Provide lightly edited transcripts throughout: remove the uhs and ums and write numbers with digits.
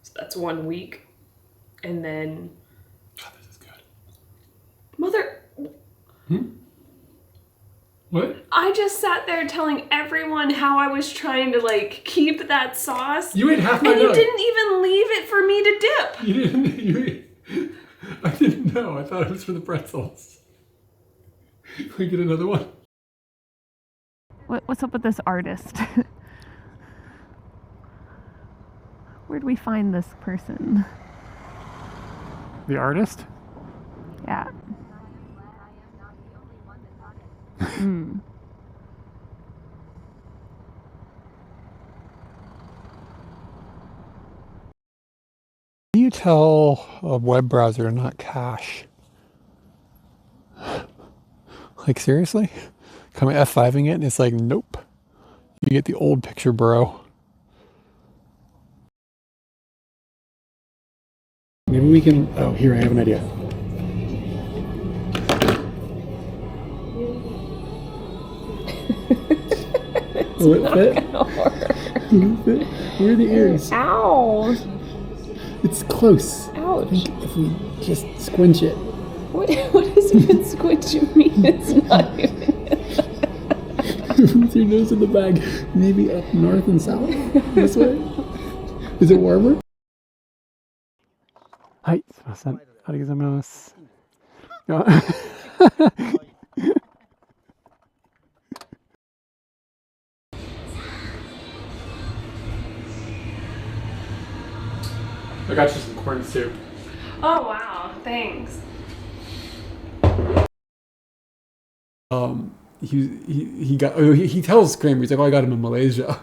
So that's 1 week. And then... God, this is good. Mother... What? I just sat there telling everyone how I was trying to, like, keep that sauce. You ate half my And you nug. didn't even leave it for me to dip. You didn't. I didn't know. I thought it was for the pretzels. Can we get another one? What's up with this artist? Where'd we find this person? The artist? Yeah. Mm. How do you tell a web browser to not cache? Like, seriously? Come F5ing it and it's like, nope. You get the old picture, bro. Maybe we can... Oh, here, I have an idea. Will it fit? Will it fit? Where are the ears? Ow! It's close. Ouch. I think if we just squinch it. What does even squinch mean? It's not even... With your nose in the bag. Maybe up north and south? This way? Is it warmer? Hi, すいません。ありがとうございます。I got you some corn soup. Oh, wow. Thanks. He tells Kramer, he's like, oh, I got him in Malaysia.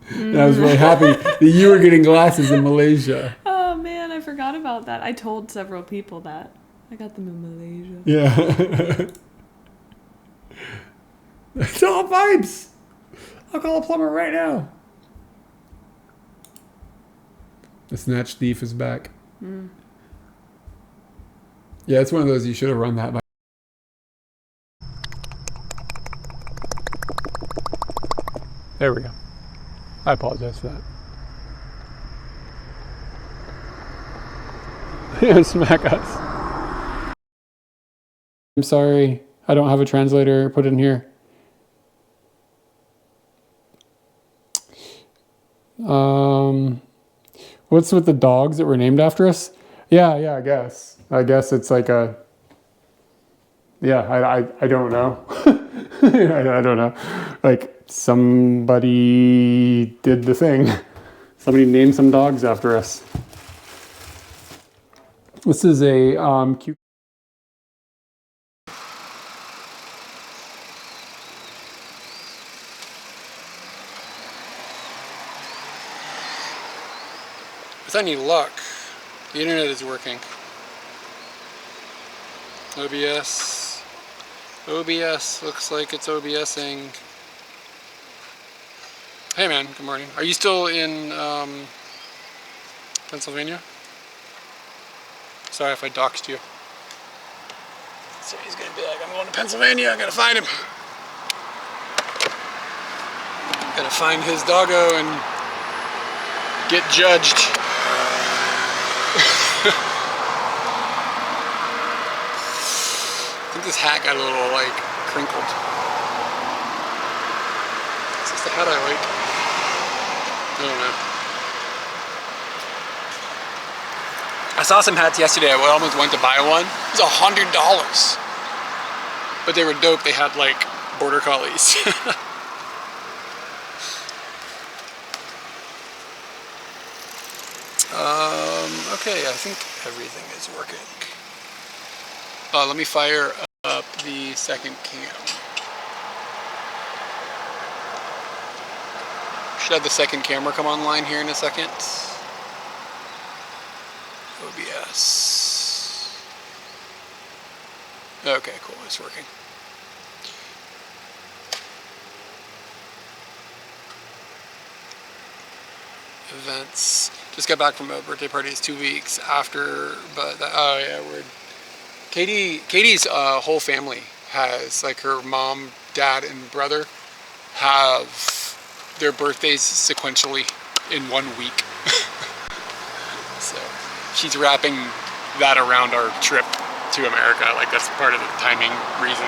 And I was really happy that you were getting glasses in Malaysia. Oh, man. I forgot about that. I told several people that. I got them in Malaysia. Yeah. It's all vibes. I'll call a plumber right now. The snatch thief is back. Mm. Yeah, it's one of those you should have run that by. There we go. I apologize for that. Yeah, smack us. I'm sorry. I don't have a translator put in here. What's with the dogs that were named after us? Yeah, I guess. I guess it's like a... Yeah, I don't know. I don't know. Like, somebody did the thing. Somebody named some dogs after us. This is a cute... With any luck, the internet is working. OBS. OBS. Looks like it's OBSing. Hey man, good morning. Are you still in Pennsylvania? Sorry if I doxed you. So he's gonna be like, I'm going to Pennsylvania, I'm gonna find him. Gonna find his doggo and get judged. I think this hat got a little like crinkled. Is this the hat I like? I don't know. I saw some hats yesterday. I almost went to buy one. It was $100. But they were dope. They had like border collies. Okay, I think everything is working. Let me fire up the second cam. Should have the second camera come online here in a second. OBS. Okay, cool, it's working. Events. Just got back from a birthday party. It's 2 weeks after, but oh yeah, we're... Katie's whole family has, like, her mom, dad, and brother have their birthdays sequentially in 1 week. she's wrapping that around our trip to America. Like that's part of the timing reason.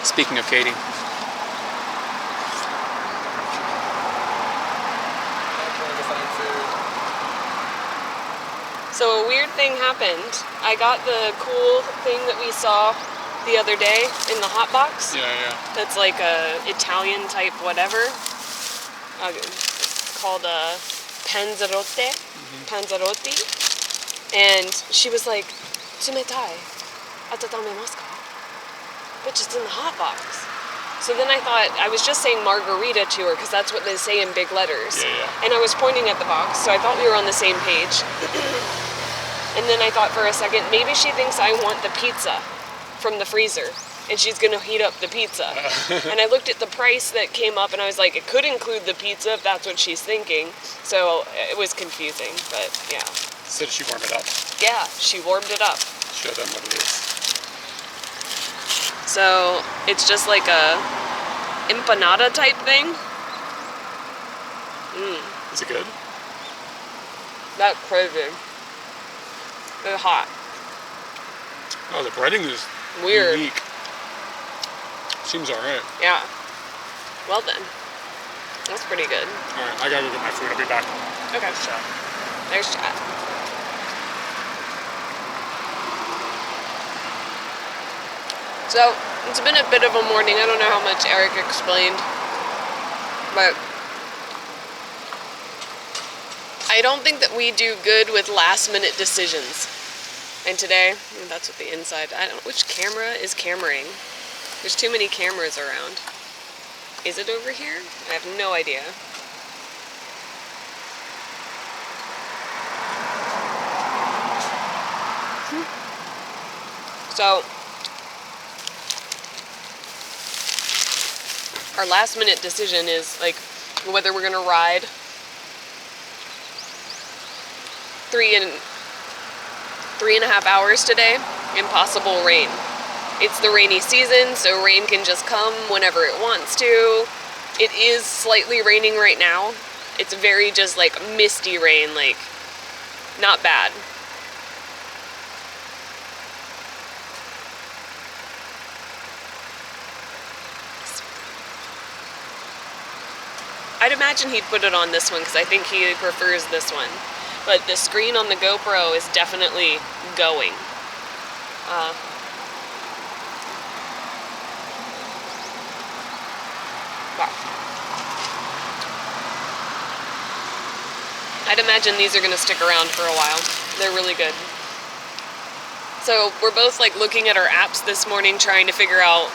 Speaking of Katie. So a weird thing happened. I got the cool thing that we saw the other day in the hot box. Yeah. That's like a Italian type whatever. Called a panzerotti. Panzerotti. And she was like, "Tsumetai, atatamemasu ka?" But it's in the hot box. So then I thought, I was just saying margarita to her because that's what they say in big letters. Yeah. And I was pointing at the box, so I thought we were on the same page. And then I thought for a second, maybe she thinks I want the pizza from the freezer and she's gonna heat up the pizza. And I looked at the price that came up and I was like, it could include the pizza if that's what she's thinking. So it was confusing, but yeah. So did she warm it up? Yeah, she warmed it up. Show them what it is. So it's just like a empanada type thing. Is it good? That's crazy. They're hot. Oh, the breading is Weird. unique. Seems alright. Yeah. Well then. That's pretty good. Alright, I gotta go get my food. I'll be back. Okay. Let's chat. There's chat. So, it's been a bit of a morning. I don't know how much Eric explained. But I don't think that we do good with last minute decisions. And today, that's what the inside, I don't know, which camera is cameraing? There's too many cameras around. Is it over here? I have no idea. So, our last minute decision is like whether we're gonna ride 3.5 hours today in possible rain. It's the rainy season, so rain can just come whenever it wants to. It is slightly raining right now. It's very just like misty rain, like not bad. I'd imagine he'd put it on this one because I think he prefers this one. But the screen on the GoPro is definitely going. Wow. I'd imagine these are going to stick around for a while. They're really good. So we're both like looking at our apps this morning trying to figure out,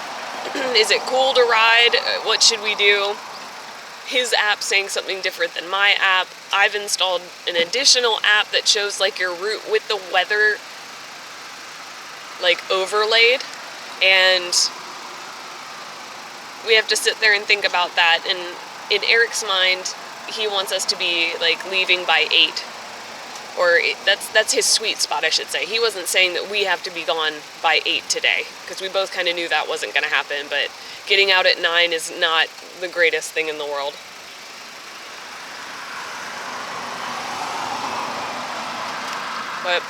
is it cool to ride? What should we do? His app saying something different than my app. I've installed an additional app that shows like your route with the weather like overlaid, and we have to sit there and think about that. And in Eric's mind, he wants us to be like leaving by 8, or that's his sweet spot, I should say. He wasn't saying that we have to be gone by 8 today, because we both kind of knew that wasn't going to happen, but getting out at 9 is not the greatest thing in the world. But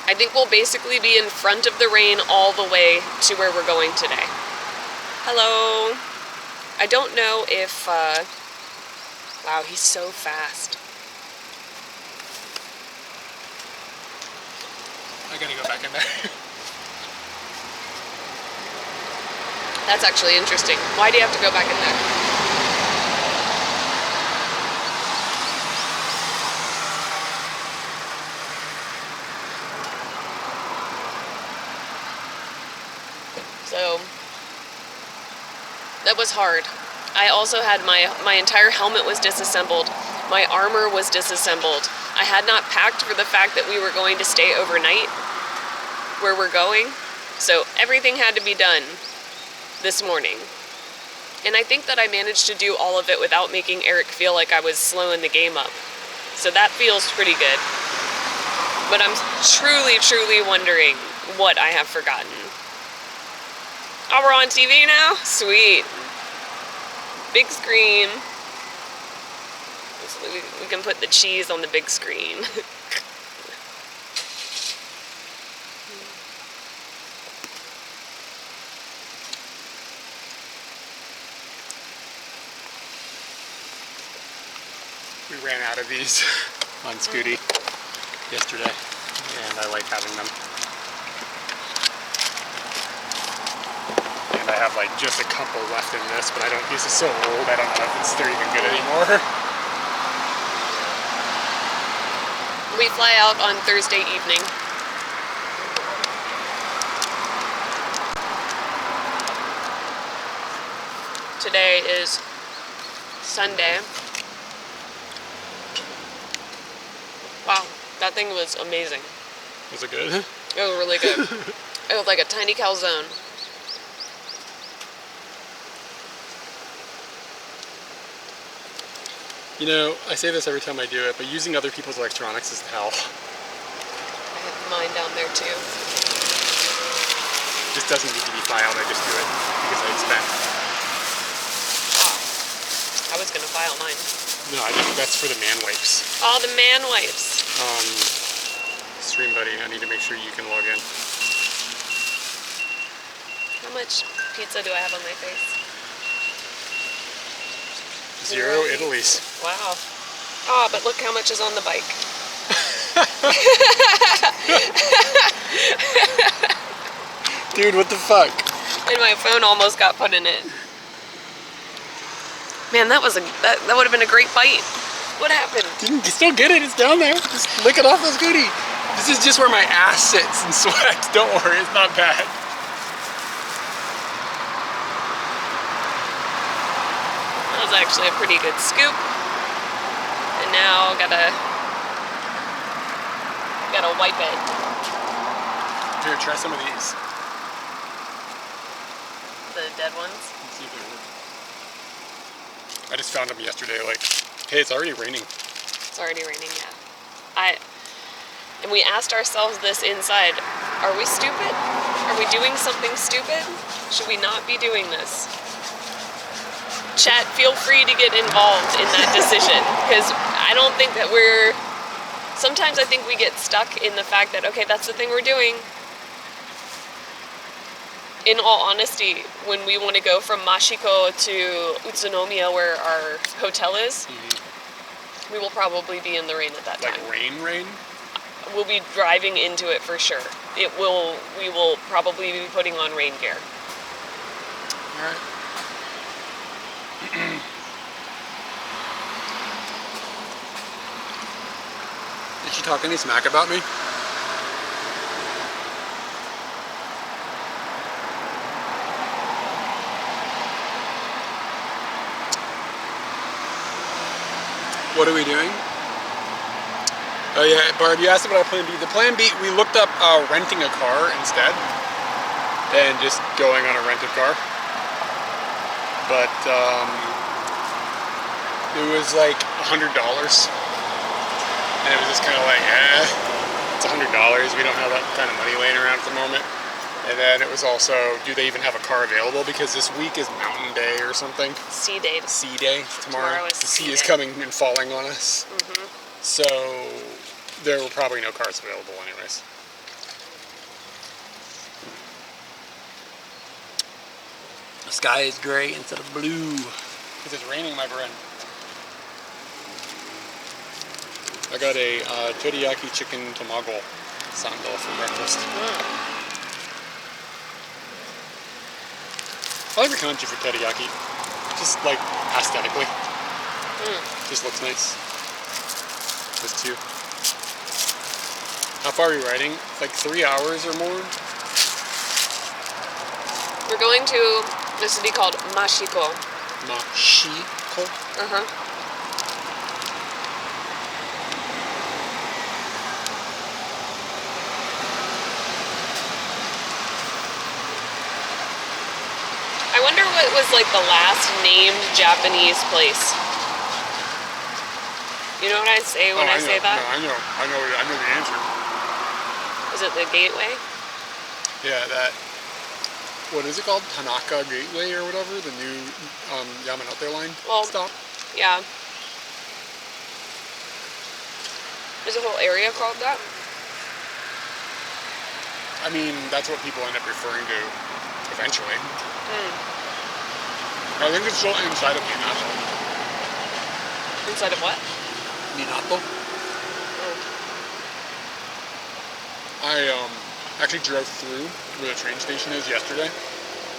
I think we'll basically be in front of the rain all the way to where we're going today. Hello. I don't know if, wow, he's so fast. I gotta go back in there. That's actually interesting. Why do you have to go back in there? So, that was hard. I also had my entire helmet was disassembled. My armor was disassembled. I had not packed for the fact that we were going to stay overnight where we're going. So everything had to be done this morning. And I think that I managed to do all of it without making Eric feel like I was slowing the game up. So that feels pretty good. But I'm truly, truly wondering what I have forgotten. Oh, we're on TV now? Sweet. Big screen. So we can put the cheese on the big screen. We ran out of these on Scooty yesterday, and I like having them. And I have like just a couple left in this, but I don't. This is so old. I don't know if they're even good anymore. We fly out on Thursday evening. Today is Sunday. Wow, that thing was amazing. Was it good? It was really good. It was like a tiny calzone. You know, I say this every time I do it, but using other people's electronics is hell. I have mine down there too. This doesn't need to be filed, I just do it because I spent. Wow. I was gonna file mine. No, that's for the man wipes. All the man wipes. Stream buddy, I need to make sure you can log in. How much pizza do I have on my face? 0 Italy's. Wow. Ah, but look how much is on the bike. Dude, what the fuck? And my phone almost got put in it. Man, that would have been a great bite. What happened? You can still get it, it's down there. Just lick it off the Scooty. This is just where my ass sits and sweats. Don't worry, it's not bad. That was actually a pretty good scoop. And now gotta wipe it. Here, try some of these. The dead ones. Let's see if they work. I just found them yesterday, like, hey, it's already raining. It's already raining, yeah. And we asked ourselves this inside, are we stupid? Are we doing something stupid? Should we not be doing this? Chat, feel free to get involved in that decision, because I don't think that sometimes I think we get stuck in the fact that, okay, that's the thing we're doing. In all honesty, when we want to go from Mashiko to Utsunomiya, where our hotel is, we will probably be in the rain at that time. Like rain? We'll be driving into it for sure. We will probably be putting on rain gear. Alright. Did she talk any smack about me? What are we doing? Oh yeah, Barb, you asked about our plan B. The plan B, we looked up renting a car instead and just going on a rented car. But it was like $100. And it was just kind of like, it's $100. We don't have that kind of money laying around at the moment. And then it was also, do they even have a car available? Because this week is Mountain Day or something. Sea Day. Sea Day tomorrow. Is the sea is Day. coming and falling on us. So there were probably no cars available anyways. The sky is gray instead of blue. Because it's raining, my friend. I got a teriyaki chicken tamago sando for breakfast. I like the kanji for teriyaki. Just like aesthetically. Just looks nice. This too. How far are we riding? Like 3 hours or more? We're going to a city called Mashiko. Mashiko? I wonder what was like the last named Japanese place. You know what I say when I say that? No, I know the answer. Is it the Gateway? Yeah, that. What is it called? Tanaka Gateway or whatever? The new Yamanote line stop? Yeah. Is a whole area called that? I mean, that's what people end up referring to eventually. I think it's still inside of Minato. Inside of what? Minato? I actually drove through where the train station is yesterday,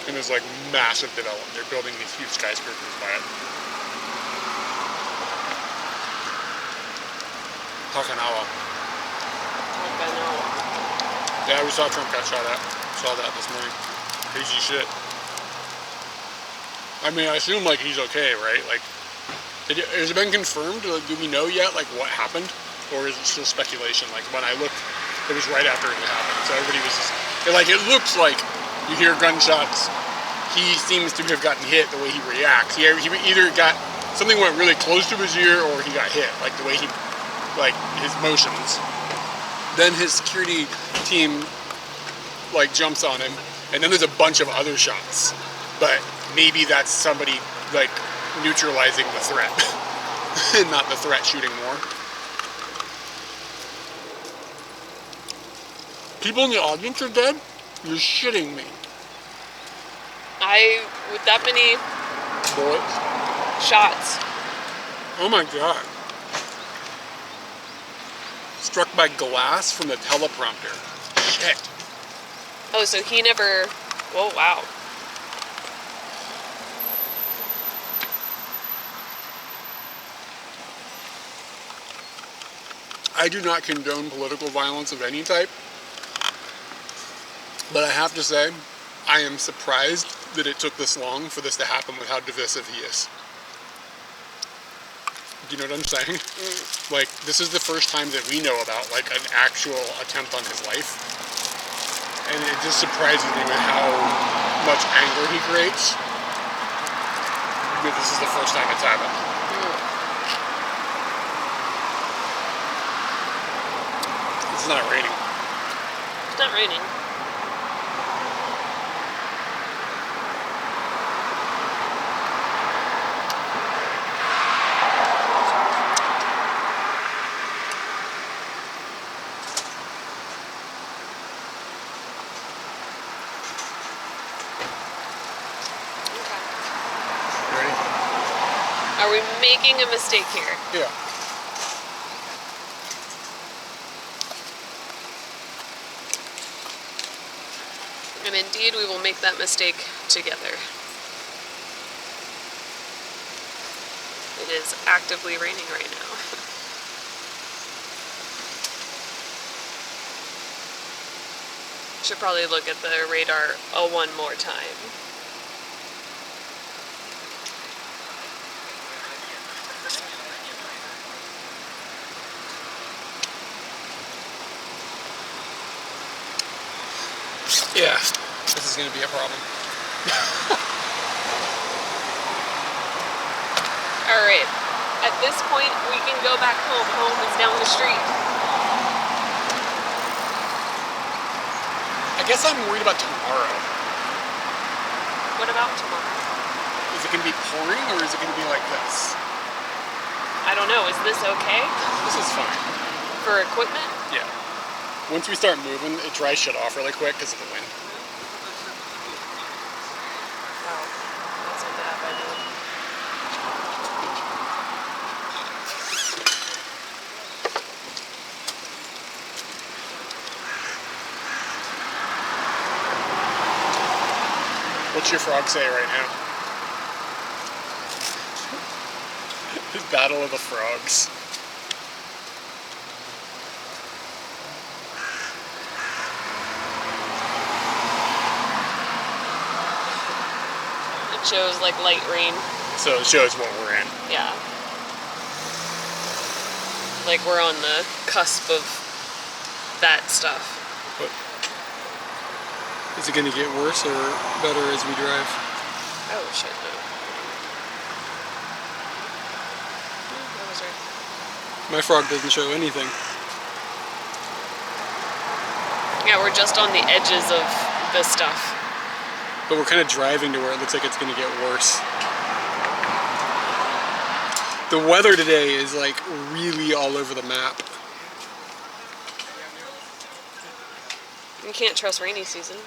and there's like massive development. They're building these huge skyscrapers by it. Takanawa. Yeah, we saw Trump got shot at. Saw that this morning. Crazy shit. I mean, I assume like he's okay, right? Like, has it been confirmed? Like, do we know yet, like what happened, or is it still speculation? Like when I looked, it was right after it happened, so everybody was just like, it looks like you hear gunshots. He seems to have gotten hit the way he reacts. He either got something went really close to his ear, or he got hit, like the way he, like his motions. Then his security team like jumps on him, and then there's a bunch of other shots. But maybe that's somebody like neutralizing the threat, and not the threat shooting more. People in the audience are dead? You're shitting me. With that many Bullets? shots. Oh my god. Struck by glass from the teleprompter. Shit. Oh, so he never... Oh, wow. I do not condone political violence of any type, but I have to say, I am surprised that it took this long for this to happen with how divisive he is. Do you know what I'm saying? Like, this is the first time that we know about, like, an actual attempt on his life. And it just surprises me with how much anger he creates. But this is the first time it's happened. It's not raining. It's not raining. Ready? Are we making a mistake here? Yeah. And indeed, we will make that mistake together. It is actively raining right now. Should probably look at the radar one more time. Yeah, this is going to be a problem. Alright, at this point, we can go back home. Home is down the street. I guess I'm worried about tomorrow. What about tomorrow? Is it going to be pouring, or is it going to be like this? I don't know. Is this okay This is fine. for equipment? Yeah. Once we start moving, it dries shit off really quick because of the wind. Wow, that's not bad by the way. What's your frog say right now? Battle of the frogs. It shows like light rain. So it shows what we're in. Yeah. Like we're on the cusp of that stuff. But is it going to get worse or better as we drive? Oh shit, no. That was right. My frog doesn't show anything. Yeah, we're just on the edges of this stuff. But we're kind of driving to where it looks like it's going to get worse. The weather today is like really all over the map. You can't trust rainy season.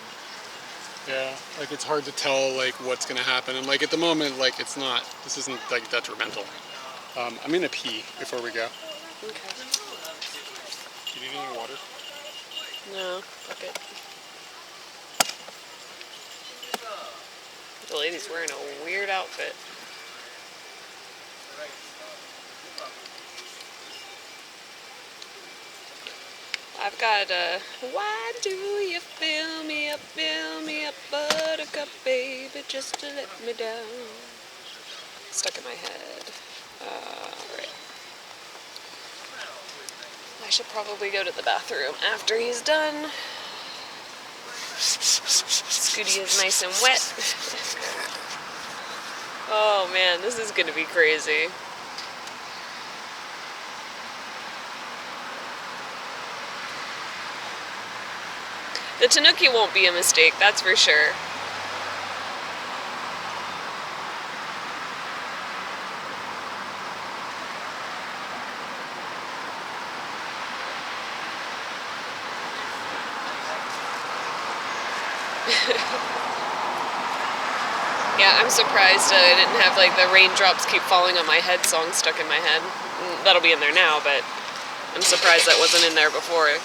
Yeah, like it's hard to tell like what's gonna happen, and like at the moment, like it's not. This isn't like detrimental. I'm gonna pee before we go. Okay. Do you need any water? No, fuck it. The lady's wearing a weird outfit. I've got a why do you fill me up, buttercup baby, just to let me down. Stuck in my head. Alright. I should probably go to the bathroom after he's done. Scooty is nice and wet. Oh man, this is gonna be crazy. The Tanuki won't be a mistake, that's for sure. Yeah, I'm surprised I didn't have like the raindrops keep falling on my head song stuck in my head. That'll be in there now, but I'm surprised that wasn't in there before.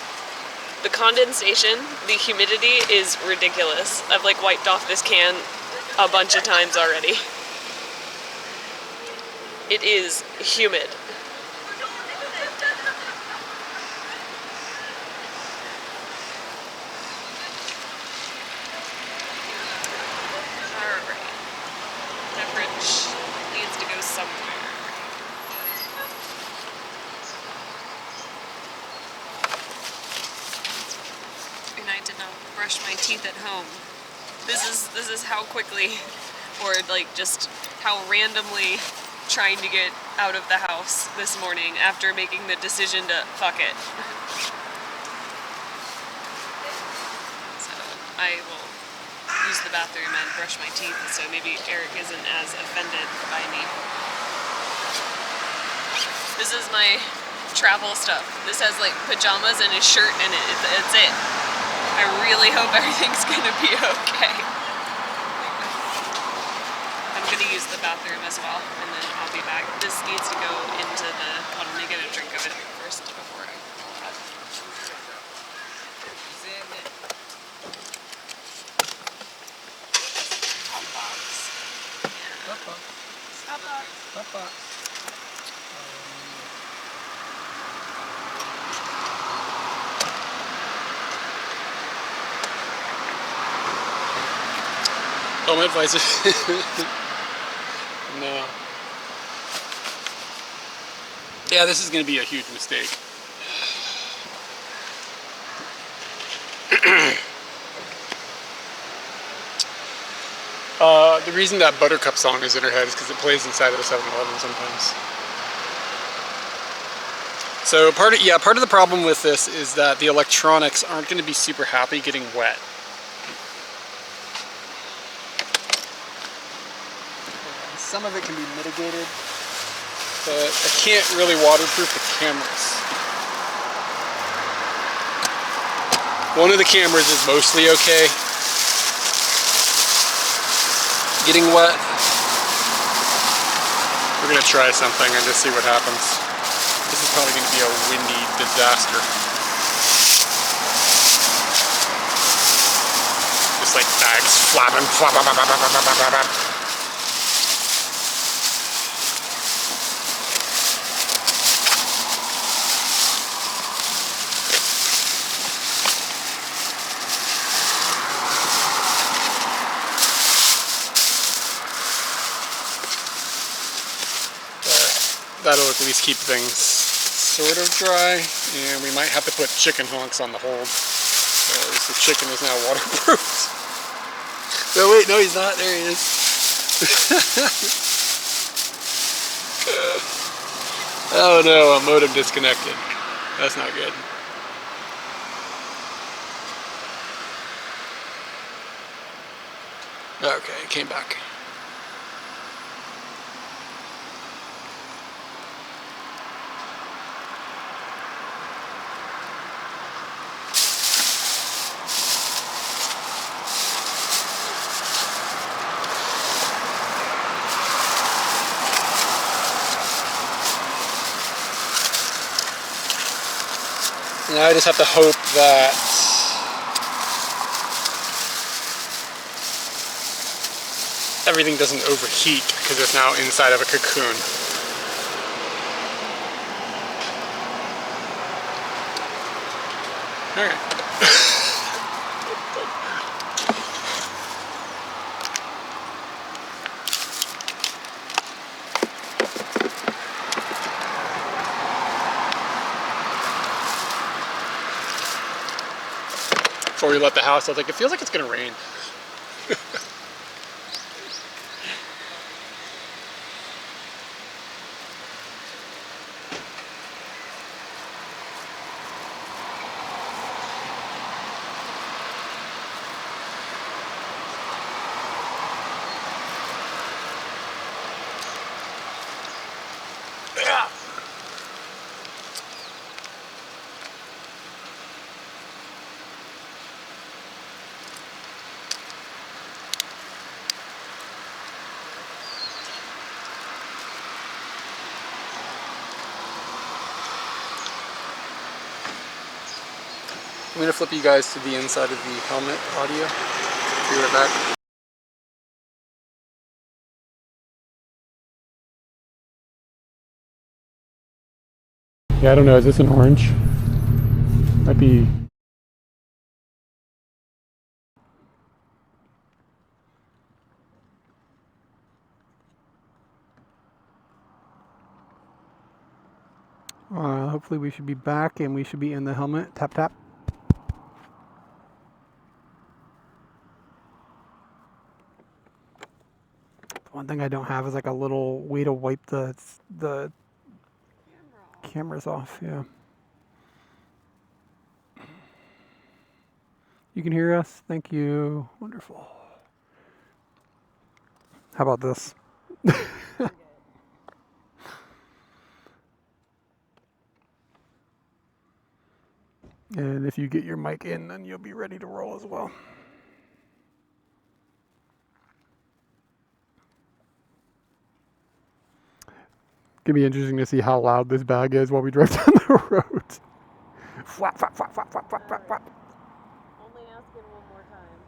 The condensation, the humidity is ridiculous. I've like wiped off this can a bunch of times already. It is humid. Alright. Beverage needs to go somewhere. And I did not brush my teeth at home. This is how quickly, or like just how randomly trying to get out of the house this morning after making the decision to fuck it. So I will use the bathroom and brush my teeth so maybe Eric isn't as offended by me. This is my travel stuff. This has like pajamas and a shirt in it. It's it. I really hope everything's gonna be okay. I'm gonna use the bathroom as well, and then I'll be back. This needs to go into the... Hold on, let me get a drink of it first before I roll it up. Hot box. Yeah. Hot box. Hot box. Hot box. Helmet visor. No. Yeah, this is going to be a huge mistake. The reason that Buttercup song is in her head is because it plays inside of the 7-Eleven sometimes. So part of the problem with this is that the electronics aren't going to be super happy getting wet. Some of it can be mitigated, but I can't really waterproof the cameras. One of the cameras is mostly okay getting wet. We're gonna try something and just see what happens. This is probably gonna be a windy disaster. Just like bags flapping, flap, flap, flap, flap, flap, flap, flap. That'll at least keep things sort of dry, and we might have to put chicken honks on the hold. So the chicken is now waterproof. No, wait, no, he's not. There he is. Oh no, a modem disconnected. That's not good. Okay, it came back. Now I just have to hope that everything doesn't overheat because it's now inside of a cocoon. Alright. Before we left the house, I was like, it feels like it's gonna rain. I'm going to flip you guys to the inside of the helmet audio. Be right back. Yeah, I don't know. Is this an orange? Might be. Hopefully we should be back and we should be in the helmet. Tap, tap. One thing I don't have is like a little way to wipe the cameras off. Yeah. You can hear us? Thank you. Wonderful. How about this? And if you get your mic in, then you'll be ready to roll as well. It's gonna be interesting to see how loud this bag is while we drive down the road. Flap, flap, flap, flap, flap, flap, flap, flap. Only asking one more time.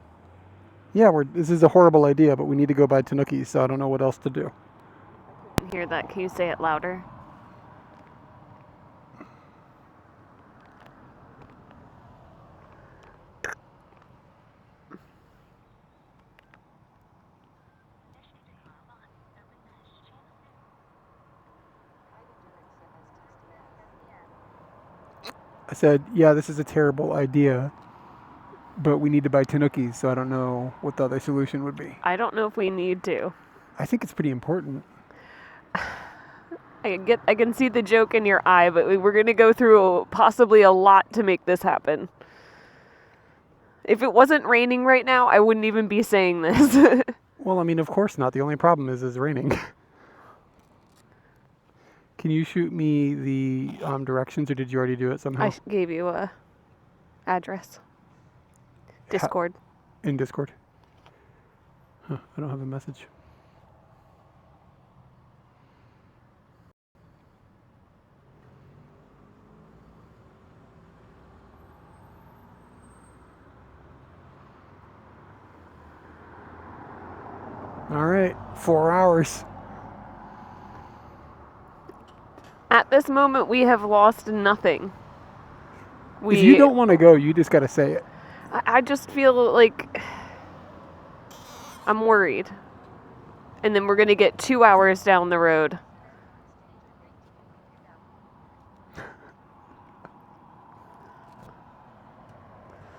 Yeah, this is a horrible idea, but we need to go buy Tanuki, so I don't know what else to do. I couldn't hear that. Can you say it louder? I said, yeah, this is a terrible idea, but we need to buy Tanuki, so I don't know what the other solution would be. I don't know if we need to. I think it's pretty important. I can see the joke in your eye, but we're going to go through possibly a lot to make this happen. If it wasn't raining right now, I wouldn't even be saying this. Well, I mean, of course not. The only problem is it's raining. Can you shoot me the directions, or did you already do it somehow? I gave you a address. Discord. In Discord? Huh, I don't have a message. All right, 4 hours. At this moment, we have lost nothing. If you don't want to go, you just got to say it. I just feel like I'm worried. And then we're going to get 2 hours down the road.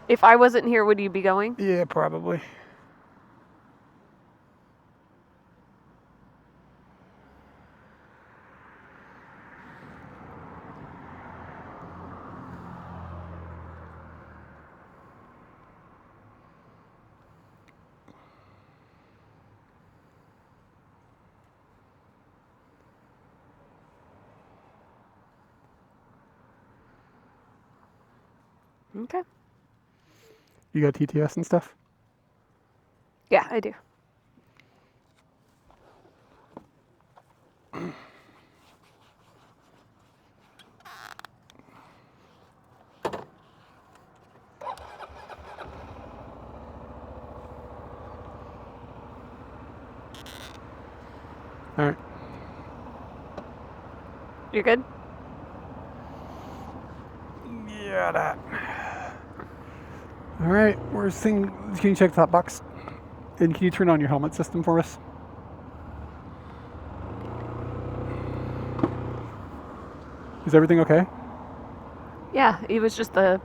If I wasn't here, would you be going? Yeah, probably. Okay. You got TTS and stuff? Yeah, I do. You're good? Yeah, that. All right, where's thing? Can you check the top box? And can you turn on your helmet system for us? Is everything okay? Yeah, it was just the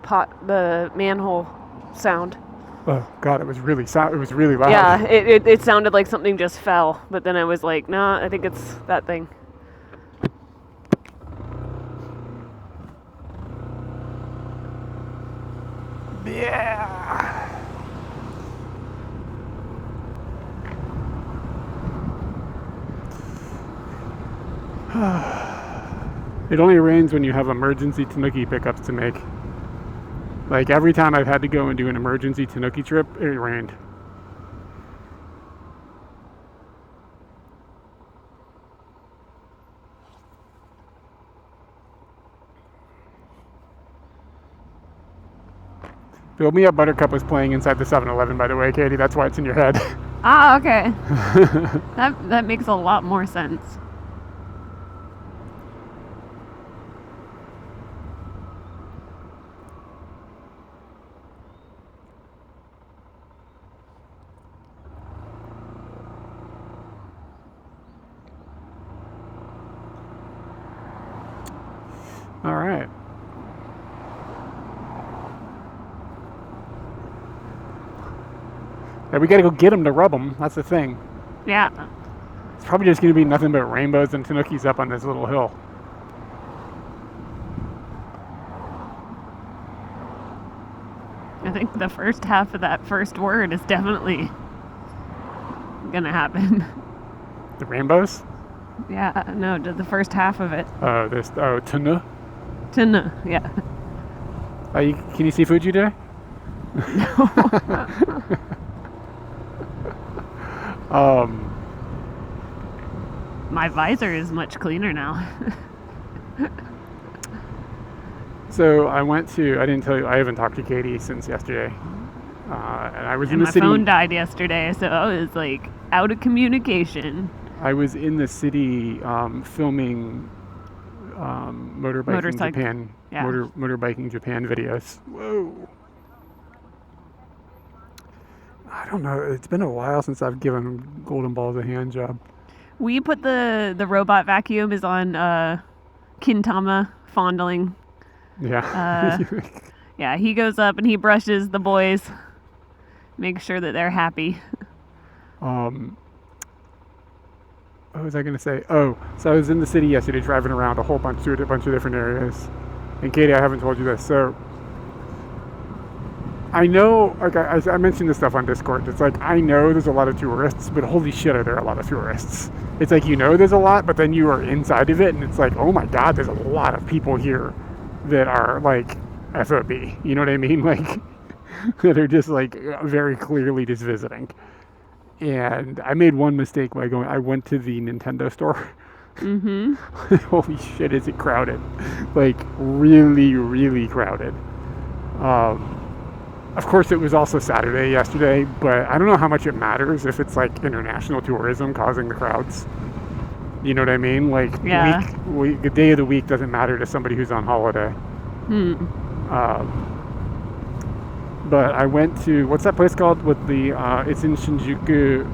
manhole sound. Oh God, it was really it was really loud. Yeah, it sounded like something just fell, but then I was like, nah, I think it's that thing. Yeah. It only rains when you have emergency Tanuki pickups to make. Like every time I've had to go and do an emergency Tanuki trip, it rained. Build Me Up Buttercup was playing inside the 7-Eleven, by the way, Katie. That's why it's in your head. Ah, okay. That makes a lot more sense. All right. Yeah, we gotta go get them to rub them. That's the thing. Yeah. It's probably just gonna be nothing but rainbows and Tanukis up on this little hill. I think the first half of that first word is definitely gonna happen. The rainbows? Yeah, no, the first half of it. Tunu. Tuna, yeah. Can you see Fuji today? My visor is much cleaner now. So I didn't tell you, I haven't talked to Katie since yesterday. And I was in the city. My phone died yesterday, so I was like out of communication. I was in the city filming motorbiking Japan, motorbiking Japan videos. Whoa! I don't know. It's been a while since I've given Golden Balls a hand job. We put the robot vacuum is on Kintama fondling. Yeah. Yeah, he goes up and he brushes the boys, make sure that they're happy. What was I going to say? Oh, so I was in the city yesterday driving around a bunch of different areas. And Katie, I haven't told you this. So I know, like I mentioned this stuff on Discord. It's like, I know there's a lot of tourists, but holy shit, are there a lot of tourists. It's like, you know there's a lot, but then you are inside of it, and it's like, oh my God, there's a lot of people here that are like FOB. You know what I mean? Like, that are just like very clearly just visiting. And I made one mistake by I went to the Nintendo store. Mm-hmm. Holy shit, is it crowded. Like, really, really crowded. Of course, it was also Saturday yesterday, but I don't know how much it matters if it's like international tourism causing the crowds. You know what I mean? Like, yeah. The day of the week doesn't matter to somebody who's on holiday. But I went to, what's that place called? With the, it's in Shinjuku,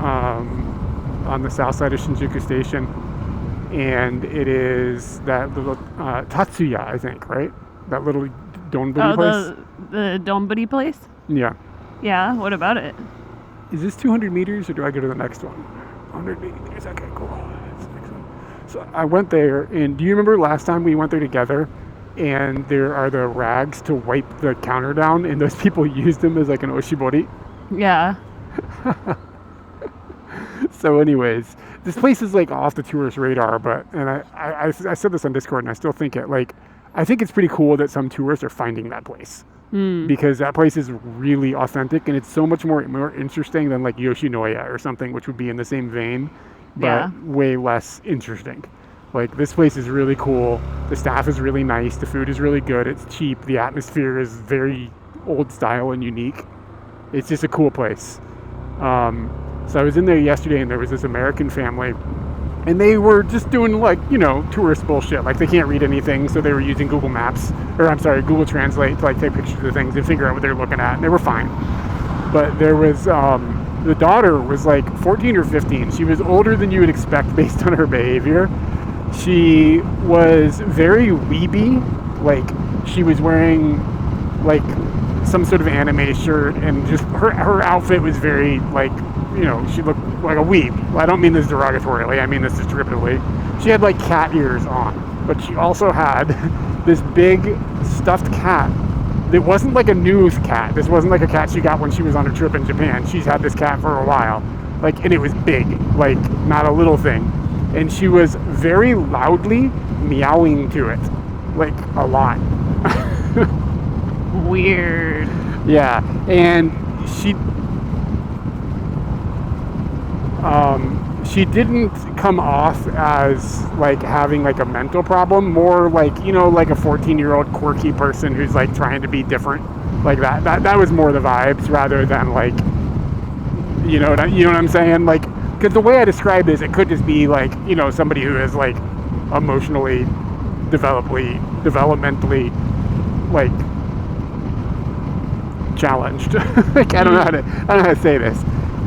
on the south side of Shinjuku Station. And it is that little, Tatsuya, I think, right? That little donburi place? The donburi place? Yeah. Yeah, what about it? Is this 200 meters or do I go to the next one? 100 meters, okay, cool. That's the next one. So I went there, and do you remember last time we went there together? And there are the rags to wipe the counter down, and those people used them as like an oshibori. Yeah. So anyways, this place is like off the tourist radar, and I said this on Discord, and I still think it, like, I think it's pretty cool that some tourists are finding that place. Because that place is really authentic, and it's so much more interesting than like Yoshinoya or something, which would be in the same vein, but way less interesting. Like, this place is really cool. The staff is really nice. The food is really good. It's cheap. The atmosphere is very old style and unique. It's just a cool place. So I was in there yesterday, and there was this American family And they were just doing like, tourist bullshit. Like they can't read anything, so they were using Google Maps, or I'm sorry, Google Translate to like take pictures of things and figure out what they're looking at. And they were fine. But there was, the daughter was like 14 or 15. She was older than you would expect based on her behavior. She was very weeby. Like she was wearing like some sort of anime shirt, and just her outfit was very like, she looked like a weeb. Well, I don't mean this derogatorily, I mean this descriptively. She had like cat ears on, but she also had this big stuffed cat that wasn't like a new cat. This wasn't like a cat she got when she was on a trip in Japan. She's had this cat for a while, like, and it was big, like not a little thing. And she was very loudly meowing to it, like a lot. Weird. Yeah, and she didn't come off as like having like a mental problem, more like, like a 14-year-old quirky person who's like trying to be different, like that was more the vibes, rather than like, you know what I'm saying, like, because the way I describe this, it could just be like, somebody who is like emotionally developmentally like challenged. Like I don't know how to say this.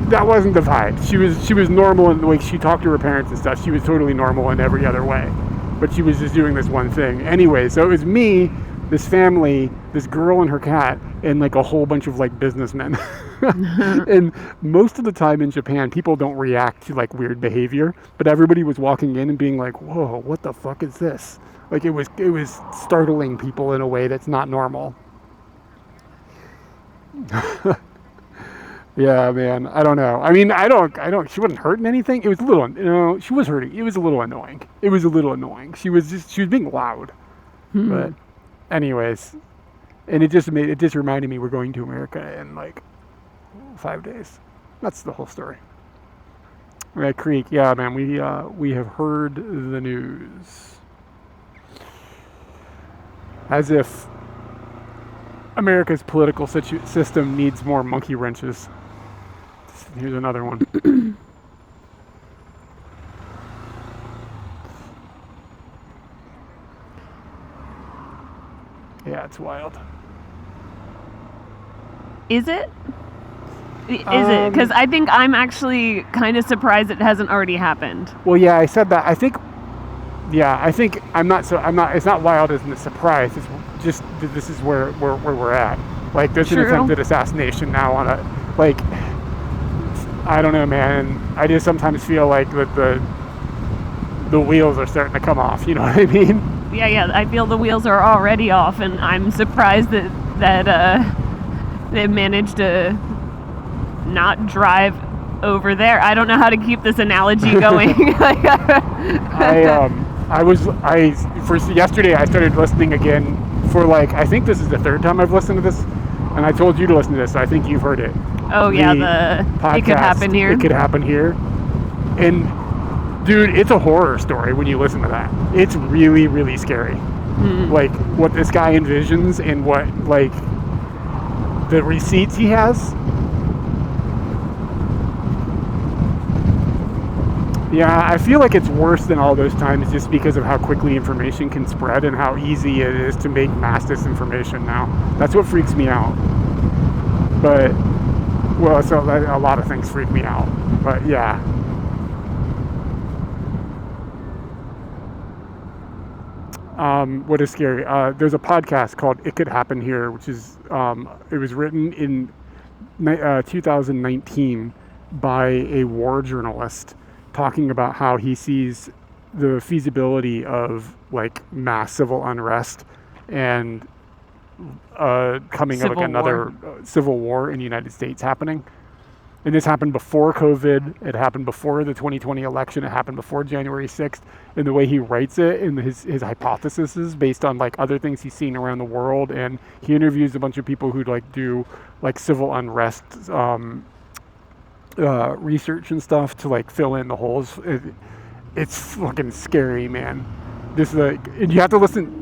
That wasn't the vibe. She was normal in the way she talked to her parents and stuff. She was totally normal in every other way, but she was just doing this one thing anyway. So it was me, this family, this girl and her cat, and like a whole bunch of like businessmen. And most of the time in Japan, people don't react to like weird behavior, but everybody was walking in and being like, whoa, what the fuck is this? Like it was startling people in a way that's not normal. Yeah, man. I don't know. I mean, I don't. She wasn't hurting anything. It was a little. She was hurting. It was a little annoying. She was being loud. But, anyways, and it just reminded me we're going to America in like 5 days. That's the whole story. Red Creek. Yeah, man. We have heard the news. As if America's political system needs more monkey wrenches. Here's another one. Yeah, it's wild. Is it? Is it? Because I think I'm actually kind of surprised it hasn't already happened. Well, yeah, I said that. I think I'm not. It's not wild as in a surprise. It's just this is where we're at. Like there's an attempted assassination now on a, like, I don't know, man. I just sometimes feel like that the wheels are starting to come off. You know what I mean? Yeah. I feel the wheels are already off, and I'm surprised that they managed to not drive over there. I don't know how to keep this analogy going. Yesterday I started listening again for like, I think this is the third time I've listened to this, and I told you to listen to this, so I think you've heard it. Oh yeah, the podcast, It Could Happen Here. It Could Happen Here. And dude, it's a horror story when you listen to that. It's really, really scary. Like what this guy envisions and what, like, the receipts he has. Yeah, I feel like it's worse than all those times just because of how quickly information can spread and how easy it is to make mass disinformation now. That's what freaks me out. But, well, so a lot of things freak me out. But yeah. What is scary? There's a podcast called It Could Happen Here, which is, it was written in 2019 by a war journalist, talking about how he sees the feasibility of like mass civil unrest and coming of like another civil war in the United States happening. And this happened before COVID. It happened before the 2020 election. It happened before January 6th. And the way he writes it and his hypothesis is based on like other things he's seen around the world. And he interviews a bunch of people who like do like civil unrest research and stuff to like fill in the holes. It's fucking scary, man. This like, and you have to listen.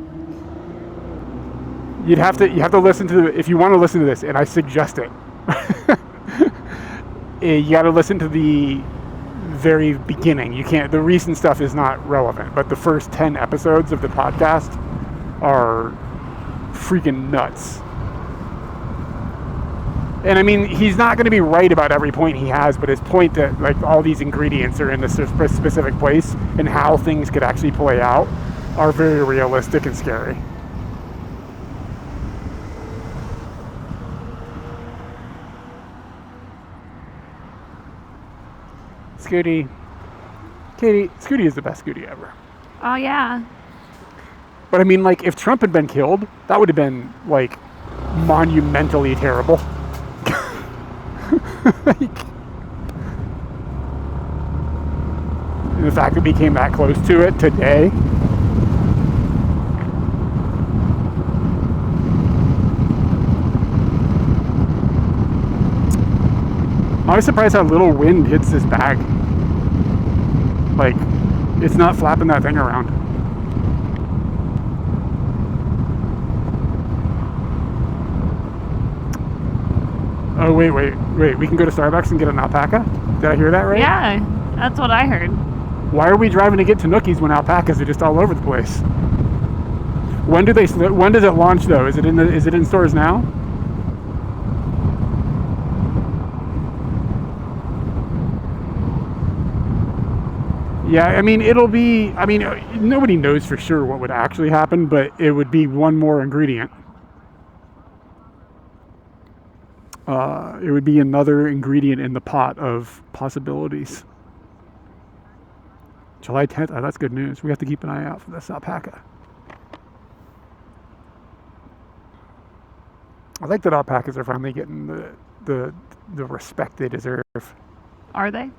You have to listen to if you want to listen to this, and I suggest it. You got to listen to the very beginning. The recent stuff is not relevant, but the first 10 episodes of the podcast are freaking nuts. And I mean, he's not going to be right about every point he has, but his point that like all these ingredients are in this specific place and how things could actually play out are very realistic and scary. Scooty. Katie, Scooty is the best Scooty ever. Oh, yeah. But I mean, like, if Trump had been killed, that would have been, like, monumentally terrible. Like, and the fact that we came that close to it today. I was surprised how little wind hits this bag. Like, it's not flapping that thing around. Oh, wait. We can go to Starbucks and get an alpaca? Did I hear that right? Yeah, that's what I heard. Why are we driving to get Tanukis when alpacas are just all over the place? When does it launch though? Is it in stores now? Yeah, I mean, nobody knows for sure what would actually happen, but it would be one more ingredient. It would be another ingredient in the pot of possibilities. July 10th, that's good news. We have to keep an eye out for this alpaca. I like that alpacas are finally getting the respect they deserve. Are they?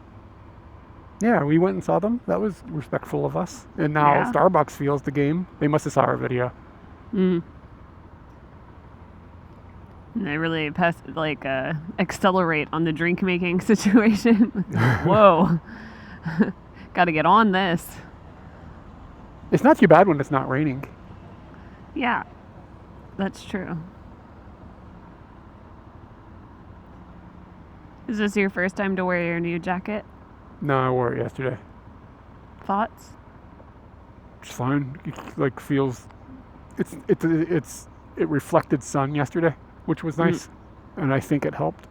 Yeah, we went and saw them. That was respectful of us. And now Yeah. Starbucks feels the game. They must have saw our video. Mm. And they really accelerate on the drink making situation. Whoa. Got to get on this. It's not too bad when it's not raining. Yeah, that's true. Is this your first time to wear your new jacket? No, I wore it yesterday. Thoughts? It's fine. It feels. It reflected sun yesterday, which was nice, and I think it helped.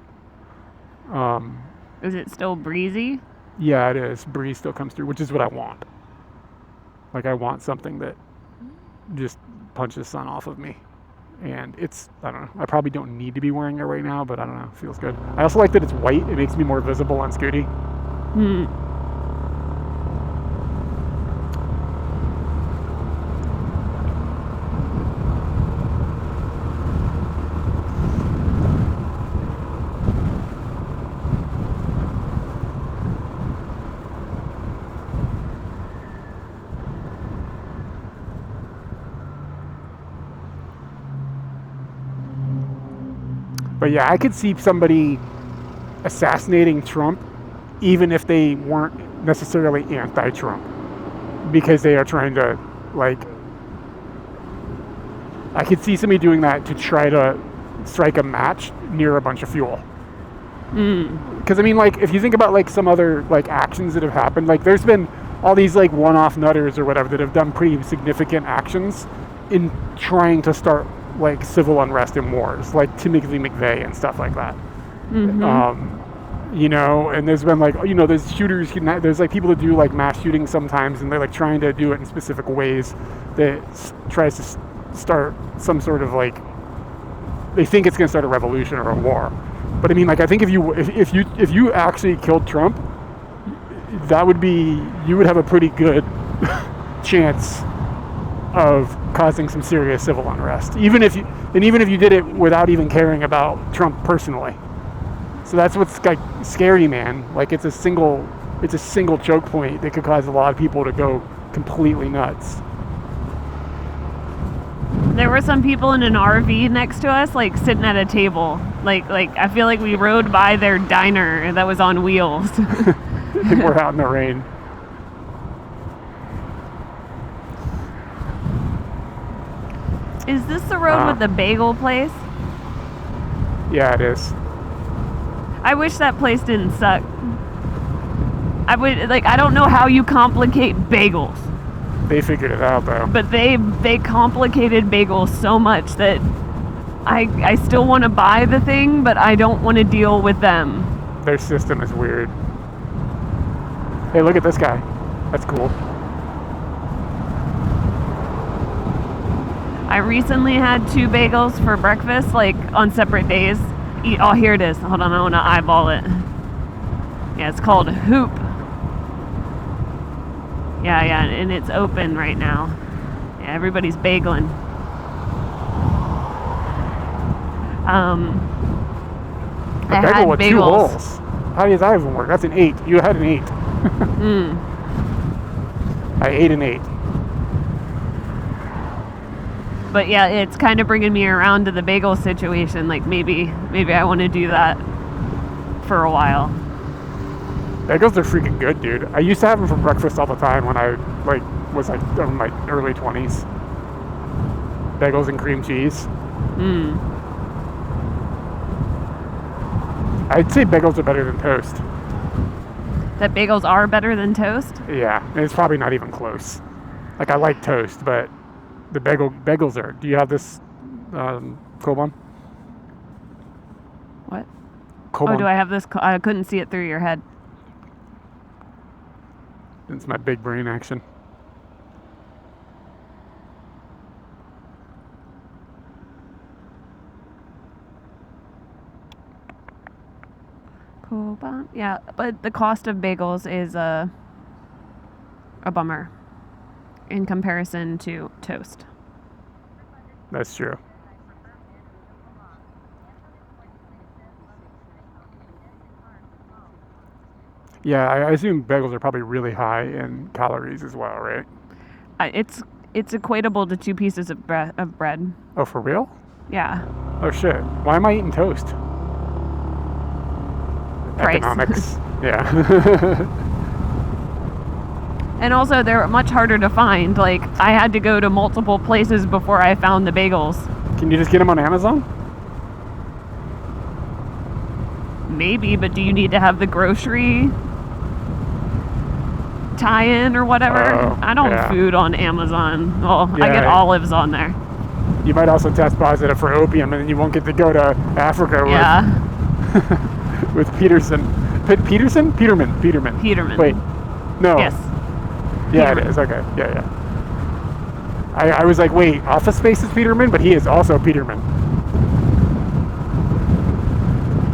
Is it still breezy? Yeah, it is. Breeze still comes through, which is what I want. Like, I want something that just punches sun off of me. And I don't know. I probably don't need to be wearing it right now, but I don't know. It feels good. I also like that it's white. It makes me more visible on Scooty. But yeah, I could see somebody assassinating Trump even if they weren't necessarily anti-Trump, because they are trying to, like, I could see somebody doing that to try to strike a match near a bunch of fuel. Because I mean, like, if you think about like some other like actions that have happened, like there's been all these like one-off nutters or whatever that have done pretty significant actions in trying to start like civil unrest and wars, like Timothy McVeigh and stuff like that. You know, and there's been like, you know, there's shooters, there's like people that do like mass shootings sometimes, and they're like trying to do it in specific ways that tries to start some sort of like, they think it's going to start a revolution or a war. But I mean, like, I think if you actually killed Trump, that would be, you would have a pretty good chance of causing some serious civil unrest, even if you did it without even caring about Trump personally. So that's what's like scary, man. Like, it's a single choke point that could cause a lot of people to go completely nuts. There were some people in an RV next to us, like sitting at a table. Like I feel like we rode by their diner that was on wheels. And we're out in the rain. Is this the road with the bagel place? Yeah, it is. I wish that place didn't suck. I don't know how you complicate bagels, They figured it out though. but they complicated bagels so much that I still want to buy the thing, but I don't want to deal with them. Their system is weird. Hey, look at this guy. That's cool. I recently had 2 bagels for breakfast, like on separate days. Oh, here it is. Hold on, I want to eyeball it. Yeah, it's called Hoop. Yeah, and it's open right now. Yeah, everybody's bageling. A I bagel had with 2 bagels. holes. How does that even work? That's an 8. You had an 8. I ate an 8. But yeah, it's kind of bringing me around to the bagel situation. Like maybe I want to do that for a while. Bagels are freaking good, dude. I used to have them for breakfast all the time when I was in my early 20s. Bagels and cream cheese. I'd say bagels are better than toast. That bagels are better than toast? Yeah, and it's probably not even close. Like, I like toast, but the bagels are. Do you have this Koban? What? Koban. Oh, do I have this? I couldn't see it through your head. It's my big brain action. Cool. Yeah, but the cost of bagels is a bummer in comparison to toast. That's true. Yeah, I assume bagels are probably really high in calories as well, right? It's equatable to 2 pieces of bread. Oh, for real? Yeah. Oh shit. Why am I eating toast? Price. Economics. Yeah. And also, they're much harder to find. Like, I had to go to multiple places before I found the bagels. Can you just get them on Amazon? Maybe, but do you need to have the grocery tie-in or whatever? Oh, I don't yeah. food on Amazon. Well, I Yeah. get olives on there. You might also test positive for opium, and then you won't get to go to Africa Yeah, with Peterson. Peterson? Peterman. Peterman. Wait. No. Yes. Yeah, Peterman. it is. Okay. Yeah. I was like, wait, Office Space is Peterman, but he is also Peterman.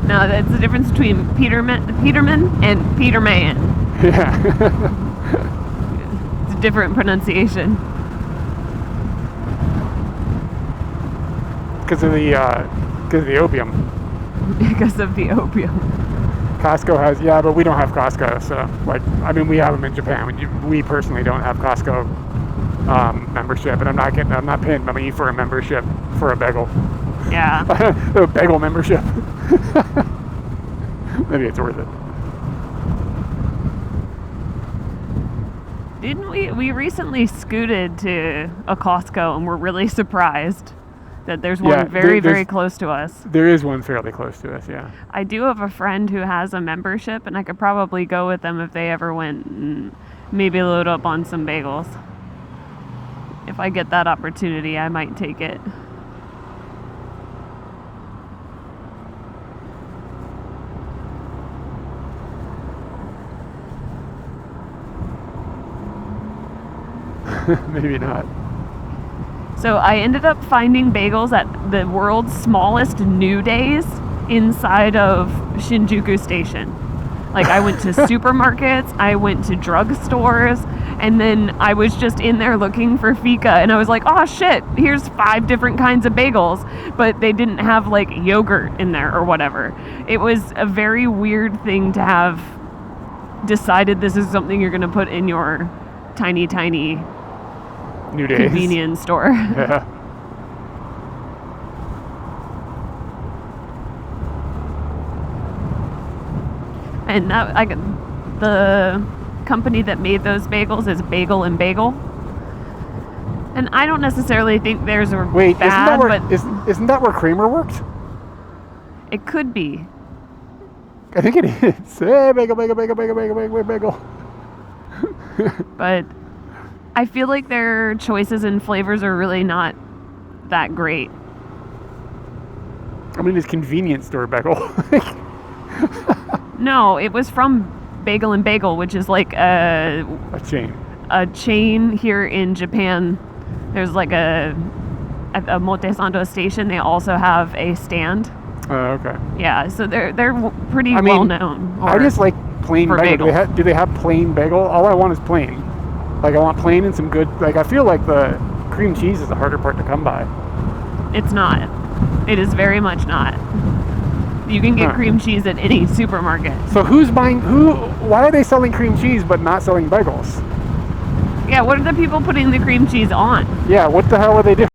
No, that's the difference between Peterman and Peterman. Yeah. It's a different pronunciation. Because of the opium. Because of the opium. Costco has, yeah, but we don't have Costco. So, we have them in Japan. We personally don't have Costco membership, and I'm not paying money for a membership for a bagel. Yeah. A bagel membership. Maybe it's worth it. Didn't we recently scooted to a Costco and we're really surprised that there's one Yeah, very there's- close to us. There is one fairly close to us, yeah. I do have a friend who has a membership, and I could probably go with them if they ever went and maybe load up on some bagels. If I get that opportunity, I might take it. Maybe not. So I ended up finding bagels at the world's smallest New Days inside of Shinjuku Station. Like, I went to supermarkets, I went to drugstores, and then I was just in there looking for fika, and I was like, oh shit, here's 5 different kinds of bagels, but they didn't have like yogurt in there or whatever. It was a very weird thing to have decided this is something you're gonna put in your tiny New Days. convenience store. Yeah. And the company that made those bagels is Bagel and Bagel. And I don't necessarily think theirs are Wait, bad, but isn't that where Kramer worked? it could be. I think it is. Hey, bagel, bagel, bagel, bagel, bagel, bagel, bagel. But I feel like their choices and flavors are really not that great. I mean, it's convenience store bagel. No, it was from Bagel and Bagel, which is like A chain. a chain here in Japan. There's like at a Motesando station. They also have a stand. Oh, okay. Yeah, so they're pretty I mean, well known. I just like plain for bagel. bagels. Do they have plain bagel? All I want is plain. Like, I want plain and some good. Like, I feel like the cream cheese is the harder part to come by. It's not. It is very much not. You can get Huh. cream cheese at any supermarket. So who's buying? Why are they selling cream cheese but not selling bagels? Yeah, what are the people putting the cream cheese on? Yeah, what the hell are they doing?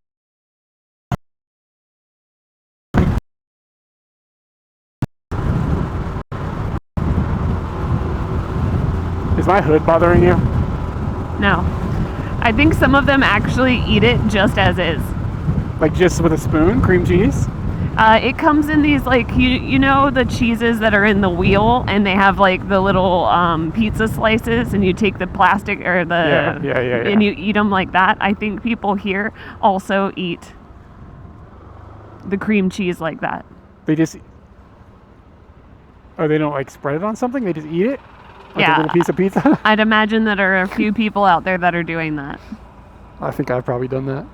Is my hood bothering you? No. I think some of them actually eat it just as is. Like, just with a spoon, cream cheese? It comes in these, like, you know the cheeses that are in the wheel, and they have like the little pizza slices, and you take the plastic or the Yeah. and you eat them like that. I think people here also eat the cream cheese like that. They just. Oh, they don't like spread it on something? They just eat it? Like Yeah. a little piece of pizza? I'd imagine that there are a few people out there that are doing that. I think I've probably done that.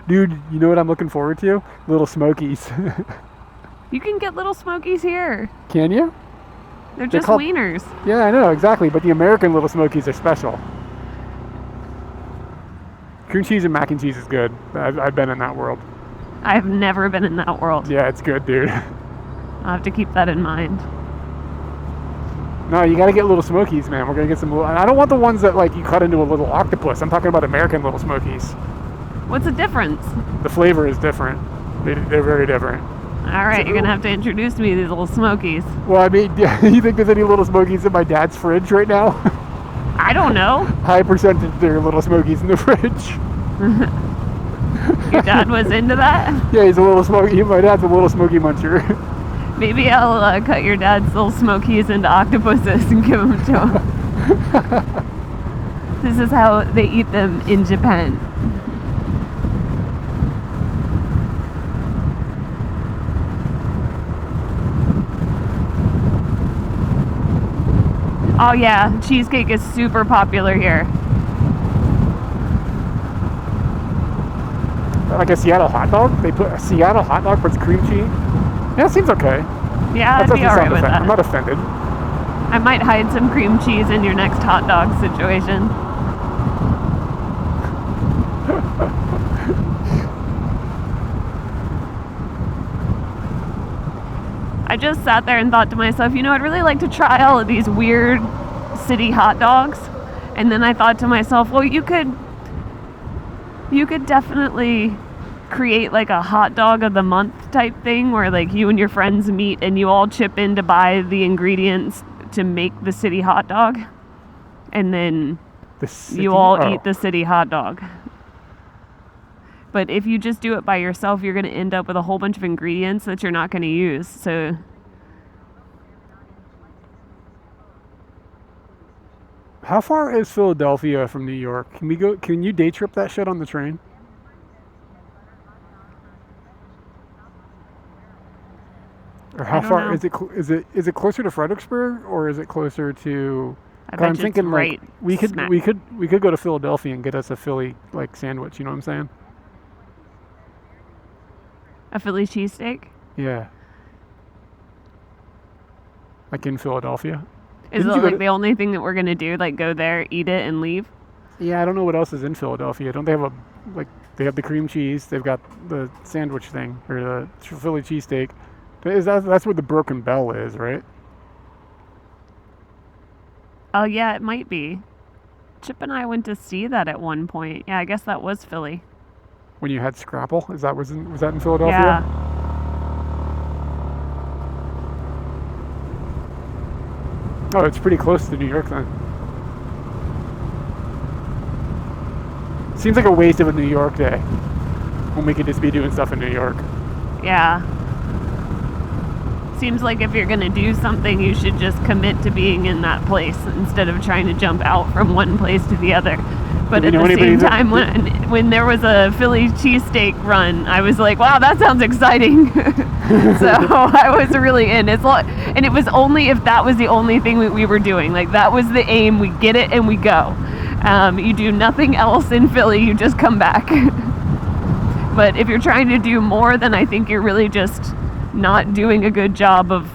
Dude, you know what I'm looking forward to? Little Smokies. You can get little Smokies here. Can you? They're just called- wieners. Yeah, I know, exactly. But the American Little Smokies are special. Cream cheese and mac and cheese is good. I've been in that world. I've never been in that world. Yeah, it's good, dude. I'll have to keep that in mind. No, you gotta get Little Smokies, man. We're gonna get some little... I don't want the ones that, like, you cut into a little octopus. I'm talking about American Little Smokies. What's the difference? The flavor is different. They're very different. All right, you're gonna have to introduce me to these little Smokies. Well, I mean, you think there's any Little Smokies in my dad's fridge right now? I don't know. High percentage there are Little Smokies in the fridge. Your dad was into that? Yeah, he's a little smoky. My dad's a little smoky muncher. Maybe I'll cut your dad's little Smokies into octopuses and give them to him. This is how they eat them in Japan. Oh yeah, cheesecake is super popular here. Like a Seattle hot dog? They put a Seattle hot dog puts cream cheese? Yeah, it seems okay. Yeah, I'd That be doesn't alright sound with that. I'm not offended. I might hide some cream cheese in your next hot dog situation. I just sat there and thought to myself, you know, I'd really like to try all of these weird city hot dogs. And then I thought to myself, well, you could definitely create like a hot dog of the month type thing where like you and your friends meet and you all chip in to buy the ingredients to make the city hot dog. And then you all eat the city hot dog. But if you just do it by yourself, you're going to end up with a whole bunch of ingredients that you're not going to use. So How far is Philadelphia from New York? Can you day trip that shit on the train? Or how I don't far know. is it closer to Fredericksburg or is it closer to I 'cause bet I'm you thinking it's like right we could smack. we could go to Philadelphia and get us a Philly like sandwich, you know what I'm saying? A Philly cheesesteak? Yeah. Like in Philadelphia. Is Didn't it you go like to- the only thing that we're going to do? Like go there, eat it, and leave? Yeah, I don't know what else is in Philadelphia. Don't they have they have the cream cheese, they've got the sandwich thing, or the Philly cheesesteak. That's where the Broken Bell is, right? Oh, yeah, it might be. Chip and I went to see that at one point. Yeah, I guess that was Philly. When you had Scrapple? Was that in Philadelphia? Yeah. Oh, it's pretty close to New York then. Seems like a waste of a New York day when we could just be doing stuff in New York. Yeah. seems like if you're going to do something, you should just commit to being in that place instead of trying to jump out from one place to the other. But at the same time, when there was a Philly cheesesteak run, I was like, wow, that sounds exciting. So I was really in. And it was only if that was the only thing we were doing. Like, that was the aim. We get it and we go. You do nothing else in Philly. You just come back. But if you're trying to do more, then I think you're really just not doing a good job of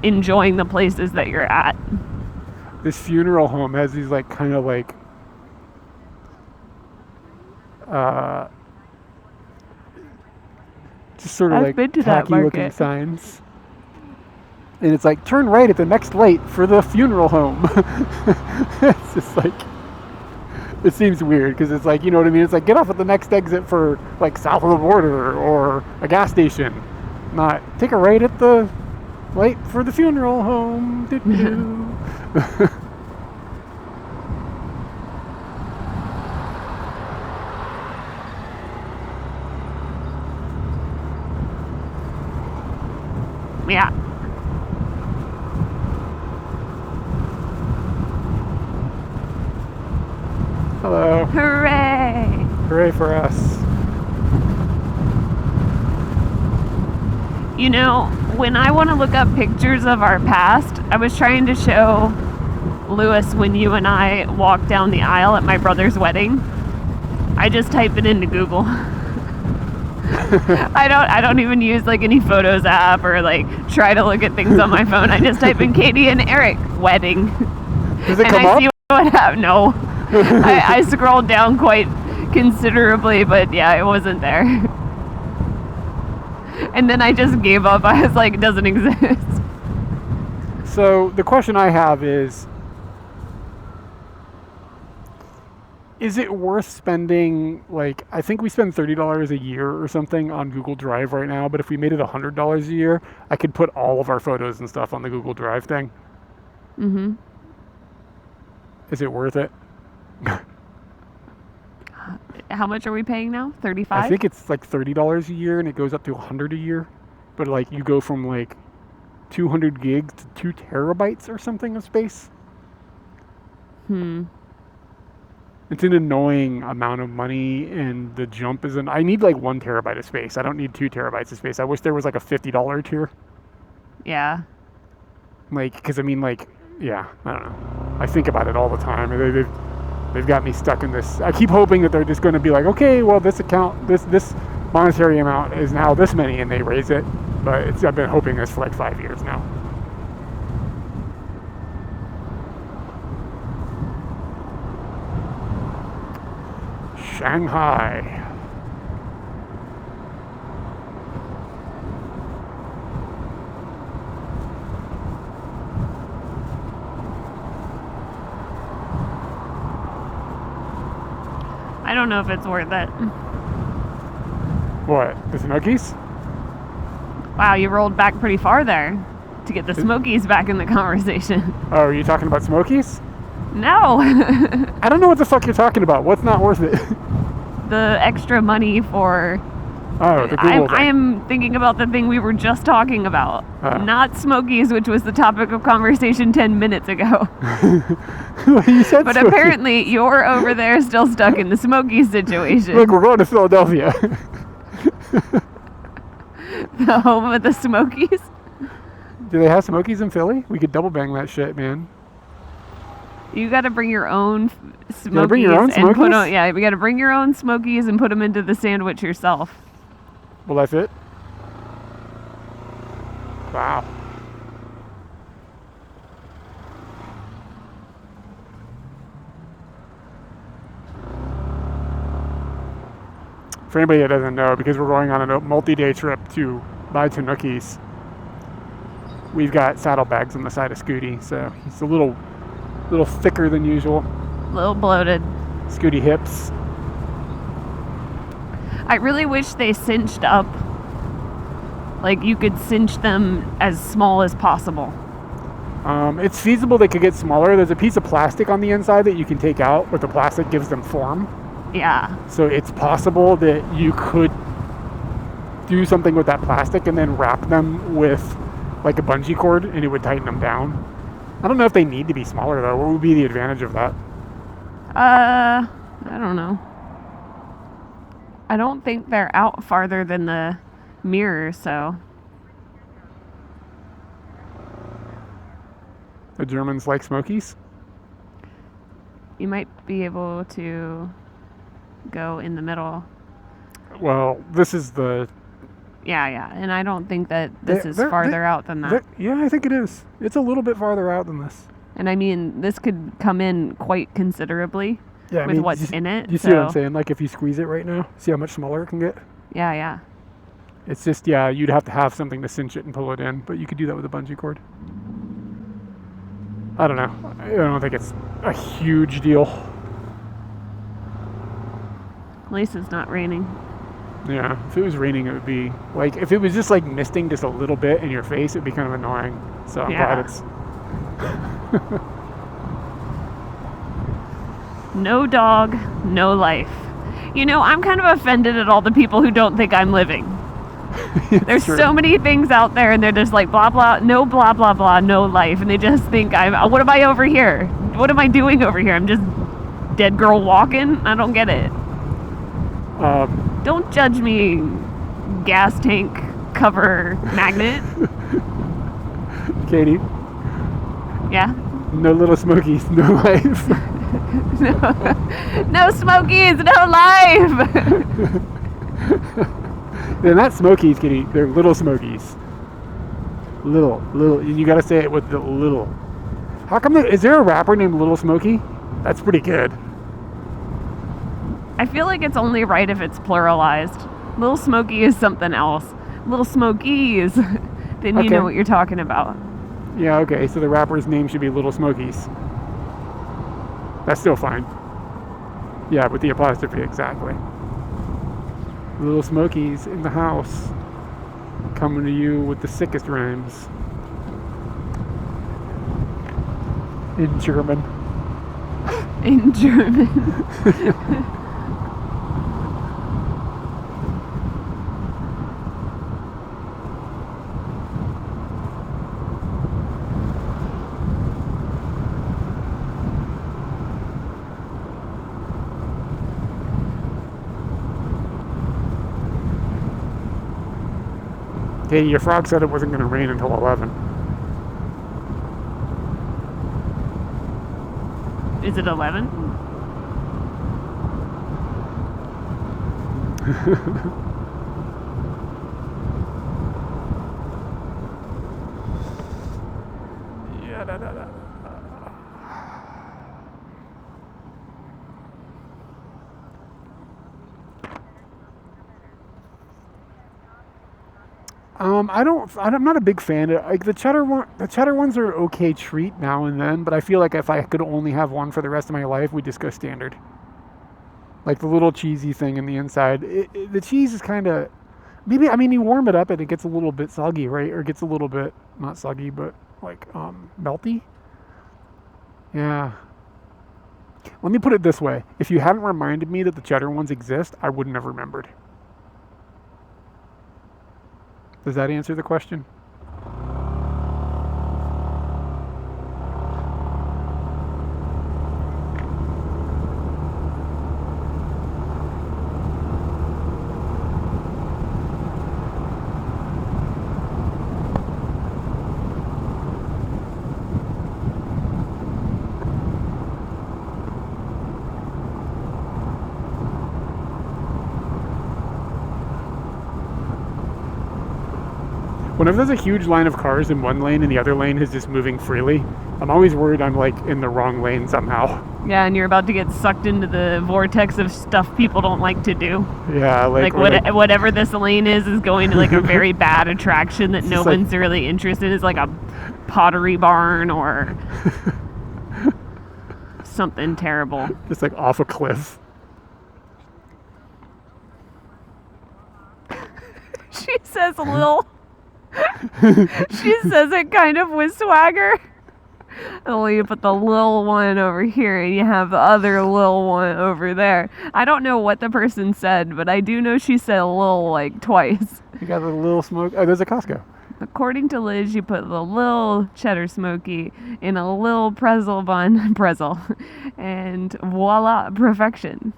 enjoying the places that you're at. This funeral home has these like kind of like just sort of I've like been to that tacky looking market. signs, and it's like turn right at the next light for the funeral home. It's just like, it seems weird because it's like, you know what I mean, it's like get off at the next exit for like south of the border or a gas station, not take a right at the light for the funeral home. Doo-doo. Yeah. Hello. Hooray! Hooray for us. You know, when I want to look up pictures of our past, I was trying to show Lewis when you and I walked down the aisle at my brother's wedding. I just type it into Google. I don't even use like any Photos app or like try to look at things on my phone. I just type in Katie and Eric wedding. Does it and come I up? see what happened. No. I scrolled down quite considerably, but yeah, it wasn't there. And then I just gave up. I was like, it doesn't exist. So the question I have is it worth spending, like, I think we spend $30 a year or something on Google Drive right now, but if we made it $100 a year, I could put all of our photos and stuff on the Google Drive thing. Mm-hmm. Is it worth it? How much are we paying now? 35? I think it's like $30 a year and it goes up to $100 a year. But like you go from like 200 gigs to 2 terabytes or something of space. It's an annoying amount of money, and the jump isn't. I need like 1 terabyte of space. I don't need 2 terabytes of space. I wish there was like a $50 tier. Yeah. Like, because I mean, like, yeah, I don't know. I think about it all the time. They've got me stuck in this. I keep hoping that they're just going to be like, okay, well, this account, this monetary amount is now this many, and they raise it. But I've been hoping this for like 5 years now. Shanghai. I don't know if it's worth it. What? The Smokies? Wow, you rolled back pretty far there to get the Smokies back in the conversation. Oh, are you talking about Smokies? No. I don't know what the fuck you're talking about. What's not worth it? The extra money for... Oh, the Google thing. I am thinking about the thing we were just talking about. Not Smokies, which was the topic of conversation 10 minutes ago. You said But Smokies. apparently you're over there still stuck in the Smokies situation. Look, we're going to Philadelphia. The home of the Smokies. Do they have Smokies in Philly? We could double bang that shit, man. You got to bring your own Smokies. Gotta bring your own and put Smokies? on, yeah, we got to bring your own Smokies and put them into the sandwich yourself. Will that fit? Wow. For anybody that doesn't know, because we're going on a multi-day trip to buy Tanukis, we've got saddlebags on the side of Scooty, so he's a little thicker than usual. A little bloated. Scooty hips. I really wish they cinched up. Like you could cinch them as small as possible. It's feasible they could get smaller. There's a piece of plastic on the inside that you can take out, but the plastic gives them form. Yeah. So it's possible that you could do something with that plastic and then wrap them with like a bungee cord, and it would tighten them down. I don't know if they need to be smaller though. What would be the advantage of that? I don't know. I don't think they're out farther than the mirror, so. The Germans like Smokies? You might be able to go in the middle. Well, this is the... Yeah, and I don't think that this is farther out than that. Yeah, I think it is. It's a little bit farther out than this. And I mean, this could come in quite considerably with what's in it. You see what I'm saying? Like if you squeeze it right now, see how much smaller it can get? Yeah. It's just, yeah, you'd have to have something to cinch it and pull it in, but you could do that with a bungee cord. I don't know. I don't think it's a huge deal. At least it's not raining. Yeah, if it was raining, it would be like, if it was just like misting just a little bit in your face, it'd be kind of annoying. So I'm glad it's... No dog, no life. You know, I'm kind of offended at all the people who don't think I'm living. There's so many things out there, and they're just like blah blah, no blah blah blah, no life, and they just think what am I over here? What am I doing over here? I'm just dead girl walking. I don't get it. Don't judge me, gas tank cover magnet. Katie. Yeah. No little Smokies, no life. No Smokies, no life. They're not Smokies, Kitty. They're little Smokies. Little. You gotta say it with the little. How come is there a rapper named Little Smokey? That's pretty good. I feel like it's only right if it's pluralized. Little Smokey is something else. Little Smokies. Then you know what you're talking about. Yeah, okay. So the rapper's name should be Little Smokies. That's still fine. Yeah, with the apostrophe, exactly. Little Smokies in the house, coming to you with the sickest rhymes. In German. In German. Hey, your frog said it wasn't going to rain until 11. Is it 11? I'm not a big fan of like the cheddar one. The cheddar ones are okay treat now and then, but I feel like if I could only have one for the rest of my life, we'd just go standard. Like the little cheesy thing in the inside. The cheese is kind of maybe. I mean, you warm it up and it gets a little bit soggy, right? Or it gets a little bit not soggy, but like melty. Yeah. Let me put it this way: if you hadn't reminded me that the cheddar ones exist, I wouldn't have remembered. Does that answer the question? Whenever there's a huge line of cars in one lane and the other lane is just moving freely, I'm always worried I'm like in the wrong lane somehow. Yeah, and you're about to get sucked into the vortex of stuff people don't like to do. Yeah, whatever this lane is going to like a very bad attraction that no one's really interested in. It's like a pottery barn or something terrible. Just like off a cliff. She says a little... She says it kind of with swagger. Only you put the little one over here and you have the other little one over there. I don't know what the person said, but I do know she said little like twice. You got a little smoke. Oh, there's a Costco. According to Liz, you put the little cheddar smoky in a little pretzel bun, and voila, perfection.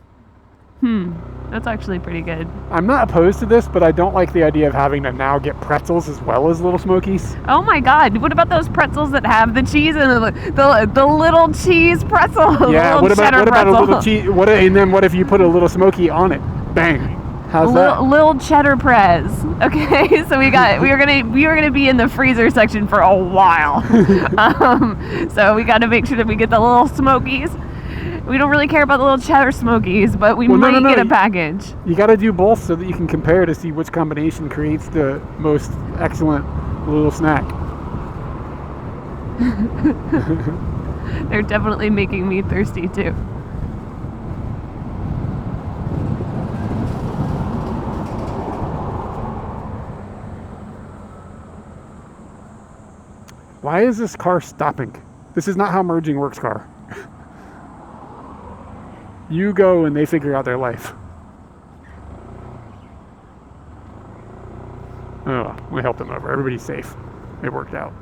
That's actually pretty good. I'm not opposed to this, but I don't like the idea of having to now get pretzels as well as little smokies. Oh my god, what about those pretzels that have the cheese in them? The little cheese pretzel. Yeah, what about a little cheese? And then what if you put a little smoky on it? Bang. How's that? Little cheddar prez. Okay, so we were gonna be in the freezer section for a while. So we got to make sure that we get the little smokies. We don't really care about the little cheddar smokies, but we might get a package. You got to do both so that you can compare to see which combination creates the most excellent little snack. They're definitely making me thirsty too. Why is this car stopping? This is not how merging works, car. You go and they figure out their life. Oh, we helped them over. Everybody's safe. It worked out.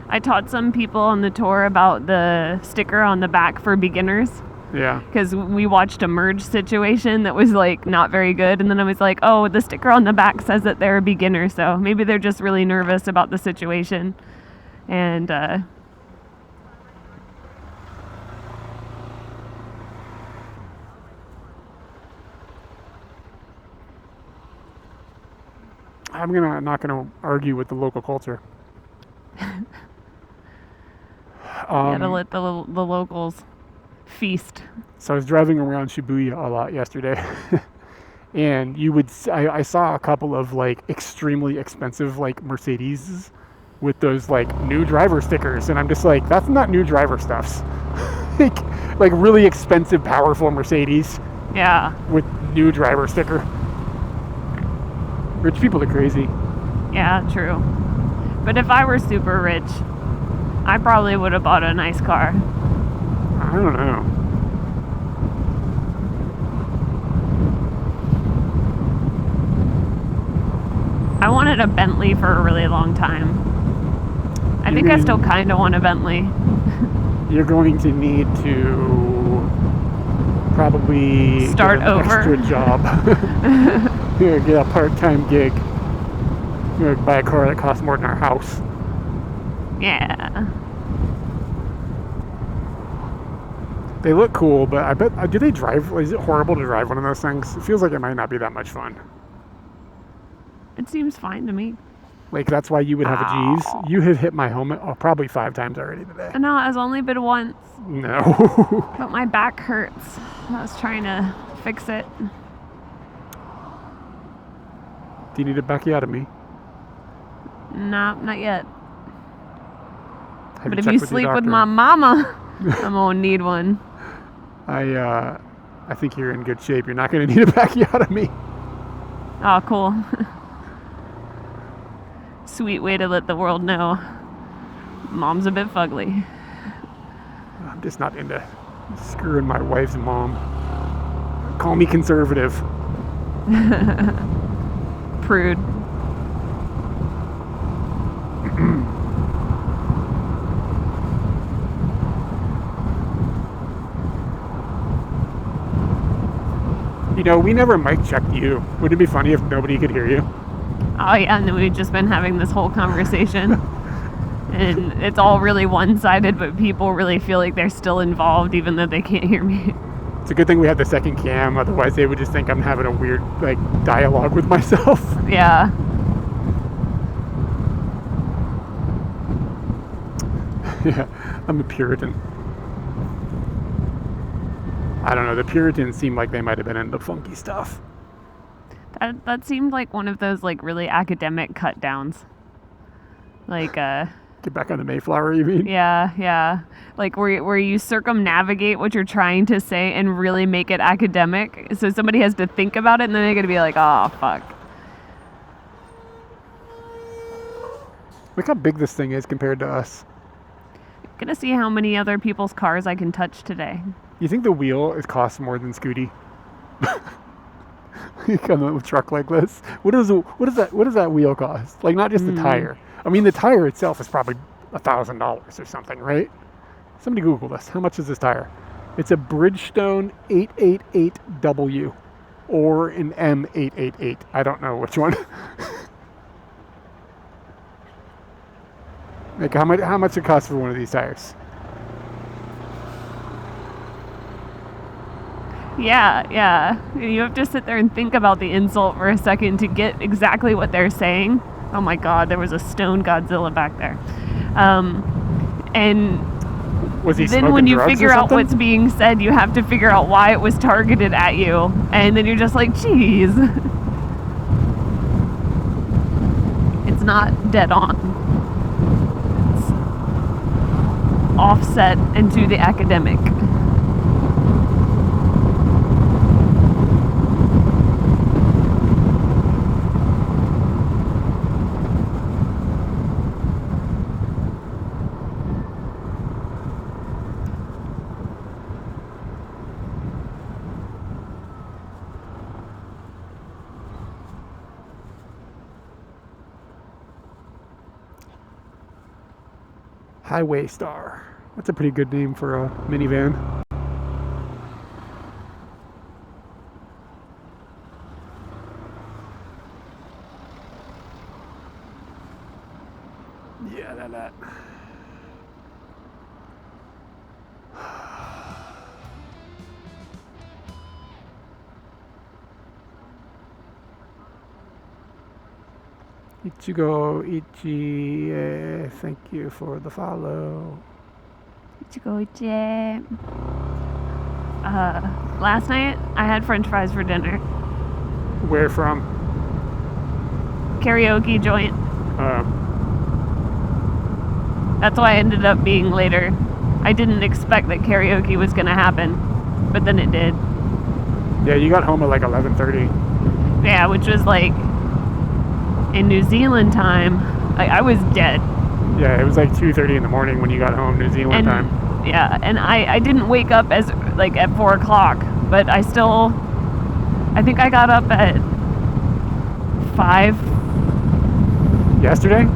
I taught some people on the tour about the sticker on the back for beginners. Yeah. Because we watched a merge situation that was like not very good, and then I was like, oh, the sticker on the back says that they're a beginner, so maybe they're just really nervous about the situation. And I'm not gonna argue with the local culture. to let the locals feast. So I was driving around Shibuya a lot yesterday, and I saw a couple of like extremely expensive like Mercedes with those like new driver stickers, and I'm just like, that's not new driver stuffs. like really expensive, powerful Mercedes. Yeah. With new driver sticker. Rich people are crazy. Yeah, true. But if I were super rich, I probably would have bought a nice car. I don't know. I wanted a Bentley for a really long time. I think I still kind of want a Bentley. You're going to need to probably start get an over. Extra job. Get a part-time gig. Buy a car that costs more than our house. Yeah. They look cool, but I bet, do they drive? Is it horrible to drive one of those things? It feels like it might not be that much fun. It seems fine to me. Like, that's why you would have a Jeeves. You have hit my helmet probably 5 times already today. No, it's only been once. No. But my back hurts. I was trying to fix it. Do you need a Becchiatomy? No, not yet. Have But if checked you with your sleep with doctor? my mama, I'm gonna need one. I think you're in good shape. You're not going to need a Becchiatomy. Oh, cool. Sweet way to let the world know mom's a bit fugly. I'm just not into screwing my wife's mom. Call me conservative. Prude. You know, we never mic checked you. Would it be funny if nobody could hear you? Oh yeah, and then we've just been having this whole conversation. And it's all really one-sided, but people really feel like they're still involved even though they can't hear me. It's a good thing we have the second cam, otherwise they would just think I'm having a weird, like, dialogue with myself. Yeah. Yeah, I'm a Puritan. I don't know, the Puritans seem like they might have been into funky stuff. That seemed like one of those like really academic cut downs. Like Get back on the Mayflower, you mean? yeah. Like where you circumnavigate what you're trying to say and really make it academic. So somebody has to think about it and then they're gonna be like, oh fuck. Look how big this thing is compared to us. Gonna see how many other people's cars I can touch today. You think the wheel costs more than Scooty? You come up with a truck like this. What does that wheel cost? Like, not just the tire. I mean, the tire itself is probably $1,000 or something, right? Somebody Google this. How much is this tire? It's a Bridgestone 888W or an M888. I don't know which one. Like, how much it costs for one of these tires? Yeah. You have to sit there and think about the insult for a second to get exactly what they're saying. Oh my God, there was a stone Godzilla back there. And was he then when you drugs figure out what's being said, you have to figure out why it was targeted at you. And then you're just like, geez. It's not dead on. It's offset into the academic. Highway Star. That's a pretty good name for a minivan. Yeah, that. Ichigo Ichi, thank you for the follow. Ichigo Ichi. Last night I had French fries for dinner. Where from? Karaoke joint. That's why I ended up being later. I didn't expect that karaoke was gonna happen, but then it did. Yeah, you got home at like 11:30. Yeah, which was like in New Zealand time. I was dead. Yeah, it was like 2:30 in the morning when you got home, New Zealand time. Yeah, and I didn't wake up as like at 4 o'clock, but I think I got up at 5. Yesterday?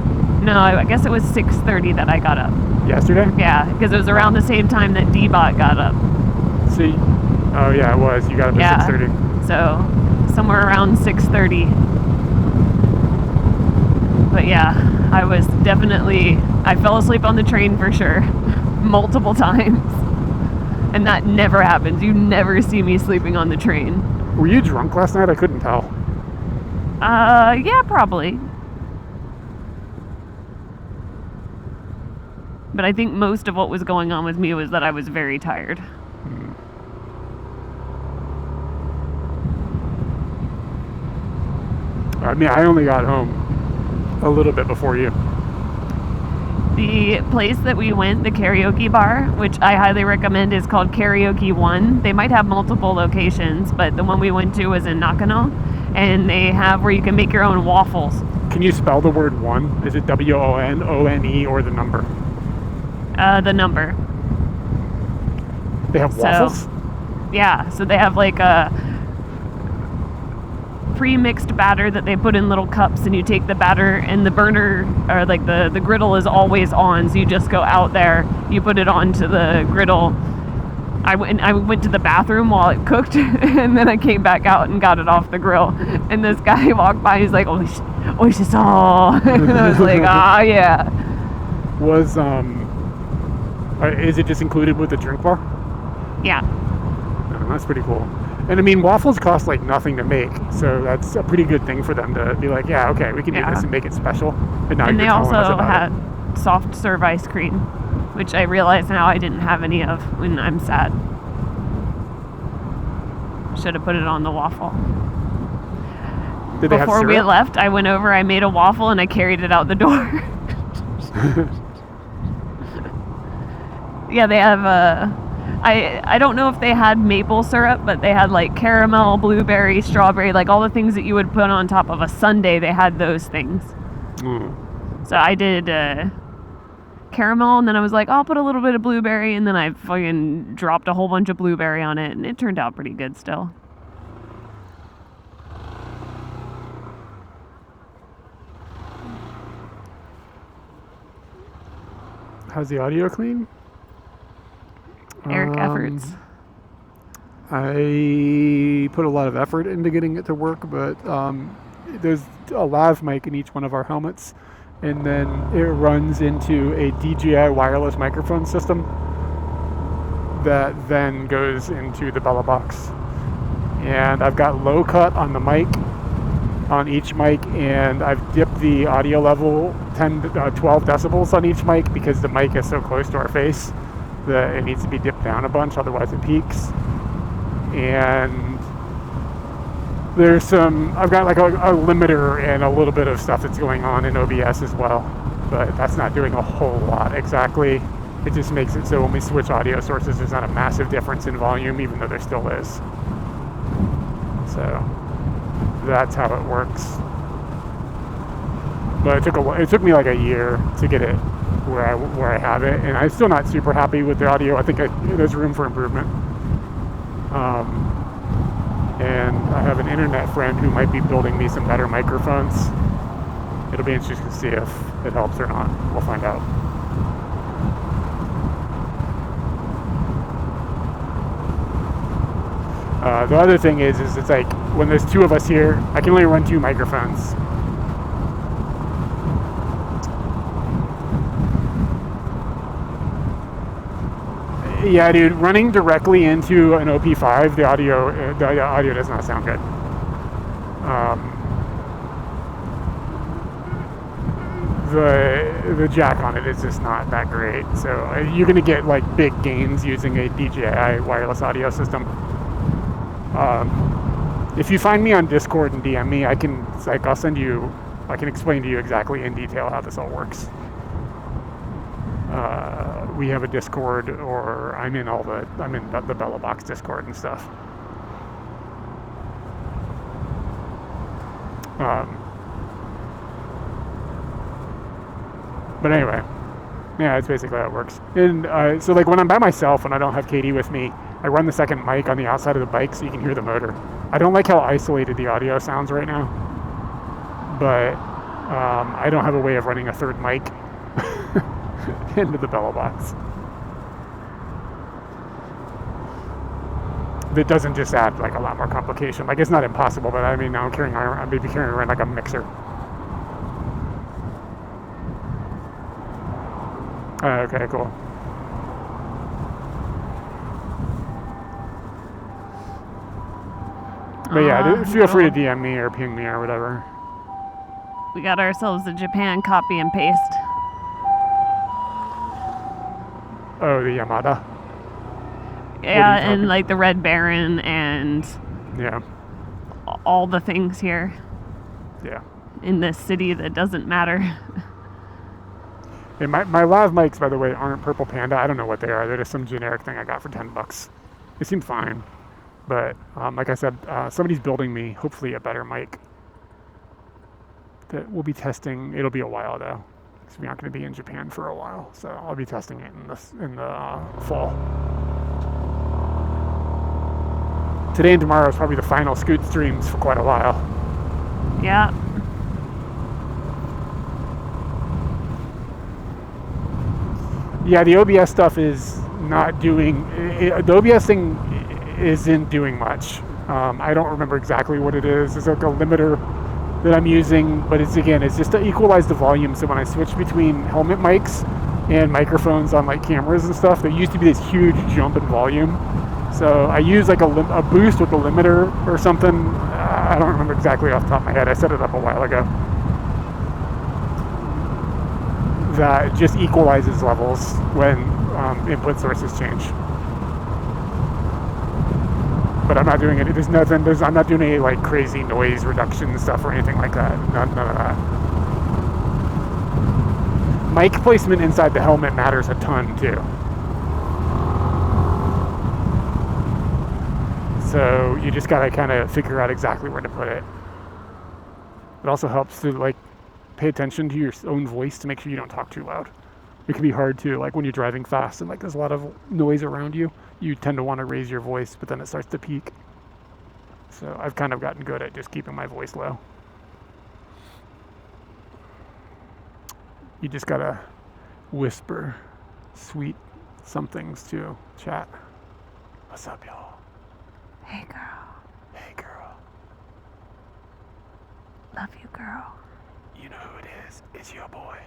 No, I guess it was 6:30 that I got up. Yesterday? Yeah, because it was around the same time that D-Bot got up. See? Oh yeah, it was. You got up at 6:30. So somewhere around 6:30. But yeah, I fell asleep on the train for sure. Multiple times. And that never happens. You never see me sleeping on the train. Were you drunk last night? I couldn't tell. Yeah, probably. But I think most of what was going on with me was that I was very tired. I mean, I only got home a little bit before you. The place that we went, the karaoke bar, which I highly recommend, is called Karaoke One. They might have multiple locations, but the one we went to was in Nakano, and they have where you can make your own waffles. Can you spell the word one? Is it WON, ONE, or the number? The number. They have waffles? Yeah, so they have like a pre-mixed batter that they put in little cups, and you take the batter, and the burner, or like the griddle is always on, so you just go out there, you put it onto the griddle. I went to the bathroom while it cooked, and then I came back out and got it off the grill, and this guy walked by, he's like, oishisou, and I was like, yeah. Is it just included with the drink bar? Yeah. Oh, that's pretty cool. And I mean, waffles cost like nothing to make, so that's a pretty good thing for them to be like, yeah, okay, we can do this and make it special. And they also had soft serve ice cream, which I realize now I didn't have any of when I'm sad. Should have put it on the waffle. Before we left, I went over, I made a waffle, and I carried it out the door. Yeah, they have I don't know if they had maple syrup, but they had like caramel, blueberry, strawberry, like all the things that you would put on top of a sundae. They had those things. So I did caramel, and then I was like, I'll put a little bit of blueberry, and then I fucking dropped a whole bunch of blueberry on it, and it turned out pretty good still. How's the audio clean? Eric efforts. I put a lot of effort into getting it to work, but there's a lav mic in each one of our helmets, and then it runs into a DJI wireless microphone system that then goes into the Bella box. And I've got low cut on the mic, on each mic, and I've dipped the audio level 12 decibels on each mic because the mic is so close to our face that it needs to be dipped down a bunch, otherwise it peaks. And there's I've got like a limiter and a little bit of stuff that's going on in OBS as well, but that's not doing a whole lot exactly. It just makes it so when we switch audio sources, there's not a massive difference in volume, even though there still is. So that's how it works. But it took me like a year to get it where I have it, and I'm still not super happy with the audio. I think there's room for improvement. And I have an internet friend who might be building me some better microphones. It'll be interesting to see if it helps or not. We'll find out. The other thing is it's like when there's two of us here, I can only run 2 microphones. Yeah, dude, running directly into an OP5, the audio does not sound good. The jack on it is just not that great. So you're gonna get like big gains using a DJI wireless audio system. If you find me on Discord and DM me, I can explain to you exactly in detail how this all works. We have a Discord, or I'm in the Bella Box Discord and stuff. But anyway, yeah, that's basically how it works. And so like when I'm by myself and I don't have Katie with me, I run the second mic on the outside of the bike so you can hear the motor. I don't like how isolated the audio sounds right now, but I don't have a way of running a third mic into the Bella box. That doesn't just add like a lot more complication. Like it's not impossible, but I mean now I'm maybe carrying around like a mixer. Okay, cool. But yeah, feel free to DM me or ping me or whatever. We got ourselves a Japan copy and paste. Oh, the Yamada. Yeah, and like the Red Baron and yeah, all the things here. Yeah. In this city that doesn't matter. And my lav mics, by the way, aren't Purple Panda. I don't know what they are. They're just some generic thing I got for $10. They seem fine. But like I said, somebody's building me, hopefully, a better mic that we'll be testing. It'll be a while, though, because we aren't going to be in Japan for a while. So I'll be testing it in the fall. Today and tomorrow is probably the final Scoot streams for quite a while. Yeah. Yeah, the OBS stuff is not doing... the OBS thing isn't doing much. I don't remember exactly what it is. It's like a limiter that I'm using, but it's just to equalize the volume. So when I switch between helmet mics and microphones on like cameras and stuff, there used to be this huge jump in volume. So I use like a boost with a limiter or something. I don't remember exactly off the top of my head. I set it up a while ago. That just equalizes levels when input sources change. But I'm not doing it. I'm not doing any like crazy noise reduction stuff or anything like that. None of that. Mic placement inside the helmet matters a ton too. So you just gotta kind of figure out exactly where to put it. It also helps to like pay attention to your own voice to make sure you don't talk too loud. It can be hard to, like when you're driving fast and like there's a lot of noise around you, you tend to want to raise your voice, but then it starts to peak. So I've kind of gotten good at just keeping my voice low. You just gotta whisper sweet somethings to chat. What's up, y'all? Hey, girl. Hey, girl. Love you, girl. You know who it is. It's your boy.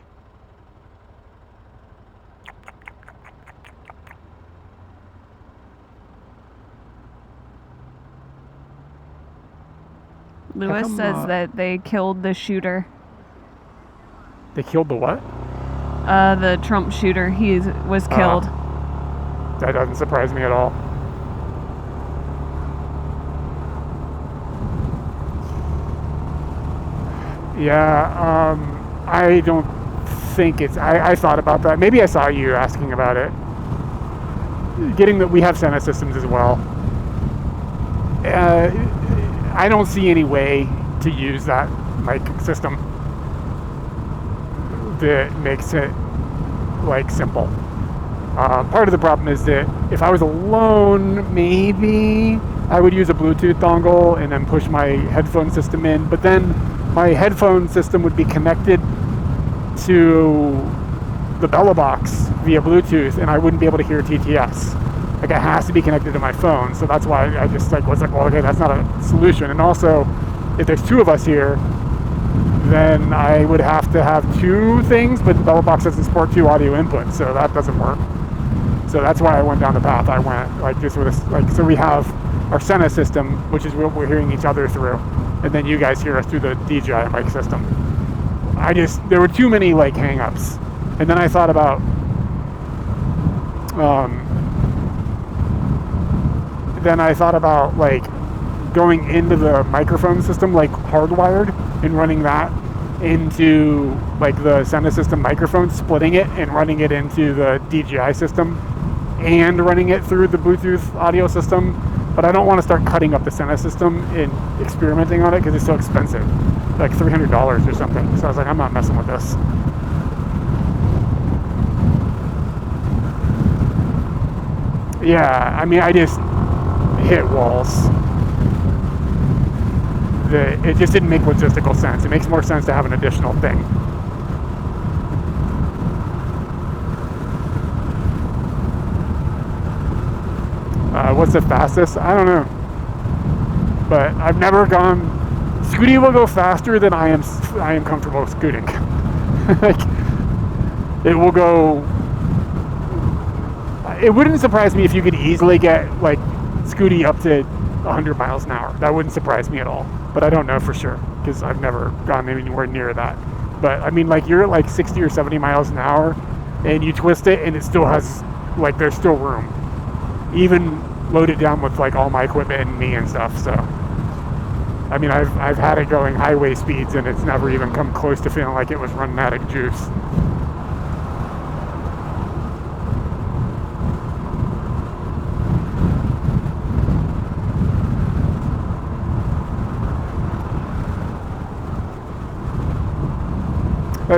Lewis come, says that they killed the shooter. They killed the what? The Trump shooter. He was killed. That doesn't surprise me at all. Yeah, I don't think it's... I thought about that. Maybe I saw you asking about it. Getting that we have Senate systems as well. I don't see any way to use that mic system that makes it like simple. Part of the problem is that if I was alone, maybe I would use a Bluetooth dongle and then push my headphone system in, but then my headphone system would be connected to the Bella box via Bluetooth, and I wouldn't be able to hear TTS. Like, it has to be connected to my phone, so that's why I just was like, well, okay, that's not a solution. And also, if there's two of us here, then I would have to have two things, but the Bella box doesn't support two audio inputs, so that doesn't work. So that's why I went down the path I went, like just with this, like, so we have our Senna system, which is what we're hearing each other through, and then you guys hear us through the DJI mic system. There were too many like hang-ups, and then I thought about like going into the microphone system, like hardwired, and running that into like the Senna system microphone, splitting it and running it into the DJI system and running it through the Bluetooth audio system. But I don't want to start cutting up the Senna system and experimenting on it because it's so expensive, like $300 or something. So I was like, I'm not messing with this. Yeah, I mean, I just hit walls. It just didn't make logistical sense. It makes more sense to have an additional thing. What's the fastest? I don't know. But I've never gone... Scooty will go faster than I am comfortable scooting. Like, it will go... It wouldn't surprise me if you could easily get, like, Scooty up to 100 miles an hour. That wouldn't surprise me at all. But I don't know for sure, because I've never gone anywhere near that. But, I mean, like, you're at, like, 60 or 70 miles an hour, and you twist it, and it still has, like, there's still room. Even loaded down with, like, all my equipment and me and stuff, so... I mean, I've had it going highway speeds, and it's never even come close to feeling like it was running out of juice.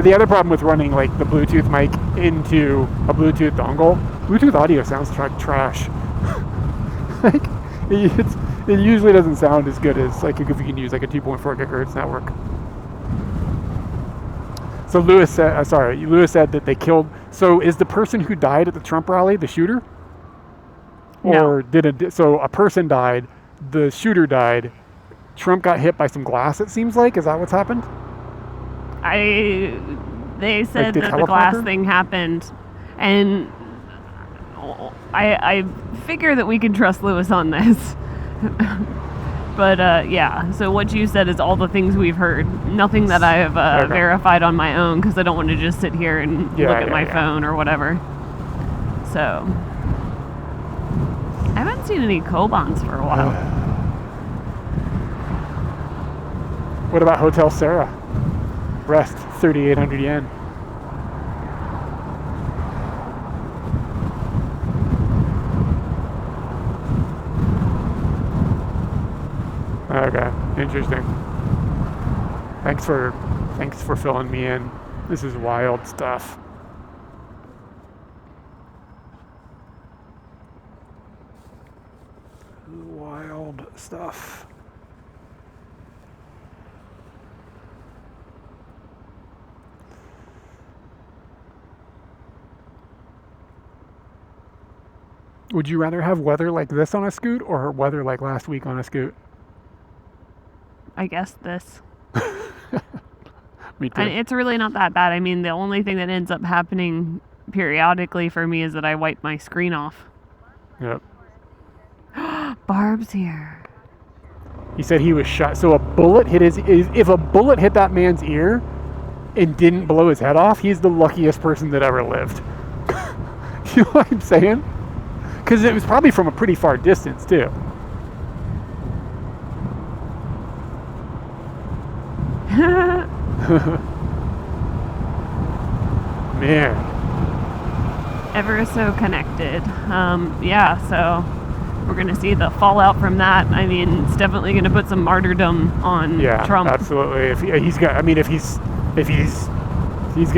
The other problem with running like the Bluetooth mic into a Bluetooth dongle, Bluetooth audio sounds like trash. Like it usually doesn't sound as good as like if you can use like a 2.4 gigahertz network. So Lewis said that they killed. So is the person who died at the Trump rally the shooter? Or No. So a person died, the shooter died, Trump got hit by some glass, it seems like. Is that what's happened? They said like that the glass thing happened, and I figure that we can trust Lewis on this. But yeah, so what you said is all the things we've heard. Nothing that I have verified on my own, because I don't want to just sit here and look at my phone or whatever. So I haven't seen any Kobans for a while. What about Hotel Sarah? Rest, 3,800 yen. Okay, interesting. Thanks for filling me in. This is wild stuff. Wild stuff. Would you rather have weather like this on a scoot or weather like last week on a scoot? I guess this. Me too. And it's really not that bad. I mean, the only thing that ends up happening periodically for me is that I wipe my screen off. Yep. Barb's here. He said he was shot. So a bullet hit if a bullet hit that man's ear and didn't blow his head off, he's the luckiest person that ever lived. You know what I'm saying? Because it was probably from a pretty far distance, too. Man. Ever so connected. Yeah, so we're going to see the fallout from that. I mean, it's definitely going to put some martyrdom on Trump. Absolutely. If he's going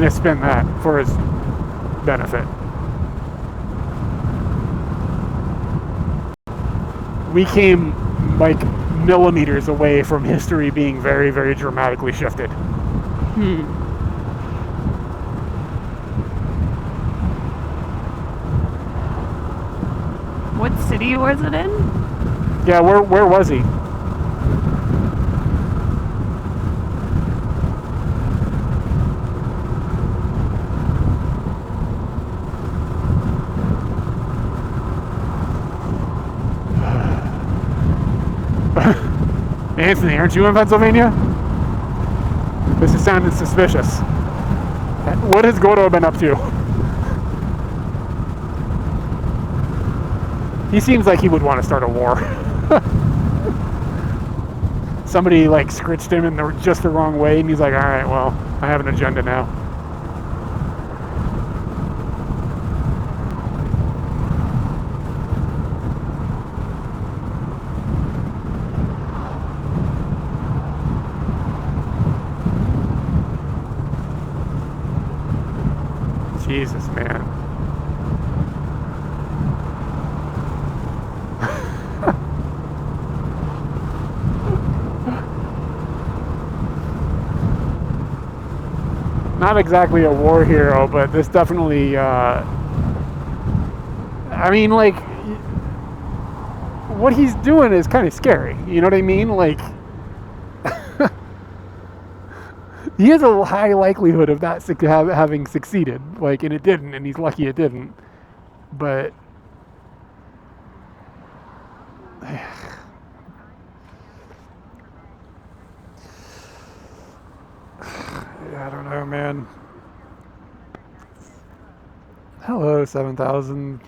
to spend that for his benefit. We came like millimeters away from history being very, very dramatically shifted. What city was it in? Yeah, where was he? Anthony, aren't you in Pennsylvania? This is sounding suspicious. What has Gordo been up to? He seems like he would want to start a war. Somebody like scritched him in just the wrong way, and he's like, all right, well, I have an agenda now. Jesus, man. Not exactly a war hero, but this definitely, I mean, like, what he's doing is kind of scary. You know what I mean? Like, he has a high likelihood of that having succeeded. Like, and it didn't, and he's lucky it didn't. But I don't know, man. Hello, 7,000.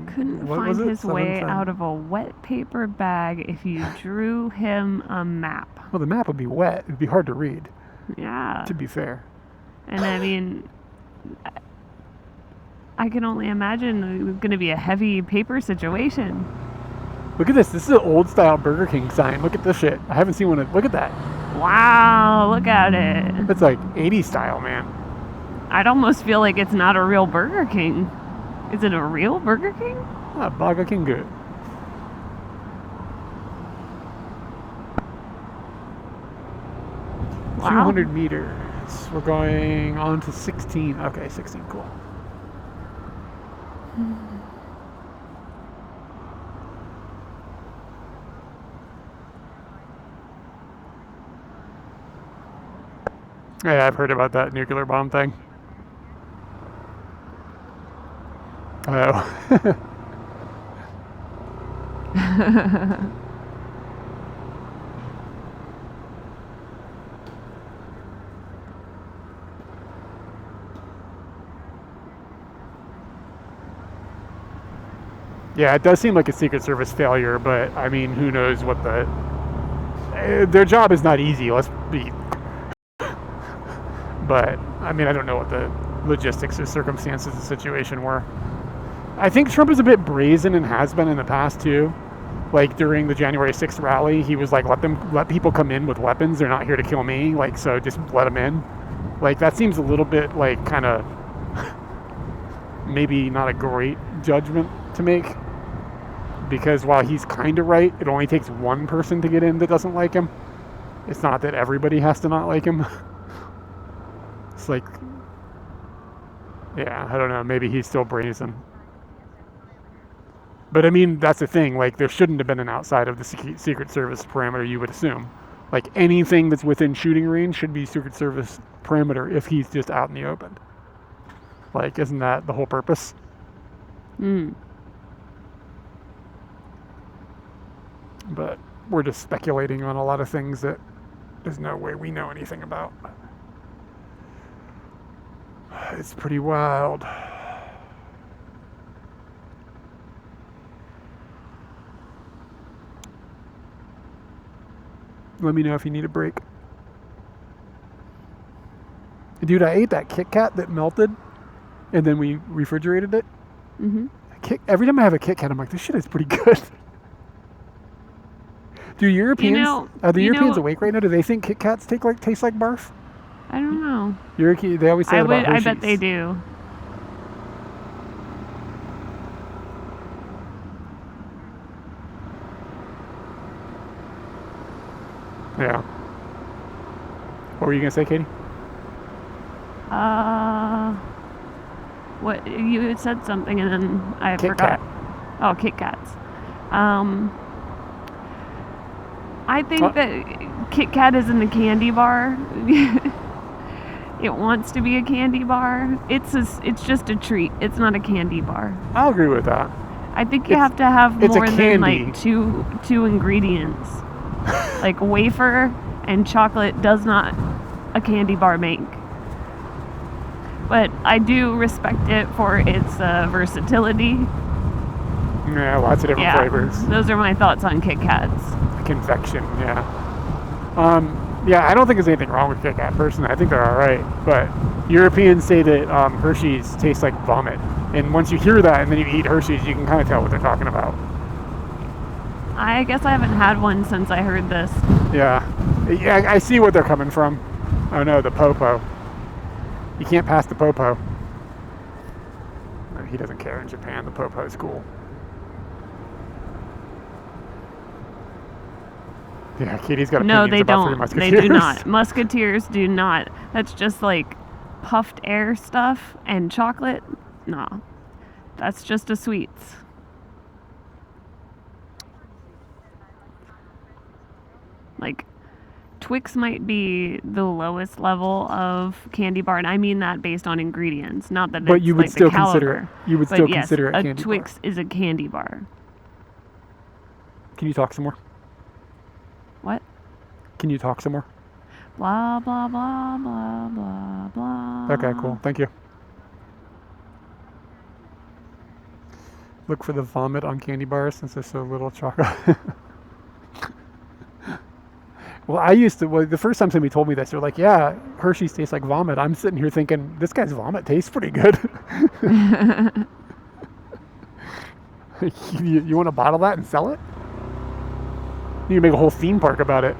Couldn't What find was it? his way 7,000? out of a wet paper bag if you drew him a map. Well, the map would be wet. It'd be hard to read, Yeah. to be fair. And I mean, I can only imagine it's going to be a heavy paper situation. Look at this. This is an old style Burger King sign. Look at this shit. I haven't seen one. Look at that. Wow, look at it. It's like 80s style, man. I'd almost feel like it's not a real Burger King. Is it a real Burger King? Ah, Burger King good. Wow. 200 meters. We're going on to 16. Okay, 16, cool. Yeah, I've heard about that nuclear bomb thing. Oh. Yeah, it does seem like a Secret Service failure, but I mean, who knows what their job is not easy, let's be. But, I mean, I don't know what the logistics or circumstances of the situation were. I think Trump is a bit brazen and has been in the past, too. Like, during the January 6th rally, he was like, let people come in with weapons. They're not here to kill me. Like, so just let them in. Like, that seems a little bit, like, kind of maybe not a great judgment to make. Because while he's kind of right, it only takes one person to get in that doesn't like him. It's not that everybody has to not like him. It's like, yeah, I don't know. Maybe he's still brazen. But I mean, that's the thing. Like, there shouldn't have been an outside of the Secret Service parameter, you would assume. Like, anything that's within shooting range should be Secret Service parameter if he's just out in the open. Like, isn't that the whole purpose? But we're just speculating on a lot of things that there's no way we know anything about. It's pretty wild. Let me know if you need a break. Dude, I ate that Kit Kat that melted, and then we refrigerated it. Every time I have a Kit Kat, I'm like, this shit is pretty good. Do Europeans, are the Europeans awake right now? Do they think Kit Kats taste like barf? I don't know. They always say about Hershey's. I bet they do. Yeah. What were you gonna say, Katie? What you had said something and then I Kit forgot. Kat. Oh, Kit Kats. I think that Kit Kat isn't a candy bar. It wants to be a candy bar. It's just a treat. It's not a candy bar. I'll agree with that. I think you have to have more than candy. like two ingredients. Like wafer and chocolate does not a candy bar make. But I do respect it for its versatility. Yeah, lots of different flavors. Those are my thoughts on Kit Kats. Convection, yeah. Yeah, I don't think there's anything wrong with Kit Kat personally. I think they're all right. But Europeans say that Hershey's tastes like vomit. And once you hear that and then you eat Hershey's, you can kind of tell what they're talking about. I guess I haven't had one since I heard this. Yeah, I see where they're coming from. Oh no, the popo. You can't pass the popo. He doesn't care in Japan. The popo is cool. Yeah, Katie's got opinions about Three Musketeers. They do not. Musketeers do not. That's just like puffed air stuff and chocolate. No, that's just a sweets. Like, Twix might be the lowest level of candy bar, and I mean that based on ingredients, not that but it's you would like still the caliber. consider it. You would still consider it a candy Twix bar. is a candy bar. Can you talk some more? What? Can you talk some more? Blah blah blah blah blah blah. Okay, cool. Thank you. Look for the vomit on candy bars since there's so little chocolate. Well, the first time somebody told me this, they're like, yeah, Hershey's tastes like vomit. I'm sitting here thinking, this guy's vomit tastes pretty good. You want to bottle that and sell it? You can make a whole theme park about it.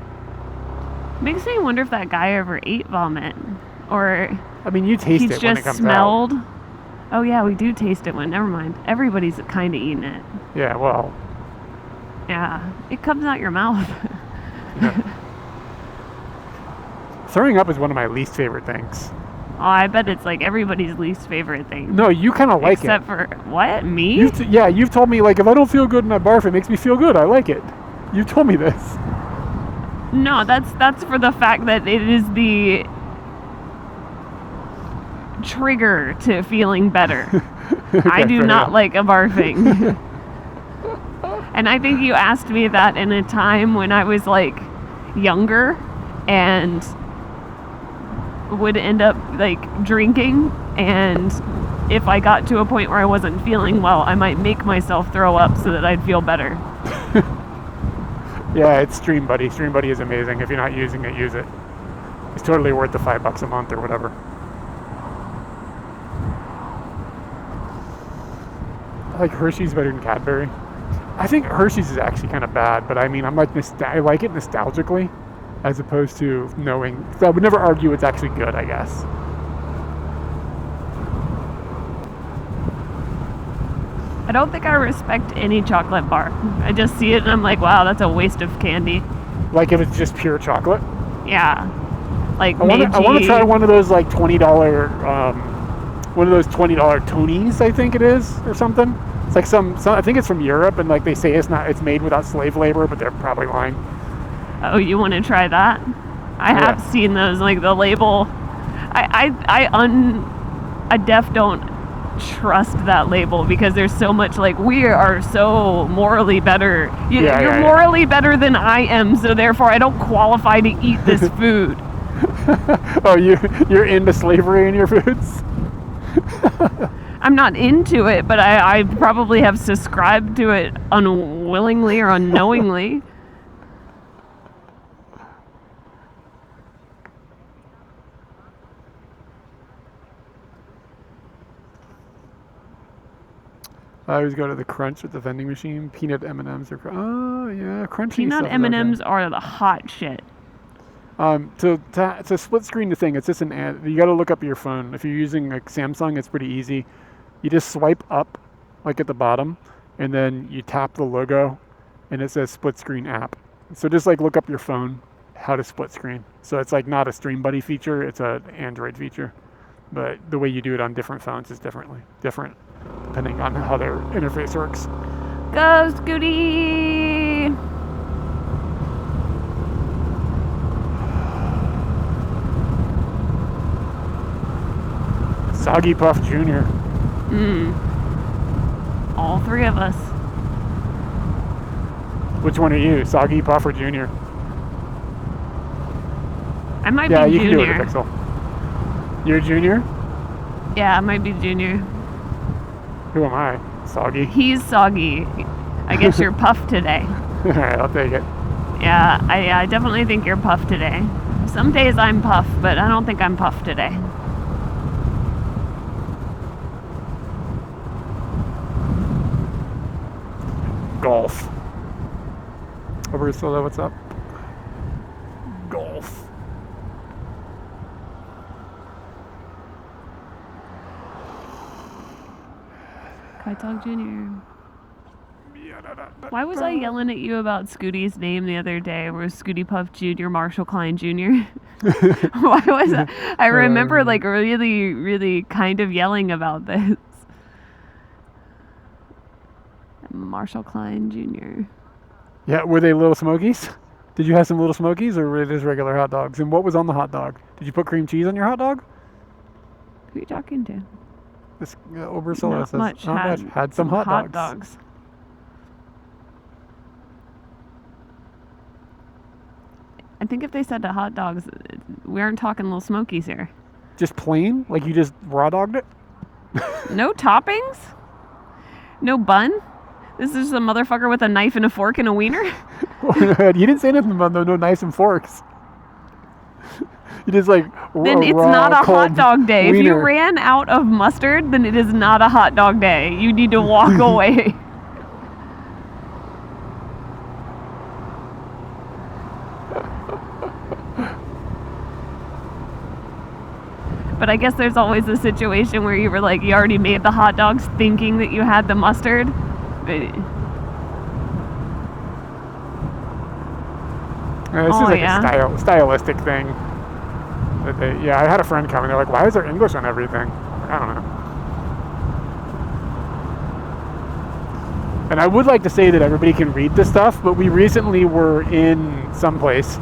Makes me wonder if that guy ever ate vomit. Or I mean, you taste it when it comes out. Oh, yeah, we do taste it when, never mind. Everybody's kind of eating it. Yeah, well. Yeah, it comes out your mouth. Yeah. Throwing up is one of my least favorite things. Oh, I bet it's like everybody's least favorite thing. No, you kind of like Except it. for, what, me? You've told me, like, if I don't feel good and I barf, it makes me feel good. I like it. You've told me this. No, that's for the fact that it is the trigger to feeling better. Okay, I do fair not enough. like a barfing. And I think you asked me that in a time when I was like younger and would end up like drinking, and if I got to a point where I wasn't feeling well, I might make myself throw up so that I'd feel better. Yeah, it's Stream Buddy. Stream Buddy is amazing. If you're not using it, use it. It's totally worth the $5 a month or whatever. I like Hershey's better than Cadbury. I think Hershey's is actually kind of bad, but I mean, I like it nostalgically, as opposed to knowing. So I would never argue it's actually good, I guess. I don't think I respect any chocolate bar. I just see it and I'm like, wow, that's a waste of candy. Like if it's just pure chocolate. Yeah. Like I want to try one of those like $20, one of those $20 Tonies, I think it is, or something. It's like some I think it's from Europe, and like they say it's made without slave labor, but they're probably lying. Oh, you want to try that? I have seen those, like the label. I def don't trust that label because there's so much like we are so morally better. You're morally better than I am, so therefore I don't qualify to eat this food. Oh, you're into slavery in your foods? I'm not into it, but I probably have subscribed to it unwillingly or unknowingly. I always go to the Crunch at the vending machine. Peanut M&Ms are crunchy. Peanut M&Ms are the hot shit. To split screen the thing, it's just an ad. You got to look up your phone. If you're using like Samsung, it's pretty easy. You just swipe up, like at the bottom, and then you tap the logo, and it says split screen app. So just like look up your phone, how to split screen. So it's like not a Stream Buddy feature, it's an Android feature. But the way you do it on different phones is different, depending on how their interface works. Go, Scooty! Soggy Puff Jr. All three of us. Which one are you, Soggy Puff or Junior? I might be Junior. Yeah, you Junior. can do it, Pixel. You're Junior? Yeah, I might be Junior. Who am I? Soggy? He's Soggy. I guess you're Puff today. Alright, I'll take it. Yeah, I definitely think you're Puff today. Some days I'm Puff, but I don't think I'm Puff today. Golf. Oversoda, what's up? Golf. Kite Dog Jr. Why was I yelling at you about Scooty's name the other day? Where Scooty Puff Jr., Marshall Klein Jr.? Why was that? I remember like really, really kind of yelling about this. Marshall Klein Jr. Yeah, were they Little Smokies? Did you have some Little Smokies, or were they just regular hot dogs? And what was on the hot dog? Did you put cream cheese on your hot dog? Who are you talking to? This Obersola Not says much. not much. Had some hot dogs. I think if they said to hot dogs, we aren't talking Little Smokies here. Just plain? Like you just raw dogged it? No toppings? No bun? This is a motherfucker with a knife and a fork and a wiener? You didn't say anything about no knives and forks. You just like then it's raw, not a hot dog day. wiener. If you ran out of mustard, then it is not a hot dog day. You need to walk away. But I guess there's always a situation where you were like, you already made the hot dogs thinking that you had the mustard. This is like a stylistic thing. I had a friend come and they're like, why is there English on everything? I don't know. And I would like to say that everybody can read this stuff, but we recently were in someplace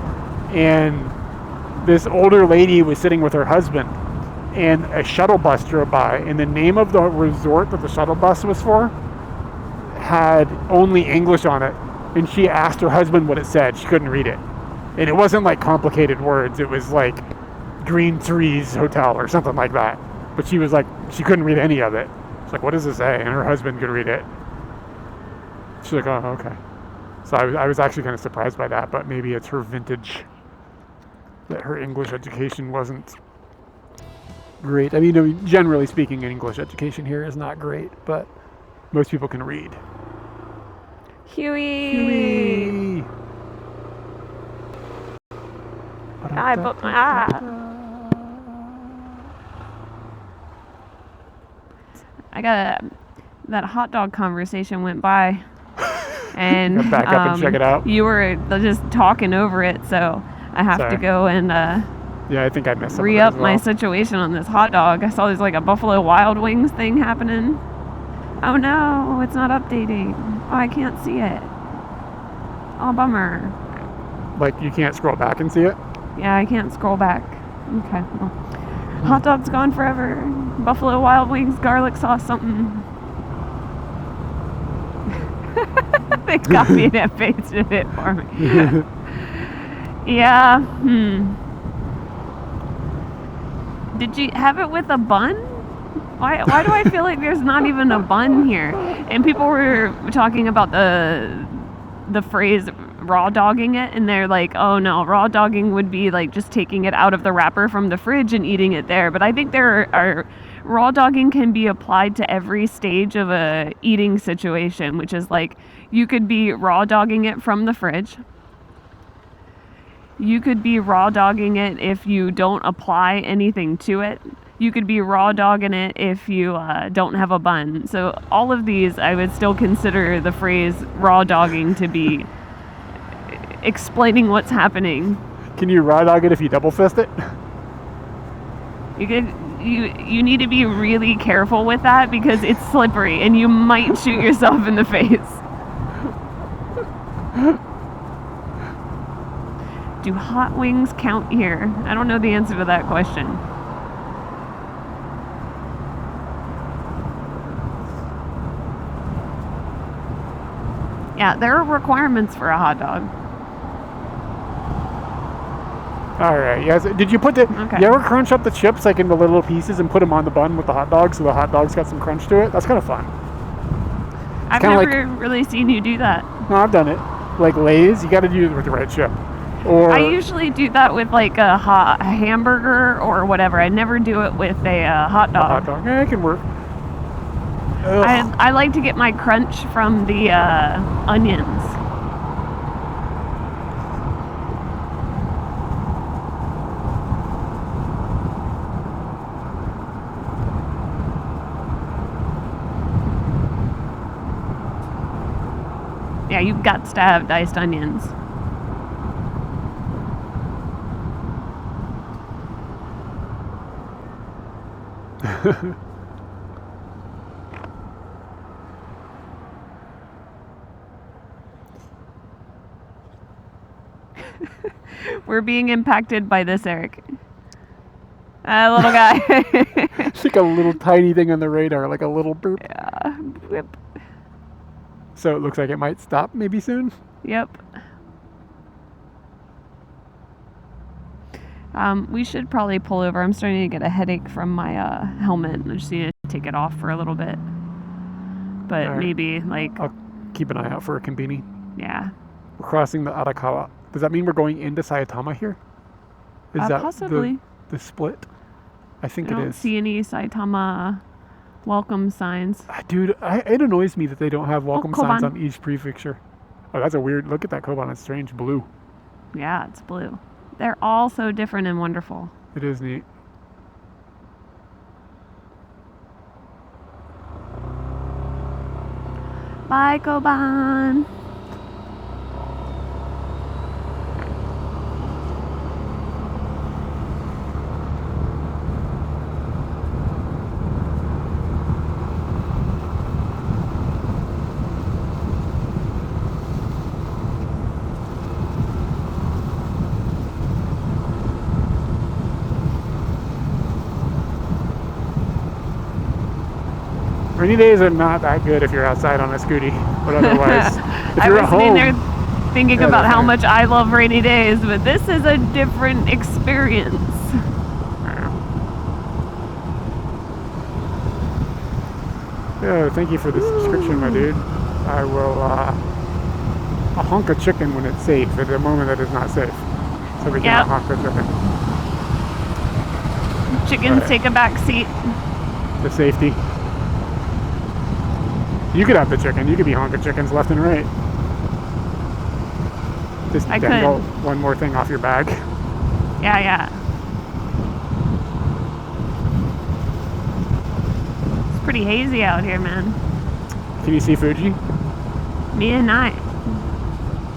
and this older lady was sitting with her husband and a shuttle bus drove by, and the name of the resort that the shuttle bus was for had only English on it, and she asked her husband what it said. She couldn't read it. And it wasn't like complicated words, it was like Green Trees Hotel or something like that. But she was like, she couldn't read any of it. She's like, what does it say? And her husband could read it. She's like, oh, okay. So I was actually kind of surprised by that, but maybe it's her vintage, that her English education wasn't great. I mean, generally speaking, English education here is not great, but most people can read. Huey! I put my I got that hot dog conversation went by, and back up and check it out. You were just talking over it, so I have to go and I think I missed re-up my situation on this hot dog. I saw there's like a Buffalo Wild Wings thing happening. Oh no, it's not updating. Oh, I can't see it. Oh, bummer. Like, you can't scroll back and see it? Yeah, I can't scroll back. Okay. Well, hot dog's gone forever. Buffalo Wild Wings, garlic sauce, something. They copied and pasted it for me. Yeah. Did you have it with a bun? Why do I feel like there's not even a bun here? And people were talking about the phrase raw dogging it, and they're like, oh no, raw dogging would be like just taking it out of the wrapper from the fridge and eating it there. But I think raw dogging can be applied to every stage of a eating situation, which is like you could be raw dogging it from the fridge. You could be raw dogging it if you don't apply anything to it. You could be raw dogging it if you don't have a bun. So all of these, I would still consider the phrase raw dogging to be explaining what's happening. Can you raw dog it if you double fist it? You need to be really careful with that because it's slippery and you might shoot yourself in the face. Do hot wings count here? I don't know the answer to that question. Yeah, there are requirements for a hot dog. All right. Yes. Did you put Okay. You ever crunch up the chips like into little pieces and put them on the bun with the hot dog so the hot dog's got some crunch to it? That's kind of fun. I've never really seen you do that. No, I've done it. Like Lay's, you got to do it with the right chip. Or I usually do that with like a hamburger or whatever. I never do it with a hot dog. hot dog. Yeah, it can work. I like to get my crunch from the onions. Yeah, you've got to have diced onions. We're being impacted by this, Eric. Little guy. It's like a little tiny thing on the radar, like a little burp. Yeah. Whip. So it looks like it might stop maybe soon. Yep. We should probably pull over. I'm starting to get a headache from my helmet. I just need to take it off for a little bit. But right. Maybe like... I'll keep an eye out for a Konbini. Yeah. We're crossing the Arakawa. Does that mean we're going into Saitama here? Is that possibly. The split? I think I it don't is. see any Saitama welcome signs. Dude, it annoys me that they don't have welcome signs Koban. on each prefecture. Oh, that's a weird... Look at that Koban. It's strange. Blue. Yeah, it's blue. They're all so different and wonderful. It is neat. Bye, Koban. Rainy days are not that good if you're outside on a scooty, but otherwise, if I you're was at sitting home, there thinking Yeah, about that's how fine. much I love rainy days, but this is a different experience. Yeah, thank you for the subscription, my dude. I will I'll honk a chicken when it's safe. At the moment that it's not safe, so we Yep. cannot honk the chicken. Chickens Right. take a back seat. The safety. You could have the chicken. You could be honking chickens left and right. Just I dangle could. one more thing off your bag. Yeah, yeah. It's pretty hazy out here, man. Can you see Fuji? Me and I.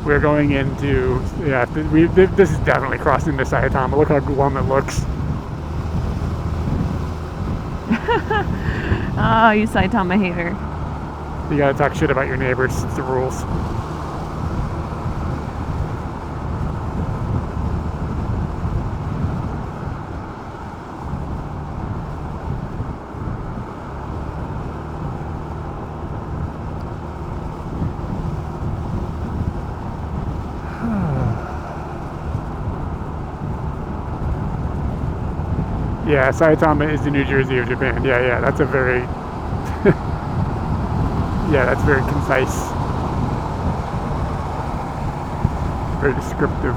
We're going into, yeah, this is definitely crossing the Saitama. Look how glum it looks. Oh, you Saitama hater. You gotta talk shit about your neighbors. It's the rules. Yeah, Saitama is the New Jersey of Japan. Yeah, that's a very... yeah, that's very concise. Very descriptive.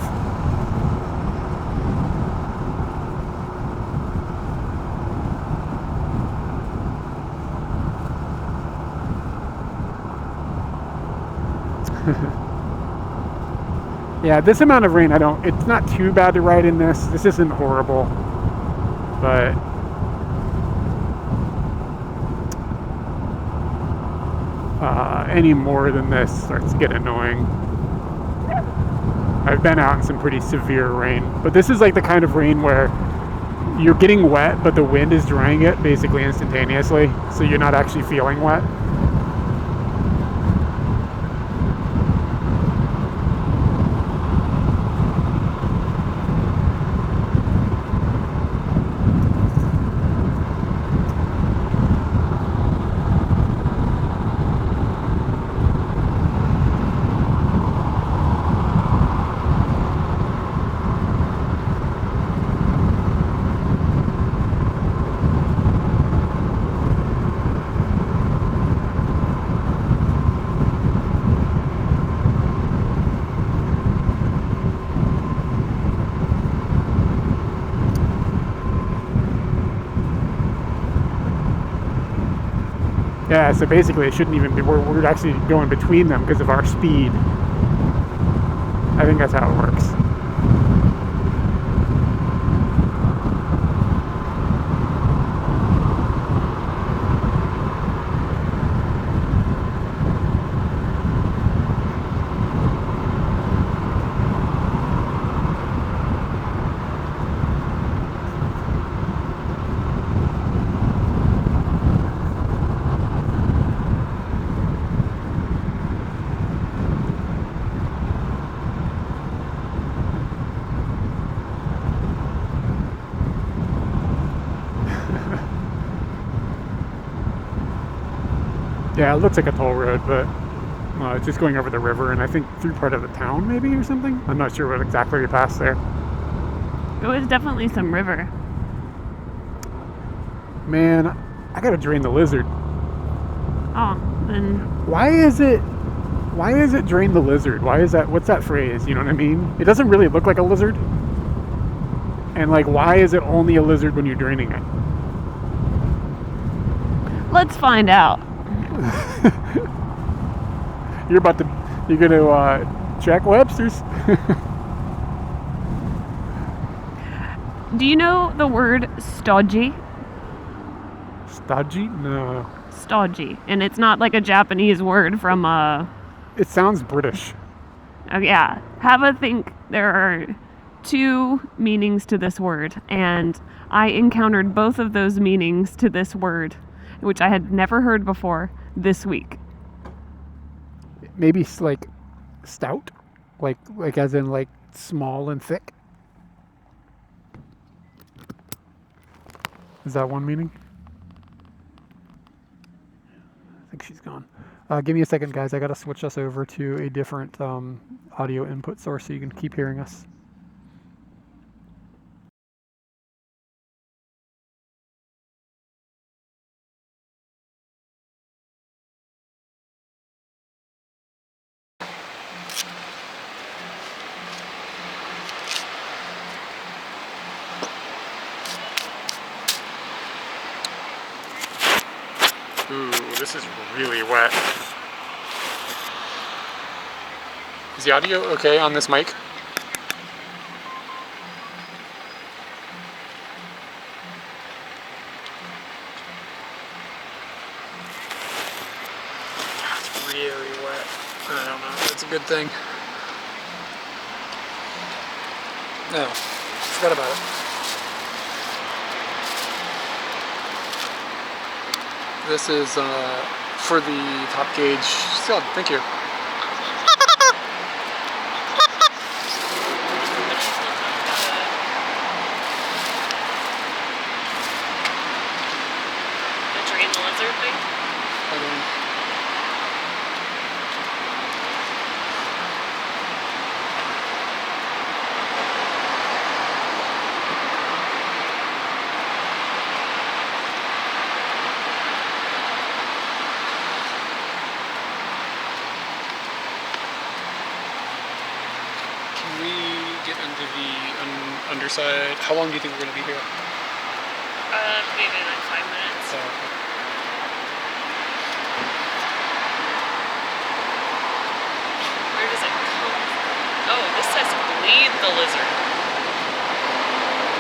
Yeah, this amount of rain, it's not too bad to ride in this. This isn't horrible. But any more than this starts to get annoying. I've been out in some pretty severe rain, but this is like the kind of rain where you're getting wet, but the wind is drying it basically instantaneously, so you're not actually feeling wet. Yeah, so basically it shouldn't even be, we're actually going between them because of our speed. I think that's how it works. Yeah, it looks like a toll road, but it's just going over the river, and I think through part of the town, maybe, or something. I'm not sure what exactly we passed there. It was definitely some river. Man, I gotta drain the lizard. Oh, then... Why is it drain the lizard? Why is that? What's that phrase? You know what I mean? It doesn't really look like a lizard. And like, why is it only a lizard when you're draining it? Let's find out. You're gonna check Webster's. Do you know the word stodgy? Stodgy? No. Stodgy. And it's not like a Japanese word from It sounds British. yeah. Have a think. There are two meanings to this word, and I encountered both of those meanings to this word, which I had never heard before, this week. Maybe like stout, like as in like small and thick. Is that one meaning? I think she's gone. Give me a second, guys. I gotta switch us over to a different audio input source so you can keep hearing us. Ooh, this is really wet. Is the audio okay on this mic? It's really wet. I don't know. That's a good thing. No, forgot about it. This is for the top gauge. Still, thank you. The drain the lizard thing? Can we get into the underside? How long do you think we're going to be here? Maybe like 5 minutes. Oh, okay. Where does it come from? Oh, this says bleed the lizard.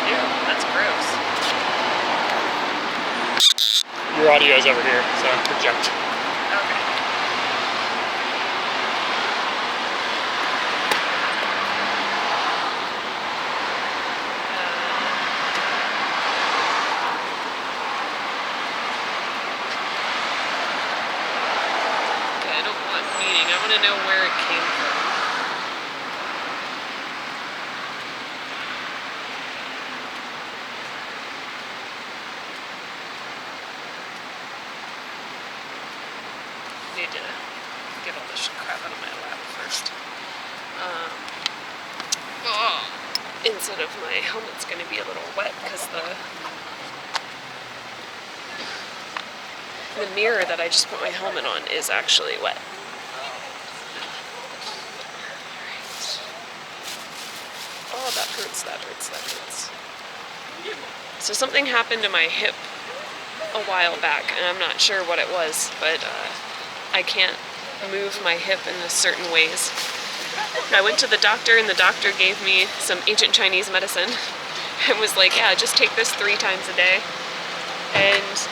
Ew, that's gross. Your audio is over here, so project. Okay. Okay, I don't want meaning. I want to know where it came from. Need to get all this crap out of my lap first. Inside of my helmet's going to be a little wet because the mirror that I just put my helmet on is actually wet. Oh, that hurts, that hurts, that hurts. So something happened to my hip a while back, and I'm not sure what it was, but I can't move my hip in certain ways. I went to the doctor, and the doctor gave me some ancient Chinese medicine and was like, yeah, just take this 3 times a day. And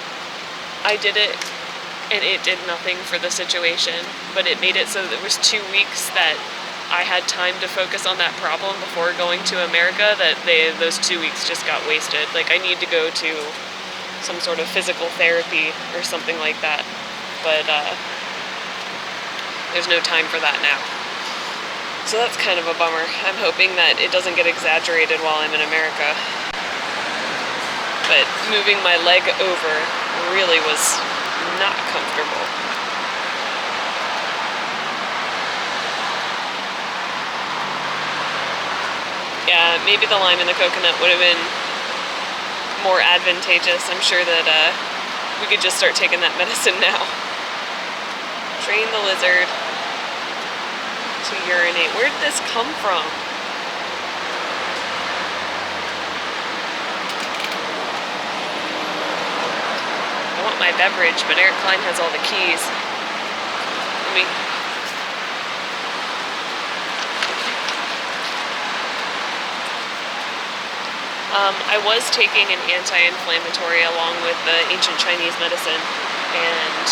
I did it, and it did nothing for the situation, but it made it so that it was 2 weeks that I had time to focus on that problem before going to America, that those 2 weeks just got wasted. Like, I need to go to some sort of physical therapy or something like that, but there's no time for that now. So that's kind of a bummer. I'm hoping that it doesn't get exaggerated while I'm in America. But moving my leg over really was not comfortable. Yeah, maybe the lime and the coconut would have been more advantageous. I'm sure that we could just start taking that medicine now. Train the lizard to urinate. Where did this come from? I want my beverage, but Eric Klein has all the keys. Let me... I was taking an anti-inflammatory along with the ancient Chinese medicine, and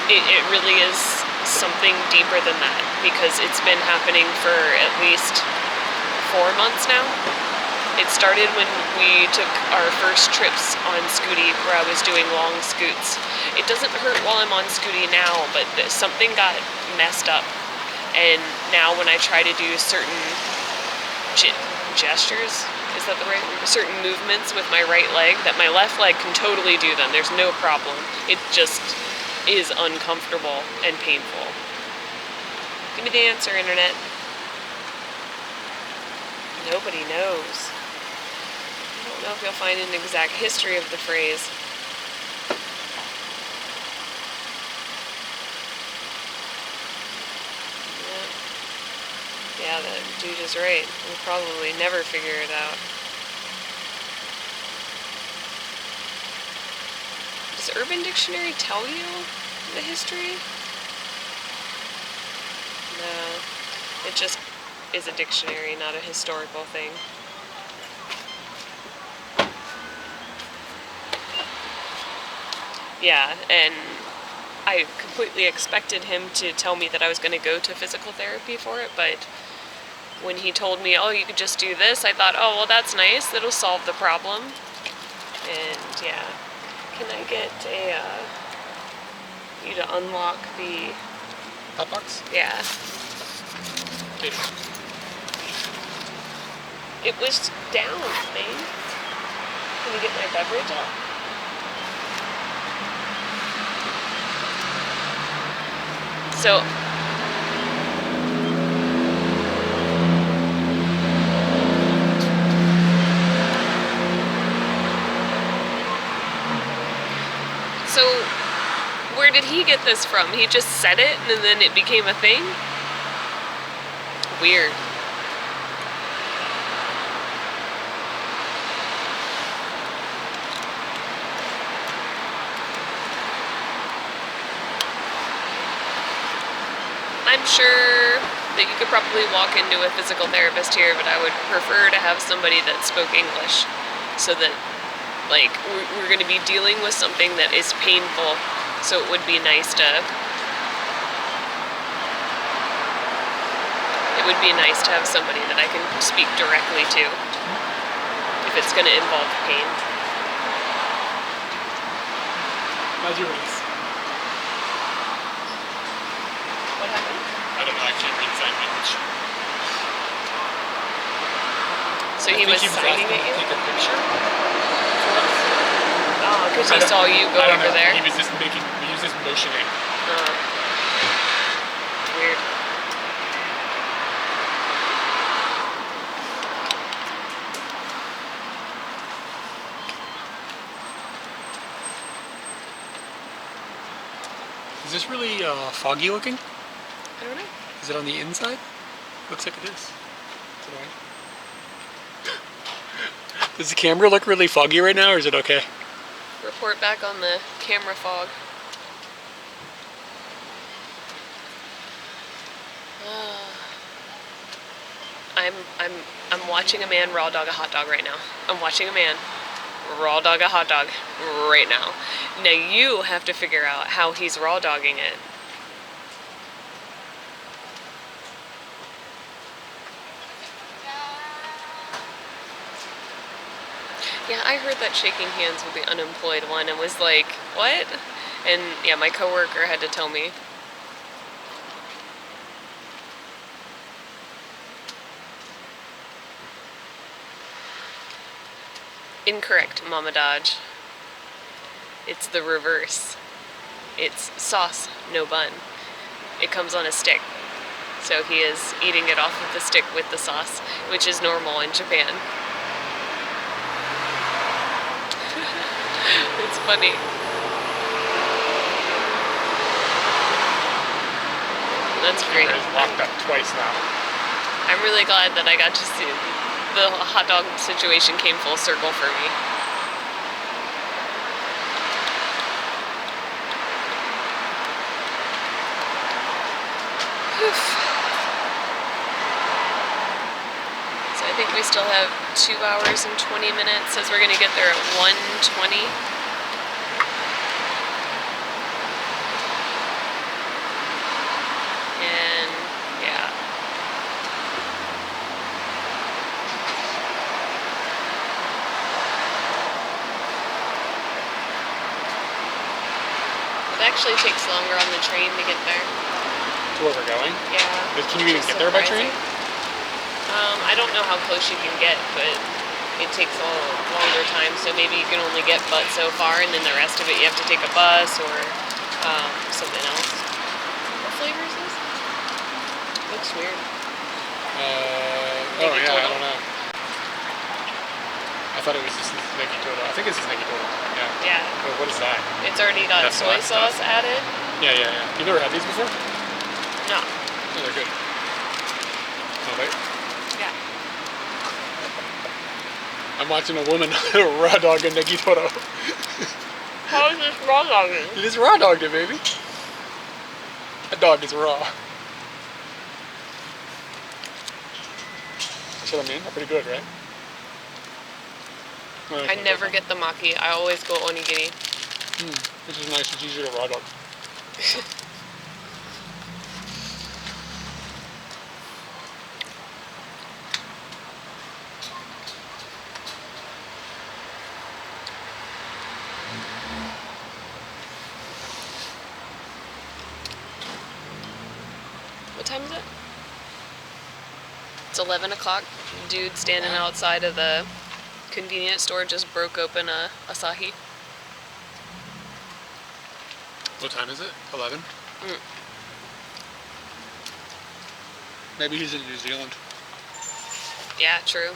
it really is something deeper than that, because it's been happening for at least 4 months now. It started when we took our first trips on Scooty, where I was doing long scoots. It doesn't hurt while I'm on Scooty now, but something got messed up, and now when I try to do certain gestures, is that the right word? Certain movements with my right leg, that my left leg can totally do them. There's no problem. It just is uncomfortable and painful. Give me the answer, Internet. Nobody knows. I don't know if you'll find an exact history of the phrase. Yeah, that dude is right. We'll probably never figure it out. Does Urban Dictionary tell you the history? No. It just is a dictionary, not a historical thing. Yeah, and I completely expected him to tell me that I was going to go to physical therapy for it, but when he told me, oh, you could just do this, I thought, oh, well, that's nice. It'll solve the problem. And yeah, Can I get you to unlock the... Hot box? Yeah. Katie. It was down, thing. Can you get my beverage out? So... So, where did he get this from? He just said it and then it became a thing? Weird. I'm sure that you could probably walk into a physical therapist here, but I would prefer to have somebody that spoke English so that, like, we're going to be dealing with something that is painful, so it would be nice to... It would be nice to have somebody that I can speak directly to if it's going to involve pain. How's your race? What happened? I don't know, I can't read sign language. So he was signing at you? Take a picture? Oh, because he saw you go over there? He was just motioning. Weird. Is this really foggy looking? I don't know. Is it on the inside? Looks like it is. Does the camera look really foggy right now, or is it okay? Report back on the camera fog. I'm watching a man raw dog a hot dog right now. I'm watching a man raw dog a hot dog right now. Now you have to figure out how he's raw dogging it. Yeah, I heard that shaking hands with the unemployed one and was like, what? And yeah, my coworker had to tell me. Incorrect, Mama Dodge. It's the reverse. It's sauce, no bun. It comes on a stick. So he is eating it off of the stick with the sauce, which is normal in Japan. It's funny. That's great. It's locked up twice now. I'm really glad that I got to see the hot dog situation came full circle for me. Oof. So I think we still have 2 hours and 20 minutes. Says we're going to get there at 1:20. And yeah. It actually takes longer on the train to get there. To where we're going? Yeah. Can you even get there by train? I don't know how close you can get, but it takes a longer time, so maybe you can only get but so far, and then the rest of it you have to take a bus or something else. What flavor is this? Looks weird. Oh yeah, I don't know. I thought it was just Negitoto. I think this is Negitoto. Yeah. Yeah. But what is that? It's already got That's soy black sauce stuff. added. Yeah. You've never had these before? No. Oh, they're good. Oh, wait. Yeah. I'm watching a woman raw dog a Negitoto. How is this raw dogging? You just raw dogged it, baby. That dog is raw. That's what I mean. They're pretty good, right? I never get the maki. I always go onigiri. Which is nice. It's easier to raw dog. time is it? It's 11 o'clock. Dude standing outside of the convenience store just broke open a Asahi. What time is it? 11? Mm. Maybe he's in New Zealand. Yeah, true.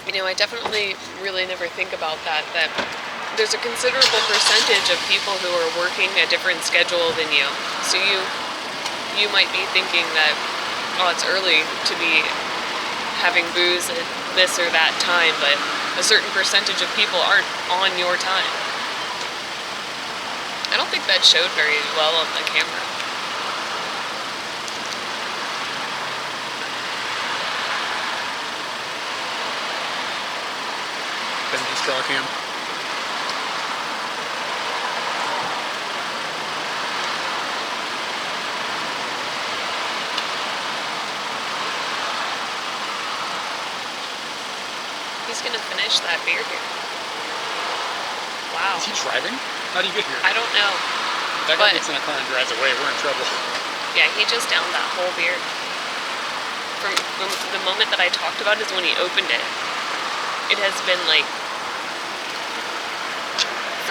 You know, I definitely really never think about that there's a considerable percentage of people who are working a different schedule than you. So you might be thinking that, oh, it's early to be having booze at this or that time, but a certain percentage of people aren't on your time. I don't think that showed very well on the camera. Benji straw cam. He's gonna finish that beer here. Wow. Is he driving? How do you get here? I don't know. That guy but- gets in a car and drives away. We're in trouble. Yeah, he just downed that whole beer. From the moment that I talked about is when he opened it. It has been like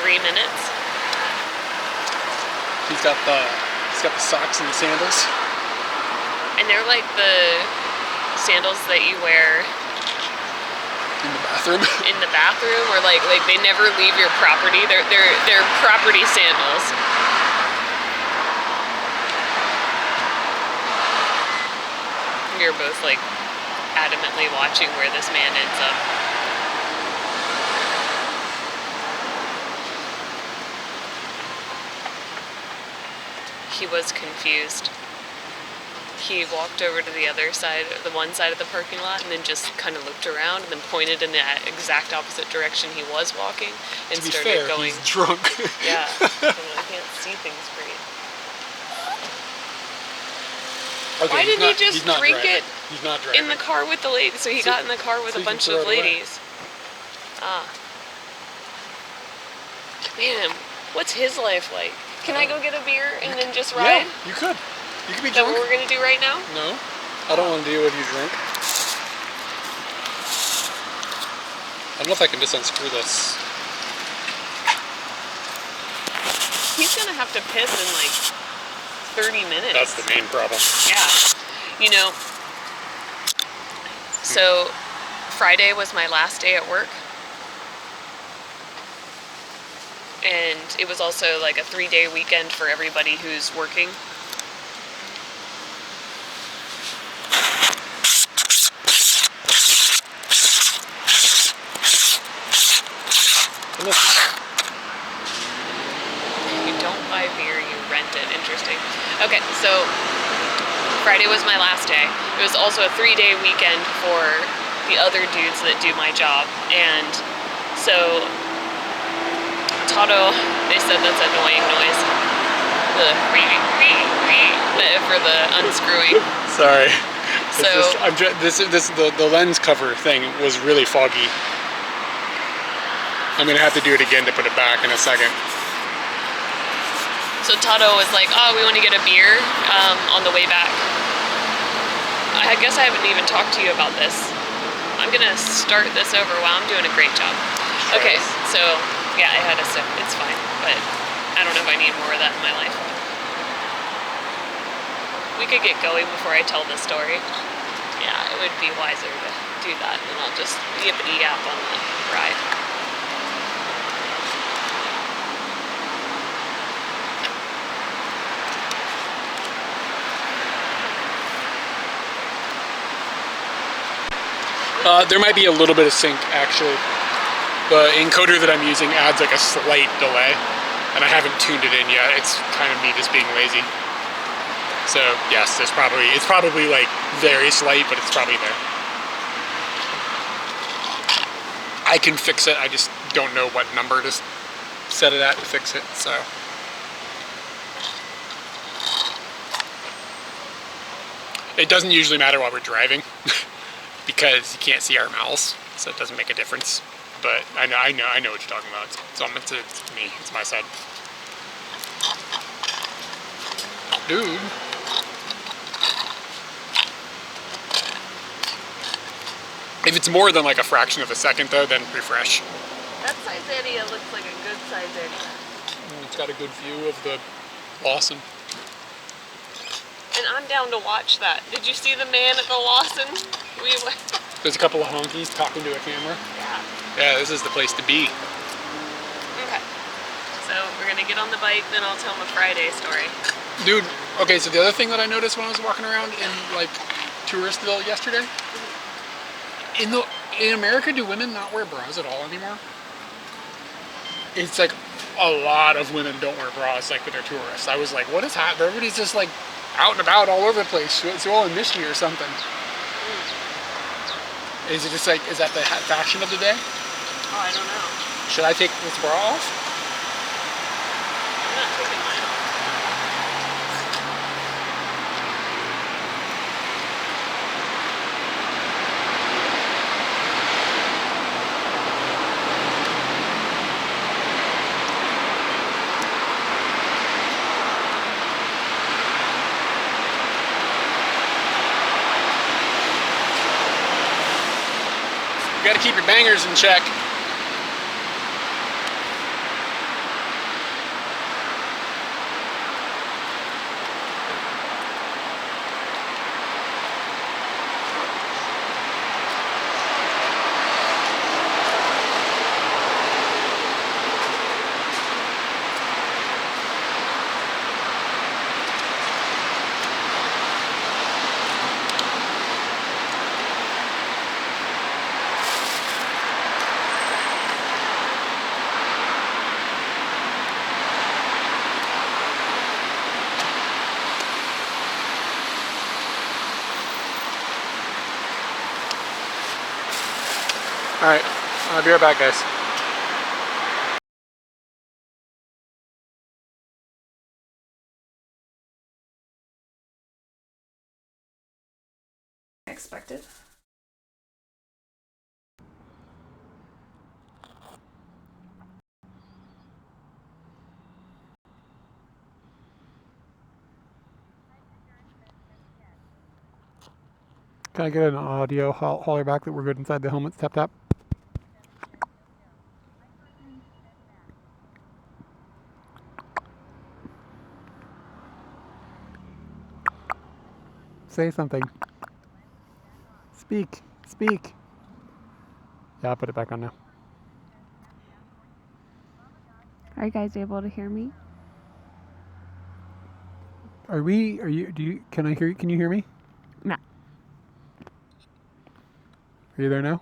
3 minutes. He's got the socks and the sandals. And they're like the sandals that you wear In the bathroom. in the bathroom, or like they never leave your property. They're property sandals. You're both like adamantly watching where this man ends up. He was confused. He walked over to the other side, the one side of the parking lot, and then just kind of looked around and then pointed in the exact opposite direction he was walking and To be started fair, going. he's drunk. Yeah, I can't see things great. Okay, Why didn't he just he's not drink driving. it He's not driving. in the car with the ladies? So he got in the car with so a you can bunch throw of it away. ladies. Ah. Man, what's his life like? Can I go get a beer and then just ride? Yeah, you could. You could be Is that drunk. what we're gonna do right now? No, I don't want to deal with you drunk. I don't know if I can just unscrew this. He's gonna have to piss in like 30 minutes. That's the main problem. Yeah. You know, so Friday was my last day at work. And it was also like a 3-day weekend for everybody who's working. You don't buy beer, you rent it. Interesting. Okay, so Friday was my last day. It was also a 3-day weekend for the other dudes that do my job. And so Tato, they said that's an annoying noise. The for the unscrewing. Sorry. So The lens cover thing was really foggy. I'm gonna have to do it again to put it back in a second. So Tato was like, oh, we want to get a beer on the way back. I guess I haven't even talked to you about this. I'm gonna start this over. Wow, I'm doing a great job. Okay, so yeah, I had a sip. It's fine, but I don't know if I need more of that in my life. We could get going before I tell this story. Yeah, it would be wiser to do that, and then I'll just yippity-yap on the ride. There might be a little bit of sync actually. The encoder that I'm using adds like a slight delay, and I haven't tuned it in yet. It's kind of me just being lazy. So yes, it's probably like very slight, but it's probably there. I can fix it. I just don't know what number to set it at to fix it. So. It doesn't usually matter while we're driving because you can't see our mouths, so it doesn't make a difference. But I know what you're talking about. It's me. It's my side. Dude. If it's more than like a fraction of a second though, then refresh. That Sizania looks like a good Sizania. It's got a good view of the Lawson. And I'm down to watch that. Did you see the man at the Lawson? There's a couple of honkies talking to a camera. Yeah. Yeah, this is the place to be. Okay. So we're gonna get on the bike, then I'll tell them a Friday story. Dude, okay, so the other thing that I noticed when I was walking around in like Touristville yesterday, in America, do women not wear bras at all anymore? It's like a lot of women don't wear bras like when they're tourists. I was like, what is happening? Everybody's just like out and about all over the place. It's all in Michigan or something. Is it just like, is that the fashion of the day? Oh, I don't know. Should I take this bra off? I'm not taking mine off. You gotta keep your bangers in check. Alright, I'll be right back, guys. Expected. Can I get an audio holler back that we're good inside the helmets? Tap tap. Say something. Speak. Speak. Yeah, I'll put it back on now. Are you guys able to hear me? Can I hear you? Can you hear me? No. Are you there now?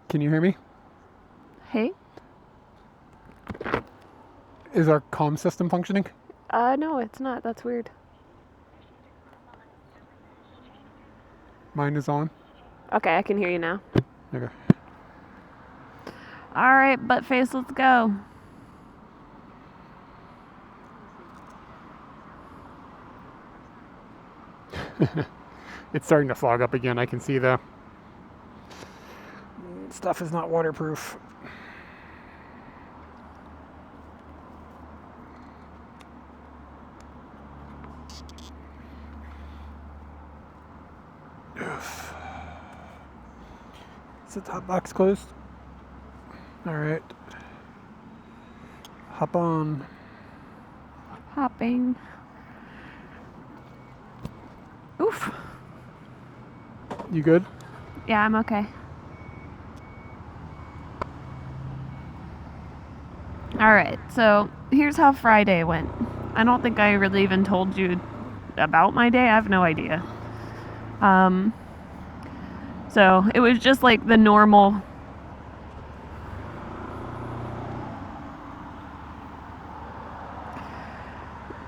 Can you hear me? Hey? Is our comm system functioning? No, it's not. That's weird. Mine is on. Okay, I can hear you now. Okay. All right, butt face, let's go. It's starting to fog up again. I can see the stuff is not waterproof. Is the top box closed? All right. Hop on. Hopping. Oof. You good? Yeah, I'm okay. All right, so here's how Friday went. I don't think I really even told you about my day. I have no idea. So it was just like the normal.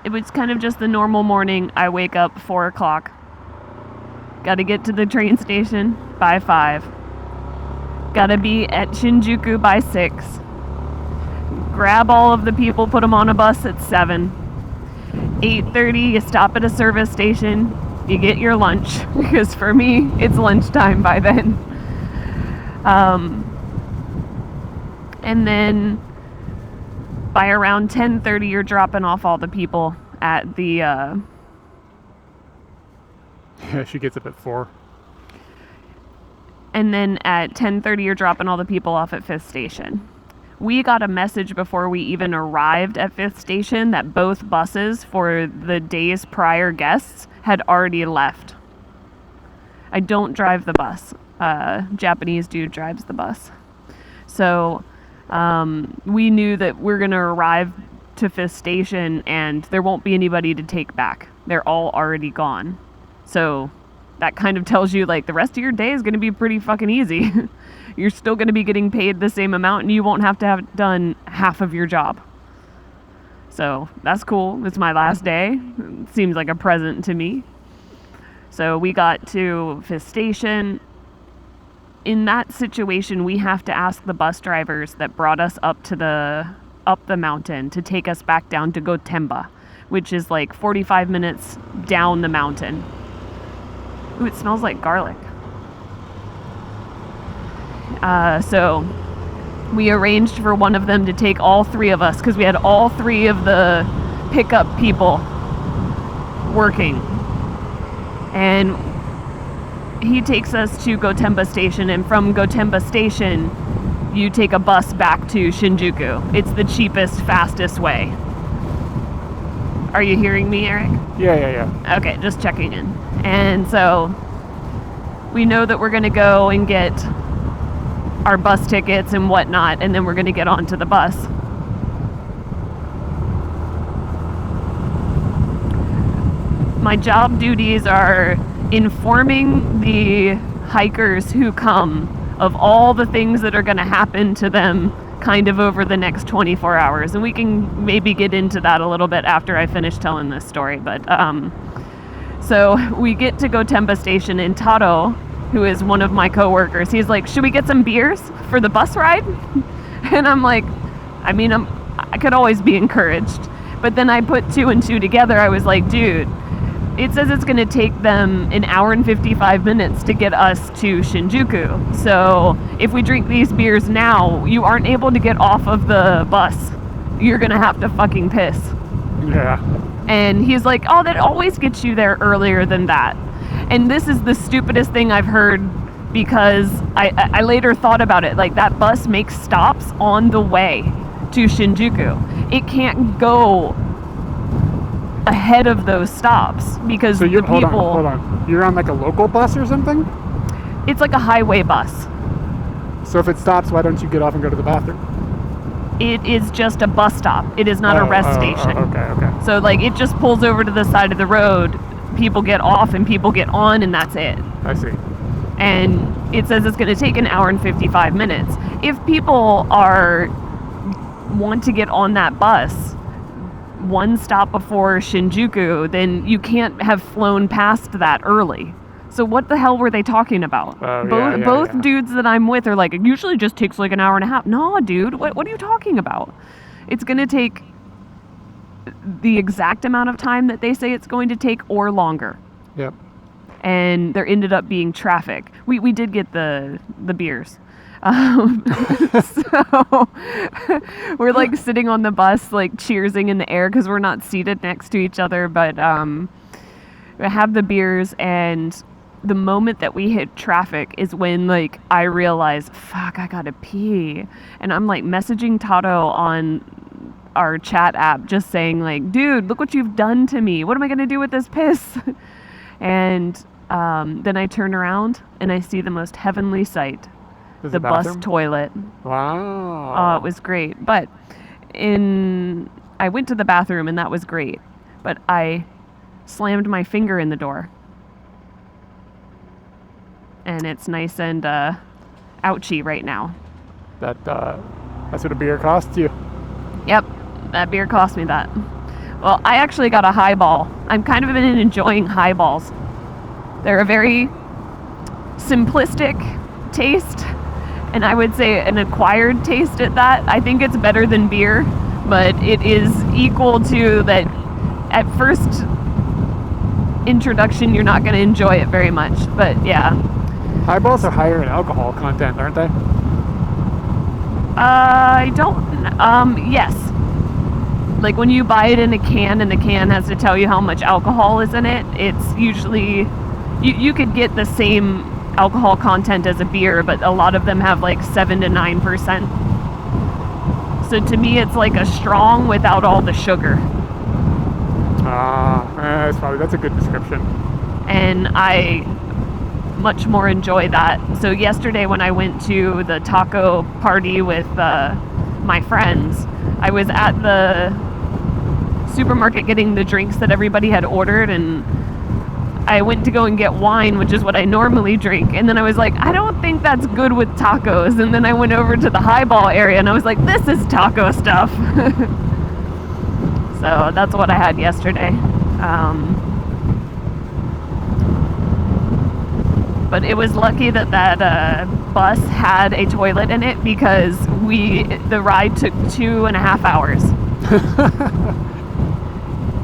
It was kind of just the normal morning. I wake up 4 o'clock. Got to get to the train station by 5. Got to be at Shinjuku by 6. Grab all of the people, put them on a bus at 7. 8:30, you stop at a service station. You get your lunch, because for me, it's lunchtime by then. And then by around 10:30, you're dropping off all the people at the... Yeah, she gets up at 4. And then at 10:30, you're dropping all the people off at 5th Station. We got a message before we even arrived at 5th Station that both buses for the day's prior guests had already left. I don't drive the bus. Japanese dude drives the bus. So we knew that we're going to arrive to 5th Station and there won't be anybody to take back. They're all already gone. So that kind of tells you, like, the rest of your day is going to be pretty fucking easy. You're still going to be getting paid the same amount and you won't have to have done half of your job. So that's cool. It's my last day. It seems like a present to me. So we got to 5th Station. In that situation, we have to ask the bus drivers that brought us up the mountain to take us back down to Gotemba, which is like 45 minutes down the mountain. Ooh, it smells like garlic. So we arranged for one of them to take all 3 of us because we had all 3 of the pickup people working. And he takes us to Gotemba Station, and from Gotemba Station, you take a bus back to Shinjuku. It's the cheapest, fastest way. Are you hearing me, Eric? Yeah. Okay, just checking in. And so we know that we're going to go and get our bus tickets and whatnot, and then we're going to get onto the bus. My job duties are informing the hikers who come of all the things that are going to happen to them kind of over the next 24 hours. And we can maybe get into that a little bit after I finish telling this story. But so we get to Gotemba Station, and Taro, who is one of my coworkers, he's like, should we get some beers for the bus ride? And I'm like, I mean, I could always be encouraged. But then I put 2 and 2 together. I was like, dude, it says it's going to take them an hour and 55 minutes to get us to Shinjuku. So if we drink these beers now, you aren't able to get off of the bus. You're going to have to fucking piss. Yeah. And he's like, oh, that always gets you there earlier than that. And this is the stupidest thing I've heard, because I later thought about it. Like, that bus makes stops on the way to Shinjuku. It can't go ahead of those stops because So hold on. You're on like a local bus or something? It's like a highway bus. So if it stops, why don't you get off and go to the bathroom? It is just a bus stop. It is not a rest station. Okay. So like, it just pulls over to the side of the road. People get off and people get on, and that's it. I see. And it says it's going to take an hour and 55 minutes. If people want to get on that bus one stop before Shinjuku, then you can't have flown past that early. So what the hell were they talking about? Both dudes that I'm with are like, it usually just takes like an hour and a half. No, dude, what are you talking about? It's going to take the exact amount of time that they say it's going to take, or longer. Yep. And there ended up being traffic. We did get the beers. So we're like sitting on the bus, like cheersing in the air because we're not seated next to each other. But we have the beers, and the moment that we hit traffic is when like I realize, fuck, I gotta pee. And I'm like messaging Tato on our chat app, just saying like, dude, look what you've done to me. What am I gonna do with this piss? And then I turn around and I see the most heavenly sight. The bus toilet. Wow. Oh, it was great. But I went to the bathroom, and that was great. But I slammed my finger in the door. And it's nice and ouchy right now. That's what a beer costs you. Yep, that beer cost me that. Well, I actually got a highball. I'm kind of been enjoying highballs. They're a very simplistic taste, and I would say an acquired taste at that. I think it's better than beer, but it is equal to that. At first introduction, you're not going to enjoy it very much, but yeah. Highballs are higher in alcohol content, aren't they? I don't. Yes. Like when you buy it in a can and the can has to tell you how much alcohol is in it, it's usually you could get the same alcohol content as a beer, but a lot of them have like 7 to 9%. So to me, it's like a strong without all the sugar. That's a good description. And I much more enjoy that. So yesterday when I went to the taco party with my friends, I was at the supermarket getting the drinks that everybody had ordered, and I went to go and get wine, which is what I normally drink, and then I was like, I don't think that's good with tacos, and then I went over to the highball area and I was like, this is taco stuff. So that's what I had yesterday. But it was lucky that bus had a toilet in it, because the ride took 2.5 hours.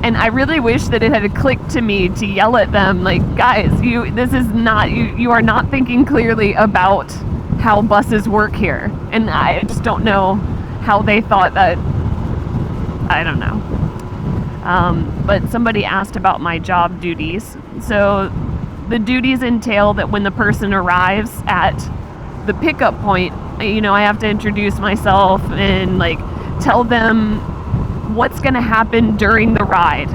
And I really wish that it had clicked to me to yell at them, like, guys, you are not thinking clearly about how buses work here. And I just don't know how they thought that. I don't know. But somebody asked about my job duties. So the duties entail that when the person arrives at the pickup point, I have to introduce myself and like tell them what's going to happen during the ride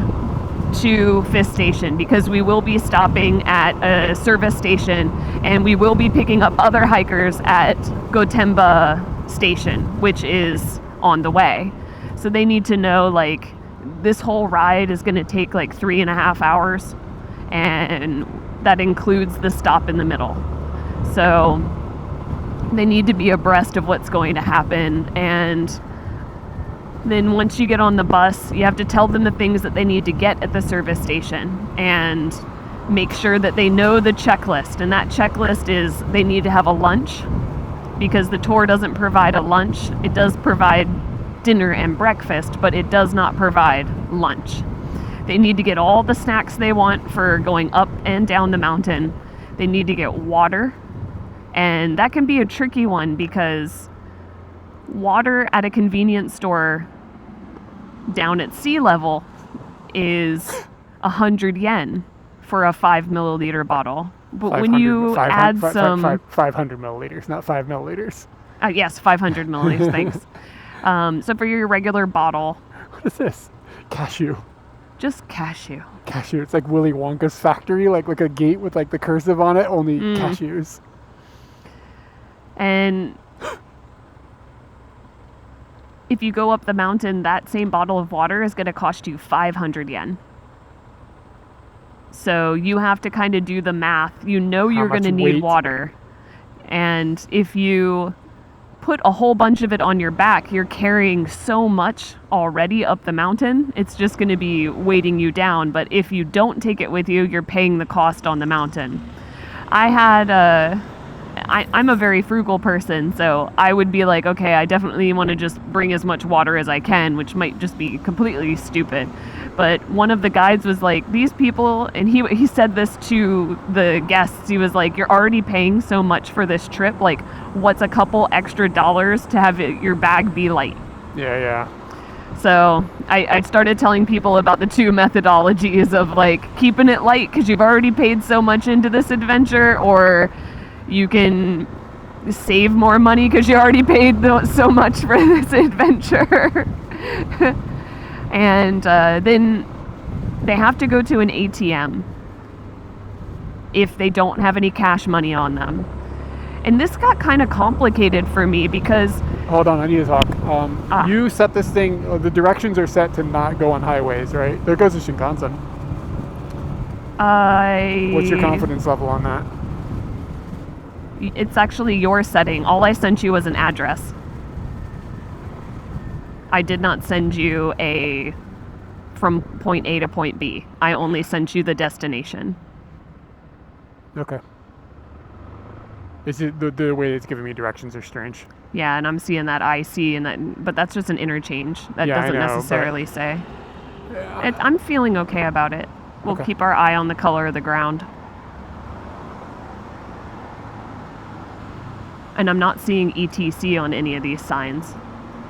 to Fifth Station, because we will be stopping at a service station and we will be picking up other hikers at Gotemba Station, which is on the way. So they need to know, like, this whole ride is going to take like 3.5 hours, and that includes the stop in the middle. So they need to be abreast of what's going to happen. And then once you get on the bus, you have to tell them the things that they need to get at the service station and make sure that they know the checklist. And that checklist is they need to have a lunch, because the tour doesn't provide a lunch. It does provide dinner and breakfast, but it does not provide lunch. They need to get all the snacks they want for going up and down the mountain. They need to get water. And that can be a tricky one, because water at a convenience store down at sea level is 100 yen for a 5 milliliter bottle. But when you add some 500 milliliters, not 5 milliliters. Yes, 500 milliliters. Thanks. So for your regular bottle, what is this? Cashew. Just cashew. Cashew. It's like Willy Wonka's factory, like a gate with like the cursive on it, only cashews. And if you go up the mountain, that same bottle of water is going to cost you 500 yen. So you have to kind of do the math. You're going to need water. And if you put a whole bunch of it on your back, you're carrying so much already up the mountain, it's just going to be weighting you down. But if you don't take it with you, you're paying the cost on the mountain. I'm a very frugal person, so I would be like, okay, I definitely want to just bring as much water as I can, which might just be completely stupid. But one of the guides was like, these people, and he said this to the guests, he was like, you're already paying so much for this trip, like, what's a couple extra dollars to have your bag be light? Yeah. So I started telling people about the two methodologies of like keeping it light because you've already paid so much into this adventure, or you can save more money because you already paid so much for this adventure. And then they have to go to an ATM if they don't have any cash money on them. And this got kind of complicated for me because... Hold on, I need to talk. You set this thing, the directions are set to not go on highways, right? There goes the Shinkansen. What's your confidence level on that? It's actually your setting. All I sent you was an address. I did not send you from point A to point B. I only sent you the destination. Okay. Is it the way it's giving me directions are strange? Yeah, and I'm seeing that IC and that, but that's just an interchange. That doesn't necessarily say. Yeah. I'm feeling okay about it. We'll keep our eye on the color of the ground. And I'm not seeing ETC on any of these signs.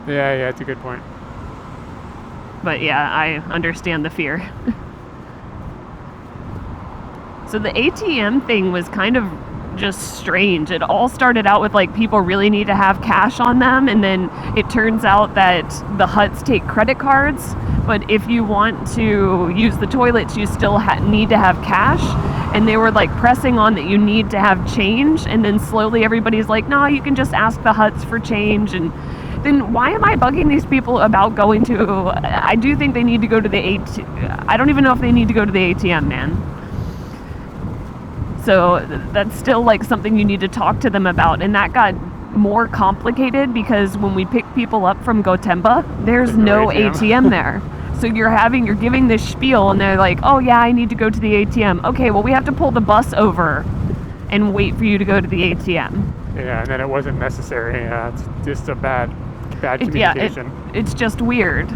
Yeah, it's a good point. But yeah, I understand the fear. So the ATM thing was kind of just strange. It all started out with like people really need to have cash on them, and then it turns out that the huts take credit cards, but if you want to use the toilets you still need to have cash, and they were like pressing on that you need to have change, and then slowly everybody's like, no, you can just ask the huts for change. And then why am I bugging these people about going to, I do think they need to go to the I don't even know if they need to go to the ATM, man. So that's still like something you need to talk to them about. And that got more complicated because when we pick people up from Gotemba, there's no ATM there. So you're giving this spiel and they're like, oh yeah, I need to go to the ATM. Okay, well we have to pull the bus over and wait for you to go to the ATM. Yeah, and then it wasn't necessary. Yeah, it's just a bad communication. Yeah, it's just weird.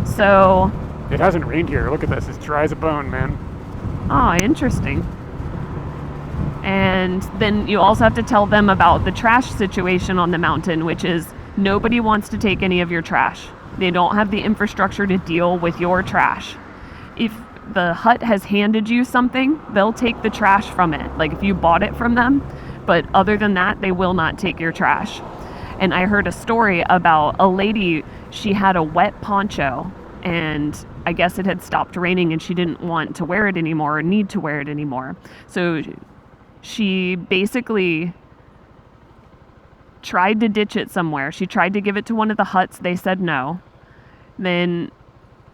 So it hasn't rained here. Look at this. It's dry as a bone, man. Oh, interesting. And then you also have to tell them about the trash situation on the mountain, which is nobody wants to take any of your trash. They don't have the infrastructure to deal with your trash. If the hut has handed you something, they'll take the trash from it, like if you bought it from them. But other than that, they will not take your trash. And I heard a story about a lady, she had a wet poncho, and I guess it had stopped raining and she didn't want to wear it anymore or need to wear it anymore. So she basically tried to ditch it somewhere. She tried to give it to one of the huts. They said no. Then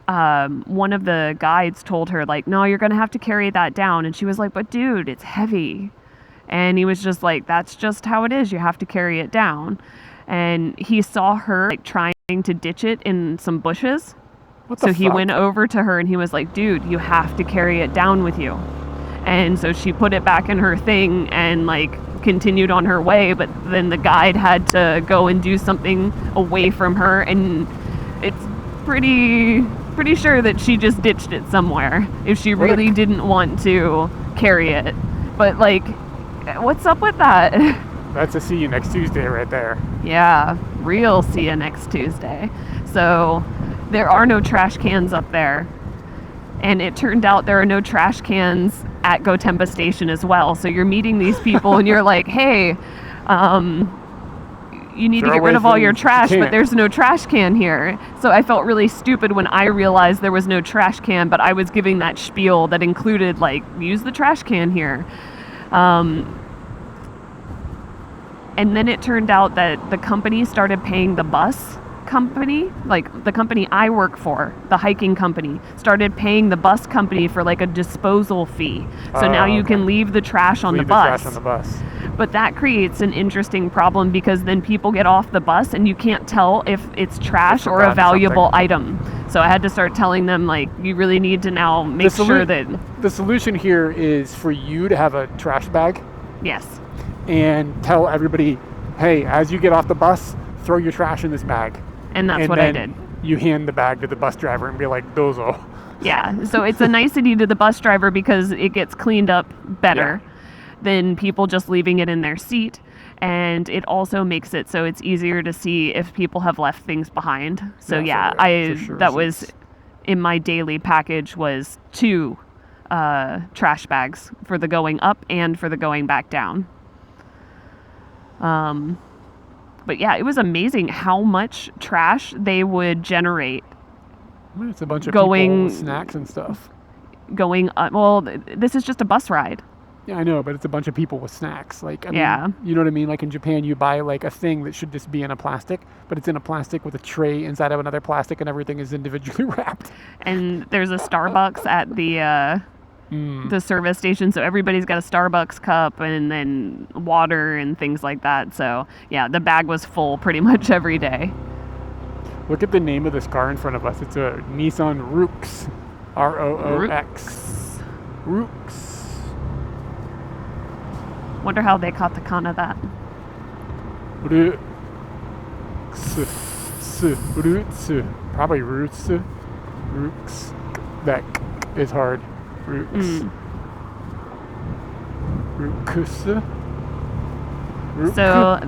one of the guides told her, like, no, you're going to have to carry that down. And she was like, but dude, it's heavy. And he was just like, that's just how it is. You have to carry it down. And he saw her like trying to ditch it in some bushes. So he went over to her and he was like, dude, you have to carry it down with you. And so she put it back in her thing and like continued on her way, but then the guide had to go and do something away from her, and it's pretty sure that she just ditched it somewhere if she really didn't want to carry it. But like, what's up with that? That's a see you next Tuesday right there. Yeah, real see you next Tuesday. So there are no trash cans up there. And it turned out there are no trash cans at Gotemba Station as well. So you're meeting these people and you're like, hey, you need to get rid of all your trash, but there's no trash can here. So I felt really stupid when I realized there was no trash can, but I was giving that spiel that included, like, use the trash can here. And then it turned out that the company started paying the bus company, like the company I work for, the hiking company, started paying the bus company for like a disposal fee. So now you can leave the trash on the bus. But that creates an interesting problem because then people get off the bus and you can't tell if it's trash or a valuable item. So I had to start telling them, like, you really need to now make sure that... The solution here is for you to have a trash bag. Yes. And tell everybody, hey, as you get off the bus, throw your trash in this bag. And that's what I did. You hand the bag to the bus driver and be like, dozo. Yeah, so it's a nicety to the bus driver because it gets cleaned up better than people just leaving it in their seat. And it also makes it so it's easier to see if people have left things behind. So that was in my daily package was 2 trash bags for the going up and for the going back down. But yeah, it was amazing how much trash they would generate. It's a bunch of people with snacks and stuff. Going up, well, this is just a bus ride. Yeah, I know, but it's a bunch of people with snacks. Like, I mean, you know what I mean? Like in Japan, you buy like a thing that should just be in a plastic, but it's in a plastic with a tray inside of another plastic, and everything is individually wrapped. And there's a Starbucks at the service station, so everybody's got a Starbucks cup and then water and things like that. So yeah, the bag was full pretty much every day. Look at the name of this car in front of us. It's a Nissan Roox. R-O-O-X. Roox. Wonder how they caught the con of that. Roots. Probably roots. Rooks. That is hard. Rooks. Rookus. So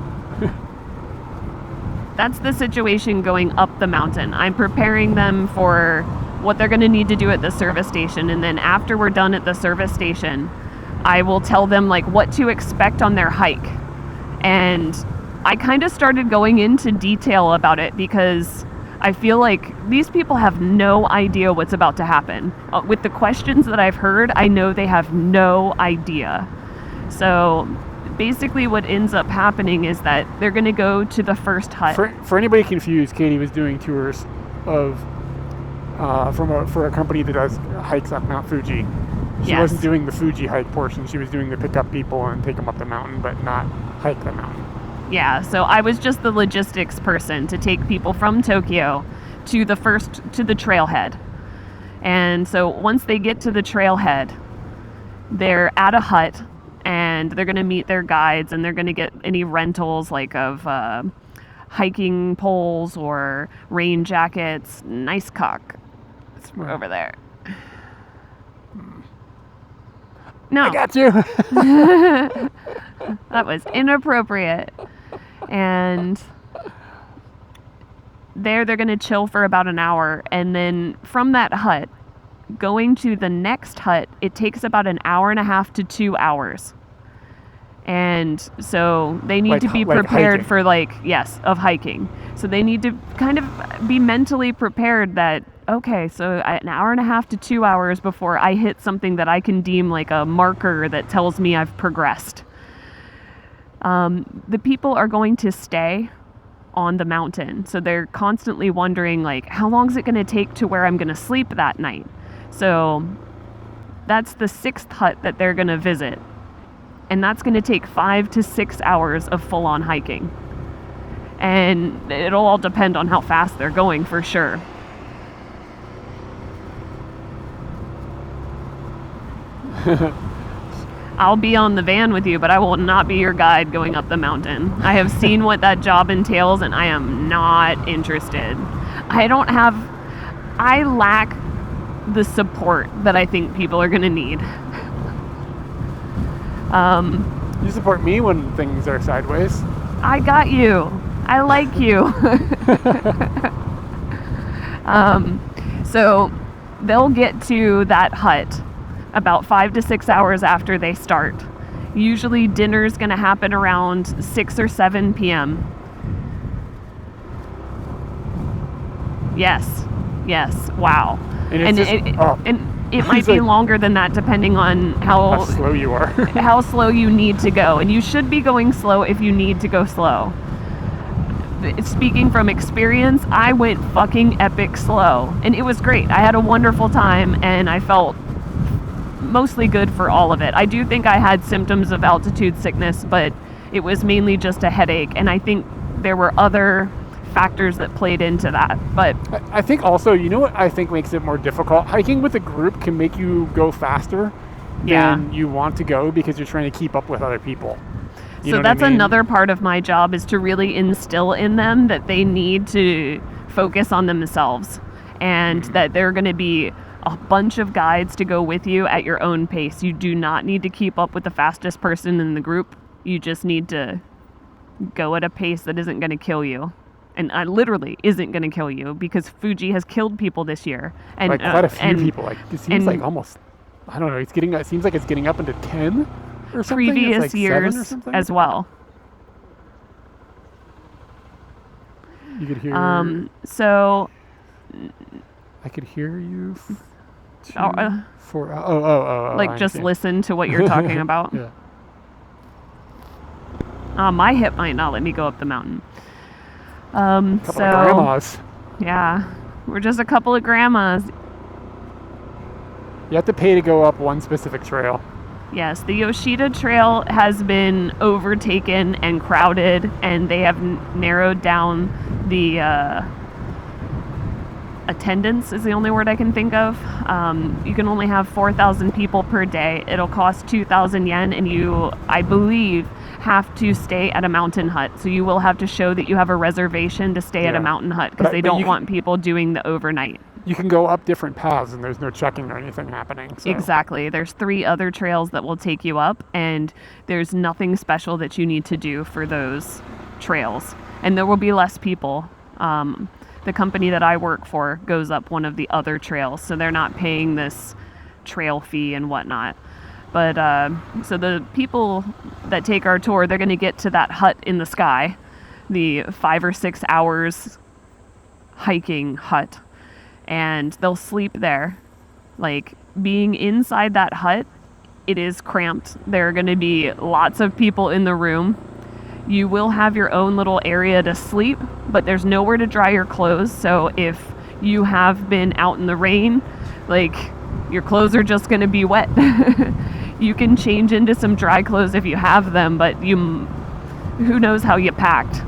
That's the situation going up the mountain. I'm preparing them for what they're going to need to do at the service station. And then after we're done at the service station, I will tell them like what to expect on their hike. And I kind of started going into detail about it because I feel like these people have no idea what's about to happen. With the questions that I've heard, I know they have no idea. So basically what ends up happening is that they're going to go to the first hut. For anybody confused, Katie was doing tours of for a company that does hikes up Mount Fuji. She wasn't doing the Fuji hike portion. She was doing the pick up people and take them up the mountain, but not hike the mountain. Yeah, so I was just the logistics person to take people from Tokyo to the trailhead. And so once they get to the trailhead, they're at a hut and they're going to meet their guides and they're going to get any rentals like of hiking poles or rain jackets. Nice cock. It's over there. No. I got you. That was inappropriate. And they're going to chill for about an hour. And then from that hut, going to the next hut, it takes about an hour and a half to 2 hours. And so they need to be prepared for of hiking. So they need to kind of be mentally prepared that, okay, so an hour and a half to 2 hours before I hit something that I can deem like a marker that tells me I've progressed. The people are going to stay on the mountain. So they're constantly wondering like, how long is it going to take to where I'm going to sleep that night? So that's the 6th hut that they're going to visit. And that's going to take 5 to 6 hours of full-on hiking. And it'll all depend on how fast they're going for sure. I'll be on the van with you, but I will not be your guide going up the mountain. I have seen what that job entails, and I am not interested. I lack the support that I think people are going to need. You support me when things are sideways. I got you. I like you. So they'll get to that hut about 5 to 6 hours after they start. Usually dinner's going to happen around 6 or 7 p.m. Yes. Wow. And it might be longer than that depending on how slow you are. how slow you need to go. And you should be going slow if you need to go slow. Speaking from experience, I went fucking epic slow. And it was great. I had a wonderful time and I felt mostly good for all of it. I do think I had symptoms of altitude sickness, but it was mainly just a headache. And I think there were other factors that played into that. But I think also, you know what I think makes it more difficult? Hiking with a group can make you go faster than you want to go because you're trying to keep up with other people. So that's another part of my job, is to really instill in them that they need to focus on themselves and that there are going to be a bunch of guides to go with you at your own pace. You do not need to keep up with the fastest person in the group. You just need to go at a pace that isn't going to kill you. And literally isn't going to kill you, because Fuji has killed people this year. And quite a few people. It seems like almost, I don't know, it seems like it's getting up into 10 or something. Previous years as well. You could hear... So... I could hear you... 4... Like, just listen to what you're talking about? Yeah. My hip might not let me go up the mountain. Couple of grandmas. Yeah. We're just a couple of grandmas. You have to pay to go up one specific trail. Yes, the Yoshida Trail has been overtaken and crowded, and they have narrowed down the attendance is the only word I can think of. You can only have 4,000 people per day. It'll cost 2,000 yen, and you, I believe, have to stay at a mountain hut. So you will have to show that you have a reservation to stay at a mountain hut, because they don't want people doing the overnight. You can go up different paths and there's no checking or anything happening. So. Exactly. There's 3 other trails that will take you up, and there's nothing special that you need to do for those trails, and there will be less people. The company that I work for goes up one of the other trails, so they're not paying this trail fee and whatnot. But so the people that take our tour, they're going to get to that hut in the sky, the 5 or 6 hours hiking hut, and they'll sleep there. Like, being inside that hut, it is cramped. There are going to be lots of people in the room. You will have your own little area to sleep, but there's nowhere to dry your clothes. So if you have been out in the rain, like, your clothes are just going to be wet. You can change into some dry clothes if you have them, but who knows how you packed.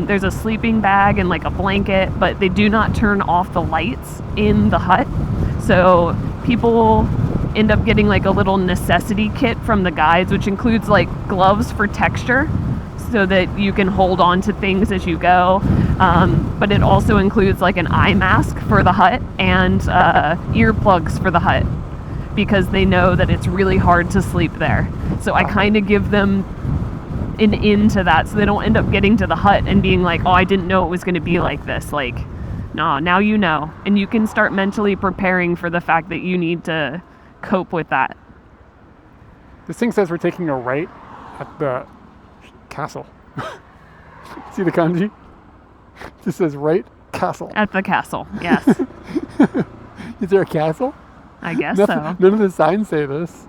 There's a sleeping bag and like a blanket, but they do not turn off the lights in the hut. So people end up getting like a little necessity kit from the guides, which includes like gloves for texture so that you can hold on to things as you go. But it also includes like an eye mask for the hut and earplugs for the hut, because they know that it's really hard to sleep there. So I kind of give them an in to that, so they don't end up getting to the hut and being like, oh, I didn't know it was going to be like this. Like, no, now you know. And you can start mentally preparing for the fact that you need to cope with that. This thing says we're taking a right at the castle. See the kanji? It just says right castle. At the castle, yes. Is there a castle? I guess Nothing, so. None of the signs say this.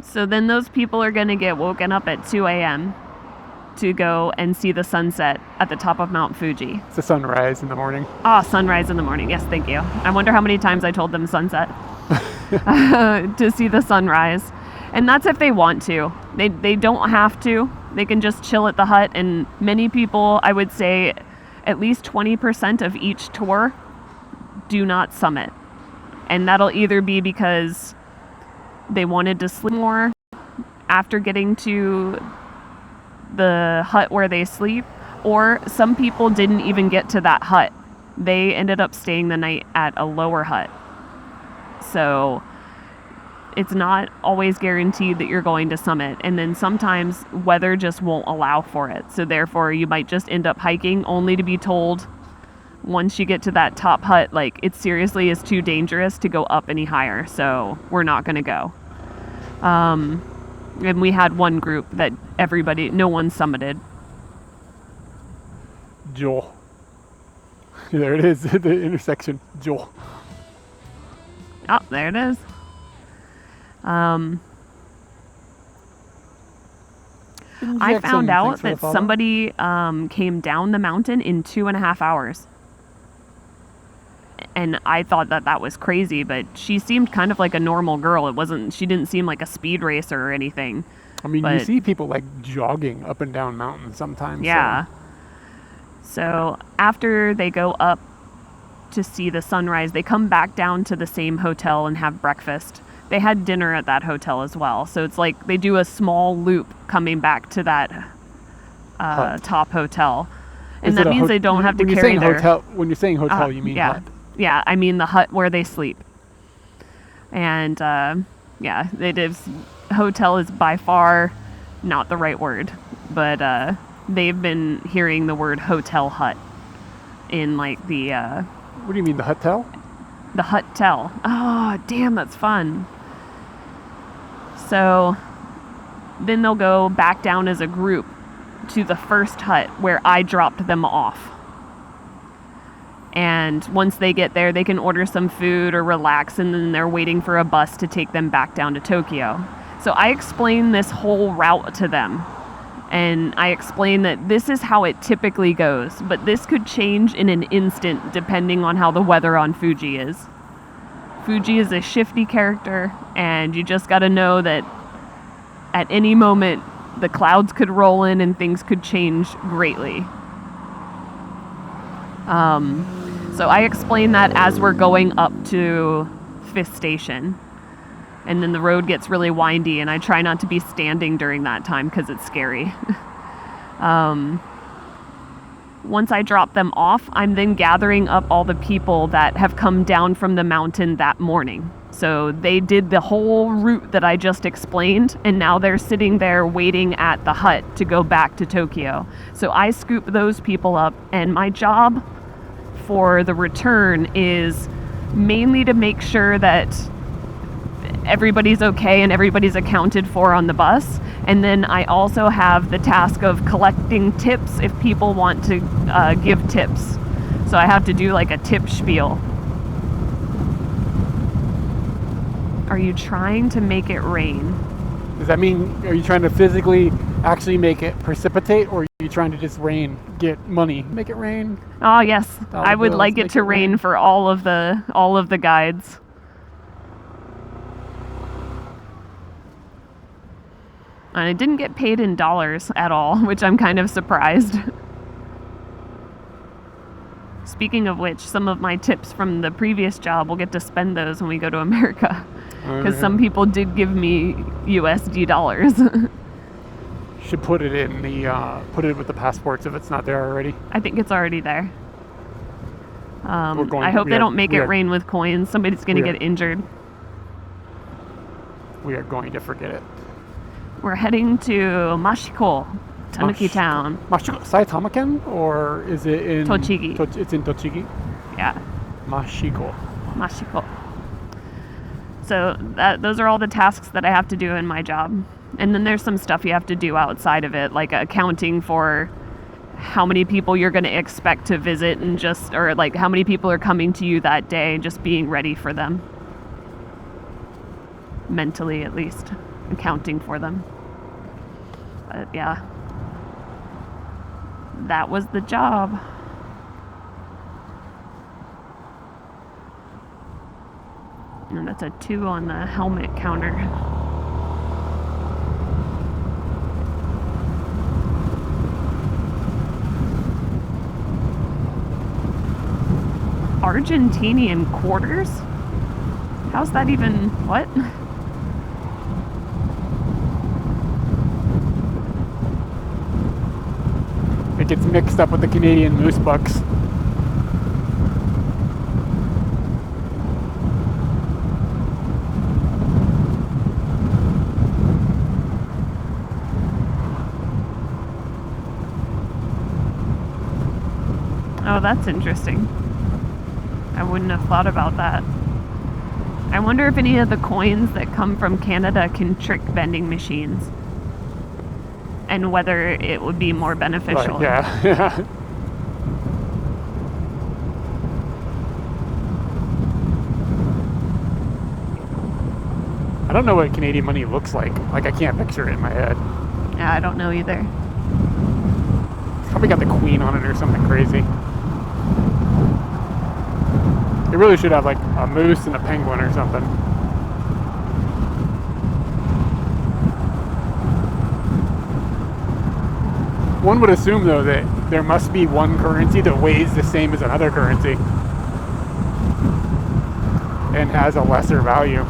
So then those people are going to get woken up at 2 a.m. to go and see the sunset at the top of Mount Fuji. It's a sunrise in the morning. Sunrise in the morning. Yes, thank you. I wonder how many times I told them sunset to see the sunrise. And that's if they want to. They don't have to. They can just chill at the hut. And many people, I would say at least 20% of each tour do not summit. And that'll either be because they wanted to sleep more after getting to the hut where they sleep, or some people didn't even get to that hut. They ended up staying the night at a lower hut. So it's not always guaranteed that you're going to summit. And then sometimes weather just won't allow for it. So therefore you might just end up hiking only to be told once you get to that top hut, like, it seriously is too dangerous to go up any higher, so we're not going to go. And we had one group that no one summited. Joel. There it is, the intersection. Joel. Oh, there it is. I found out that somebody came down the mountain in 2.5 hours. And I thought that was crazy, but she seemed kind of like a normal girl. She didn't seem like a speed racer or anything. I mean, you see people like jogging up and down mountains sometimes. Yeah. So after they go up to see the sunrise, they come back down to the same hotel and have breakfast. They had dinner at that hotel as well. So it's like they do a small loop coming back to that top hotel. And that means they don't have to carry their... When you're saying hotel, you mean hut? Yeah, I mean the hut where they sleep. And hotel is by far not the right word, but they've been hearing the word hotel hut in like the... What do you mean, the hotel? The hut-tel. Oh, damn, that's fun. So then they'll go back down as a group to the first hut where I dropped them off. And once they get there, they can order some food or relax, and then they're waiting for a bus to take them back down to Tokyo. So I explain this whole route to them. And I explain that this is how it typically goes, but this could change in an instant depending on how the weather on Fuji is. Fuji is a shifty character, and you just got to know that at any moment the clouds could roll in and things could change greatly. So I explain that as we're going up to 5th station. And then the road gets really windy, and I try not to be standing during that time because it's scary. Once I drop them off, I'm then gathering up all the people that have come down from the mountain that morning. So they did the whole route that I just explained, and now they're sitting there waiting at the hut to go back to Tokyo. So I scoop those people up, and my job for the return is mainly to make sure that everybody's okay and everybody's accounted for on the bus. And then I also have the task of collecting tips if people want to give tips. So I have to do like a tip spiel. Are you trying to make it rain? Does that mean, are you trying to physically actually make it precipitate, or are you trying to just get money? Make it rain? Oh yes, Dollar I would bills, like it make to it rain. rain for all of the guides. And I didn't get paid in dollars at all, which I'm kind of surprised. Speaking of which, some of my tips from the previous job, we'll get to spend those when we go to America. Because some people did give me USD dollars. Should put it in put it with the passports if it's not there already. I think it's already there. I we hope they are- don't make we it are- rain with coins. Somebody's going to we are- get injured. We are going to forget it. We're heading to Mashiko, Tanuki Mashiko. Town. Mashiko, Saitama-ken, or is it in Tochigi. It's in Tochigi. Yeah, Mashiko. Mashiko. So those are all the tasks that I have to do in my job. And then there's some stuff you have to do outside of it, like accounting for how many people you're going to expect to visit and or like how many people are coming to you that day, and just being ready for them. Mentally, at least. Accounting for them. But yeah. That was the job. And that's a 2 on the helmet counter. Argentinian quarters? How's that even... what? It gets mixed up with the Canadian moose bucks. Oh, that's interesting. I wouldn't have thought about that. I wonder if any of the coins that come from Canada can trick vending machines. And whether it would be more beneficial. Like, yeah. I don't know what Canadian money looks like. Like, I can't picture it in my head. Yeah, I don't know either. It's probably got the Queen on it or something crazy. It really should have like a moose and a penguin or something. One would assume, though, that there must be one currency that weighs the same as another currency and has a lesser value.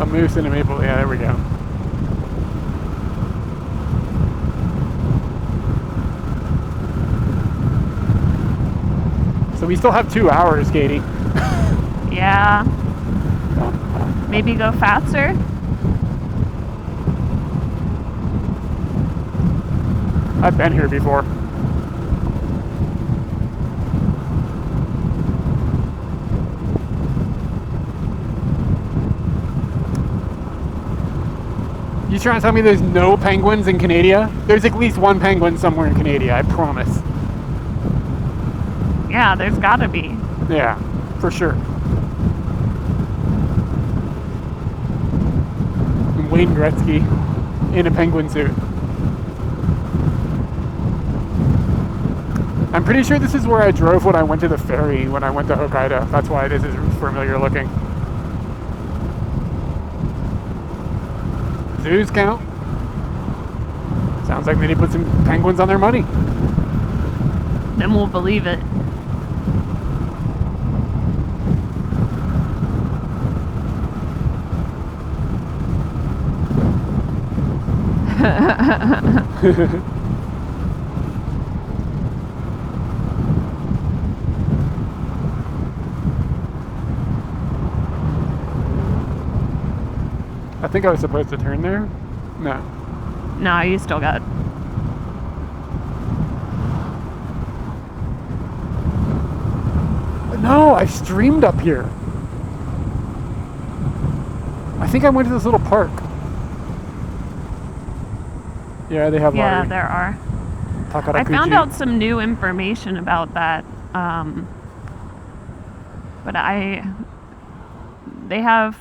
A moose and a maple. Yeah, there we go. So we still have 2 hours, Katie. Yeah. Maybe go faster? I've been here before. You trying to tell me there's no penguins in Canada? There's at least one penguin somewhere in Canada, I promise. Yeah, there's gotta be. Yeah, for sure. And Wayne Gretzky in a penguin suit. I'm pretty sure this is where I drove when I went to the ferry when I went to Hokkaido. That's why this is familiar looking. Zoos count. Sounds like they need to put some penguins on their money. Then we'll believe it. think I was supposed to turn there. No. No, you still got. No, I streamed up here. I think I went to this little park. Yeah, they have lottery. Yeah, there are. I found out some new information about that. But they have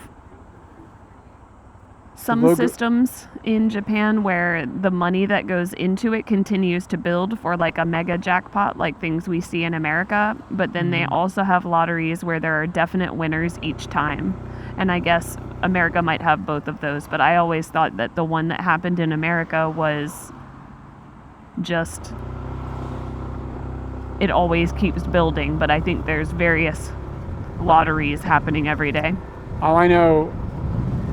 some systems in Japan where the money that goes into it continues to build for like a mega jackpot, like things we see in America. But then they also have lotteries where there are definite winners each time. And I guess America might have both of those, but I always thought that the one that happened in America was just, it always keeps building, but I think there's various lotteries happening every day. All I know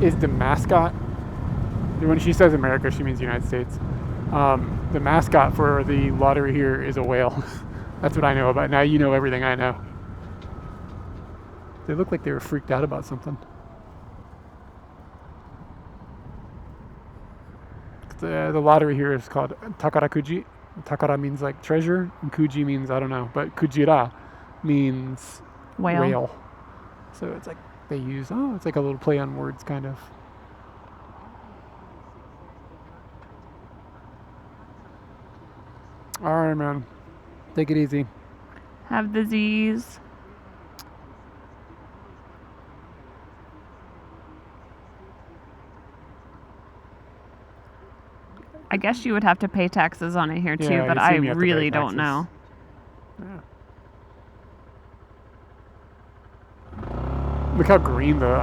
is the mascot. When she says America, she means United States. The mascot for the lottery here is a whale. That's what I know about. Now you know everything I know. They look like they were freaked out about something. The lottery here is called Takara Kuji. Takara means like treasure, and Kuji means I don't know, but Kujira means whale. So it's like they use, it's like a little play on words kind of. All right, man. Take it easy. Have the Z's. I guess you would have to pay taxes on it here too, Yeah, but you I seem you have to really pay don't know. Yeah. Look how green the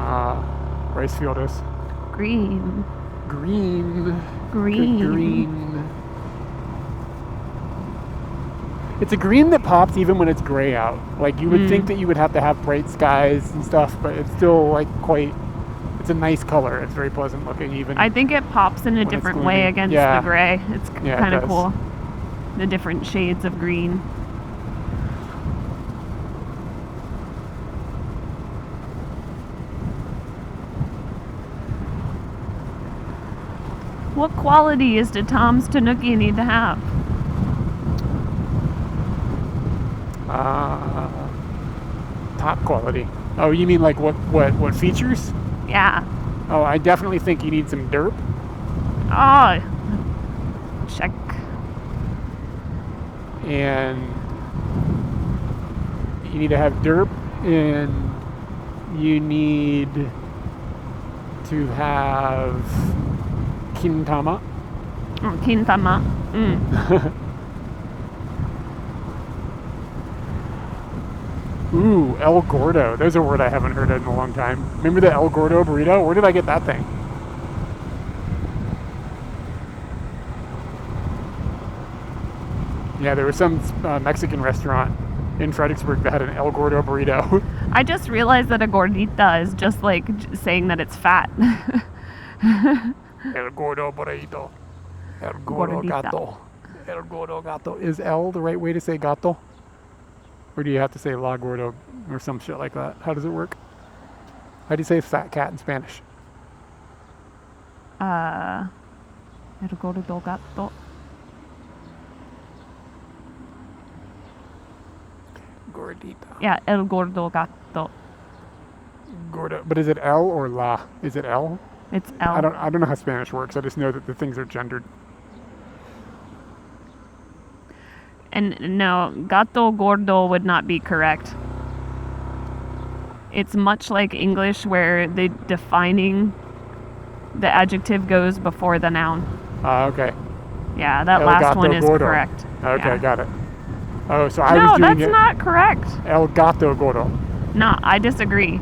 rice field is. Green. Green. Green. Good green. It's a green that pops even when it's gray out. Like you would think that you would have to have bright skies and stuff, but it's still like quite. It's a nice color. It's very pleasant looking even. I think it pops in a different way against the gray. It's kind of cool. The different shades of green. What qualities did Tom's Tanuki need to have? Top quality. Oh, you mean like what features? Yeah. Oh, I definitely think you need some derp. Oh, check. And you need to have derp, and you need to have kintama. Oh, kintama. Ooh, El Gordo. There's a word I haven't heard in a long time. Remember the El Gordo burrito? Where did I get that thing? Yeah, there was some Mexican restaurant in Fredericksburg that had an El Gordo burrito. I just realized that a gordita is just like saying that it's fat. El Gordo burrito. El Gordo gato. El Gordo gato. Is El the right way to say gato? Or do you have to say la gordo or some shit like that? How does it work? How do you say fat cat in Spanish? El gordo gato. Gordita. Yeah, el gordo gato. Gordo. But is it L or la? Is it L? It's L. I don't know how Spanish works. I just know that the things are gendered. And no, gato gordo would not be correct. It's much like English where the defining, the adjective goes before the noun. Okay. Yeah, that El last gato one is gordo. correct. Okay, Yeah. got it. Oh, so I No, was doing that's it. not correct. El gato gordo. No, I disagree.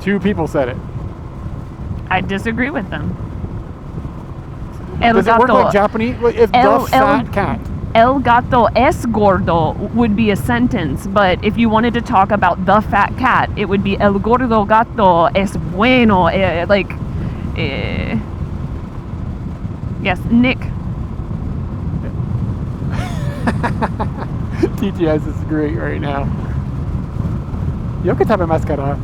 2 people said it. I disagree with them. El Does it gato, work like Japanese? If the fat cat. El gato es gordo would be a sentence, but if you wanted to talk about the fat cat, it would be el gordo gato es bueno. Yes, Nick. TTS is great right now. Yo que tabe mascara.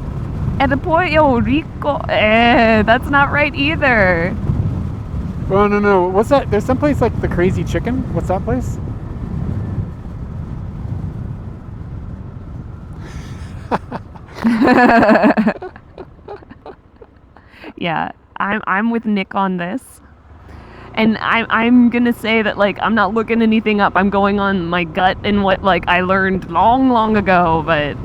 El pollo rico. That's not right either. Well, no. What's that? There's some place like the Crazy Chicken. What's that place? Yeah, I'm with Nick on this. And I'm gonna say that, like, I'm not looking anything up. I'm going on my gut and what, like, I learned long ago, but...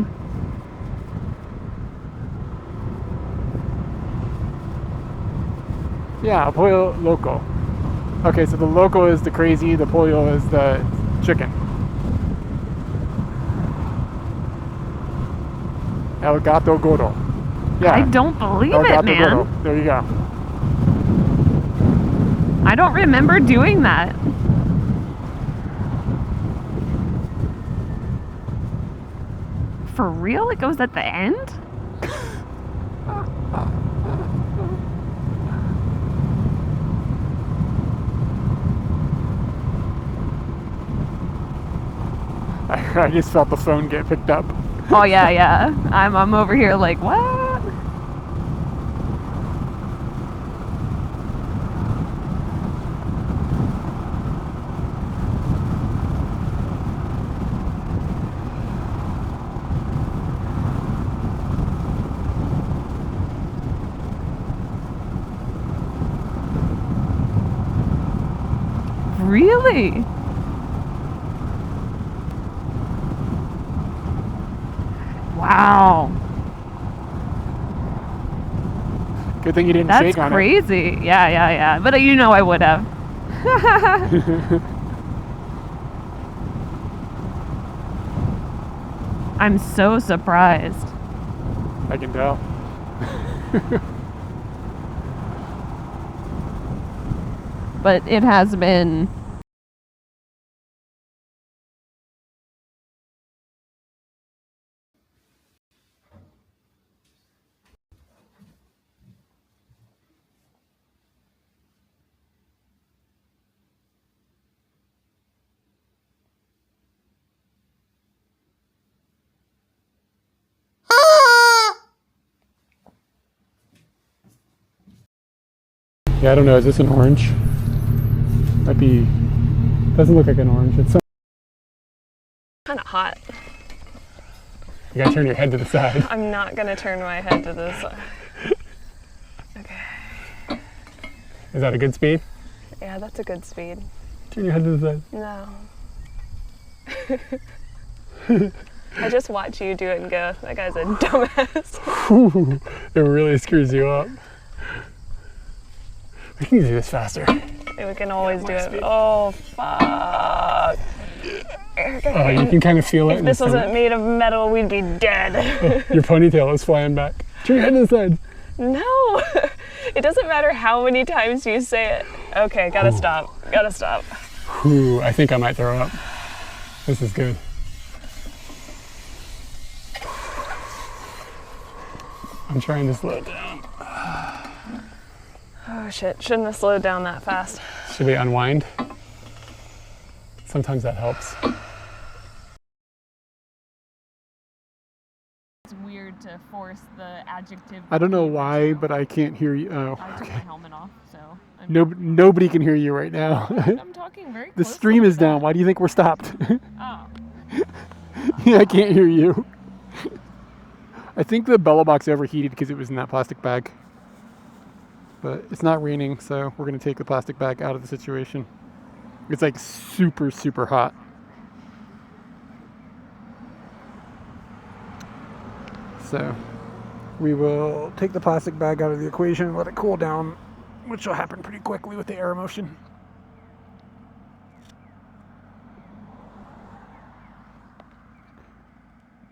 Yeah, pollo loco. Okay, so the loco is the crazy, the pollo is the chicken. El gato gordo. Yeah. I don't believe El it, gato man. gordo. There you go. I don't remember doing that. For real? It goes at the end? I just felt the phone get picked up. Oh yeah. I'm over here like, what? Really? Wow. Good thing you didn't That's shake on crazy. Yeah. But you know I would have. it. I'm so surprised. I can tell. But it has been... Yeah, I don't know. Is this an orange? Might be. Doesn't look like an orange. It's some. Kind of hot. You gotta turn your head to the side. I'm not gonna turn my head to this side. Okay. Is that a good speed? Yeah, that's a good speed. Turn your head to the No. I just watch you do it and go, that guy's a dumbass. side. It really screws you up. We can do this faster. We can always do it. Oh, fuck. Oh, you can kind of feel it. If this wasn't made of metal, we'd be dead. Oh, your ponytail is flying back. Turn your head to the side. No. It doesn't matter how many times you say it. Okay, gotta stop. Gotta stop. Whew, I think I might throw up. This is good. I'm trying to slow it down. Oh shit, shouldn't have slowed down that fast. Should we unwind? Sometimes that helps. It's weird to force the adjective. I don't know why, but I can't hear you. Oh, I took my okay. helmet off, so... Nobody can hear you right now. I'm talking very The closely stream is to that. down. Why do you think we're stopped? Oh. Yeah, I can't hear you. I think the Bella box overheated because it was in that plastic bag. But it's not raining, so we're going to take the plastic bag out of the situation. It's like super, super hot. So we will take the plastic bag out of the equation, let it cool down, which will happen pretty quickly with the air motion.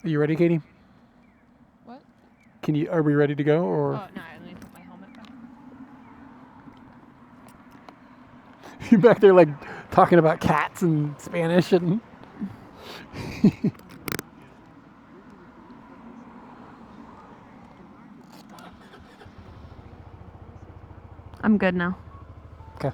Are you ready, Katie? What? Are we ready to go, or? Oh, no, let me put my helmet back. You back there like talking about cats and Spanish and I'm good now. okay.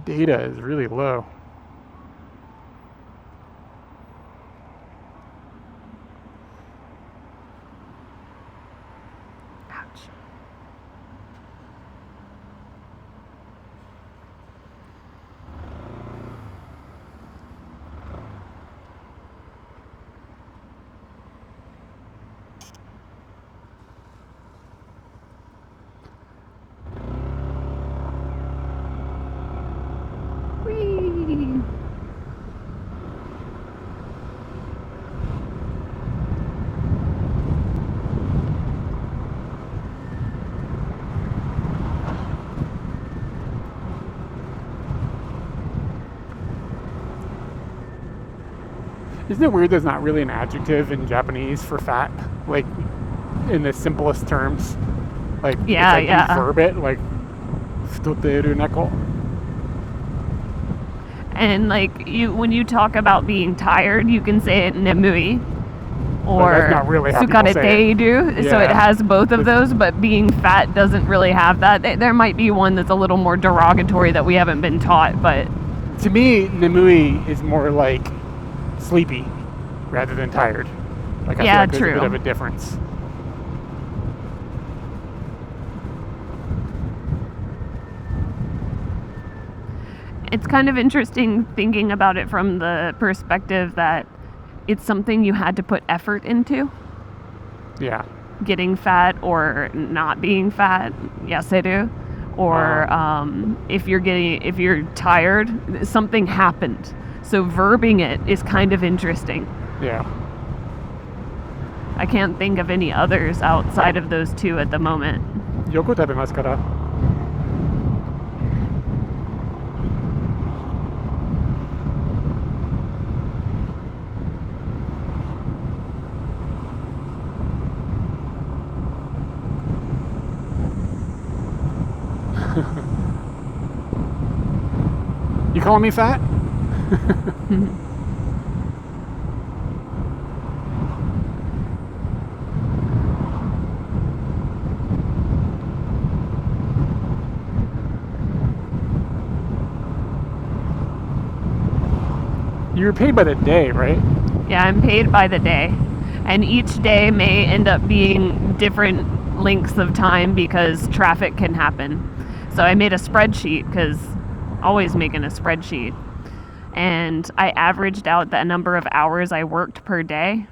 data is really low. Ouch. Whee! Isn't it weird there's not really an adjective in Japanese for fat? Like, in the simplest terms? Like, Yeah, it's like yeah. you verb it, like, futoteru neko. And like when you talk about being tired, you can say it nemui or that's not really how people say it. sukareteiru. So it Yeah. has both of those, but being fat doesn't really have that. There might be one that's a little more derogatory that we haven't been taught, but To me, nemui is more like sleepy rather than tired. Like, I Yeah, feel like there's true. a bit of a difference. it's kind of interesting thinking about it from the perspective that it's something you had to put effort into. Yeah. Getting fat or not being fat, yes I do. Or if you're tired, something happened. So verbing it is kind of interesting. Yeah. I can't think of any others outside of those two at the moment. Yoko tabemasu kara. You calling me fat? You were paid by the day, right? Yeah, I'm paid by the day. And each day may end up being different lengths of time because traffic can happen. So I made a spreadsheet because always making a spreadsheet. And I averaged out the number of hours I worked per day.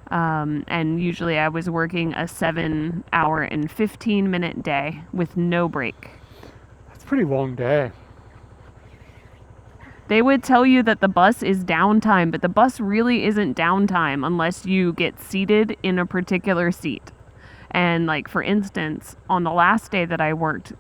And usually I was working a 7-hour and 15-minute day with no break. That's a pretty long day. They would tell you that the bus is downtime, but the bus really isn't downtime unless you get seated in a particular seat. And like, for instance, on the last day that I worked,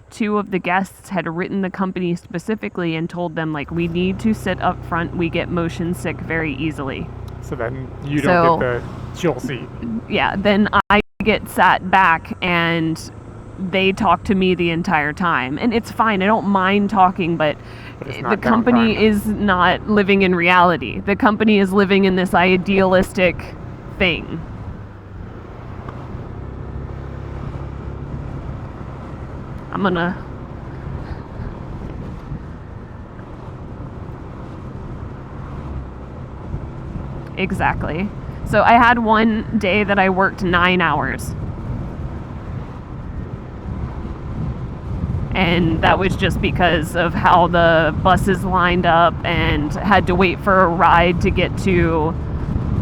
2 of the guests had written the company specifically and told them, like, we need to sit up front. We get motion sick very easily. So then you don't get the chill seat. Yeah, then I get sat back and they talk to me the entire time. And it's fine. I don't mind talking, but it's the not company downtime. is not living in reality. The company is living in this idealistic thing. I'm gonna... Exactly. So I had one day that I worked 9 hours. And that was just because of how the buses lined up and had to wait for a ride to get to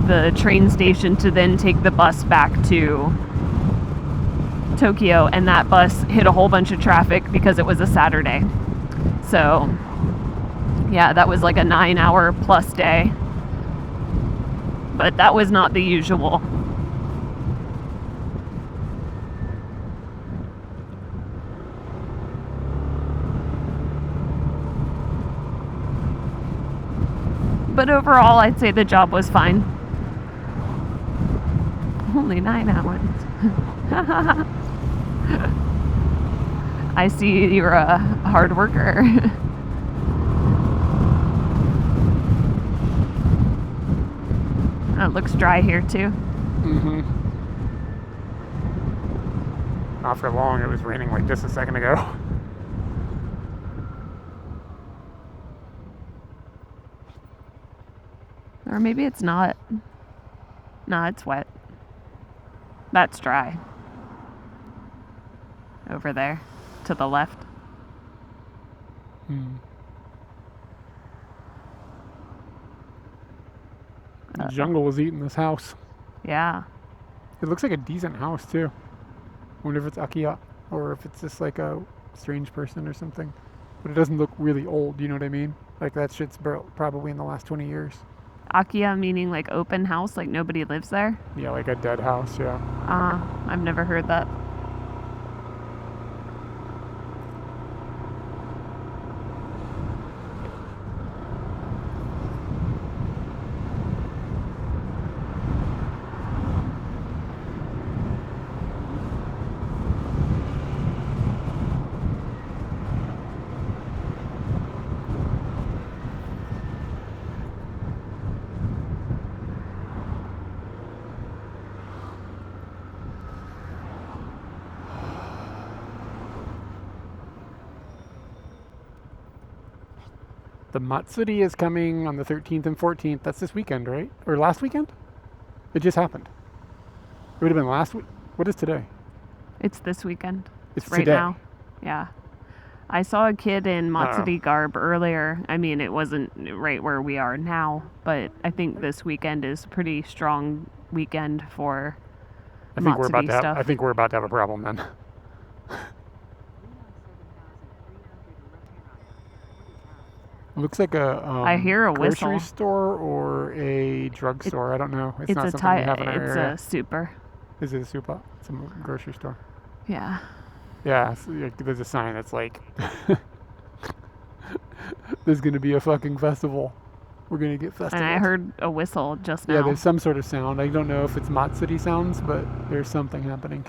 the train station to then take the bus back to Tokyo. And that bus hit a whole bunch of traffic because it was a Saturday. So, yeah, that was like a 9-hour plus day. But that was not the usual. But overall, I'd say the job was fine. Only 9 hours. I see you're a hard worker. It looks dry here too. Mm-hmm. Not for long. It was raining like just a second ago. Or maybe it's not. No, it's wet. That's dry. Over there, to the left. The jungle is eating this house. Yeah. It looks like a decent house too. Wonder if it's Akia or if it's just like a strange person or something. But it doesn't look really old, you know what I mean? Like that shit's probably in the last 20 years. Akia meaning like open house, like nobody lives there? Yeah, like a dead house, yeah. I've never heard that. The Matsuri is coming on the 13th and 14th. That's this weekend, right? Or last weekend? It just happened. It would have been last week. What is today? It's this weekend. It's right today. now. Yeah. I saw a kid in Matsuri garb earlier. I mean, it wasn't right where we are now, but I think this weekend is a pretty strong weekend for Matsuri stuff. I think we're about to have a problem then. It looks like a I hear a grocery whistle. store or a drugstore. I don't know. It's not something we have in our area. It's a super. Is it a super? It's a grocery store. Yeah. Yeah, so there's a sign that's like, there's going to be a fucking festival. We're going to get festival. And I heard a whistle just now. Yeah, there's some sort of sound. I don't know if it's Matsuri sounds, but there's something happening.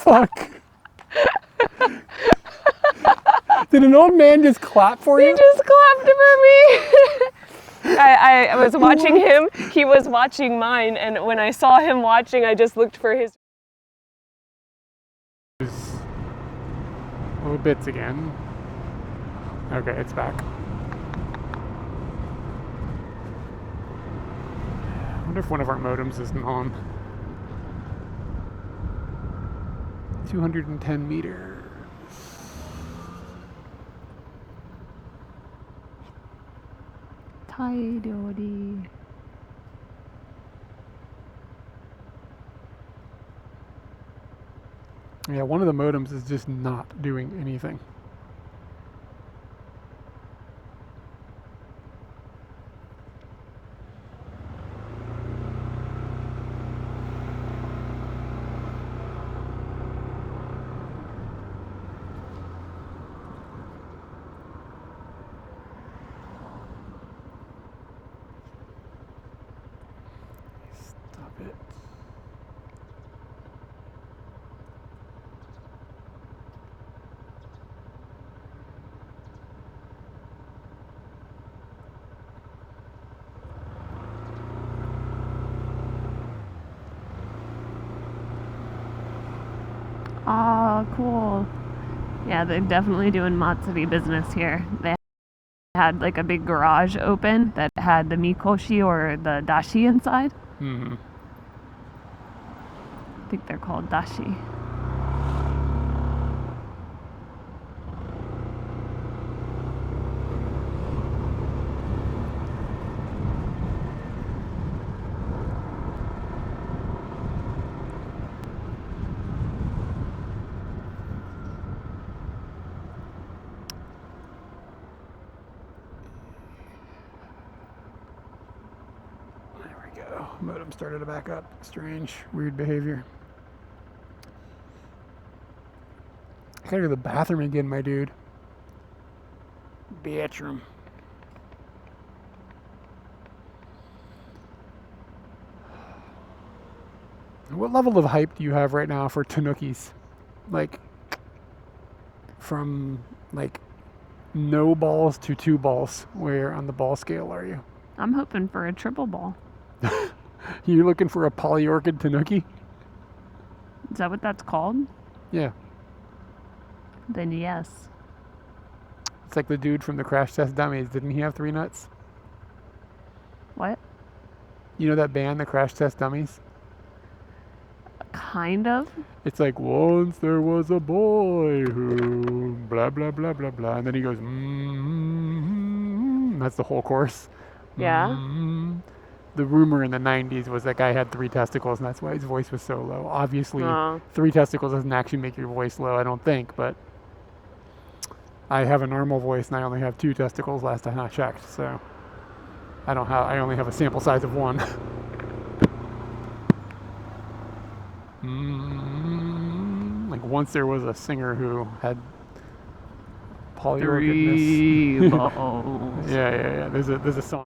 Fuck. Did an old man just clap for you? He just clapped for me. I was watching him. He was watching mine, and when I saw him watching, I just looked for his. Little bits again. Okay, it's back. I wonder if one of our modems isn't on. 210 meters. Taidori. Yeah, one of the modems is just not doing anything. Stop it. Oh, cool. Yeah, they're definitely doing Matsuri business here. They had like a big garage open that had the mikoshi or the dashi inside. Mm-hmm. I think they're called dashi. Modem started to back up. Strange, weird behavior. I gotta go to the bathroom again, my dude. Bathroom. What level of hype do you have right now for Tanukis? Like, from like no balls to 2 balls. Where on the ball scale are you? I'm hoping for a triple ball. You looking for a polyorchid Tanuki? Is that what that's called? Yeah. Then yes. It's like the dude from the Crash Test Dummies. Didn't he have 3 nuts? What? You know that band, the Crash Test Dummies? Kind of. It's like, once there was a boy who blah, blah, blah, blah, blah. And then he goes, That's the whole chorus. Yeah. The rumor in the 90s was that guy had 3 testicles, and that's why his voice was so low. Obviously, 3 testicles doesn't actually make your voice low, I don't think, but I have a normal voice, and I only have 2 testicles last time I checked, so I only have a sample size of 1. Like, once there was a singer who had polyorchidness. 3 balls. Yeah. There's a song.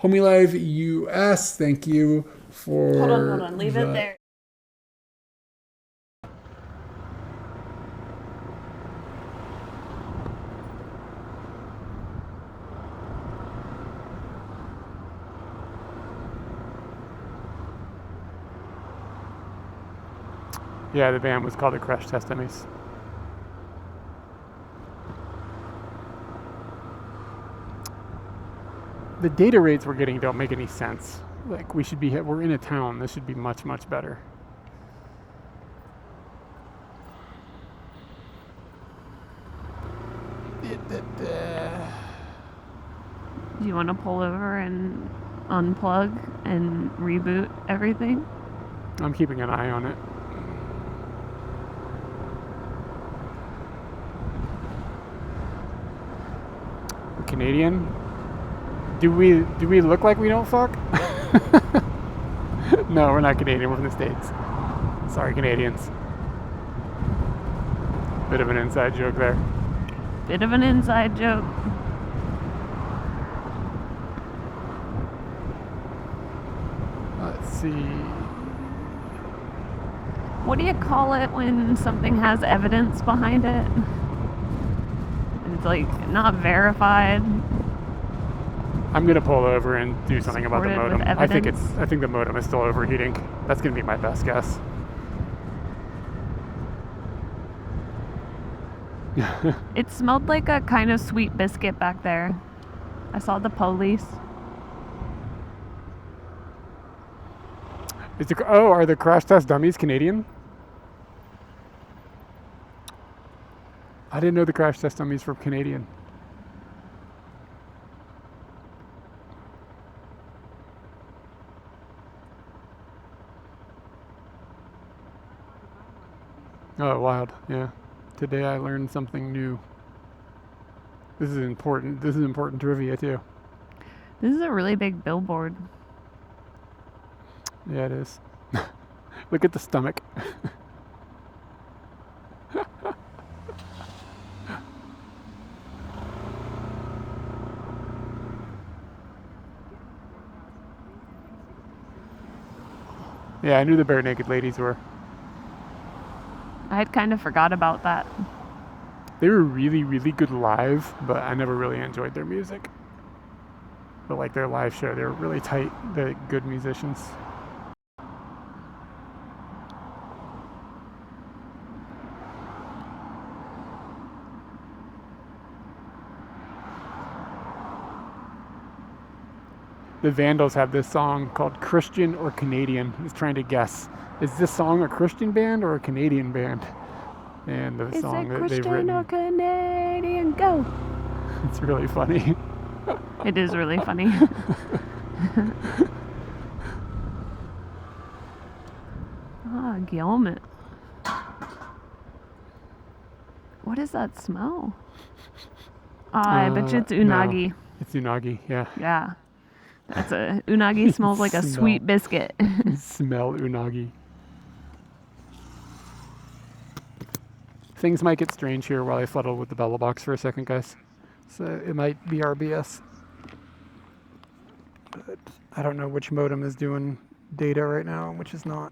Homie Live US, thank you for. Hold on. Leave it there. Yeah, the band was called the Crash Test Dummies. The data rates we're getting don't make any sense. Like, we're in a town. This should be much, much better. Do you want to pull over and unplug and reboot everything? I'm keeping an eye on it. Canadian? Do we look like we don't fuck? No, we're not Canadian. We're from the States. Sorry, Canadians. Bit of an inside joke there. Bit of an inside joke. Let's see. What do you call it when something has evidence behind it? It's like not verified. I'm gonna pull over and do something about the Supported with modem. evidence. I think the modem is still overheating. That's gonna be my best guess. It smelled like a kind of sweet biscuit back there. I saw the police. Are the Crash Test Dummies Canadian? I didn't know the Crash Test Dummies were Canadian. Oh, wild. Yeah. Today I learned something new. This is important. This is important trivia too. This is a really big billboard. Yeah, it is. Look at the stomach. Yeah, I knew the Bare Naked Ladies were. I had kind of forgot about that. They were really, really good live, but I never really enjoyed their music. But like their live show, they were really tight. They're good musicians. The Vandals have this song called Christian or Canadian. He's trying to guess, is this song a Christian band or a Canadian band? And the song that they've written. Is it Christian or Canadian? Go! It's really funny. It is really funny. Guillemot. What is that smell? I bet you it's unagi. No, it's unagi, yeah. Yeah. That's a unagi smells like a Smell. sweet biscuit. Smell unagi. Things might get strange here while I fuddle with the Bella box for a second, guys. So it might be RBS. But I don't know which modem is doing data right now and which is not.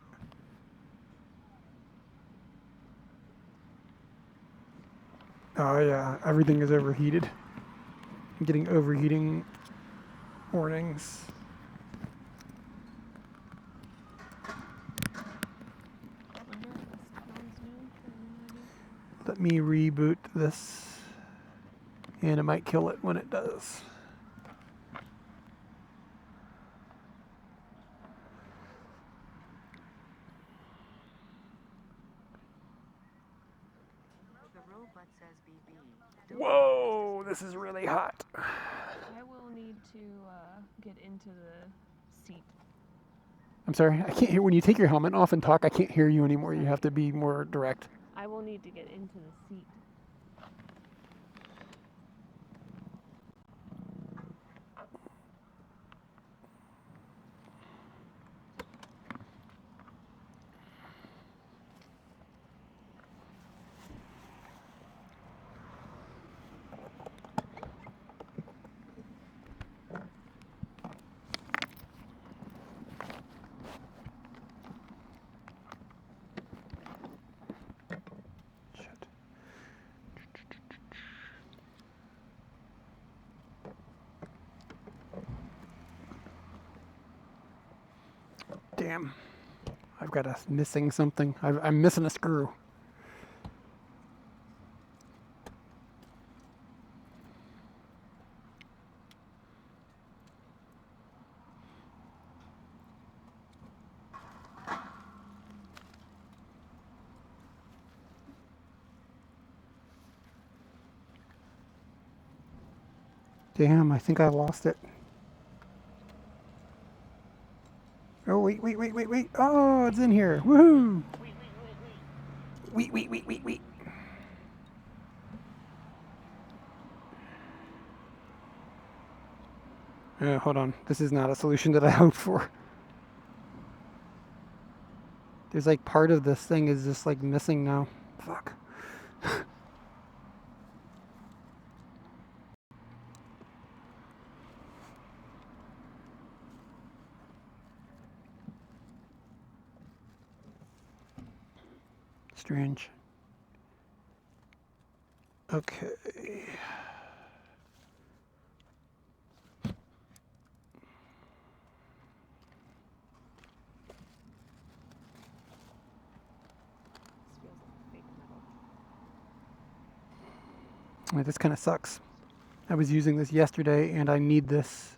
Oh yeah, everything is overheated. I'm getting overheating warnings. Let me reboot this, and it might kill it when it does. Whoa, this is really hot. I will need to get into the seat. I'm sorry, I can't hear. When you take your helmet off and talk, I can't hear you anymore. You have to be more direct. I will need to get into the seat. Shit. Damn. I've got a missing something. I'm missing a screw. Damn, I think I lost it. Oh, wait. Oh, it's in here. Woohoo! Wait. Hold on. This is not a solution that I hoped for. There's like part of this thing is just like missing now. Fuck. Strange. Okay. This kind of sucks. I was using this yesterday and I need this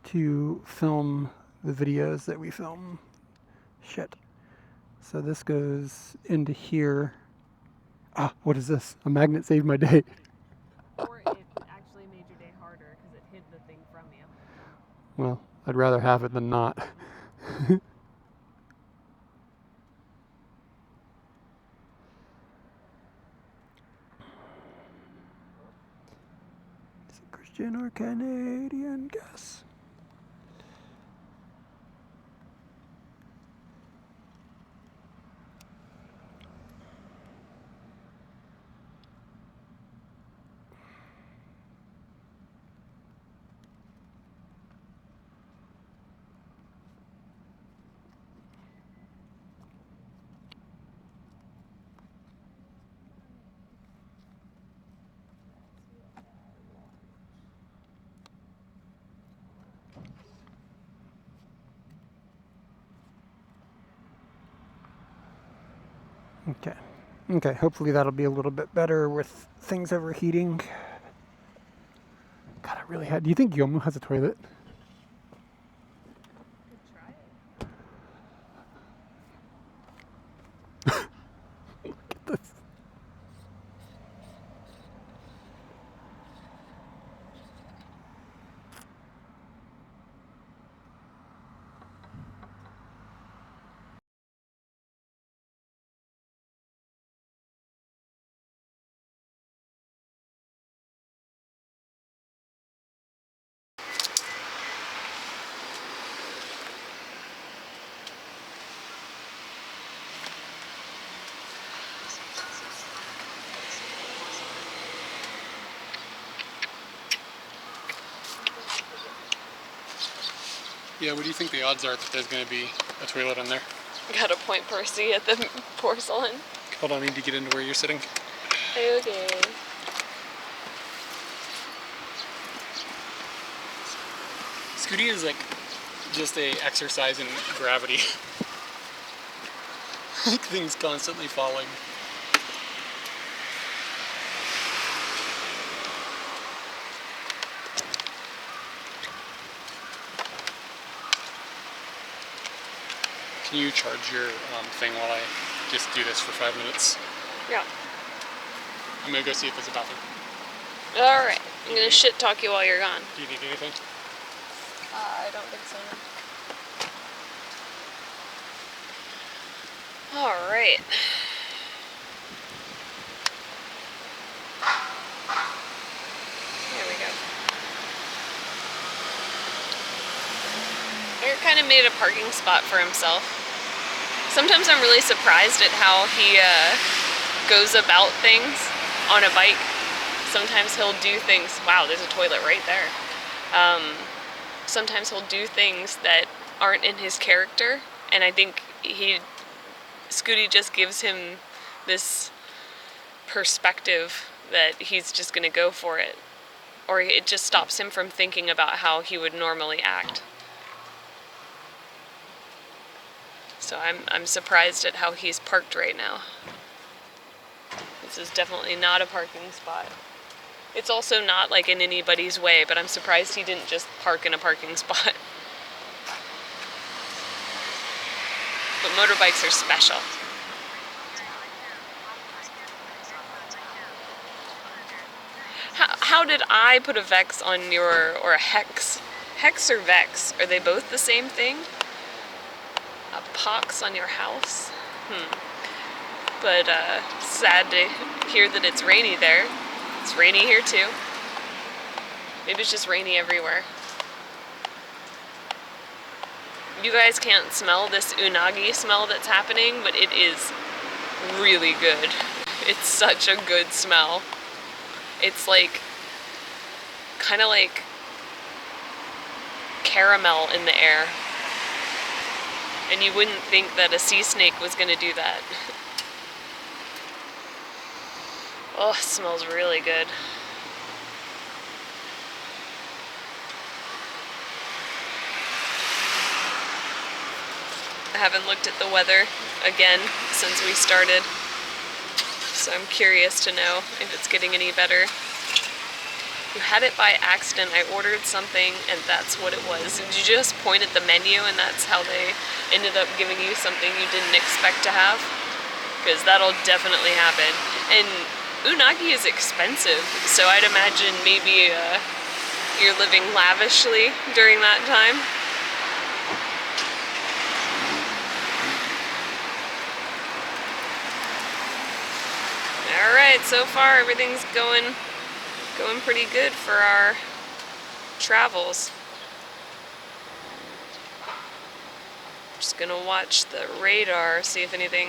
to film the videos that we film. Shit. So this goes into here. Ah, what is this? A magnet saved my day. Or it actually made your day harder because it hid the thing from you. Well, I'd rather have it than not. Is it Christian or Canadian? Guess. Okay, hopefully that'll be a little bit better with things overheating. God, I really had. Do you think Yomu has a toilet? Look at this. Yeah, what do you think the odds are that there's going to be a toilet in there? Gotta point Percy at the porcelain. Hold on, I need to get into where you're sitting. Okay. Scooty is like just a exercise in gravity. Like things constantly falling. Can you charge your thing while I just do this for 5 minutes? Yeah. I'm gonna go see if there's a bathroom. Alright. I'm gonna shit talk you while you're gone. Do you need anything? I don't think so. Alright. There we go. Eric kind of made a parking spot for himself. Sometimes I'm really surprised at how he goes about things on a bike. Sometimes he'll do things, wow, there's a toilet right there. Sometimes he'll do things that aren't in his character, and I think Scooty just gives him this perspective that he's just gonna go for it. Or it just stops him from thinking about how he would normally act. So I'm surprised at how he's parked right now. This is definitely not a parking spot. It's also not like in anybody's way, but I'm surprised he didn't just park in a parking spot. But motorbikes are special. How did I put a Vex on your, or a Hex? Hex or Vex? Are they both the same thing? A pox on your house? But sad to hear that it's rainy there. It's rainy here too. Maybe it's just rainy everywhere. You guys can't smell this unagi smell that's happening, but it is really good. It's such a good smell. It's like, kind of like caramel in the air. And you wouldn't think that a sea snake was gonna do that. Oh, it smells really good. I haven't looked at the weather again since we started, so I'm curious to know if it's getting any better. You had it by accident. I ordered something and that's what it was. Did you just point at the menu and that's how they ended up giving you something you didn't expect to have? Because that'll definitely happen. And unagi is expensive, so I'd imagine maybe you're living lavishly during that time. Alright, so far everything's going pretty good for our travels. Just gonna watch the radar, see if anything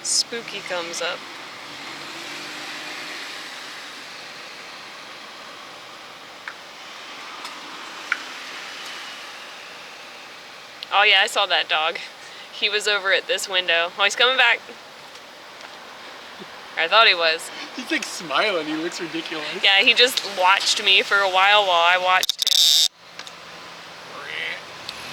spooky comes up. Oh yeah, I saw that dog. He was over at this window. Oh, he's coming back. I thought he was. He's like smiling, he looks ridiculous. Yeah, he just watched me for a while I watched him.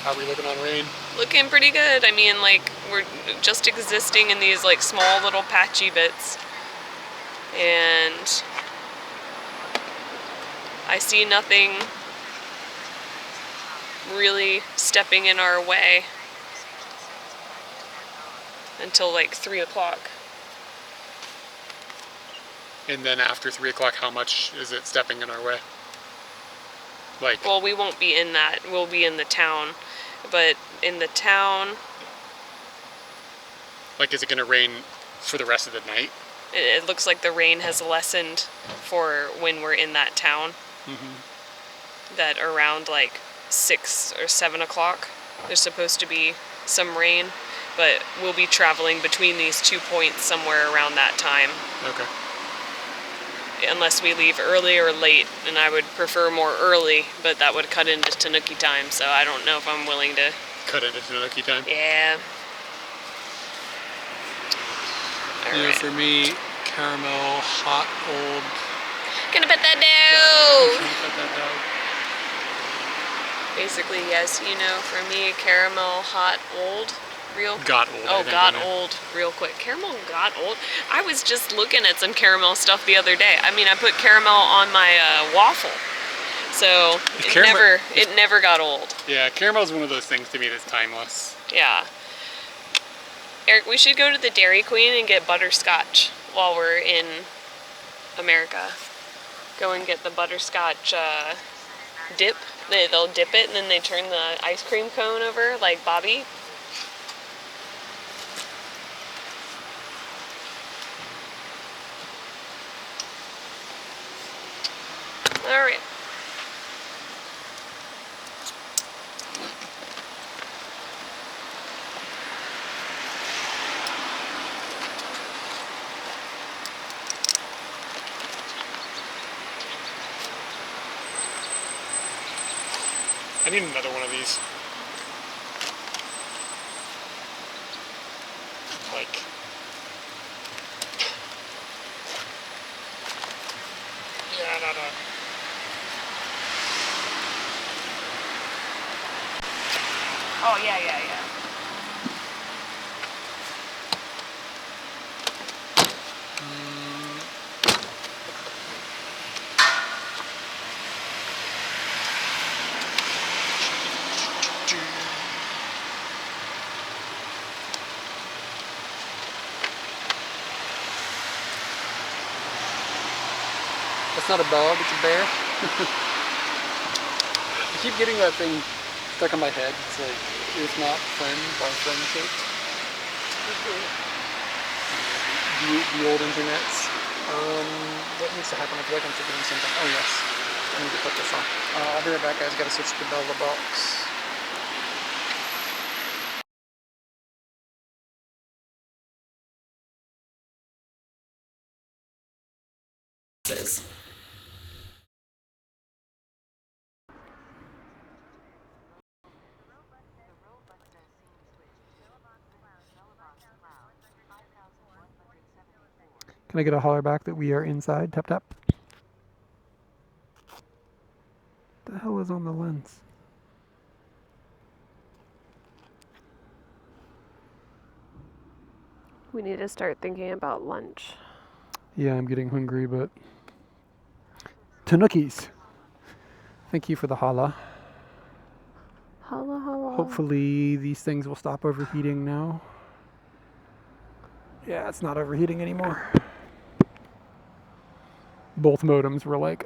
How are we looking on rain? Looking pretty good. I mean, like, we're just existing in these like small little patchy bits. And I see nothing really stepping in our way until like 3 o'clock. And then after 3 o'clock, how much is it stepping in our way? Like, Well, we won't be in that. We'll be in the town. But in the town, like, is it gonna rain for the rest of the night? it looks like the rain has lessened for when we're in that town. That around like 6 or 7 o'clock, there's supposed to be some rain. But we'll be traveling between these 2 points somewhere around that time. Okay. unless we leave early or late, and I would prefer more early, but that would cut into Tanuki time, so I don't know if I'm willing to. Cut into Tanuki time. Yeah. Yeah, for me, caramel, hot, old. Gonna pet that Trying dog! to pet that dog. Basically, yes, for me, caramel, hot, old, real. Got old. Oh, got old, real quick. Caramel got old. I was just looking at some caramel stuff the other day. I mean, I put caramel on my waffle, so it never got old. Yeah, caramel is one of those things to me that's timeless. Yeah. Eric, we should go to the Dairy Queen and get butterscotch while we're in America. Go and get the butterscotch dip. They'll dip it and then they turn the ice cream cone over like Bobby. All right. I need another one of these. Like. Yeah, no. Oh, yeah. That's not a dog, it's a bear. I keep getting that thing stuck on my head. It's like, it's not friend by friendship. The old internets. What needs to happen? I feel like I'm forgetting something. Oh yes, I need to put this on. I'll be right back, guys. Gotta switch to Bella Box. Can I get a holler back that we are inside? Tap tap. What the hell is on the lens? We need to start thinking about lunch. Yeah, I'm getting hungry, but Tanukis. Thank you for the holla. Holla, holla. Hopefully these things will stop overheating now. Yeah, it's not overheating anymore. Both modems were like,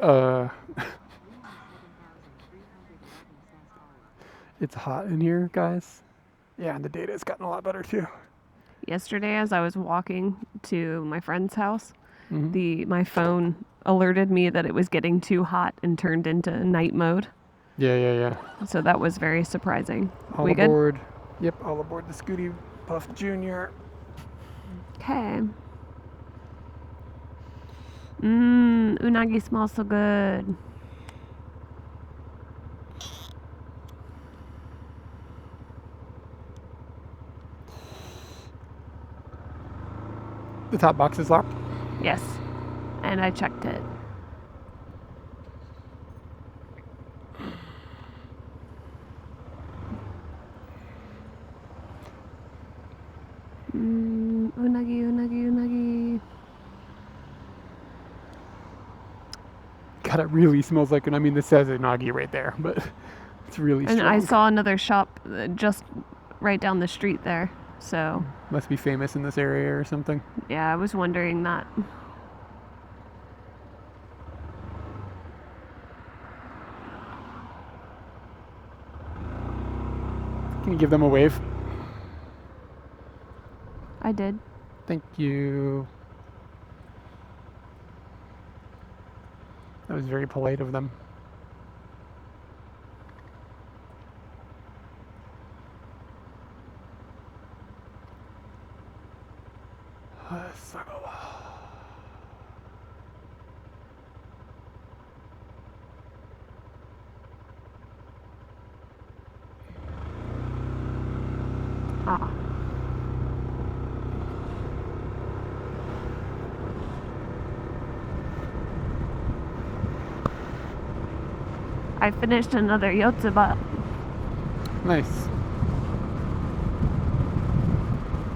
It's hot in here, guys. Yeah, and the data has gotten a lot better too. Yesterday, as I was walking to my friend's house, my phone alerted me that it was getting too hot and turned into night mode. Yeah. So that was very surprising. All we aboard. Good? Yep, all aboard the Scooty Puff Jr. Okay. Unagi smells so good. The top box is locked. Yes. And I checked it. Unagi. God, it really smells like, and I mean, this says unagi right there, but it's really strong. And I saw another shop just right down the street there, so. Must be famous in this area or something. Yeah, I was wondering that. Can you give them a wave? I did. Thank you. That was very polite of them. I finished another Yotsuba. Nice.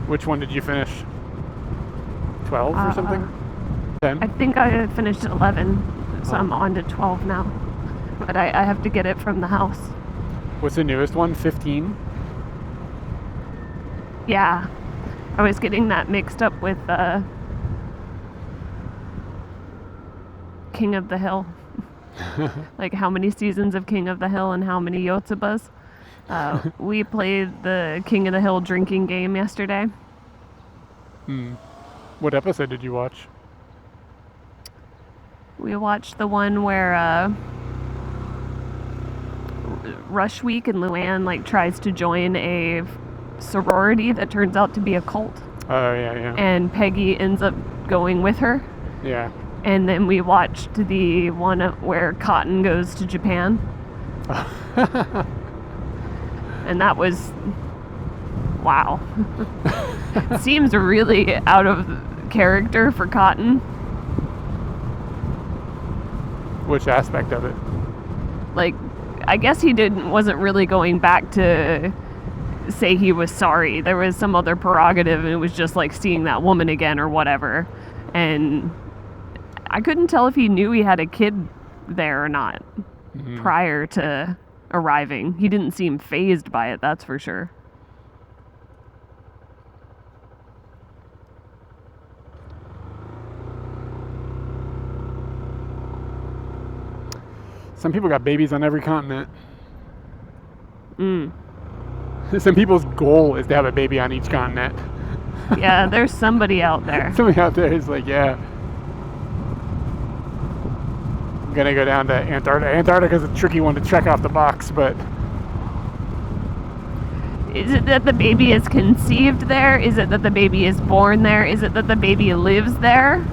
Which one did you finish? 12 or something? 10? I think I finished 11, so I'm on to 12 now. But I have to get it from the house. What's the newest one? 15? Yeah. I was getting that mixed up with King of the Hill. Like how many seasons of King of the Hill and how many Yotsubas. We played the King of the Hill drinking game yesterday. What episode did you watch? We watched the one where Rush Week and Luann like tries to join a sorority that turns out to be a cult. Oh, yeah. And Peggy ends up going with her. Yeah. And then we watched the one where Cotton goes to Japan. And that was, wow. Seems really out of character for Cotton. Which aspect of it? Like, I guess he wasn't really going back to say he was sorry. There was some other prerogative, and it was just like seeing that woman again or whatever. And I couldn't tell if he knew he had a kid there or not prior to arriving. He didn't seem fazed by it, that's for sure. Some people got babies on every continent. Some people's goal is to have a baby on each continent. Yeah, there's somebody out there. Somebody out there is like, yeah, I'm gonna go down to Antarctica. Antarctica's a tricky one to check off the box, but is it that the baby is conceived there? Is it that the baby is born there? Is it that the baby lives there?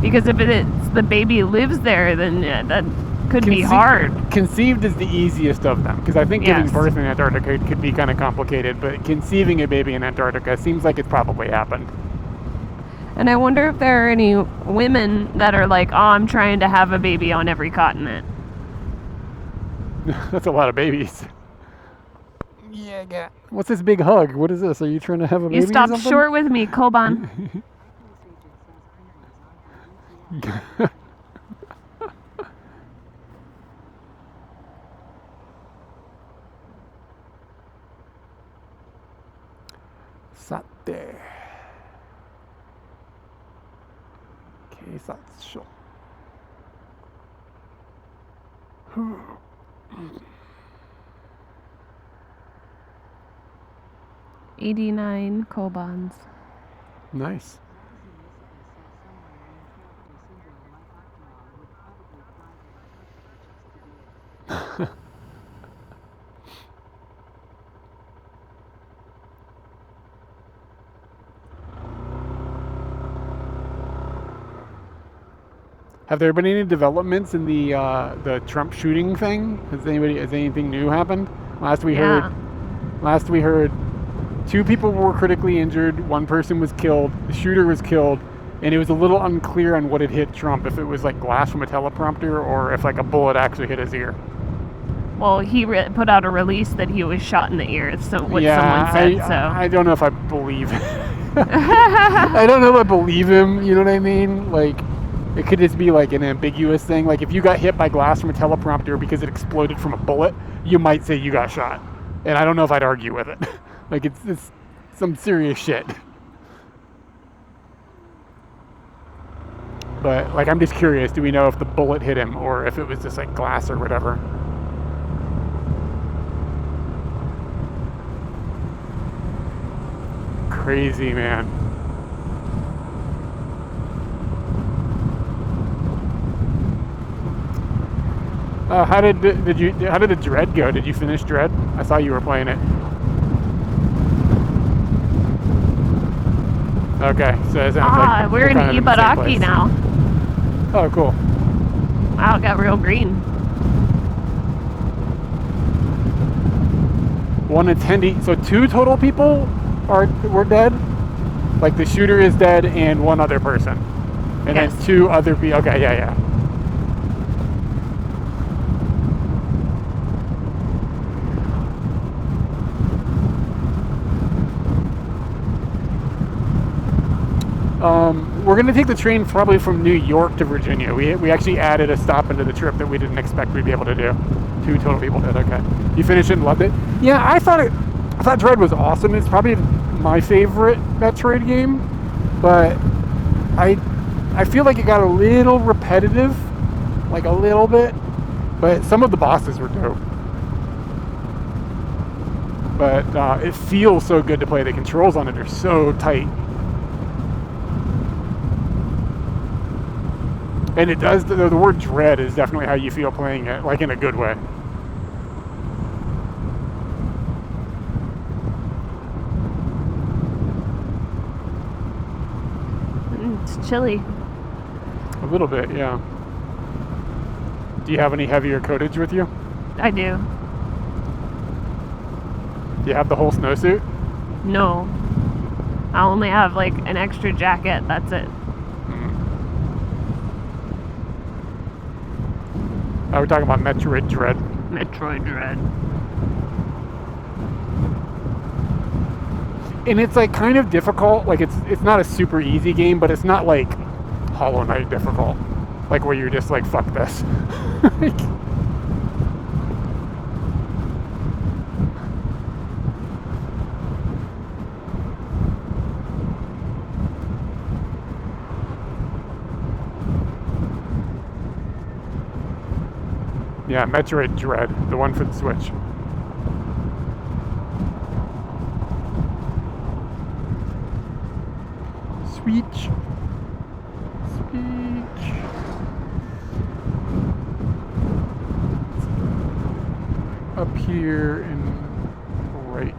Because if it's the baby lives there, then that could be hard. Conceived is the easiest of them, because I think giving birth in Antarctica could be kind of complicated, but conceiving a baby in Antarctica seems like it's probably happened. And I wonder if there are any women that are like, oh, I'm trying to have a baby on every continent. That's a lot of babies. Yeah. What's this big hug? What is this? Are you trying to have a baby? You stopped short with me, Koban. Sate. Keisatsu. 89 Kobans. Nice. Have there been any developments in the Trump shooting thing? Has anything new happened? Last we heard, 2 people were critically injured. 1 person was killed. The shooter was killed, and it was a little unclear on what had hit Trump. If it was like glass from a teleprompter, or if like a bullet actually hit his ear. Well, he put out a release that he was shot in the ear. So what someone said. I don't know if I believe. I don't know if I believe him. You know what I mean? Like, it could just be like an ambiguous thing. Like if you got hit by glass from a teleprompter because it exploded from a bullet, you might say you got shot. And I don't know if I'd argue with it. Like it's some serious shit. But like I'm just curious, do we know if the bullet hit him or if it was just like glass or whatever? Crazy, man. How did the Dread go? Did you finish Dread? I saw you were playing it. Okay, so it sounds like we're in Ibaraki now. Oh, cool. Wow, it got real green. One attendee, so 2 total people were dead. Like the shooter is dead and 1 other person, and then 2 other people. Okay, yeah. We're going to take the train probably from New York to Virginia. We actually added a stop into the trip that we didn't expect we'd be able to do. 2 total people did. Okay. You finished it and loved it? Yeah, I thought Dread was awesome. It's probably my favorite Metroid game, but I feel like it got a little repetitive, like a little bit, but some of the bosses were dope. But it feels so good to play. The controls on it are so tight. And it does, the word dread is definitely how you feel playing it, like in a good way. It's chilly. A little bit, yeah. Do you have any heavier coatage with you? I do. Do you have the whole snowsuit? No. I only have like an extra jacket, that's it. Oh, we're talking about Metroid Dread. Metroid Dread. And it's like kind of difficult. Like it's not a super easy game, but it's not like Hollow Knight difficult. Like where you're just like, fuck this. Yeah, Metroid Dread, the one for the Switch. Switch. Up here and right.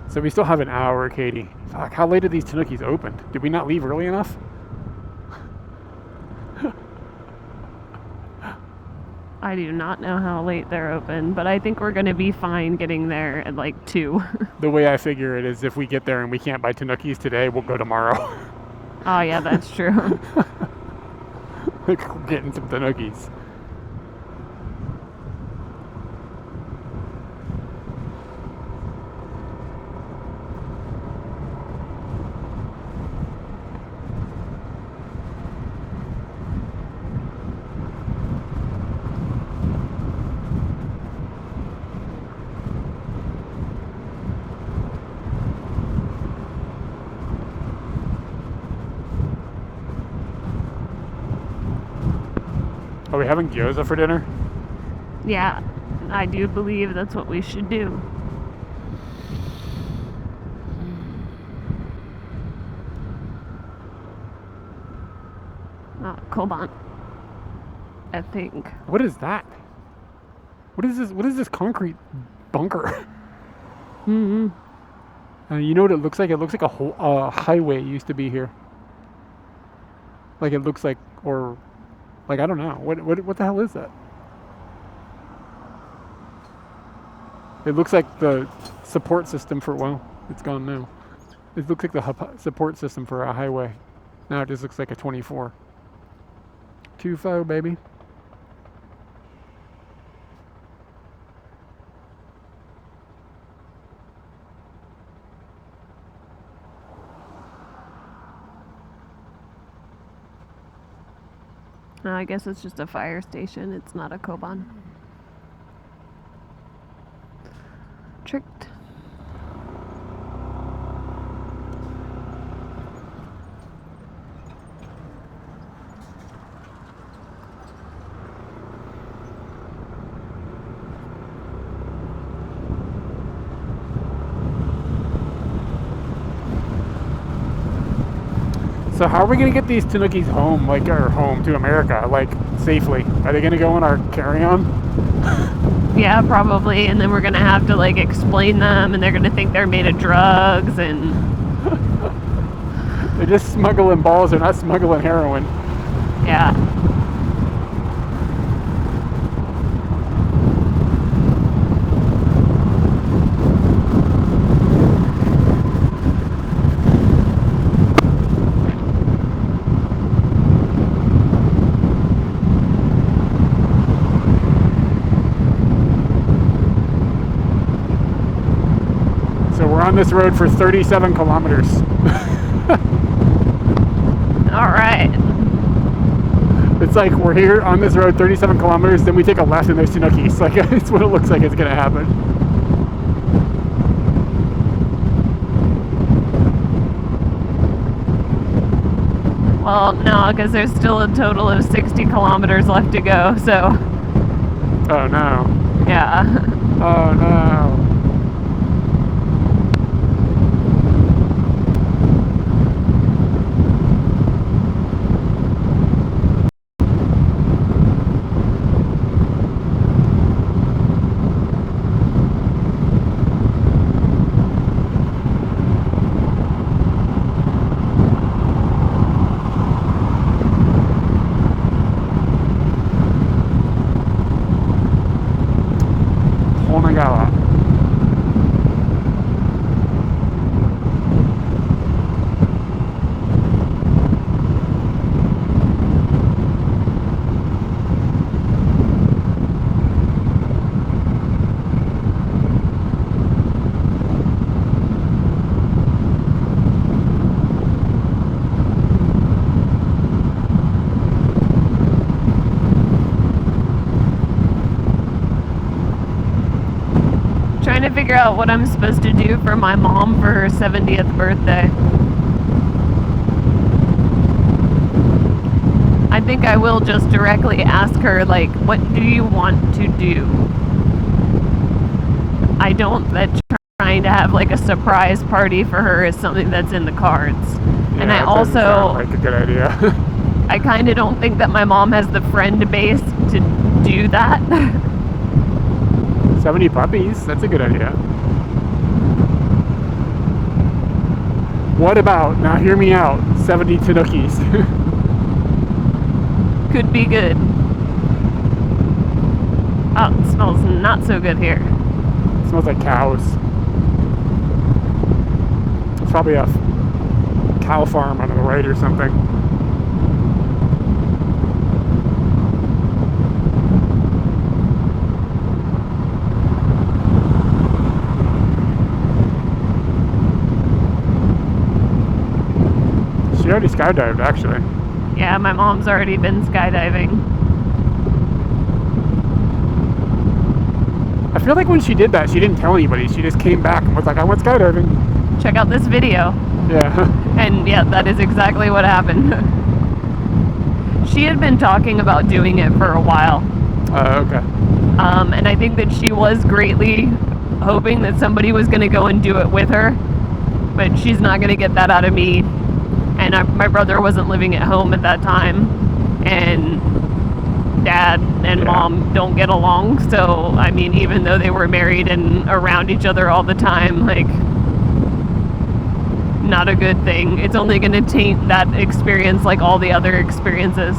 So we still have an hour, Katie. Fuck, how late are these Tanukis open? Did we not leave early enough? I do not know how late they're open, but I think we're going to be fine getting there at like 2. The way I figure it is if we get there and we can't buy Tanukis today, we'll go tomorrow. Oh yeah, that's true. Like getting some Tanukis. Are we having gyoza for dinner? Yeah, I do believe that's what we should do. Koban. I think. What is that? What is this? What is this concrete bunker? Mm-hmm. You know what it looks like? It looks like a whole highway used to be here. Like it looks like, or like I don't know. What the hell is that? It looks like the support system for, well, it's gone now. It looks like the support system for a highway. Now it just looks like a 24. Tufo, baby. No, I guess it's just a fire station. It's not a Koban. Tricked. So how are we gonna get these Tanukis home, like, or home to America, like, safely? Are they gonna go in our carry-on? Yeah, probably. And then we're gonna have to like explain them, and they're gonna think they're made of drugs, and They're just smuggling balls. They're not smuggling heroin. yeah. on this road for 37 kilometers. All right. It's like we're here on this road 37 kilometers, then we take a left and there's Tanukis. Like, it's what it looks like it's gonna happen. Well, no, because there's still a total of 60 kilometers left to go, so Oh no. yeah. Oh no. Onagawa. Trying to figure out what I'm supposed to do for my mom for her 70th birthday. I think I will just directly ask her, like, what do you want to do? I don't that trying to have like a surprise party for her is something that's in the cards. And I Yeah, that doesn't sound also, like a good idea. I kind of don't think that my mom has the friend base to do that. 70 puppies, that's a good idea. What about, now hear me out, 70 Tanukis? Could be good. Oh, it smells not so good here. Smells like cows. It's probably a cow farm on the right or something. She already skydived, actually. Yeah, my mom's already been skydiving. I feel like when she did that, she didn't tell anybody. She just came back and was like, I went skydiving. Check out this video. Yeah. And yeah, that is exactly what happened. She had been talking about doing it for a while. Okay. And I think that she was greatly hoping that somebody was going to go and do it with her. But she's not going to get that out of me. And my brother wasn't living at home at that time. And dad and mom don't get along. So, I mean, even though they were married and around each other all the time, like, not a good thing. It's only going to taint that experience like all the other experiences.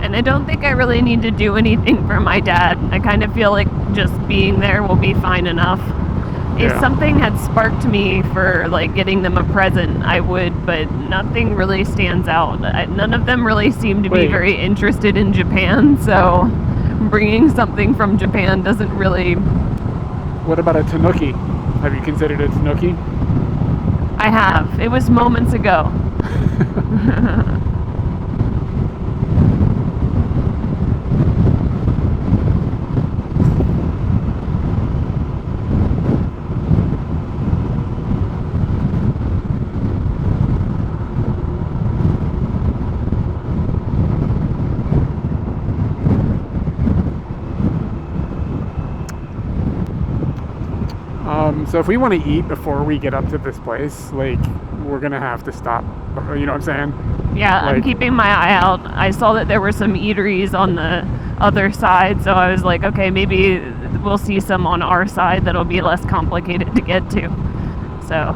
And I don't think I really need to do anything for my dad. I kind of feel like just being there will be fine enough. If something had sparked me for like getting them a present, I would, but nothing really stands out. None of them really seem to be very interested in Japan, so bringing something from Japan doesn't really... What about a Tanuki? Have you considered a Tanuki? I have. It was moments ago. So if we want to eat before we get up to this place, like, we're gonna have to stop. You know what I'm saying? Yeah, I'm Like- keeping my eye out. I saw that there were some eateries on the other side, so I was like, okay, maybe we'll see some on our side that'll be less complicated to get to. So,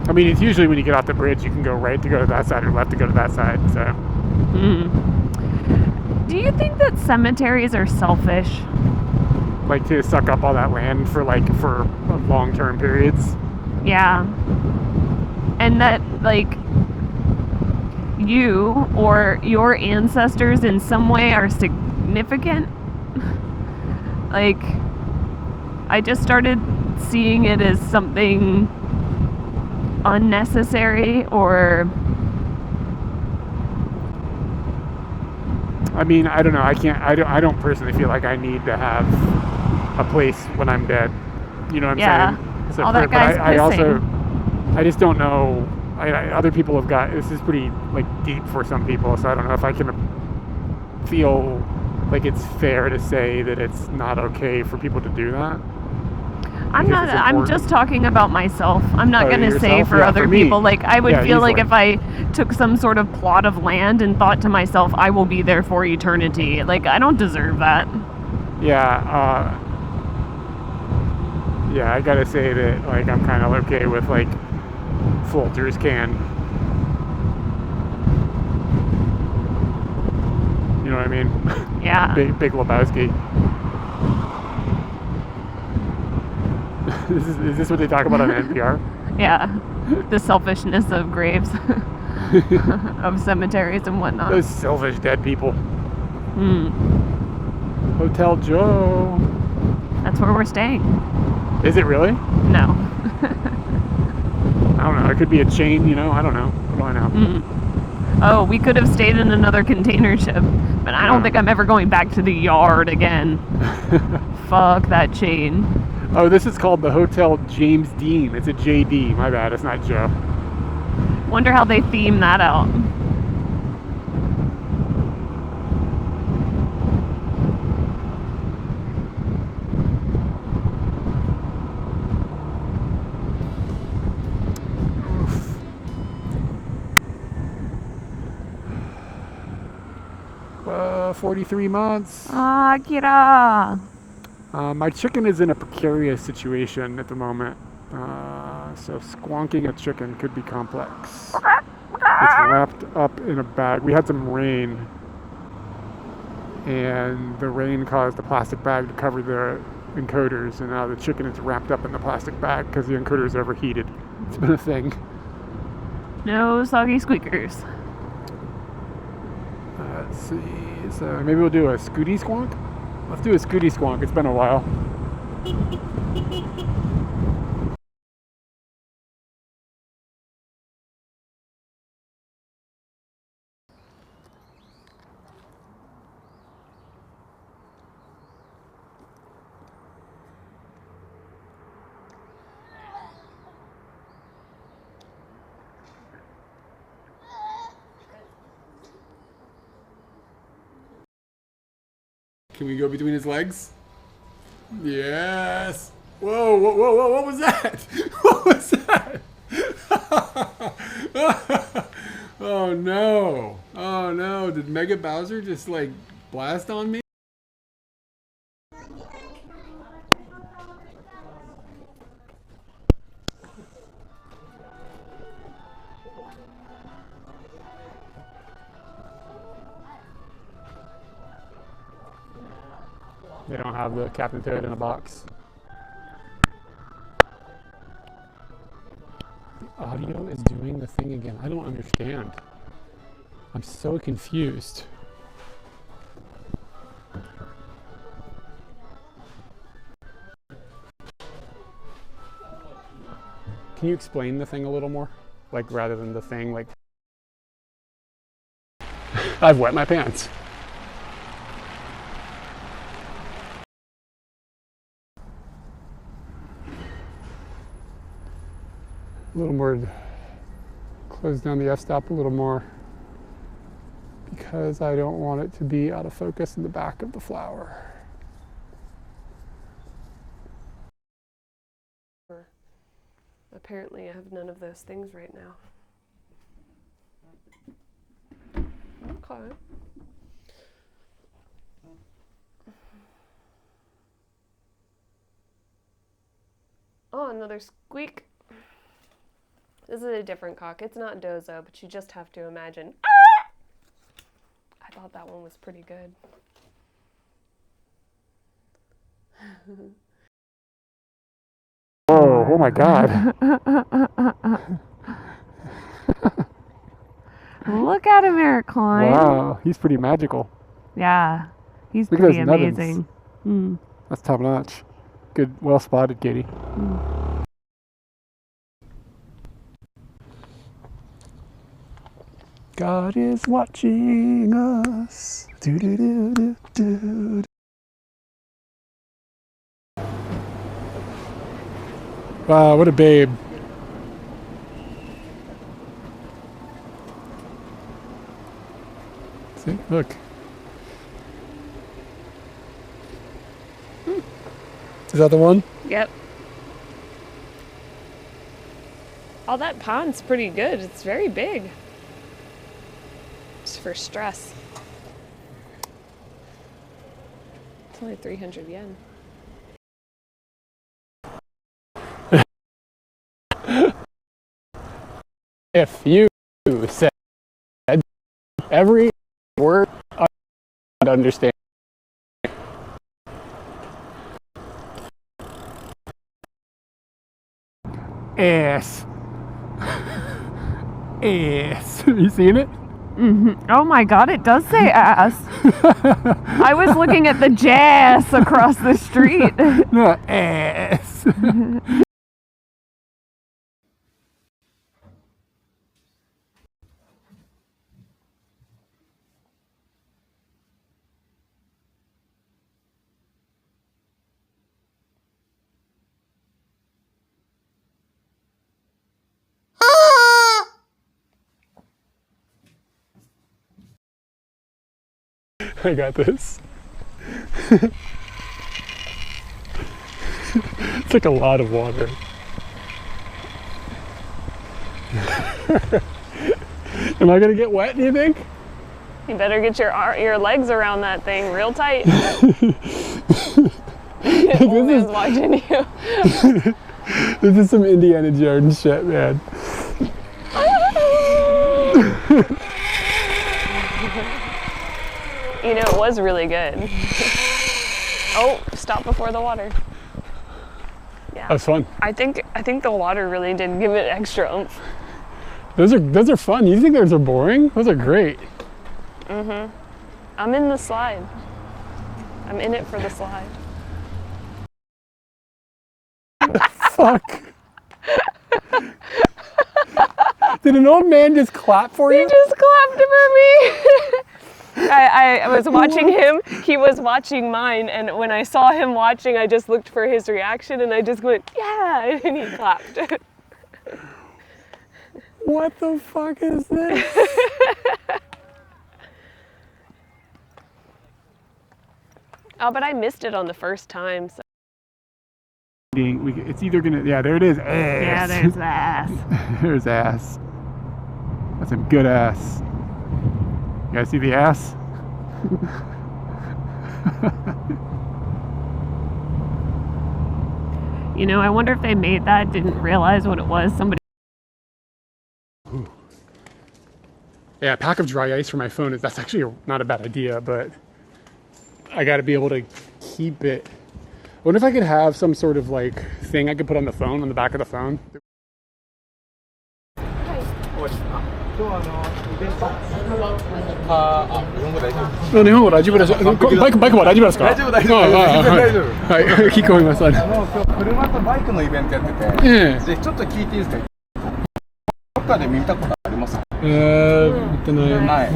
I mean, it's usually when you get off the bridge, you can go right to go to that side or left to go to that side. So do you think that cemeteries are selfish? like to suck up all that land for long-term periods. Yeah. And that, like, you or your ancestors in some way are significant. Like, I just started seeing it as something unnecessary, or I mean, I don't know. I don't personally feel like I need to have a place when I'm dead. You know what I'm Yeah. saying? So All that guy's I just don't know. Other people have got, this is pretty like deep for some people, so I don't know if I can feel like it's fair to say that it's not okay for people to do that. I'm Because not. it's I'm important. just talking about myself. I'm not Oh, going to say yourself? for Yeah, other for me. people. Like, I would Yeah, feel like easily. if I took some sort of plot of land and thought to myself, I will be there for eternity. Like, I don't deserve that. Yeah, I gotta say that, like, I'm kind of okay with, like, Folgers can. You know what I mean? Yeah. Big Lebowski. Is this what they talk about on NPR? Yeah. The selfishness of graves, of cemeteries and whatnot. Those selfish dead people. Hmm. Hotel Joe. That's where we're staying. Is it really? No. I don't know. It could be a chain, you know? I don't know. What do I know? Oh, we could have stayed in another container ship, but I don't think I'm ever going back to the yard again. Fuck that chain. Oh, this is called the Hotel James Dean. It's a JD. My bad. It's not Joe. Wonder how they theme that out. Oof. 43 months. Ah, Kira. My chicken is in a precarious situation at the moment. So squonking a chicken could be complex. It's wrapped up in a bag. We had some rain, and the rain caused the plastic bag to cover the encoders, and now the chicken is wrapped up in the plastic bag because the encoder is overheated. It's been a thing. No soggy squeakers. Let's see. So maybe we'll do a Scooty Squonk? Let's do a Scooty Squonk. It's been a while. Can we go between his legs? Yes. Whoa, whoa, whoa, whoa, what was that? What was that? Oh no. Oh no. Did Mega Bowser just like blast on me? They don't have the Captain Toad in a box. The audio is doing the thing again. I don't understand. I'm so confused. Can you explain the thing a little more? Like, rather than the thing, like... I've wet my pants. A little more, close down the f-stop a little more. because I don't want it to be out of focus in the back of the flower. Apparently, I have none of those things right now. Okay. Oh, another squeak. This is a different cock. It's not Dozo, but you just have to imagine. I thought that one was pretty good. Oh my God. Look at him, Eric Klein. Wow, he's pretty magical. Yeah, he's Look at pretty those nubbins. amazing. Mm. That's top notch. Good, well spotted, Katie. God is watching us. Do, do, do, do, do. Wow, what a babe. See, look. Is that the one? Yep. Oh, that pond's pretty good. It's very big. It's for stress. It's only 300 yen. If you said every word I would understand. Ass. Ass. Have you seen it? Mm-hmm. Oh my God, it does say ass. I was looking at the jazz across the street. No, ass. I got this. It's like a lot of water. Am I gonna get wet, do you think? You better get your legs around that thing real tight. Old man's watching you. This is some Indiana Jones shit, man. You know, it was really good. Oh, stop before the water. Yeah. That was fun. I think the water really did give it extra oomph. Those are fun. You think those are boring? Those are great. Mm-hmm. I'm in the slide. I'm in it for the slide. Fuck. Did an old man just clap for you? He just clapped for me. I was watching him, he was watching mine, and when I saw him watching, I just looked for his reaction, and I just went, yeah, and he clapped. What the fuck is this? Oh, but I missed it on the first time, so. It's either gonna, yeah, there it is. Ass. Yeah, there's the ass. There's ass. That's some good ass. You guys see the ass? You know, I wonder if they made that, didn't realize what it was. Somebody. Ooh. Yeah, a pack of dry ice for my phone that's actually not a bad idea, but I got to be able to keep it. I wonder if I could have some sort of like thing I could put on the phone, on the back of the phone. Oh, 日本語大丈夫です。バイクは大丈夫ですか？大丈夫大丈夫。はい、聞こえます。今日車とバイクのイベントやってて、でちょっと聞いていいですか？どっかで見たことありますか？見てない。はい。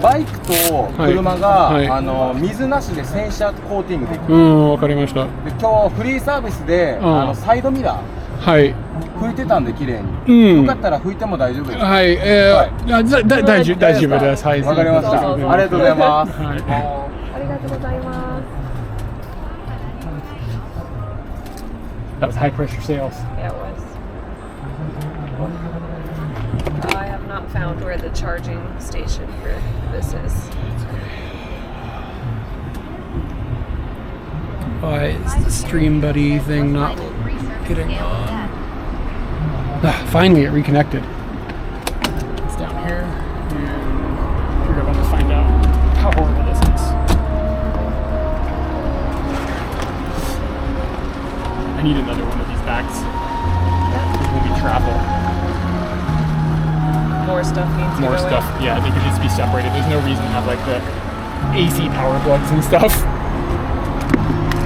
バイクと車が、水なしで洗車コーティングできる。わかりました。で今日フリーサービスで、サイドミラー。はい。拭いてたんで綺麗に。うん。よかったら拭いても大丈夫です。はい。大丈夫です。はい。わかりました。ありがとうございます。はい。ありがとうございます。 That was high pressure sales. Yeah, it was. I have not found where the charging station for this is. Why is the Stream Buddy thing not getting on? Finally, it reconnected. It's down here, and we're about to find out how horrible this is. I need another one of these bags when we travel. More stuff needs to More go stuff, yeah, they could just be separated. There's no reason to have like the AC power plugs and stuff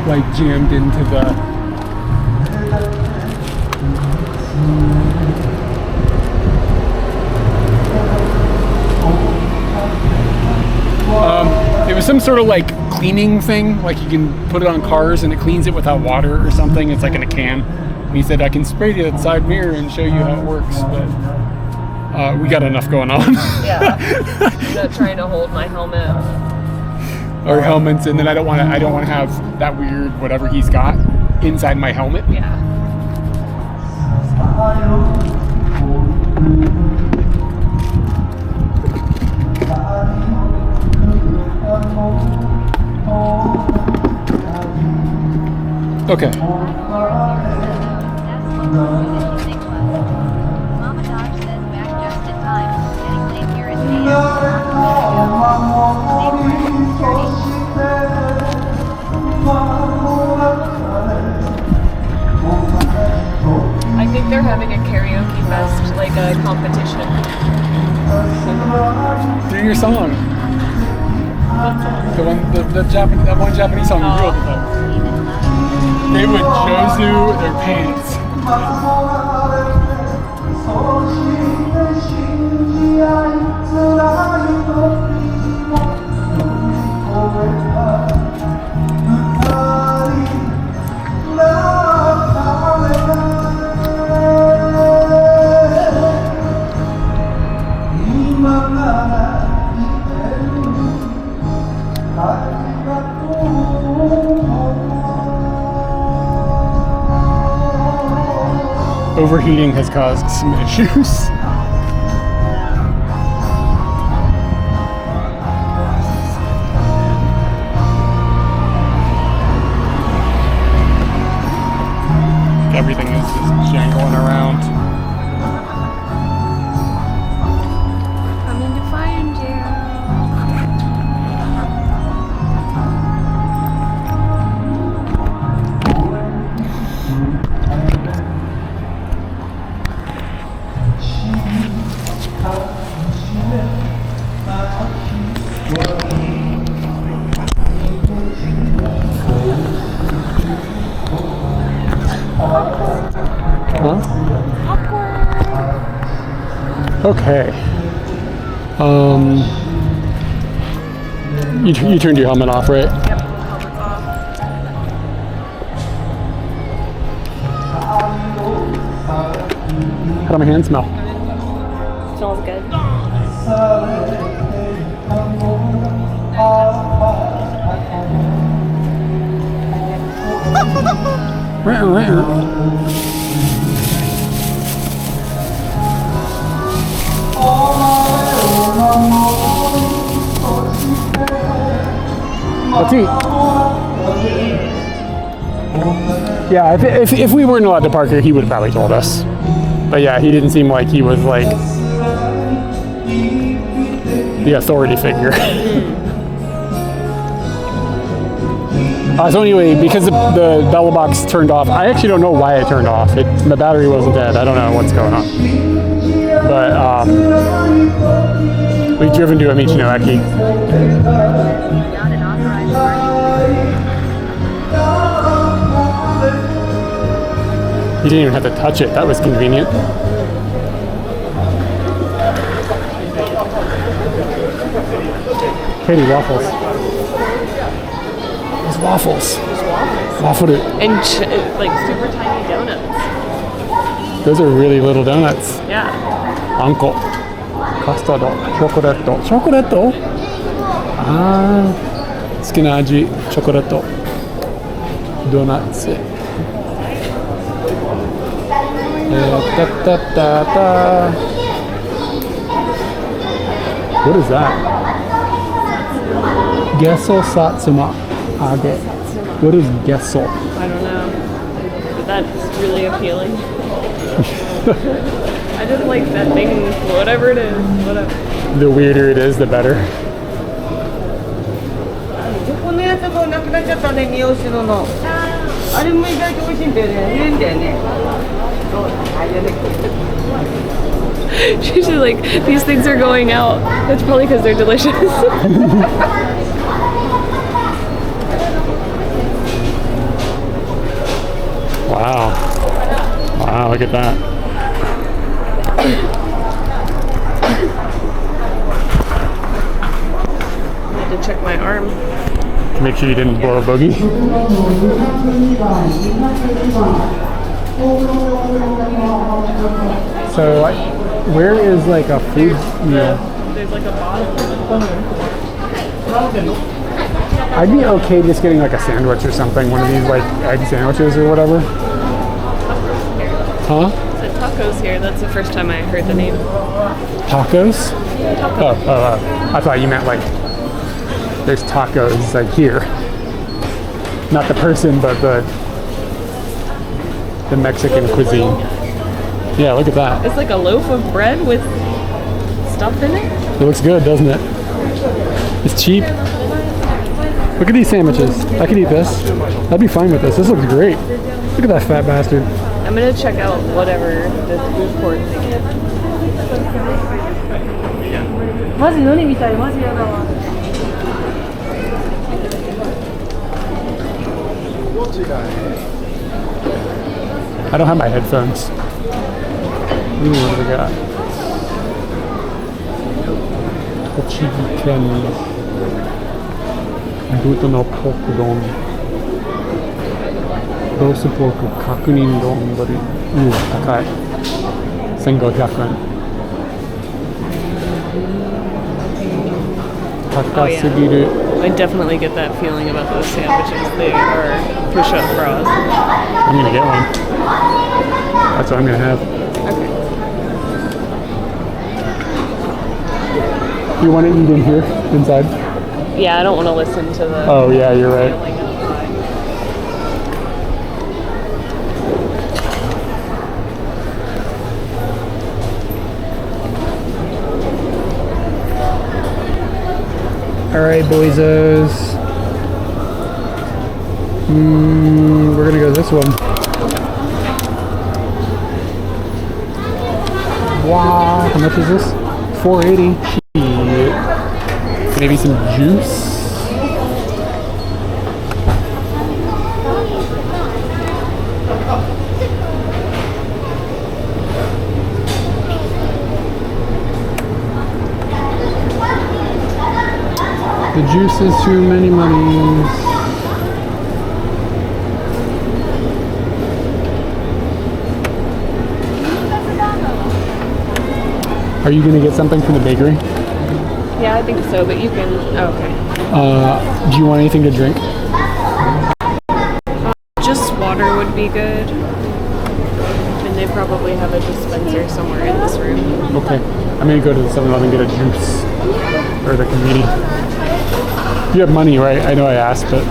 like jammed into the. It was some sort of like cleaning thing, like you can put it on cars and it cleans it without water or something. It's like in a can. And he said, I can spray the side mirror and show you how it works, but we got enough going on. Yeah. I'm not trying to hold my helmet. Our helmets, and then I don't want to have that weird whatever he's got inside my helmet. Yeah. Okay. Mama Dodge says back just in time. Getting late here in Maine. I think they're having a karaoke fest, like a competition. Do your song. That one Japanese song you wrote about. They would Jozu their pants. Overheating has caused some issues. Everything is just jangling around. Coming to find you. Okay. You turned your helmet off, right? Yep, helmet's off. How do my hands smell? Smells good. Let's eat. Yeah, if we weren't allowed to park here, he would have probably told us. But yeah, he didn't seem like he was like the authority figure. So anyway, because the bell box turned off, I actually don't know why it turned off. The battery wasn't dead. I don't know what's going on. But we've driven to Michinoeki. Not an authorized party. You didn't even have to touch it. That was convenient. Katie, waffles. There's waffles. There's waffles. Waffle it. And like super tiny donuts. Those are really little donuts. Yeah. あんこ、カスタード、チョコレート。チョコレート？あー、好きな味、チョコレート。ドーナツ。タタタタ。What is that? Gesso satsuma age. What is gesso? I don't know. But that's really appealing. I just like that thing, whatever it is, whatever. The weirder it is, the better. このやつがなくなっちゃったね、三好野の。あれも意外と美味しいんだよね。いいんだよね。そうだ、あれね。 She's just like, these things are going out. That's probably because they're delicious. Wow. Wow, look at that. I had to check my arm. Make sure you didn't blow a boogie. So, where is like a food meal? There's like a bottle. I'd be okay just getting like a sandwich or something, one of these like egg sandwiches or whatever. Huh? It's tacos here. That's the first time I heard the name. Tacos? I thought you meant like there's tacos like here. Not the person, but the Mexican cuisine. Yeah, look at that. It's like a loaf of bread with stuff in it. It looks good, doesn't it? It's cheap. Look at these sandwiches. I could eat this. I'd be fine with this. This looks great. Look at that fat bastard. I'm gonna check out whatever the food court thing is. マジ何みたい、マジやだわ。 I don't have my headphones. Ooh, what do we got? Tochigi Ken. Buto no poku don. Roast pork kakunin don. Ooh, takai. 1,500 yen. Oh, yeah. Takasugiru. I definitely get that feeling about those sandwiches. They are push-up bras. I'm gonna get one. That's what I'm gonna have. Okay. You want to eat in here, inside? Yeah, I don't want to listen to the. Oh yeah, you're right. Yelling outside. All right, boysos. We're gonna go this one. Wow, how much is this? $4.80. Shit. Maybe some juice. The juice is too many monies. Are you gonna get something from the bakery? Yeah, I think so, but you can. Oh, okay. Do you want anything to drink? Just water would be good. And they probably have a dispenser somewhere in this room. Okay. I'm gonna go to the 7-Eleven and get a juice. Or the convenience. You have money, right? I know I asked, but...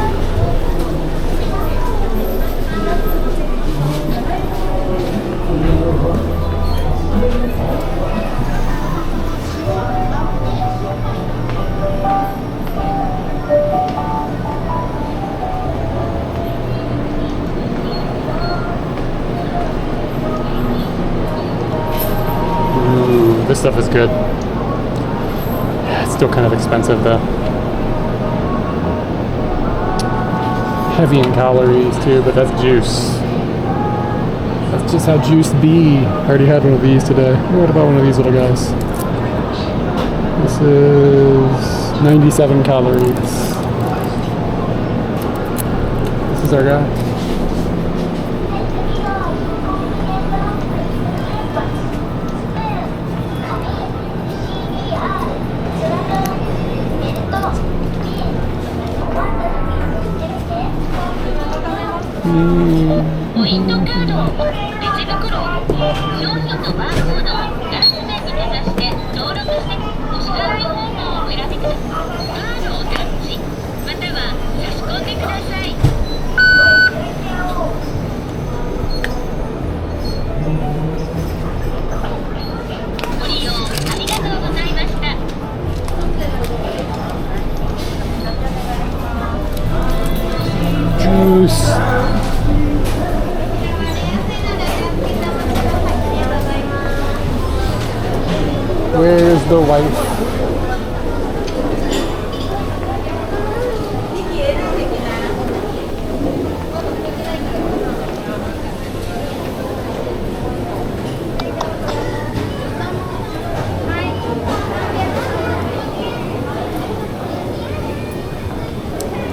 Ooh, this stuff is good. It's still kind of expensive though. Heavy in calories too, but that's juice. That's just how juice be. I already had one of these today. What about one of these little guys? This is 97 calories. This is our guy. Juice. Where's the wife?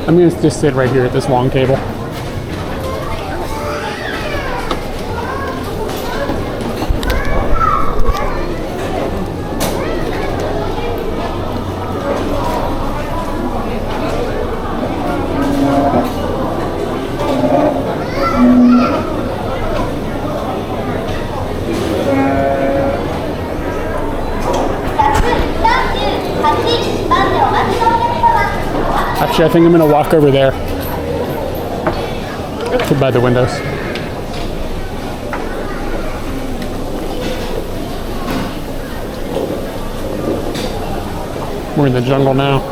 I'm gonna just sit right here at this long table. Actually, I think I'm gonna walk over there. Sit by the windows. We're in the jungle now.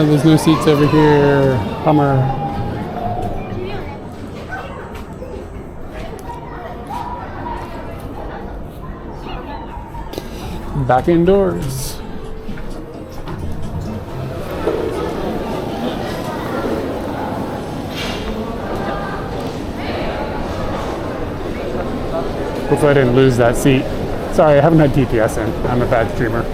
There's no seats over here. Bummer. Back indoors. Hopefully I didn't lose that seat. Sorry, I haven't had TPS in. I'm a bad streamer.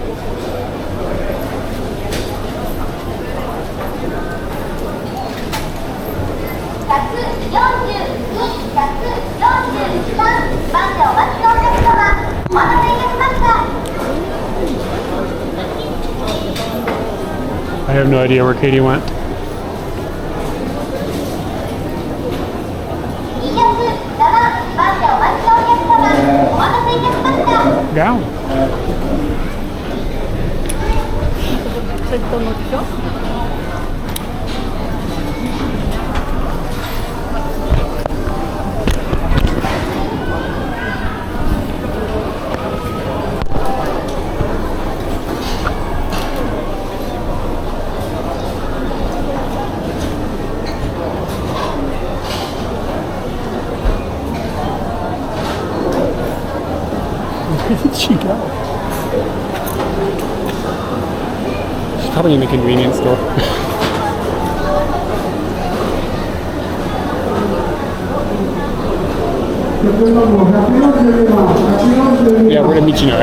I have no idea where Katie went. Down. Where did she go? She's probably in the convenience store. Yeah, we're gonna meet you now,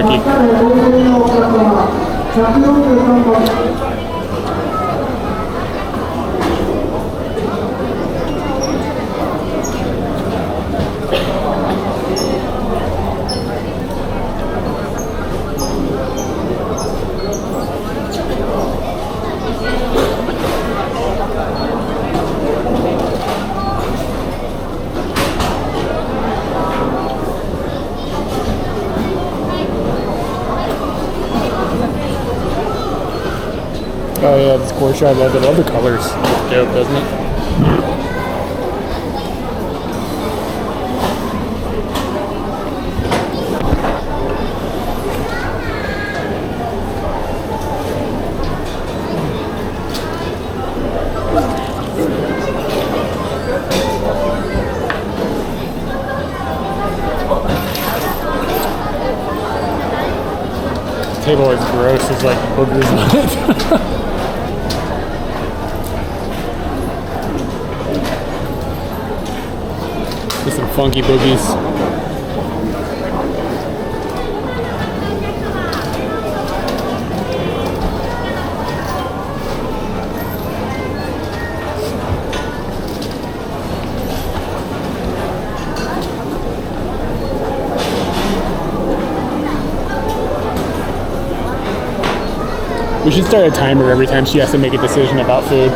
Oh yeah, this Porsche, I love it. I love the colors. It's dope, doesn't it? The table is gross. There's like boogers on it. There's some funky boogies. We should start a timer every time she has to make a decision about food.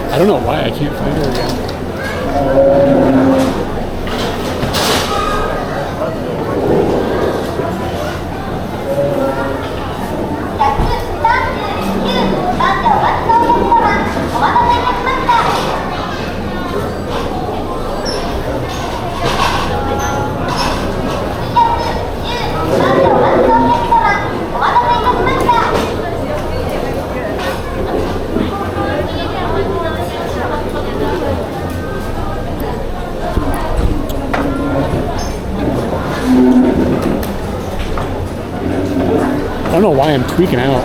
I don't know why I can't find her again. I don't know why I'm tweaking out.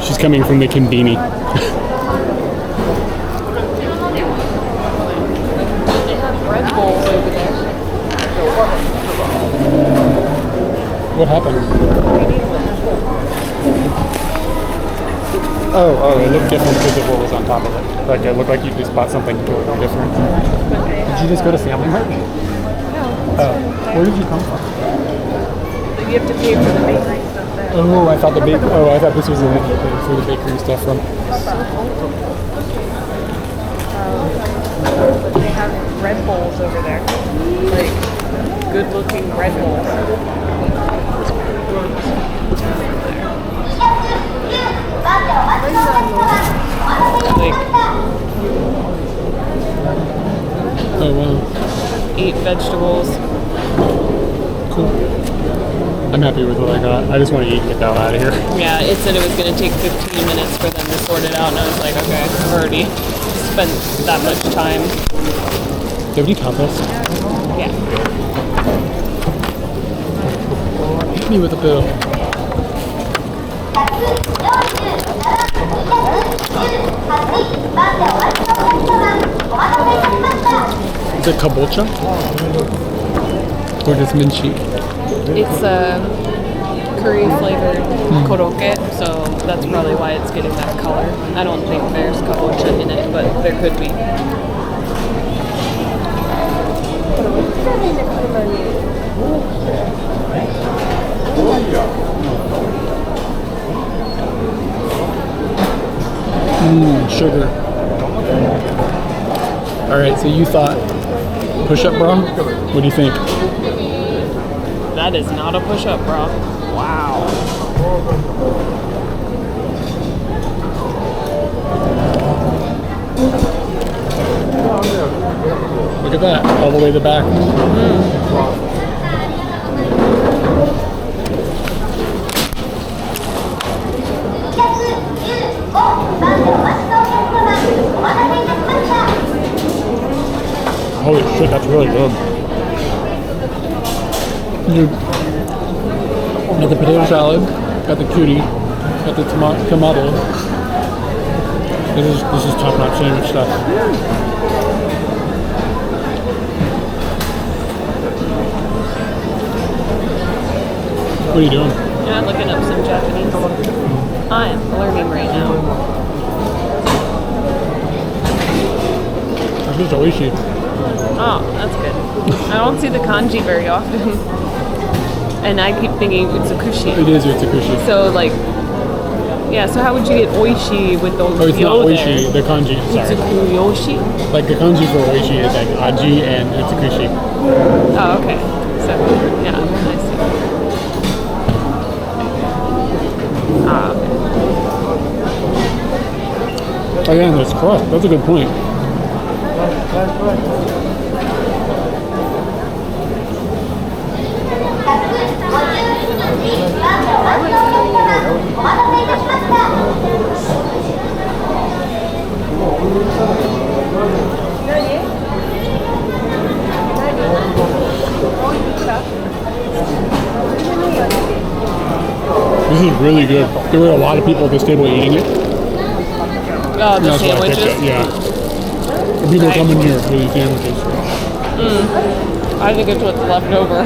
She's coming from the Konbini. Red Bulls over there. What happened? Oh, it looked different because of what was on top of it. Like it looked like you just bought something totally different. Did you just go to Family Mart? No. Oh, where did you come from? You have to pay for the bakery stuff there. Oh, I thought I thought this was for the bakery stuff from. They have Red Bulls over there. Like, good-looking Red Bulls. Like, Oh wow. eat vegetables. Cool. I'm happy with what I got. I just want to eat and get the hell out of here. Yeah, it said it was going to take 15 minutes for them to sort it out, and I was like, okay, I've already spent that much time. Do you have any tapas? Yeah. Hit me with a bill. Is it kabocha? Or just minchi? It's curry flavored korokke, so that's probably why it's getting that color. I don't think there's kabocha in it, but there could be. Sugar. Alright, so you thought push-up bra? What do you think? That is not a push-up bra. Wow. Look at that, all the way to the back. Holy shit, that's really good. Got the potato salad, got the cutie, got the tomato. This is top-notch sandwich stuff. What are you doing? Yeah, I'm looking up some Japanese. I am learning right now. This is oishi. Oh, that's good. I don't see the kanji very often. And I keep thinking utsukushi. It is utsukushi. So, like, yeah, so how would you get oishi with the Oh, it's not oishi, the kanji, sorry. Utsukuyoshi? Like the kanji for oishi is like aji and utsukushi. Oh, okay. So, yeah, I see. Ah, okay. Oh yeah, and there's crust. That's a good point. This is really good. There were a lot of people at this table eating it. Oh, the That's why I picked sandwiches? it, yeah. And people Right. come in here for these sandwiches. I think it's what's left over.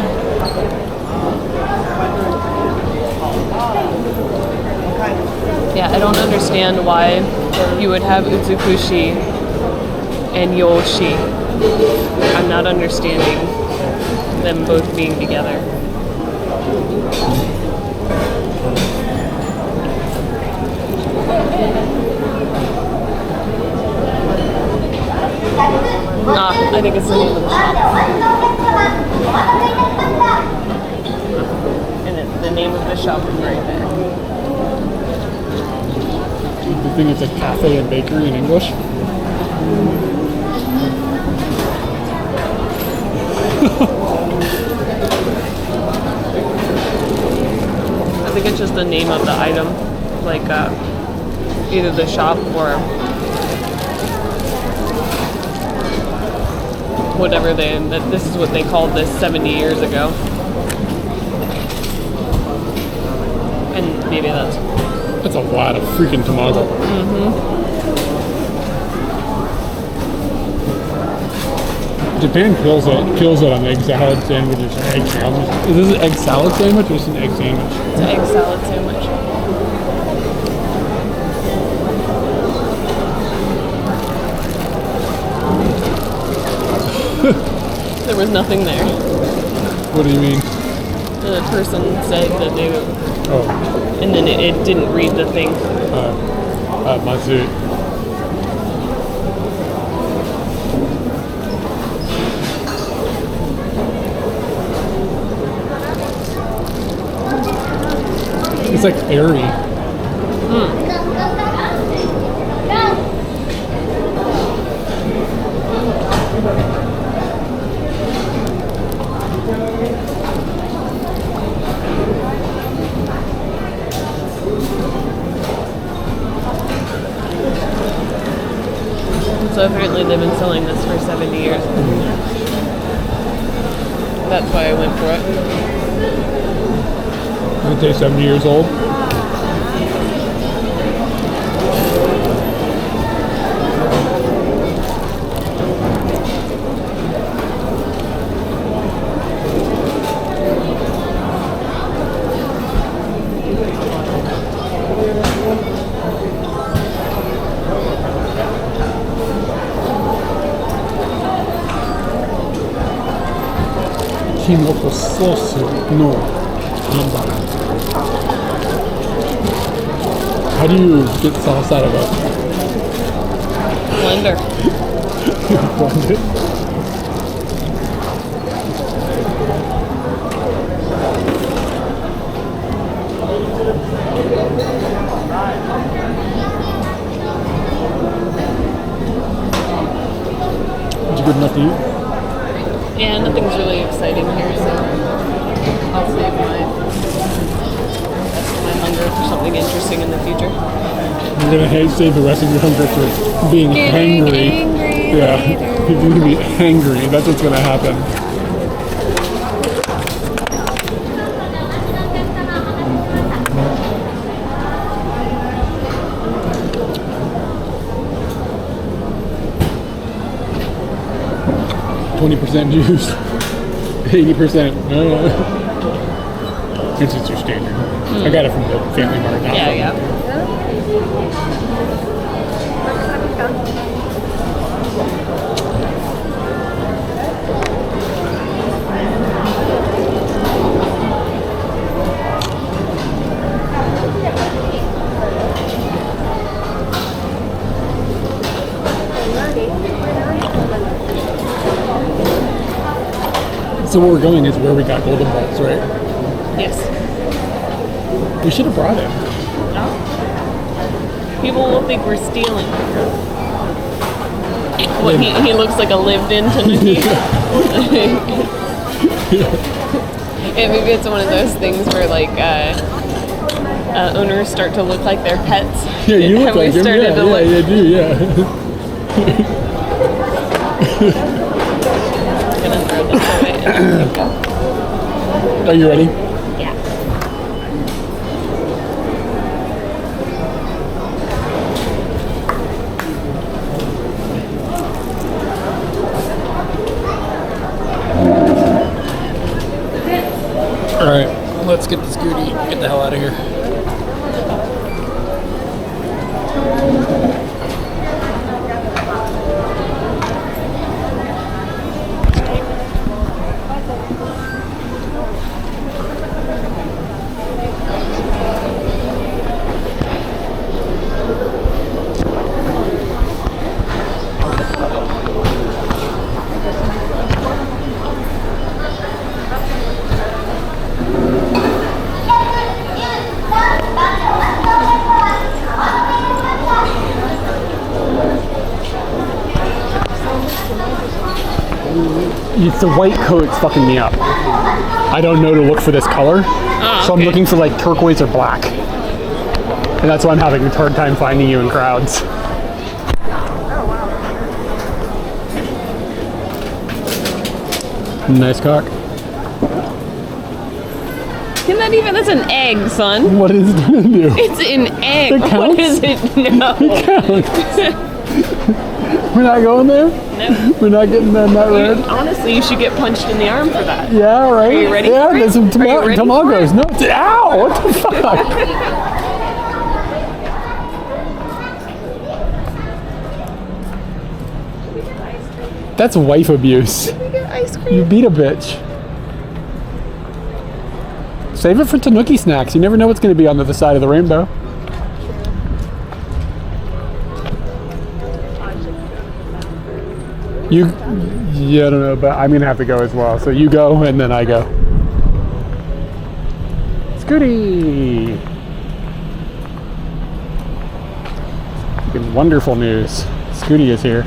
Yeah, I don't understand why you would have Utsukushi and Yoshi. I'm not understanding them both being together. I think it's the name of the shop. And the name of the shop is right there. You think it's a cafe and bakery in English? I think it's just the name of the item, like either the shop or whatever this is what they called this 70 years ago. And maybe that's... That's a lot of freaking tomato. Japan kills it on egg salad sandwiches and egg sandwiches. Is this an egg salad sandwich or just an egg sandwich? It's an egg salad sandwich. There was nothing there. What do you mean? The person said that they would, Oh, and then it didn't read the thing. Mazu. It's like airy. So apparently they've been selling this for 70 years. That's why I went for it. Does it taste 70 years old? Kimoto sauce no hamburger. How do you get sauce out of it? Blender. Blend it? Is it good enough to eat? Yeah, nothing's really exciting here, so I'll save my hunger for something interesting in the future. You're gonna save the rest of your hunger for being hangry. Angry Yeah, later. you're gonna be hangry. That's what's gonna happen. %20 juice, 80%. It's just your standard. I got it from the Family Mart. Not Yeah, from- yeah. So where we're going is where we got golden balls, right? Yes. We should have brought it. People will think we're stealing. What, he looks like a lived-in Tanuki? Yeah, maybe it's one of those things where, like, owners start to look like their pets. Yeah, you look Have we like him. started Yeah, to yeah, look- you do, yeah. Gonna throw this away. Are you ready? Yeah. All right, let's get the Scooty. Get the hell out of here. It's the white coat's fucking me up. I don't know to look for this color, so I'm okay. looking for like turquoise or black, and that's why I'm having a hard time finding you in crowds. Nice cock. Isn't that even? That's an egg, son. What is it gonna do? It's an egg. It counts? What is it? No. We're not going there? No. We're not getting down that road? Honestly, you should get punched in the arm for that. Yeah, right? Are you ready Yeah, for it? there's some Are you ready for tamagos. it? No, ow! What the fuck? That's wife abuse. Ice cream. You beat a bitch. Save it for Tanuki snacks. You never know what's going to be on the other side of the rainbow. Yeah, I don't know, but I'm going to have to go as well. So you go and then I go. Scooty! Wonderful news. Scooty is here.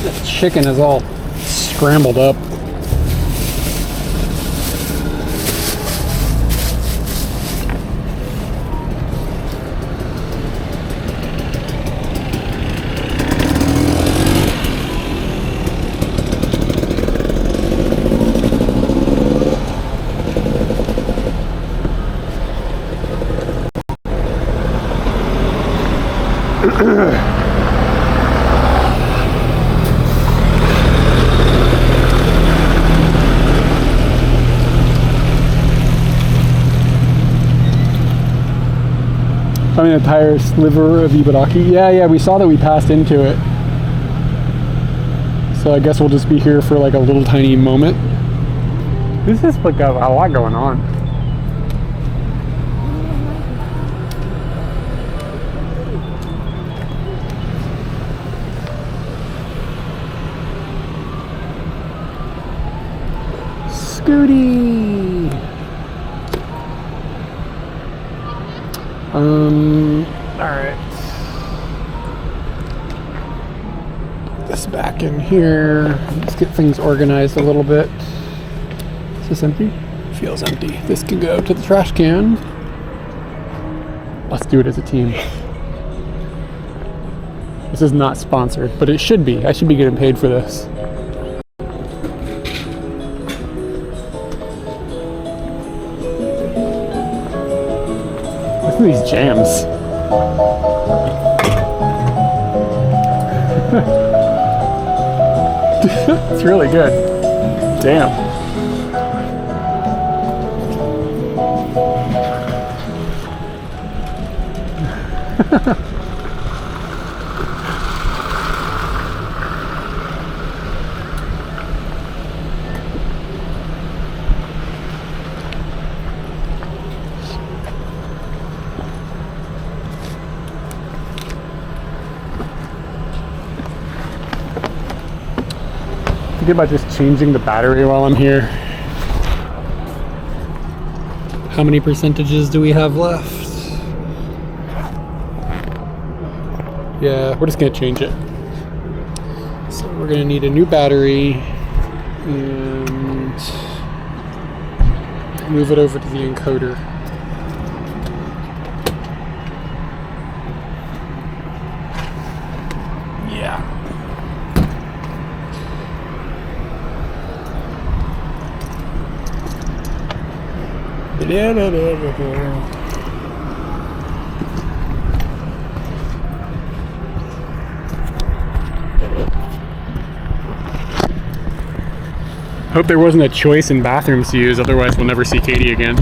The chicken is all scrambled up. I mean, a tire sliver of Ibaraki. Yeah, we saw that we passed into it. So I guess we'll just be here for like a little tiny moment. This is like a lot going on. Scooty! Alright. This back in here. Let's get things organized a little bit. Is this empty? Feels empty. This can go to the trash can. Let's do it as a team. This is not sponsored, but it should be. I should be getting paid for this. Listen to these jams. It's really good. Damn. Think about just changing the battery while I'm here. How many percentages do we have left? Yeah, we're just gonna change it. So we're gonna need a new battery and move it over to the encoder. Yeah. Hope there wasn't a choice in bathrooms to use, otherwise we'll never see Katie again.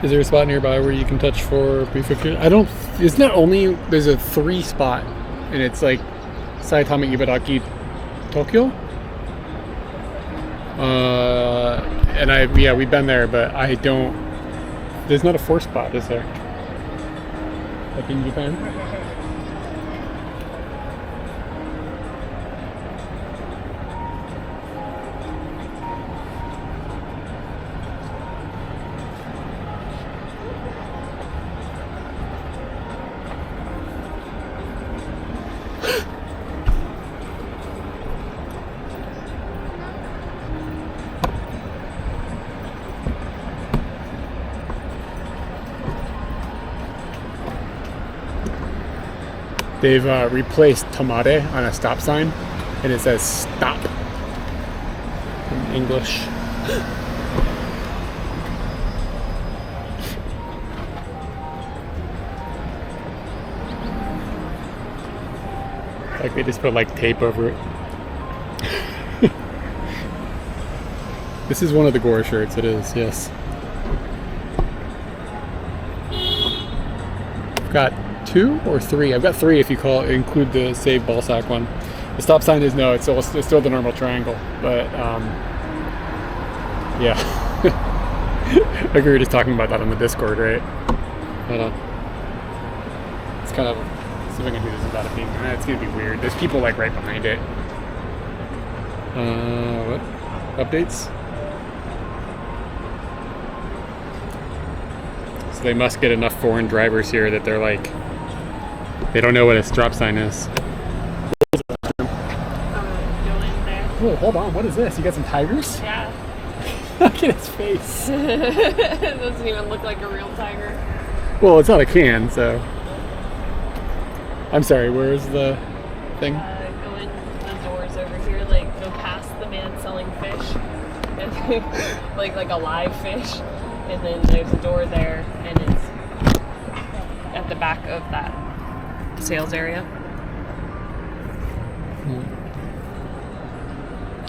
Is there a spot nearby where you can touch for prefecture? I don't. Isn't that only? There's a 3 spot, and it's like Saitama, Ibaraki, Tokyo. And we've been there, but I don't. There's not a 4 spot, is there? Like in Japan. They've replaced tamare on a stop sign, and it says stop in English. Like they just put like tape over it. This is one of the Gore shirts, it is, yes. I've got 2 or 3. I've got 3 if you include the Save Ballsack one. The stop sign is no, it's still the normal triangle, but yeah. Like we were just talking about that on the Discord, right? Hold on. It's kind of, see if I can do this without it being, it's gonna be weird. There's people like right behind it. What? Updates? So they must get enough foreign drivers here that they're like, they don't know what a stop sign is. Go in there. Oh, hold on. What is this? You got some tigers? Yeah. Look at his face. It doesn't even look like a real tiger. Well, it's not a can, so. I'm sorry, where's the thing? Go in the doors over here, like go past the man selling fish, and like a live fish, and then there's a door there, and it's at the back of that sales area.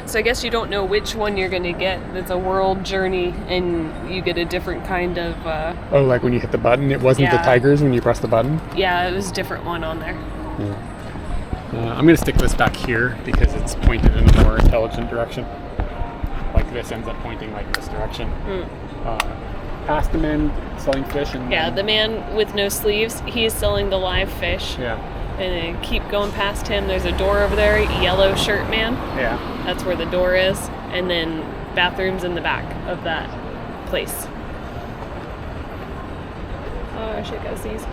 So I guess you don't know which one you're gonna get. It's a world journey, and you get a different kind of. Oh, like when you hit the button, it wasn't the Yeah. tigers when you press the button. Yeah, it was a different one on there. I'm gonna stick this back here because it's pointed in a more intelligent direction. Like this ends up pointing like this direction. Past the man selling fish, and Yeah, then- the man with no sleeves, he's selling the live fish. yeah, And then keep going past him. There's a door over there, yellow shirt man. yeah. That's where the door is. And then bathrooms in the back of that place. Oh, shit, gotta sneeze.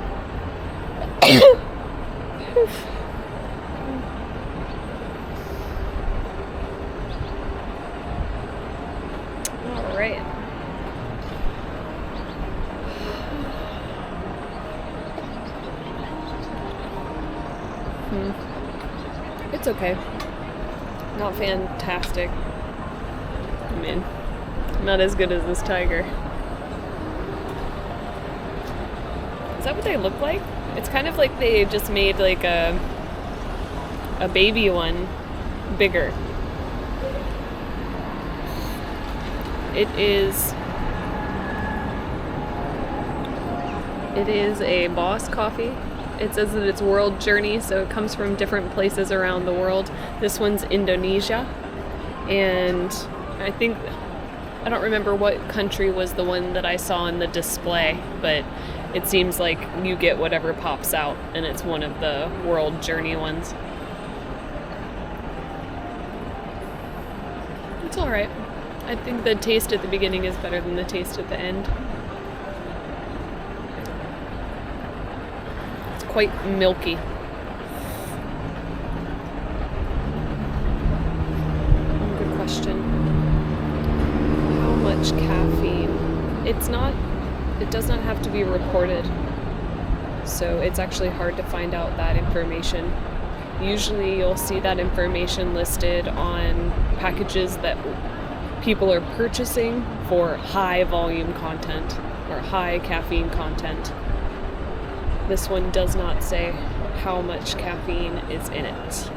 All right. It's okay. Not fantastic. I mean, not as good as this tiger. Is that what they look like? It's kind of like they just made like a baby one bigger. It is It is a Boss coffee. It says that it's world journey, so it comes from different places around the world. This one's Indonesia, and I don't remember what country was the one that I saw in the display, but it seems like you get whatever pops out, and it's one of the world journey ones. It's alright. I think the taste at the beginning is better than the taste at the end. It's quite milky. Good question. How much caffeine? It does not have to be reported. So it's actually hard to find out that information. Usually you'll see that information listed on packages that people are purchasing for high volume content or high caffeine content. This one does not say how much caffeine is in it.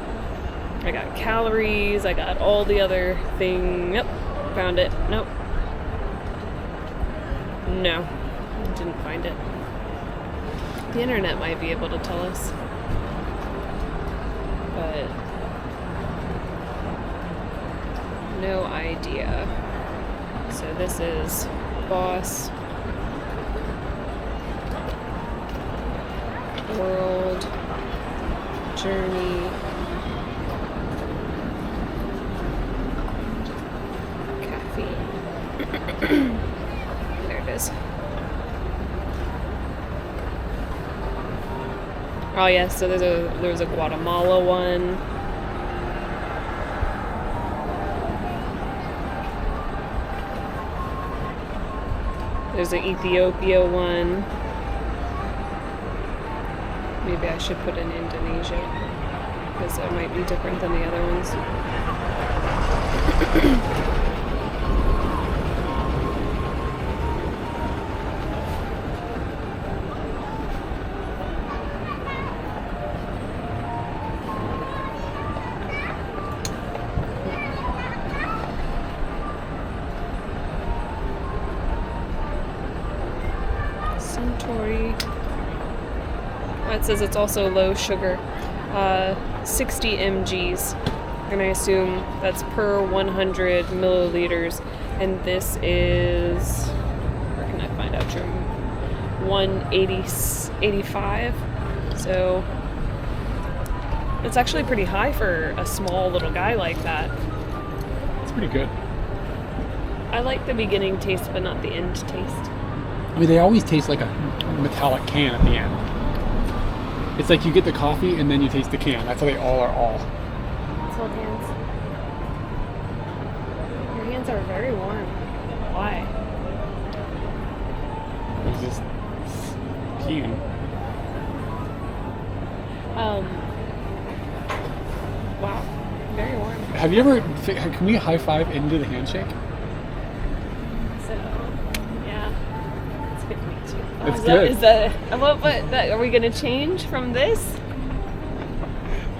I got calories, I got all the other things. Nope, found it. Nope. No, didn't find it. The internet might be able to tell us. But no idea. So this is Boss World Journey Caffeine. There it is. Oh yeah, so there's a Guatemala one. There's an Ethiopia one. Maybe I should put in Indonesia, because it might be different than the other ones. It says it's also low sugar, 60 mgs, and I assume that's per 100 milliliters, and this is, where can I find out, Jim? 185, so it's actually pretty high for a small little guy like that. It's pretty good. I like the beginning taste, but not the end taste. I mean, they always taste like a metallic can at the end. It's like you get the coffee and then you taste the can. That's how they all are all. Let's hold hands. Your hands are very warm. Why? It's just peeing. Wow. Very warm. Have you ever, can we high five into the handshake? So, yeah. It's good to meet you. It's good. Is that, are we going to change from this?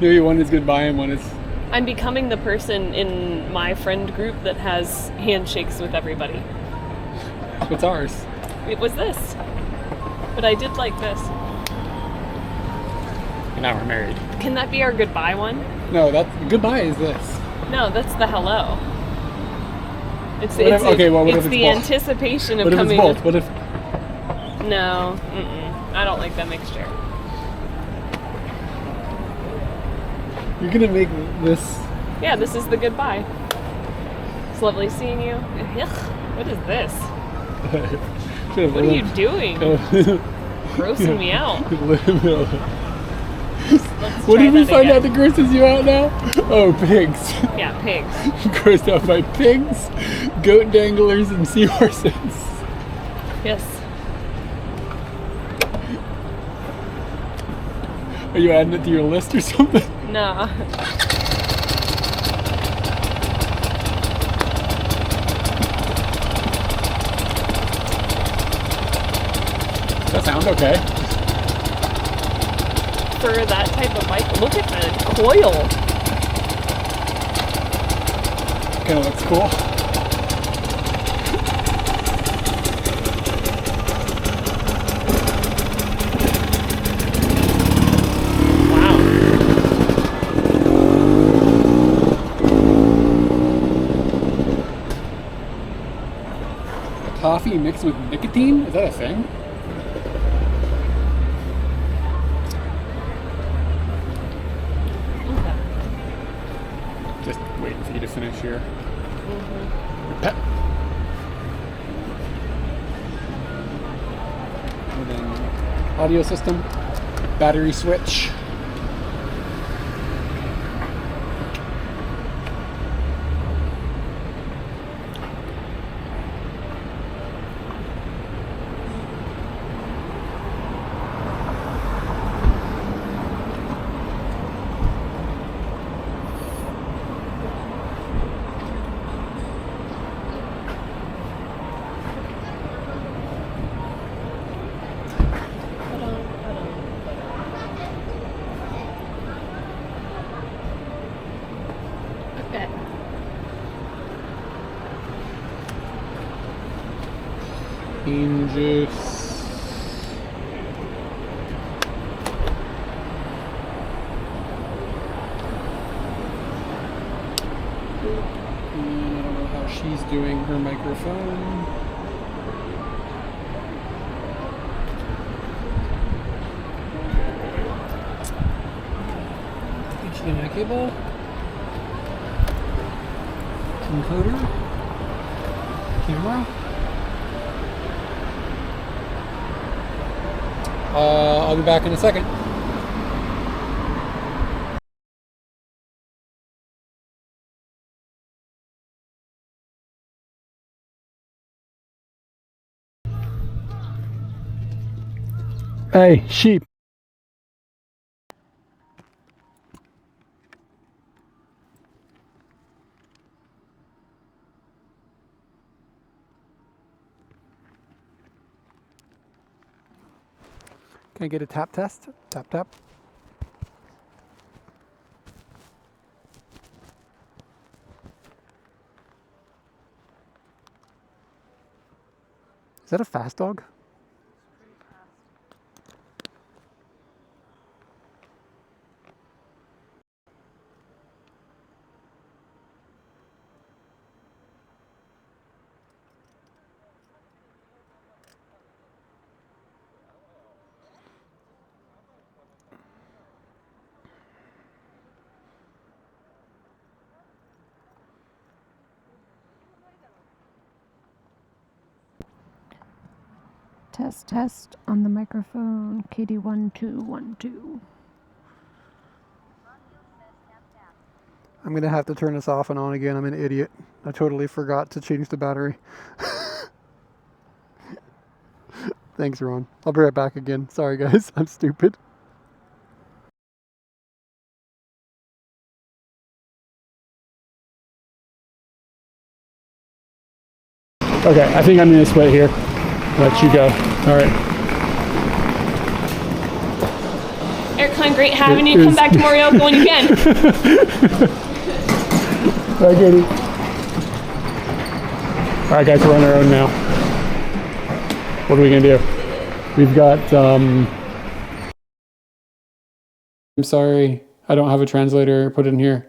Maybe one is goodbye and one is... I'm becoming the person in my friend group that has handshakes with everybody. What's ours? It was this. But I did like this. And now we're married. Can that be our goodbye one? No, goodbye is this. No, that's the hello. It's what if it's the both? anticipation of What if coming. it's both? What if... No, I don't like that mixture. You're gonna make this... Yeah, this is the goodbye. It's lovely seeing you. Ugh, what is this? What are you doing? Grossing me out. What did we find out that grosses you out now? Oh, pigs. Yeah, pigs. Grossed out by pigs, goat danglers, and seahorses. Yes. Are you adding it to your list or something? No. That sounds okay. For that type of bike, look at the coil. Kind of looks cool. coffee mixed with nicotine? Is that a thing? Just waiting for you to finish here. Pep. And then audio system, battery switch. Okay. Bean juice. And I don't know how she's doing her microphone. HDMI cable. Encoder. Camera. I'll be back in a second. Hey, sheep. Can I get a tap test? Tap, tap. Is that a fast dog? Test, test on the microphone. KD1212. I'm gonna have to turn this off and on again. I'm an idiot. I totally forgot to change the battery. Thanks, Ron. I'll be right back again. Sorry, guys. I'm stupid. Okay, I think I'm gonna split here. Let you go. All right. Aircon, great having you. Come back to Morioka when you can. Bye, Katie. All right, guys, we're on our own now. What are we gonna do? We've got. I'm sorry, I don't have a translator. Put it in here.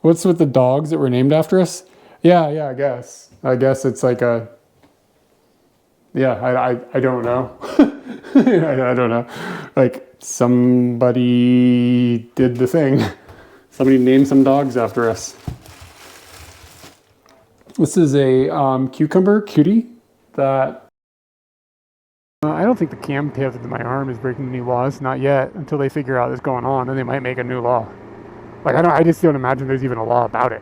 What's with the dogs that were named after us? Yeah, I guess. I guess it's like a. Yeah, I don't know. I don't know. Like somebody did the thing. Somebody named some dogs after us. This is a cucumber cutie that. I don't think the cam pivot in my arm is breaking any laws. Not yet. Until they figure out what's going on, then they might make a new law. Like I just don't imagine there's even a law about it.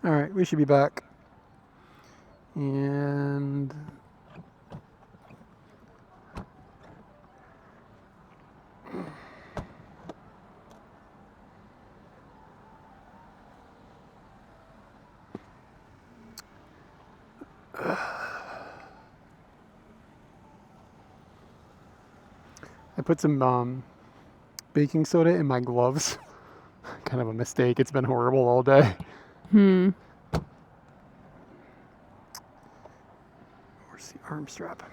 All right, we should be back. And I put some baking soda in my gloves Kind of a mistake. It's been horrible all day. Hmm. Where's the arm strap?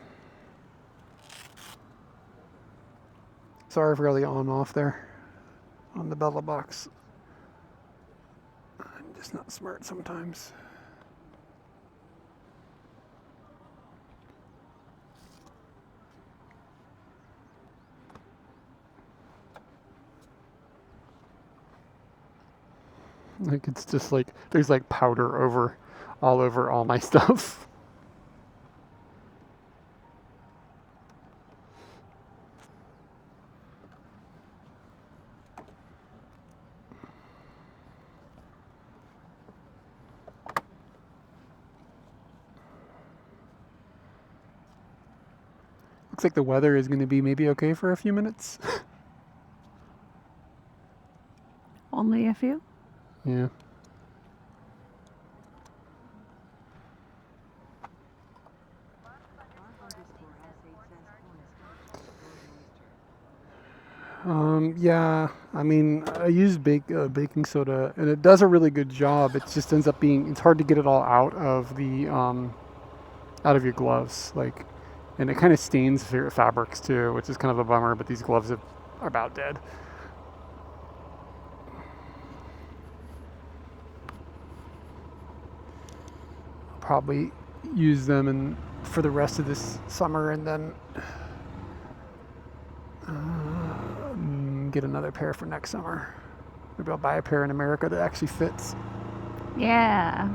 Sorry for the on-off there on the Bella box. I'm just not smart sometimes. Like it's just like there's like powder all over all my stuff. Looks like the weather is going to be maybe okay for a few minutes. Only a few? Yeah. Yeah, I mean, I use baking soda, and it does a really good job. It just ends up being, it's hard to get it all out of the, out of your gloves, like, and it kind of stains fabrics too, which is kind of a bummer, but these gloves are about dead. I'll probably use them for the rest of this summer, and then get another pair for next summer. Maybe I'll buy a pair in America that actually fits. Yeah.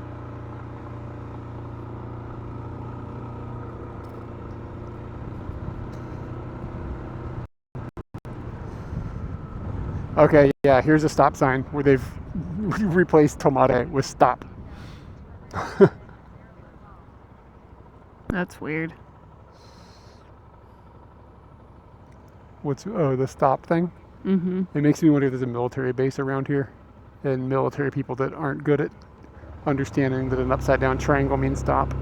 Okay, yeah, here's a stop sign where they've replaced tomate with stop. That's weird. The stop thing? Mm-hmm. It makes me wonder if there's a military base around here and military people that aren't good at understanding that an upside down triangle means stop.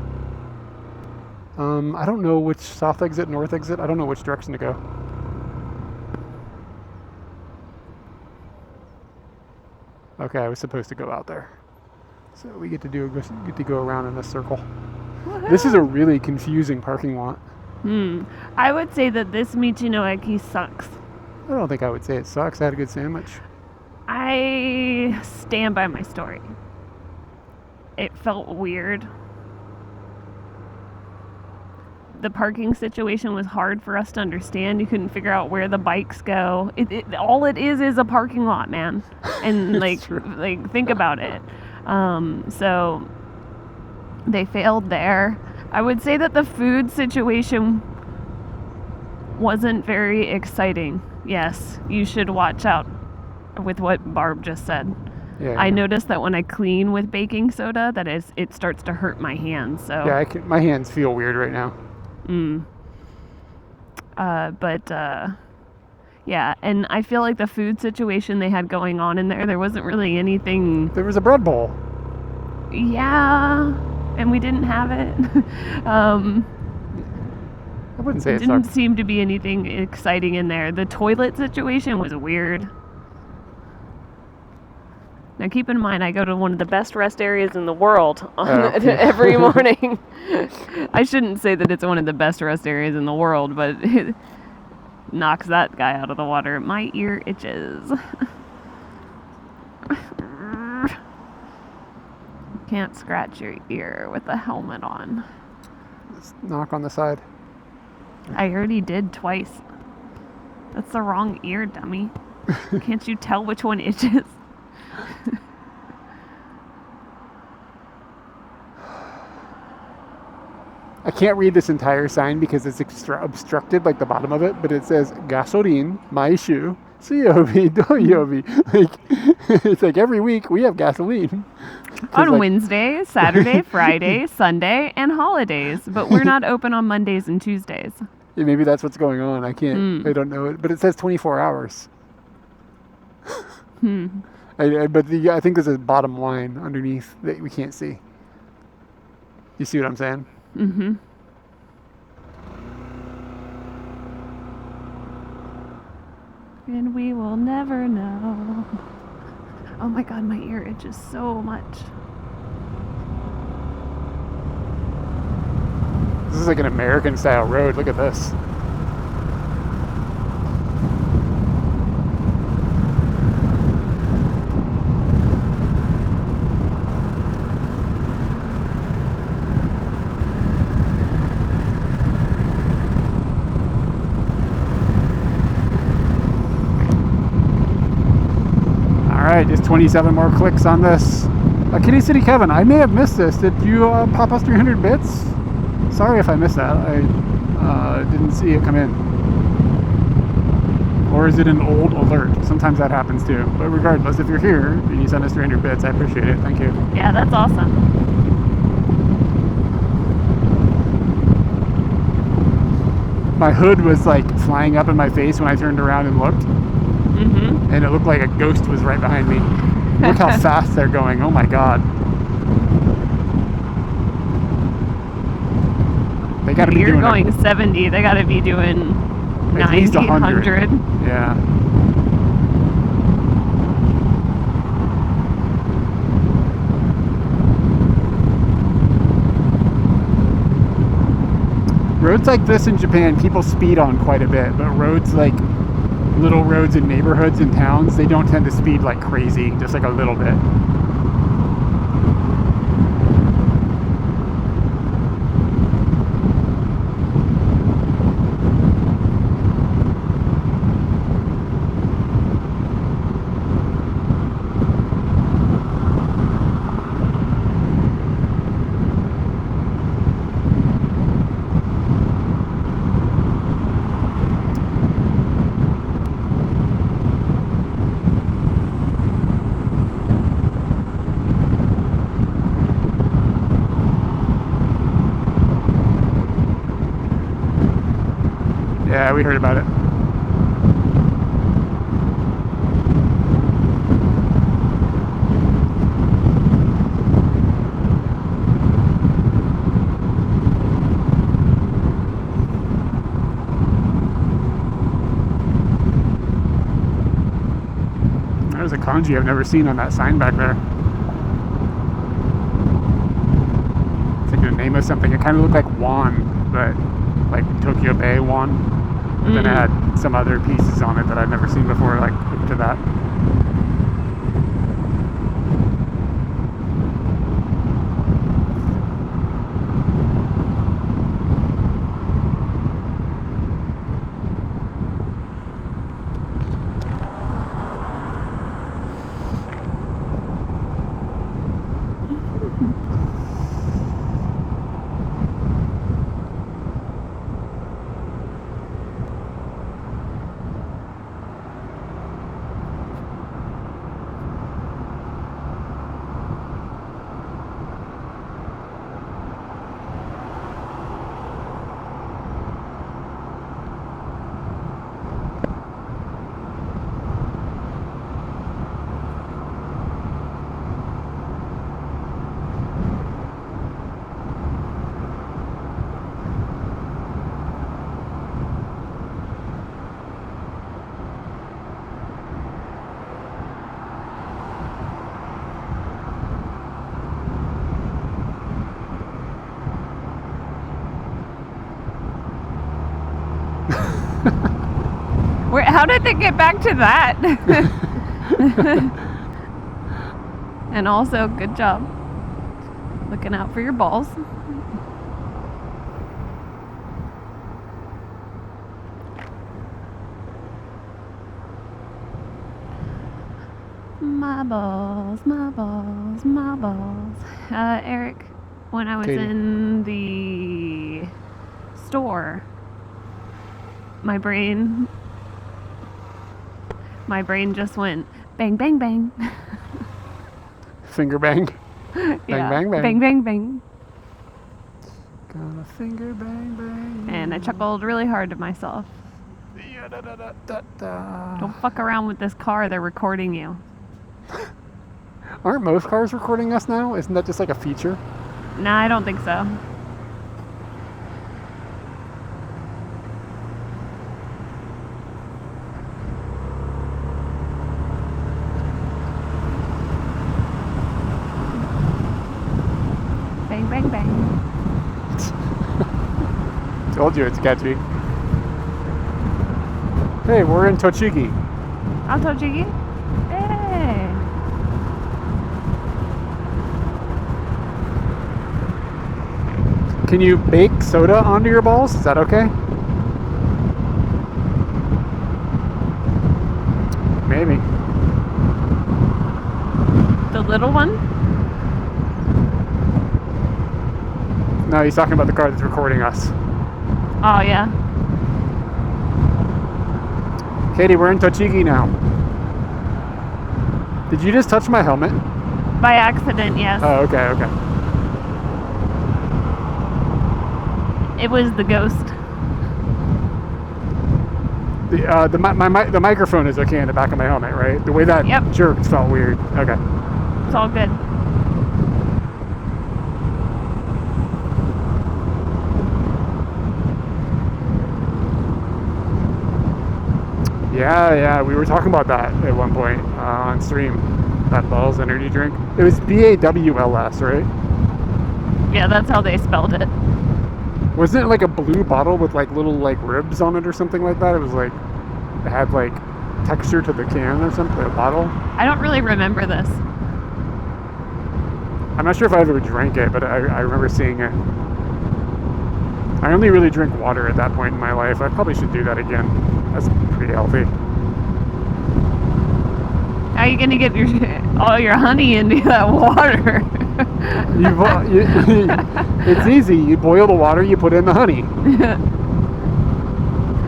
I don't know which south exit, north exit. I don't know which direction to go. Okay, I was supposed to go out there. So we get to go around in a circle. Woohoo! This is a really confusing parking lot. I would say that this Michinoeki sucks. I don't think I would say it sucks. I had a good sandwich. I stand by my story. It felt weird. The parking situation was hard for us to understand. You couldn't figure out where the bikes go. All it is a parking lot, man. And like think about it. So they failed there. I would say that the food situation wasn't very exciting. Yes, you should watch out with what Barb just said. Yeah. I noticed that when I clean with baking soda, it starts to hurt my hands. So Yeah, my hands feel weird right now. Yeah, and I feel like the food situation they had going on in there wasn't really anything. There was a bread bowl. Yeah, and we didn't have it. I wouldn't say It it didn't sucked. seem to be anything exciting in there. The toilet situation was weird. Now keep in mind, I go to one of the best rest areas in the world every morning. I shouldn't say that it's one of the best rest areas in the world, but it knocks that guy out of the water. My ear itches. Can't scratch your ear with a helmet on. Let's knock on the side. I already did twice. That's the wrong ear, dummy. Can't you tell which one itches? I can't read this entire sign because it's obstructed, like the bottom of it, but it says gasoline, maishu, suyobi, doyobi. Like, it's like every week we have gasoline. On Wednesday, Saturday, Friday, Sunday, and holidays. But we're not open on Mondays and Tuesdays. Yeah, maybe that's what's going on. I don't know it, but it says 24 hours. I think there's a bottom line underneath that we can't see. You see what I'm saying? Mm-hmm. And we will never know. Oh my god, my ear itches so much. This is like an American style road. Look at this. Alright, just 27 more clicks on this. Kitty City Kevin, I may have missed this. Did you pop us 300 bits? Sorry if I missed that. I didn't see it come in. Or is it an old alert? Sometimes that happens too. But regardless, if you're here and you send us 300 bits, I appreciate it. Thank you. Yeah, that's awesome. My hood was like flying up in my face when I turned around and looked. Mm-hmm. And it looked like a ghost was right behind me. Look how fast they're going. Oh my god. They gotta be You're doing going 70. They gotta be doing at least 90, 100. 100. Yeah. Roads like this in Japan, people speed on quite a bit, but roads like little roads in neighborhoods and towns, they don't tend to speed like crazy, just like a little bit. Yeah, we heard about it. There's a kanji I've never seen on that sign back there. Thinking the name of something. It kind of looked like won, but like Tokyo Bay won. But then it had some other pieces on it that I've never seen before, like hooked to that. How did they get back to that? And also, good job looking out for your balls. My balls, my balls, my balls. Eric, when I was Katie. in the store, my brain just went bang, bang, bang. Finger bang. Bang, Yeah. bang, bang. Bang, bang, bang. Gonna finger bang, bang. And I chuckled really hard to myself. Yeah, da, da, da, da, da. Don't fuck around with this car, they're recording you. Aren't most cars recording us now? Isn't that just like a feature? Nah, I don't think so. Told you it's sketchy. Hey, we're in Tochigi. On Tochigi? Hey. Can you bake soda onto your balls? Is that okay? Maybe. The little one? No, he's talking about the car that's recording us. Oh, yeah. Katie, we're in Tochigi now. Did you just touch my helmet? By accident, yes. Oh, okay, okay. It was the ghost. The microphone is okay in the back of my helmet, right? The way that jerked felt weird. Okay. It's all good. Yeah, we were talking about that at one point on stream. That Balls energy drink. It was BAWLS, right? Yeah, that's how they spelled it. Wasn't it like a blue bottle with like little like ribs on it or something like that? It was like, it had like texture to the can or something, the bottle. I don't really remember this. I'm not sure if I ever drank it, but I remember seeing it. I only really drink water at that point in my life. I probably should do that again. That's pretty healthy. How are you gonna get all your honey into that water? It's easy. You boil the water, you put in the honey.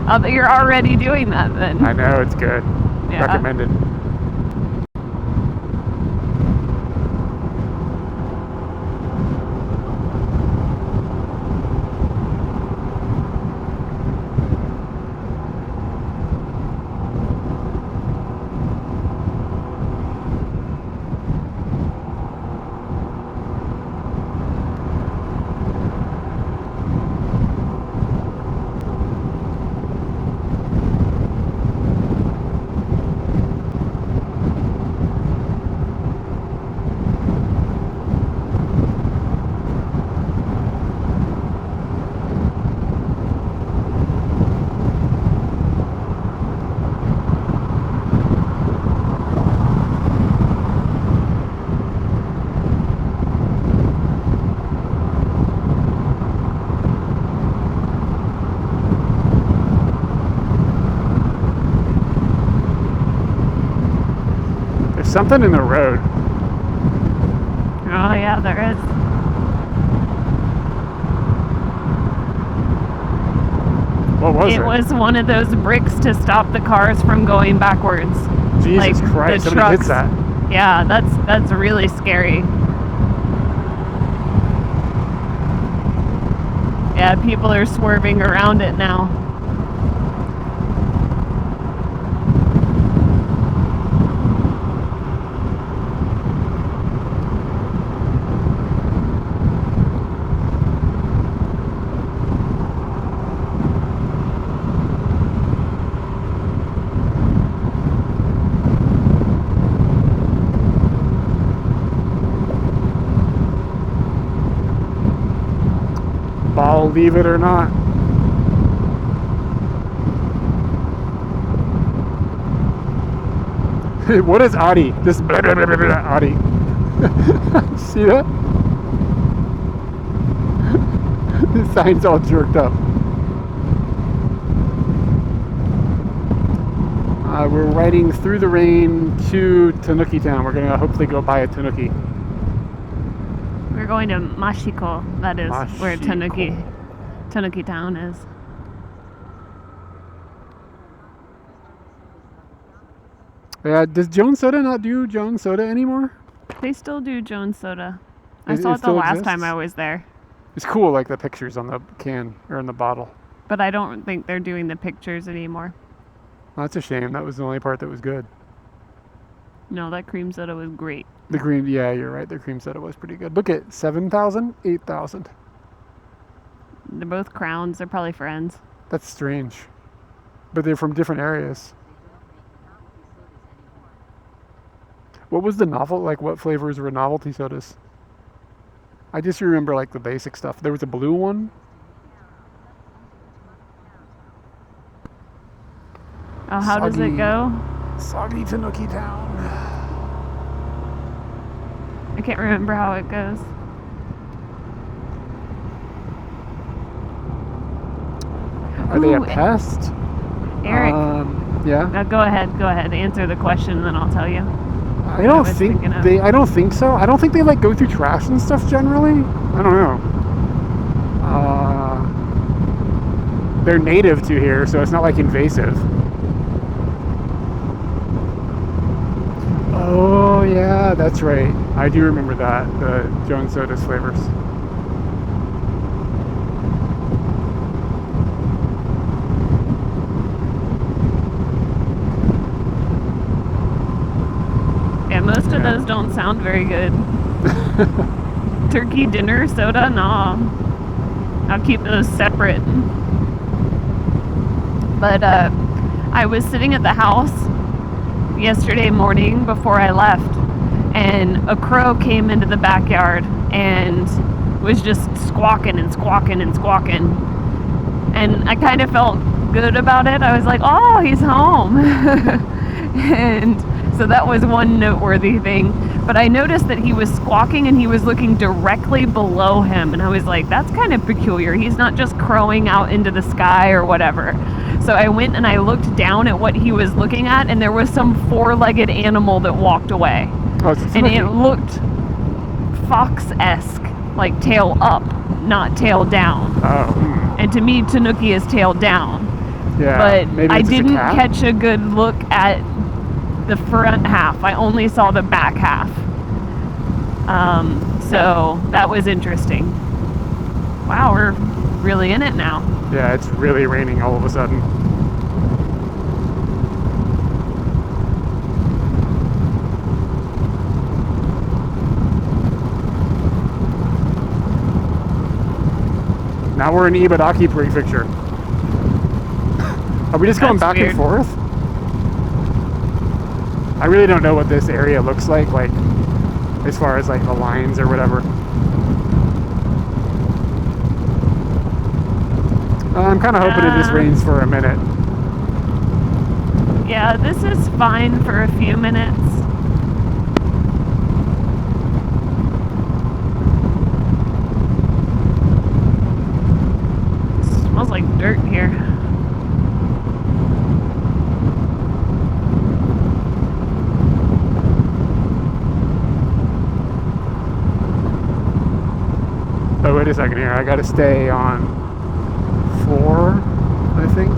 Oh, but you're already doing that then. I know, it's good. Yeah. Recommended. Something in the road. Oh yeah, there is. What was it? It was one of those bricks to stop the cars from going backwards. Jesus Christ! Somebody hits that. Yeah, that's really scary. Yeah, people are swerving around it now. Ball, leave it or not. What is Audi? This blah, blah, blah, blah, blah, Audi. See that? The sign's all jerked up. We're riding through the rain to Tanuki Town. We're gonna hopefully go buy a Tanuki. We're going to Mashiko. That is where Mashiko. Tanuki Town is. Yeah, does Jones Soda not do Jones Soda anymore? They still do Jones Soda. I It saw it the still last exists? time I was there. It's cool, like the pictures on the can or in the bottle. But I don't think they're doing the pictures anymore. Oh, that's a shame. That was the only part that was good. No, that cream soda was great. The cream, yeah, you're right. The cream soda was pretty good. Look at 7,000, 8,000. They're both crowns. They're probably friends. That's strange. But they're from different areas. What was the novel? Like, what flavors were novelty sodas? I just remember like the basic stuff. There was a blue one. Oh, how does it go? Soggy Tanuki Town. I can't remember how it goes. Are they a Ooh, pest? Eric, Yeah. now go ahead. Answer the question, and then I'll tell you. I don't was think thinking of. I don't think so. I don't think they like go through trash and stuff generally. I don't know. They're native to here, so it's not like invasive. Oh yeah, that's right. I do remember that. The Jones Soda's flavors. Yeah, most of those don't sound very good. Turkey dinner soda, nah. I'll keep those separate. But I was sitting at the house yesterday morning before I left, and a crow came into the backyard and was just squawking and squawking and squawking. And I kind of felt good about it. I was like, oh, he's home. And so that was one noteworthy thing. But I noticed that he was squawking and he was looking directly below him. And I was like, that's kind of peculiar. He's not just crowing out into the sky or whatever. So I went and I looked down at what he was looking at, and there was some four-legged animal that walked away. Oh, And it looked fox-esque, like tail up, not tail down. Oh. And to me, Tanuki is tail down. Yeah. But maybe I it's just a didn't cat? catch a good look at the front half. I only saw the back half. So that was interesting. Wow, we're really in it now. Yeah, it's really raining all of a sudden. Now we're in Ibaraki Prefecture. Are we just going That's back weird. and forth? I really don't know what this area looks like as far as like the lines or whatever. I'm kind of hoping it just rains for a minute. Yeah, this is fine for a few minutes. Smells like dirt here. Oh, wait a second here. I gotta stay on 4, I think.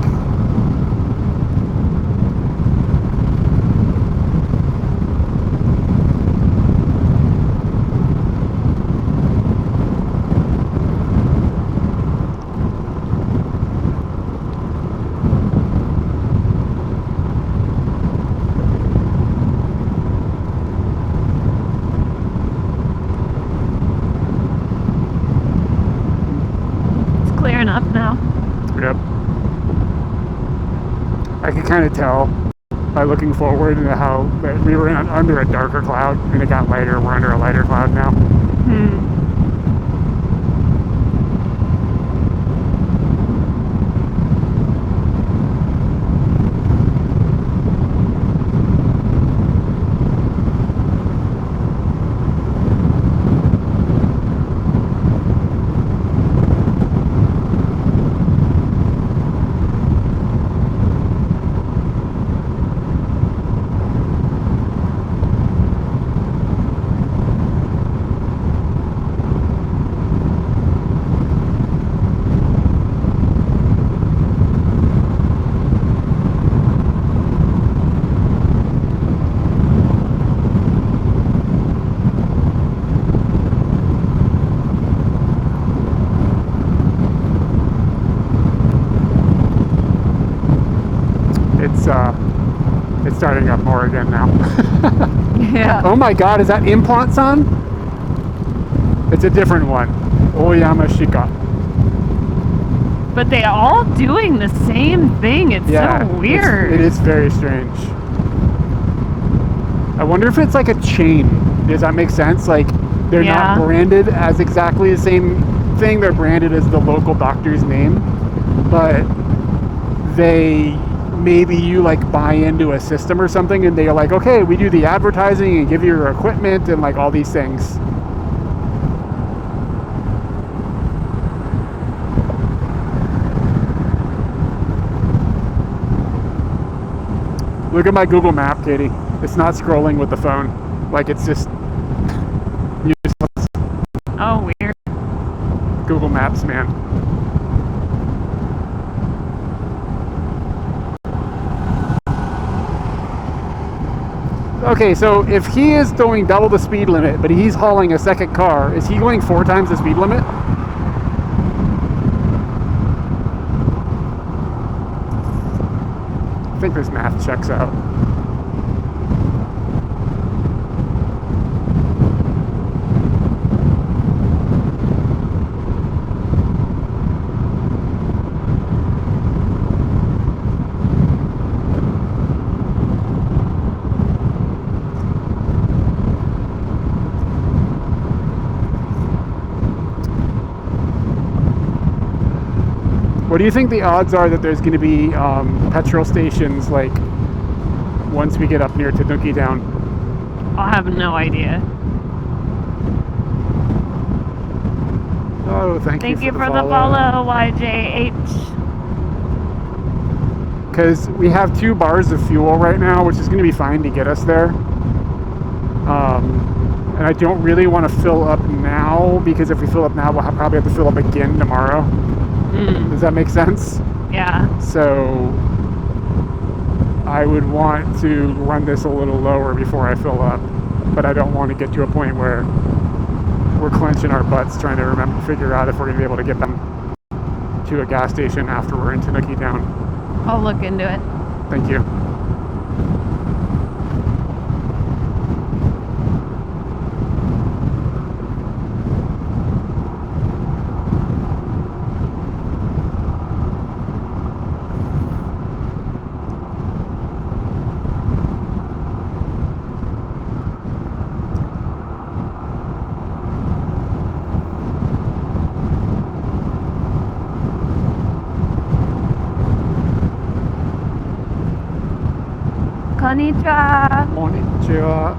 Clearing up now. Yep. I can kind of tell by looking forward into how we were under a darker cloud and it got lighter. We're under a lighter cloud now. It's starting up more again now. Yeah. Oh my god, is that Implant San? It's a different one. Oyama Shika. But they all doing the same thing. It's so weird. It is very strange. I wonder if it's like a chain. Does that make sense? Like They're Yeah. not branded as exactly the same thing. They're branded as the local doctor's name, but maybe you like buy into a system or something, and they're like, okay, we do the advertising and give you your equipment and like all these things. Look at my Google map, Katie. It's not scrolling with the phone. Like, it's just useless. Oh, weird. Google Maps, man. Okay, so if he is doing double the speed limit, but he's hauling a second car, is he going 4 times the speed limit? I think this math checks out. What do you think the odds are that there's going to be petrol stations like once we get up near Tanuki Town? I have no idea. Oh, thank you for the follow, YJH. Because we have 2 bars of fuel right now, which is going to be fine to get us there. And I don't really want to fill up now, because if we fill up now, we'll probably have to fill up again tomorrow. Does that make sense? Yeah. So I would want to run this a little lower before I fill up, but I don't want to get to a point where we're clenching our butts trying to figure out if we're going to be able to get them to a gas station after we're in Tanuki Town. I'll look into it. Thank you. Konnichiwa. Konnichiwa.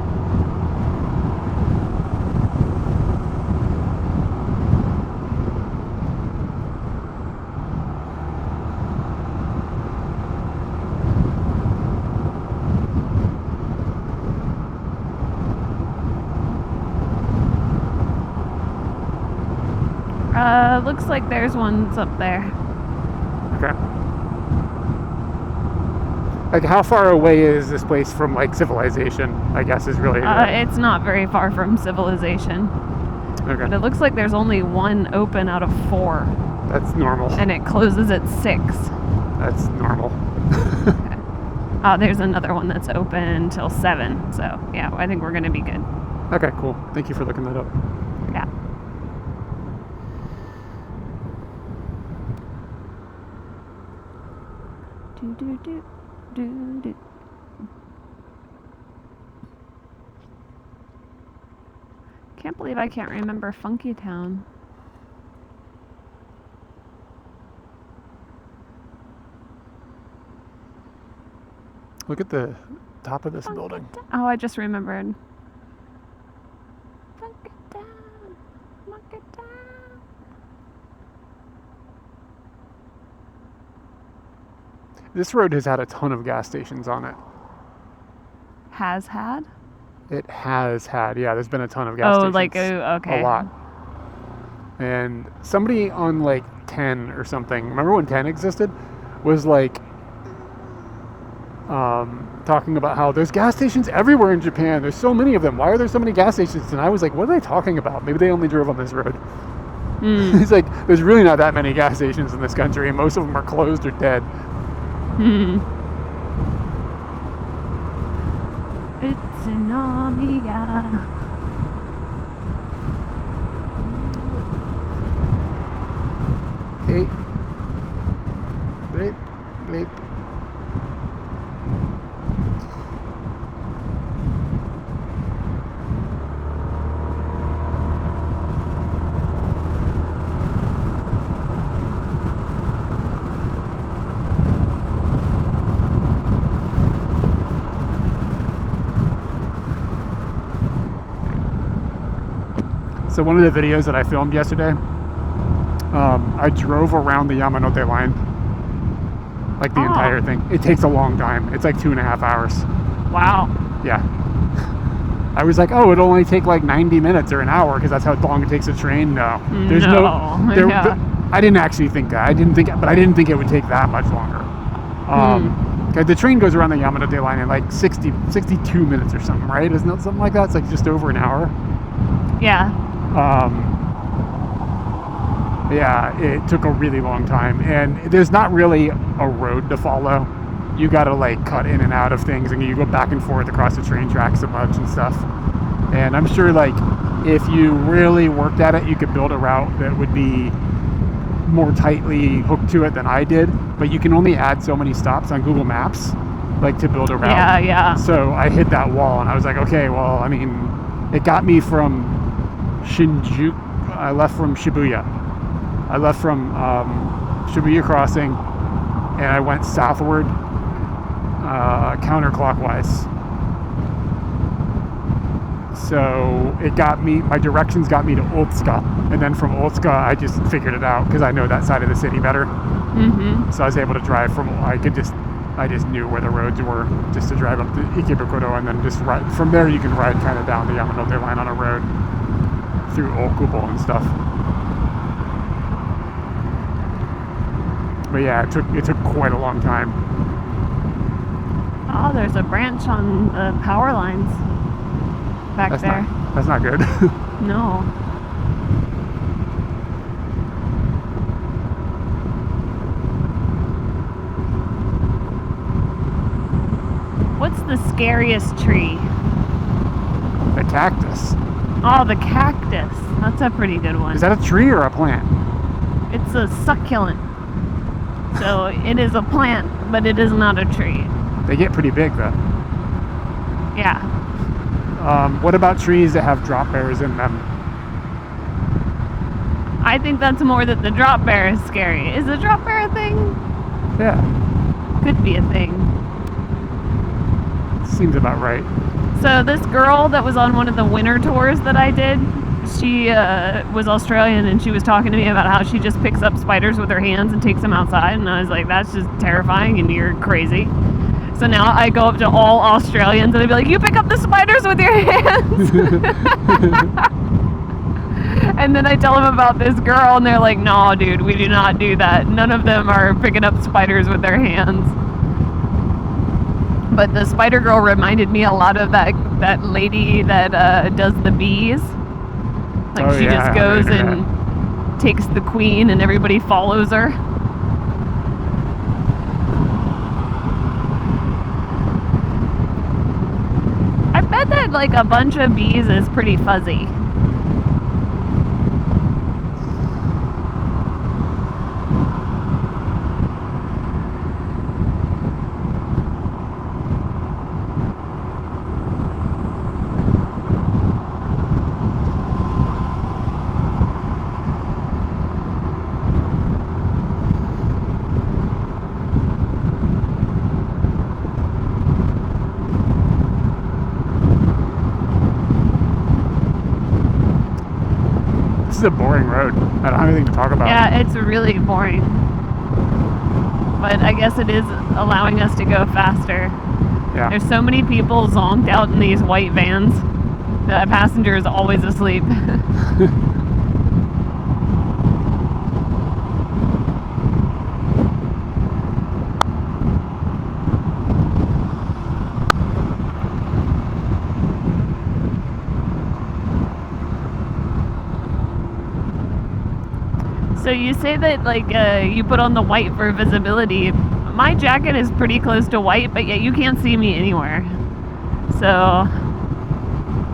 Looks like there's ones up there. Okay. Like, how far away is this place from, like, civilization, I guess is really... It's not very far from civilization. Okay. But it looks like there's only 1 open out of 4. That's normal. And it closes at 6. That's normal. Okay. There's another one that's open till 7. So, yeah, I think we're going to be good. Okay, cool. Thank you for looking that up. Yeah. Do. Can't believe I can't remember Funky Town. Look at the top of this building. Oh, I just remembered. Funky Town. Funky Town. This road has had a ton of gas stations on it. Has had? It has had, yeah, there's been a ton of gas stations. Oh, like, okay. A lot. And somebody on, like, 10 or something, remember when 10 existed? Was, like, talking about how there's gas stations everywhere in Japan. There's so many of them. Why are there so many gas stations? And I was like, what are they talking about? Maybe they only drove on this road. He's like, there's really not that many gas stations in this country, and most of them are closed or dead. It's an Amiga. Hey. Bleep. Bleep. So one of the videos that I filmed yesterday, I drove around the Yamanote line, like the entire thing. It takes a long time. It's like 2.5 hours. Wow. Yeah. I was like, oh, it'll only take like 90 minutes or an hour because that's how long it takes a train. No, there's Yeah. I didn't actually think that. I didn't think it would take that much longer. 'Cause the train goes around the Yamanote line in like 62 minutes or something, right? Isn't it something like that? It's like just over an hour. Yeah. Yeah, it took a really long time, and there's not really a road to follow. You gotta like cut in and out of things, and you go back and forth across the train tracks a bunch and stuff. And I'm sure like if you really worked at it, you could build a route that would be more tightly hooked to it than I did. But you can only add so many stops on Google Maps, like to build a route. Yeah. So I hit that wall, and I was like, okay, well, I mean, it got me from Shinjuku. I left from Shibuya. I left from Shibuya Crossing, and I went southward, counterclockwise. So it got me, my directions got me to Otsuka, and then from Otsuka I just figured it out because I know that side of the city better. So I was able to drive from, I just knew where the roads were just to drive up to Ikebukuro, and then just ride from there. You can ride kind of down the Yamanote line on a road through Okubo and stuff. But yeah, it took quite a long time. Oh, there's a branch on the power lines back there. That's not good. No. What's the scariest tree? The cactus. Oh, the cactus. That's a pretty good one. Is that a tree or a plant? It's a succulent. So it is a plant, but it is not a tree. They get pretty big though. Yeah. What about trees that have drop bears in them? I think that's more that the drop bear is scary. Is the drop bear a thing? Yeah, Could be a thing. seems about right. So this girl that was on one of the winter tours that I did, she was Australian, and she was talking to me about how she just picks up spiders with her hands and takes them outside, and I was like, that's just terrifying and you're crazy. So now I go up to all Australians and I'd be like, you pick up the spiders with your hands. And then I tell them about this girl, and they're like, no dude, we do not do that. None of them are picking up spiders with their hands. But the spider girl reminded me a lot of that lady that does the bees. Like she just goes and takes the queen and everybody follows her. I bet that like a bunch of bees is pretty fuzzy. This is a boring road. I don't have anything to talk about. Yeah, it's really boring. But I guess it is allowing us to go faster. Yeah. There's so many people zonked out in these white vans. The passenger is always asleep. So you say that like you put on the white for visibility. My jacket is pretty close to white, but yet you can't see me anywhere. So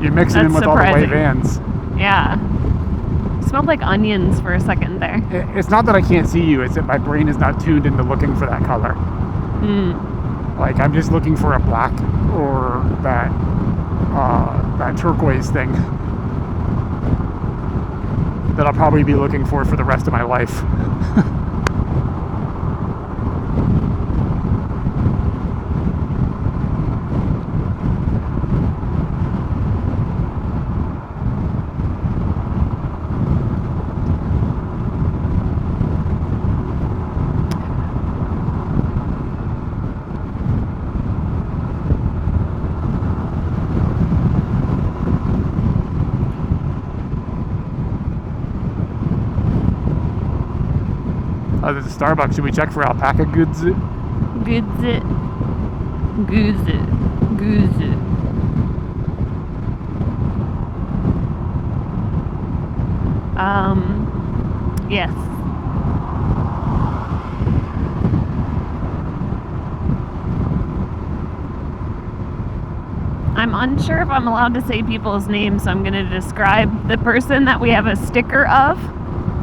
You're mixing in that's with all the white surprising. vans. Yeah. Smelled like onions for a second there. It's not that I can't see you, it's that my brain is not tuned into looking for that color. Like I'm just looking for a black or that turquoise thing that I'll probably be looking for the rest of my life. There's a Starbucks. Should we check for alpaca goods? Goods it. Goose it. Goose it. Yes. I'm unsure if I'm allowed to say people's names, so I'm going to describe the person that we have a sticker of.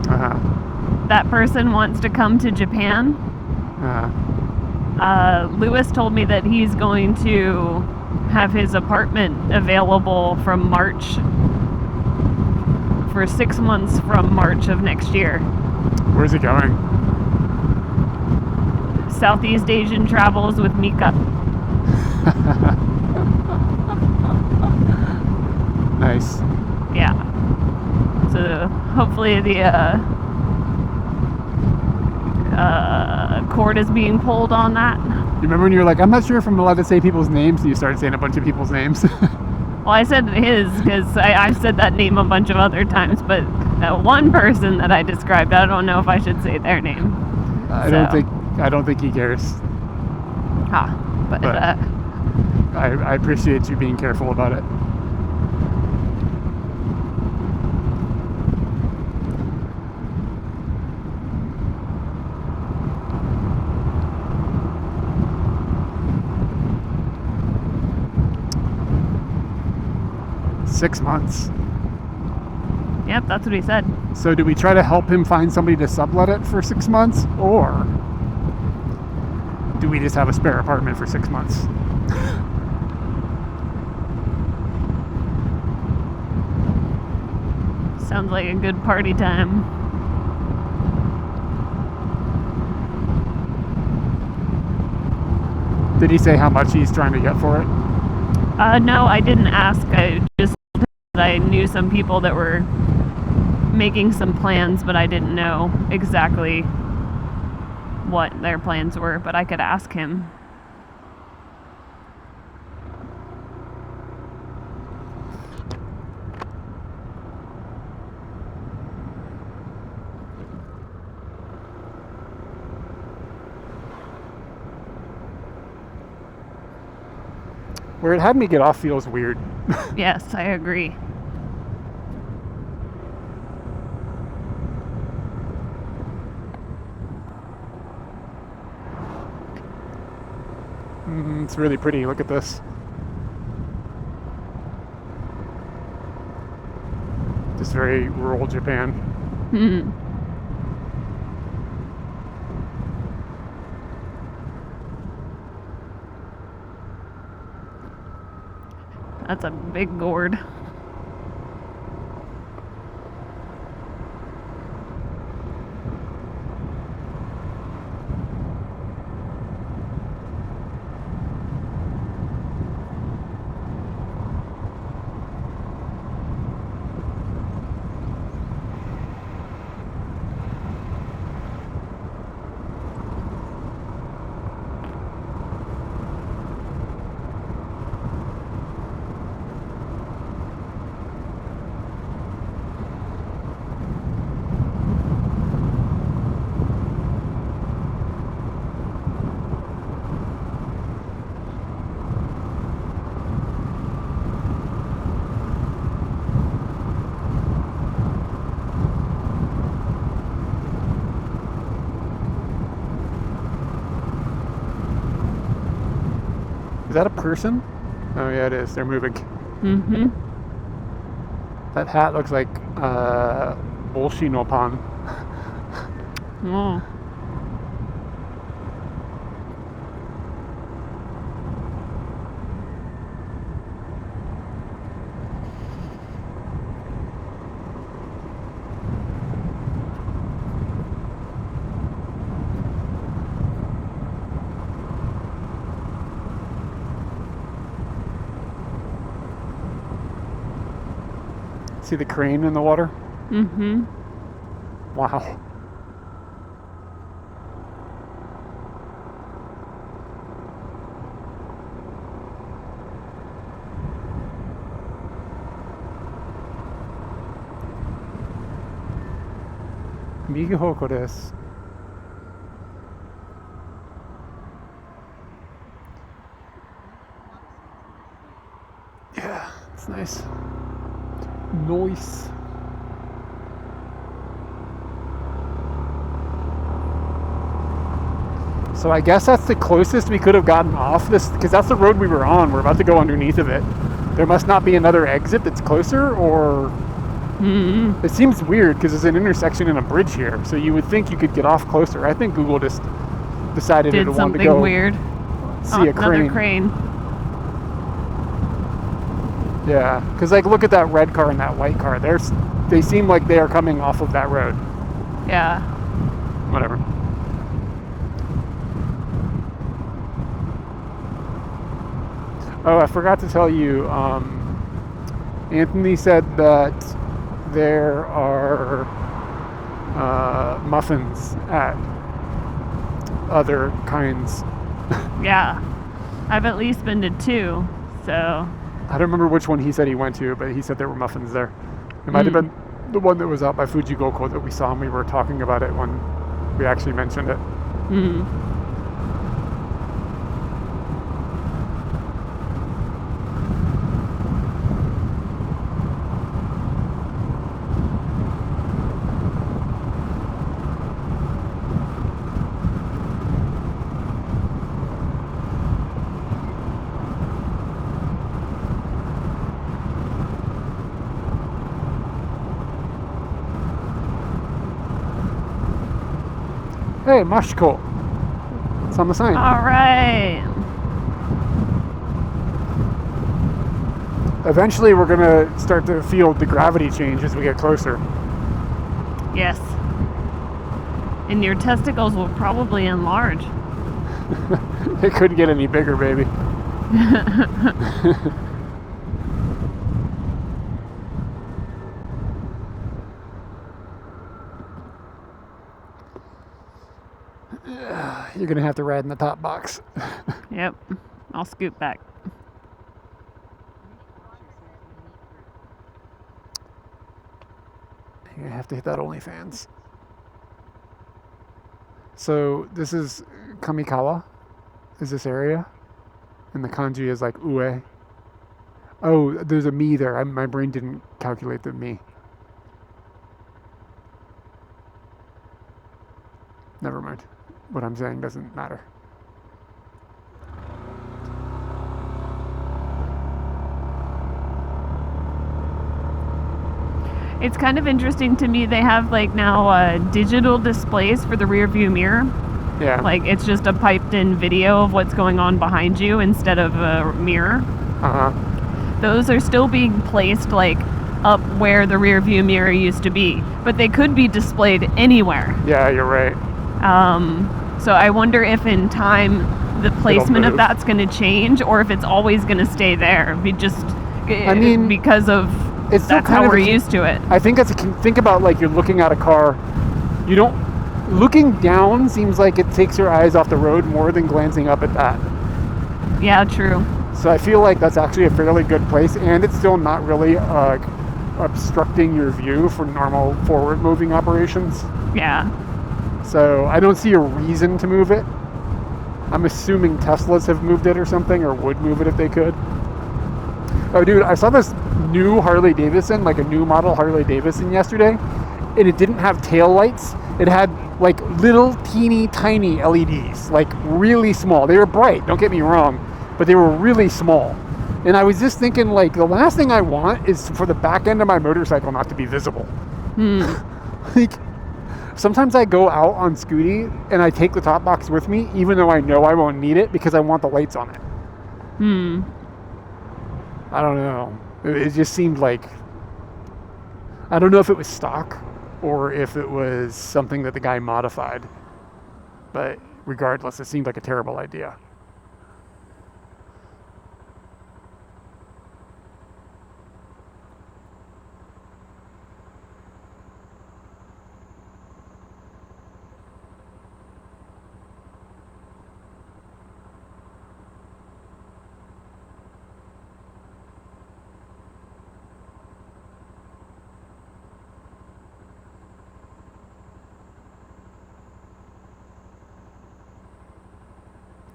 Uh-huh. That person wants to come to Japan. Uh-huh. Lewis told me that he's going to have his apartment available from March, for 6 months from March of next year. Where's he going? Southeast Asian travels with Mika. Nice. Yeah. So hopefully the cord is being pulled on that. You remember when you were like, I'm not sure if I'm allowed to say people's names, and you started saying a bunch of people's names? Well, I said his because I've said that name a bunch of other times, but one person that I described, I don't know if I should say their name. I don't think he cares. But I appreciate you being careful about it. Six months. Yep, that's what he said. So do we try to help him find somebody to sublet it for 6 months, or do we just have a spare apartment for 6 months? Sounds like a good party time. Did he say how much he's trying to get for it? No, I didn't ask. I just told him that I knew some people that were making some plans, but I didn't know exactly what their plans were, but I could ask him. Where it had me get off feels weird. Yes, I agree. It's really pretty. Look at this. Just very rural Japan. That's a big gourd. Is that a person? Oh yeah, it is. They're moving. Mm-hmm. That hat looks like Bolshi no Pan. Oh. See the crane in the water? Mm-hmm. Wow. Migahoko desu. Nice. Nice. So I guess that's the closest we could have gotten off this, because that's the road we were on. We're about to go underneath of it. There must not be another exit that's closer, or... It seems weird because there's an intersection and a bridge here, so you would think you could get off closer. I think Google just decided it Did wanted to something go weird. see a Another crane. crane. Yeah, because like look at that red car and that white car. They seem like they are coming off of that road. Yeah. Whatever. Oh, I forgot to tell you. Anthony said that there are muffins at other kinds. Yeah. I've at least been to 2, so... I don't remember which one he said he went to, but he said there were muffins there. It might have been the one that was out by Fuji Goko that we saw and we were talking about it when we actually mentioned it. Hey, Mashko. It's on the sign. All right. Eventually, we're going to start to feel the gravity change as we get closer. Yes. And your testicles will probably enlarge. It couldn't get any bigger, baby. You're going to have to ride in the top box. Yep. I'll scoot back. You're going to have to hit that OnlyFans. So this is Kamikawa, is this area. And the kanji is like ue. Oh, there's a mi there. My brain didn't calculate the mi. Never mind. What I'm saying doesn't matter. It's kind of interesting to me. They have like now digital displays for the rear view mirror. Yeah. Like it's just a piped in video of what's going on behind you instead of a mirror. Those are still being placed like up where the rear view mirror used to be, but they could be displayed anywhere. Yeah, you're right. So I wonder if in time the placement of that's going to change, or if it's always going to stay there. Because of it's still that's how kind of we're used to it. I think think about like you're looking at a car. Looking down seems like it takes your eyes off the road more than glancing up at that. Yeah, true. So I feel like that's actually a fairly good place, and it's still not really obstructing your view for normal forward moving operations. Yeah. So I don't see a reason to move it. I'm assuming Teslas have moved it or something, or would move it if they could. Oh, dude, I saw this new Harley Davidson, like a new model Harley Davidson yesterday, and it didn't have tail lights. It had like little teeny tiny LEDs, like really small. They were bright, don't get me wrong, but they were really small. And I was just thinking, like, the last thing I want is for the back end of my motorcycle not to be visible. Like, sometimes I go out on Scooty and I take the top box with me, even though I know I won't need it because I want the lights on it. I don't know. It just seemed like, I don't know if it was stock or if it was something that the guy modified. But regardless, it seemed like a terrible idea.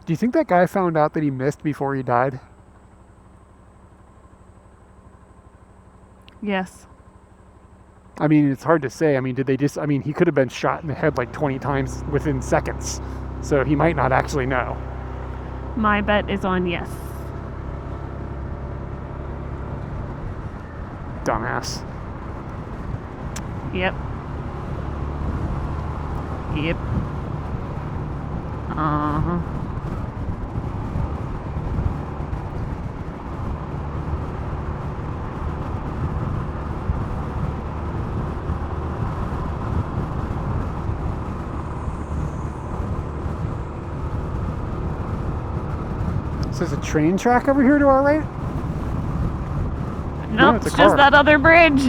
Do you think that guy found out that he missed before he died? Yes. I mean, it's hard to say. I mean, did they just? I mean, he could have been shot in the head like 20 times within seconds, so he might not actually know. My bet is on yes. Dumbass. Yep. Yep. Uh-huh. So there's a train track over here to our right? Nope, it's a it's just car. that other bridge.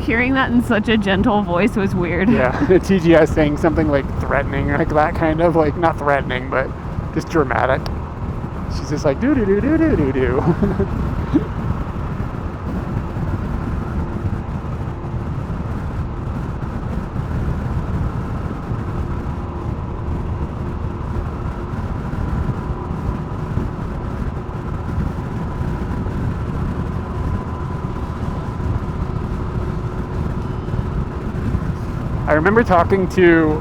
Hearing that in such a gentle voice was weird. Yeah, TGS saying something like threatening, like that kind of, like, not threatening, but just dramatic. She's just like, do-do-do-do-do-do-do. I remember talking to,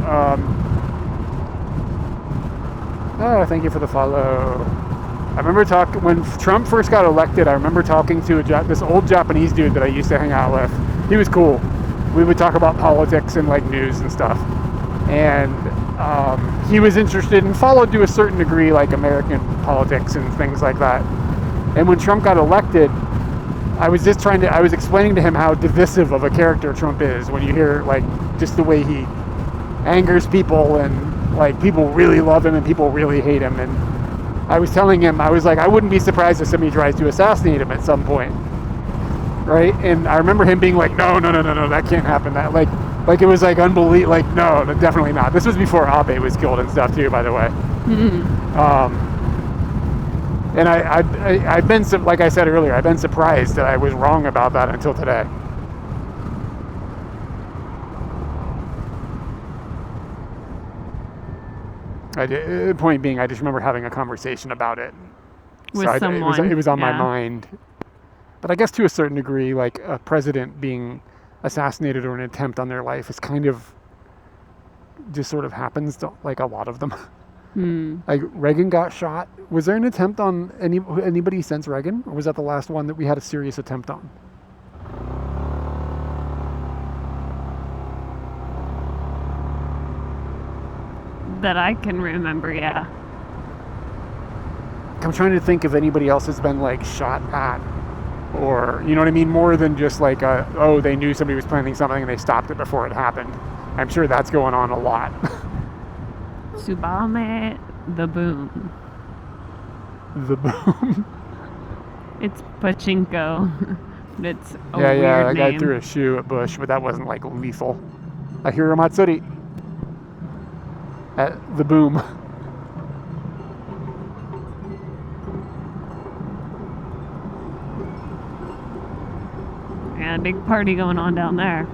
oh, thank you for the follow. I remember talking, when Trump first got elected, I remember talking to this old Japanese dude that I used to hang out with. He was cool. We would talk about politics and like news and stuff. And he was interested and followed to a certain degree like American politics and things like that. And when Trump got elected, I was explaining to him how divisive of a character Trump is when you hear like just the way he angers people and like people really love him and people really hate him. And I was telling him, I was like, I wouldn't be surprised if somebody tries to assassinate him at some point. Right? And I remember him being like, no, that can't happen. That like it was like unbelievable. Like, no, definitely not. This was before Abe was killed and stuff too, by the way. And I've been, like I said earlier, I've been surprised that I was wrong about that until today. Point being, I just remember having a conversation about it. With someone. It was on my yeah. mind. But I guess to a certain degree, like a president being assassinated or an attempt on their life is kind of just sort of happens to like a lot of them. Like Reagan got shot. Was there an attempt on anybody since Reagan, or was that the last one that we had a serious attempt on? That I can remember, yeah. I'm trying to think if anybody else has been like shot at, or you know what I mean, more than just like oh, they knew somebody was planning something and they stopped it before it happened. I'm sure that's going on a lot. Tsubame the Boom. The Boom. It's Pachinko. It's a yeah, weird that name. guy threw a shoe at Bush, but that wasn't like lethal. Ahira Matsuri. At the Boom. Yeah, big party going on down there.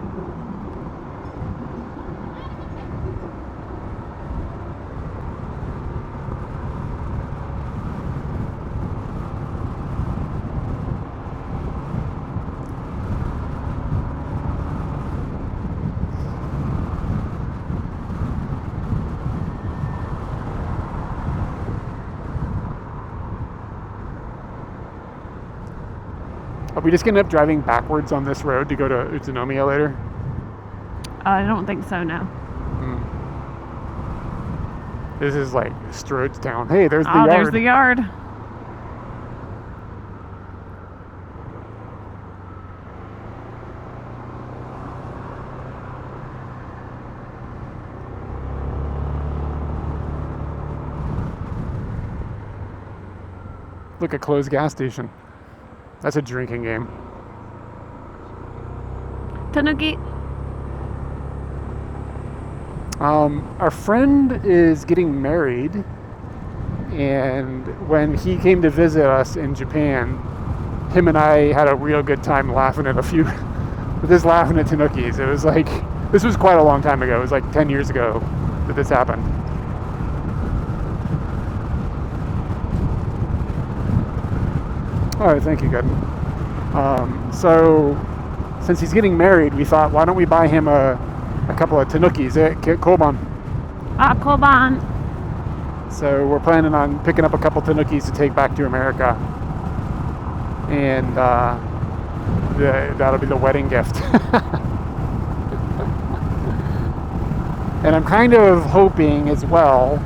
Are we just gonna end up driving backwards on this road to go to Utsunomiya later? I don't think so, no. This is like Strode's Town. Hey, there's the yard. There's the yard. Look, a closed gas station. That's a drinking game. Tanuki. Our friend is getting married, and when he came to visit us in Japan, him and I had a real good time laughing at laughing at Tanukis. It was like, this was quite a long time ago. It was like 10 years ago that this happened. All right, thank you, good. So, since he's getting married, we thought, why don't we buy him a couple of Tanukis, Koban. Ah, Koban. So we're planning on picking up a couple Tanukis to take back to America, and that'll be the wedding gift. And I'm kind of hoping as well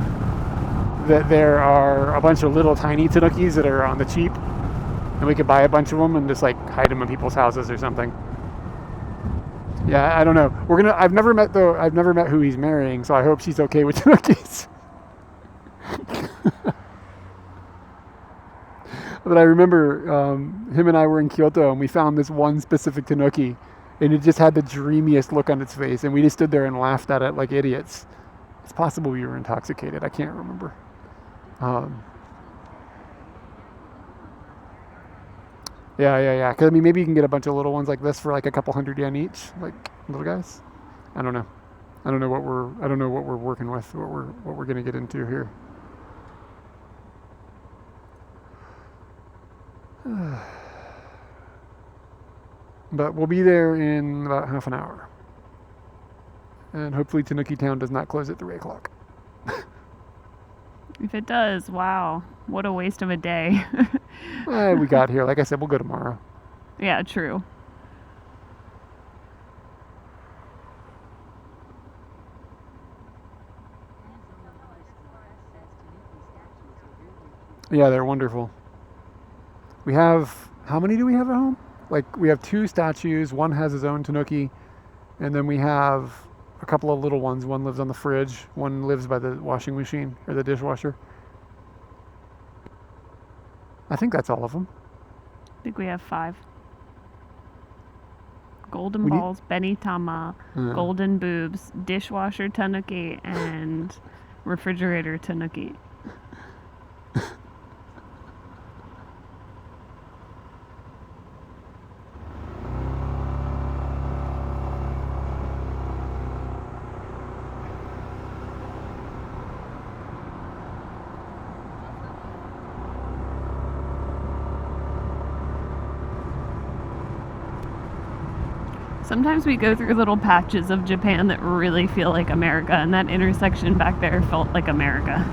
that there are a bunch of little tiny Tanukis that are on the cheap, and we could buy a bunch of them and just like hide them in people's houses or something. Yeah, I don't know. I've never met who he's marrying, so I hope she's okay with Tanukis. But I remember him and I were in Kyoto, and we found this one specific Tanuki, and it just had the dreamiest look on its face, and we just stood there and laughed at it like idiots. It's possible we were intoxicated. I can't remember. Yeah. Because I mean, maybe you can get a bunch of little ones like this for like a couple $100 yen each, like little guys. I don't know. I don't know what we're working with. What we're gonna get into here. But we'll be there in about half an hour, and hopefully Tanuki Town does not close at 3 o'clock. If it does, wow, what a waste of a day. We got here. Like I said, we'll go tomorrow. Yeah, true. Yeah, they're wonderful. We have, how many do we have at home? Like, we have 2 statues. One has his own Tanuki, and then we have a couple of little ones. One lives on the fridge. One lives by the washing machine or the dishwasher. I think that's all of them. I think we have 5. Golden balls, Benny Tama, golden boobs, dishwasher Tanuki, and refrigerator Tanuki. Sometimes we go through little patches of Japan that really feel like America, and that intersection back there felt like America.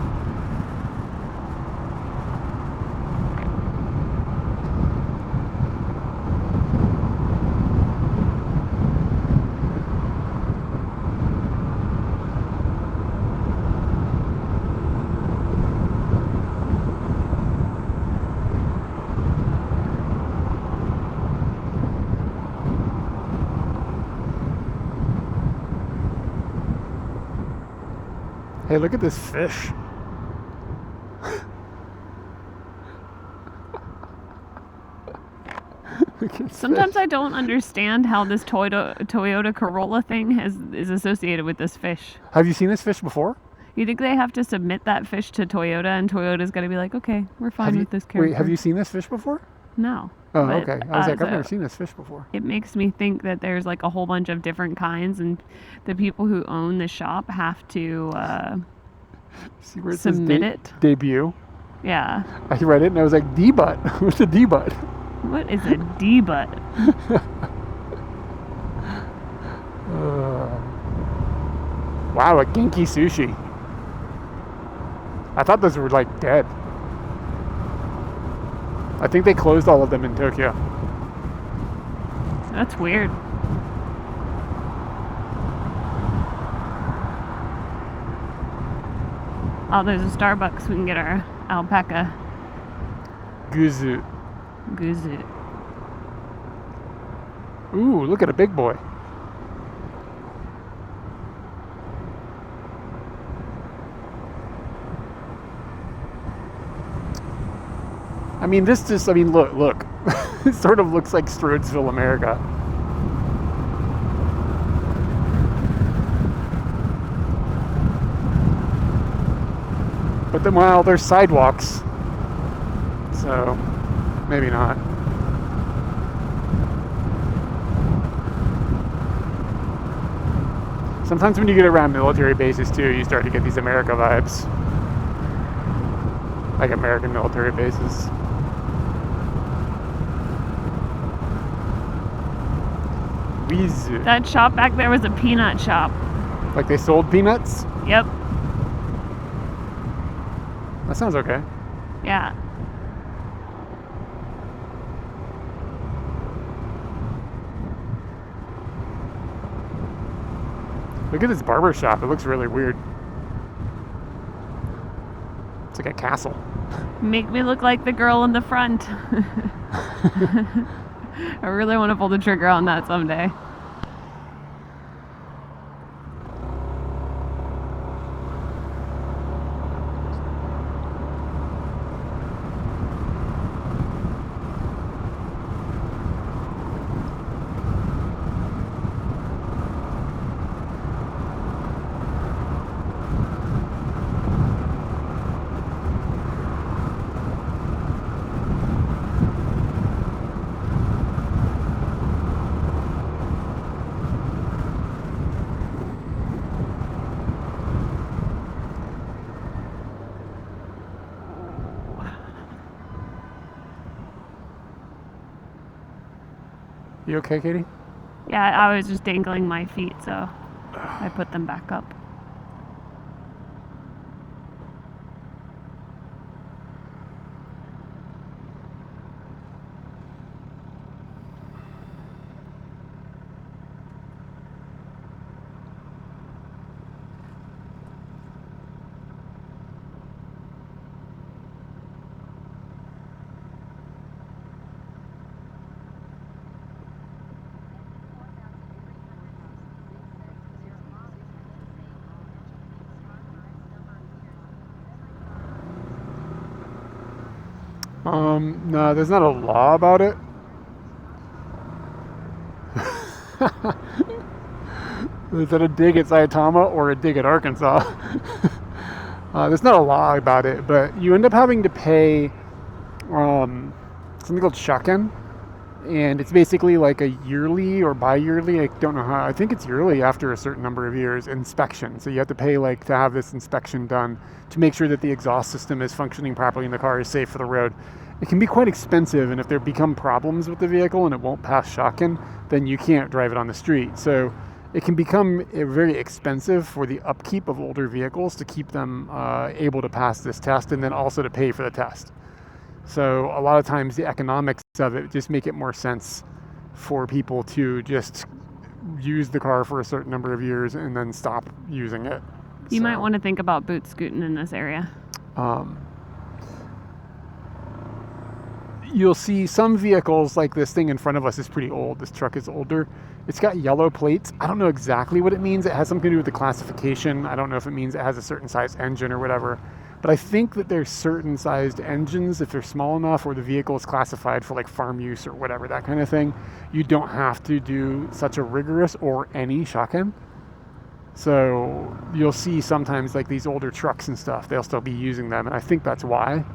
Hey, look at this fish. Sometimes I don't understand how this Toyota Corolla thing is associated with this fish. Have you seen this fish before? You think they have to submit that fish to Toyota, and Toyota's got to be like, okay, we're fine with this character? Wait, have you seen this fish before? No. Oh, But, okay. I was like, I've so never seen this fish before. It makes me think that there's like a whole bunch of different kinds, and the people who own the shop have to See where it submit says it. debut? Yeah. I read it and I was like, D-butt. What's a D-butt? What is a D-butt? Wow, a Genki sushi. I thought those were like dead. I think they closed all of them in Tokyo. That's weird. Oh, there's a Starbucks. We can get our alpaca Guzu. guzu. Ooh, look at a big boy. I mean, look. It sort of looks like Strodersville, America. But then, well, there's sidewalks. So, maybe not. Sometimes when you get around military bases too, you start to get these America vibes. Like American military bases. Wizu. That shop back there was a peanut shop. Like they sold peanuts? Yep. That sounds okay. Yeah. Look at this barber shop. It looks really weird. It's like a castle. Make me look like the girl in the front. I really want to pull the trigger on that someday. You okay, Katie? Yeah, I was just dangling my feet, so I put them back up. No, there's not a law about it. Is that a dig at Saitama or a dig at Arkansas? There's not a law about it, but you end up having to pay something called shaken, and it's basically like a yearly or bi-yearly, I don't know how, I think it's yearly after a certain number of years, inspection. So you have to pay like to have this inspection done to make sure that the exhaust system is functioning properly and the car is safe for the road. It can be quite expensive, and if there become problems with the vehicle and it won't pass shaken, then you can't drive it on the street. So it can become very expensive for the upkeep of older vehicles to keep them able to pass this test, and then also to pay for the test. So a lot of times the economics of it just make it more sense for people to just use the car for a certain number of years and then stop using it. You might want to think about boot scooting in this area. You'll see some vehicles, like this thing in front of us is pretty old. This truck is older. It's got yellow plates. I don't know exactly what it means. It has something to do with the classification. I don't know if it means it has a certain size engine or whatever. But I think that there's certain sized engines, if they're small enough, or the vehicle is classified for like farm use or whatever, that kind of thing, you don't have to do such a rigorous or any shaken. So you'll see sometimes like these older trucks and stuff, they'll still be using them. And I think that's why,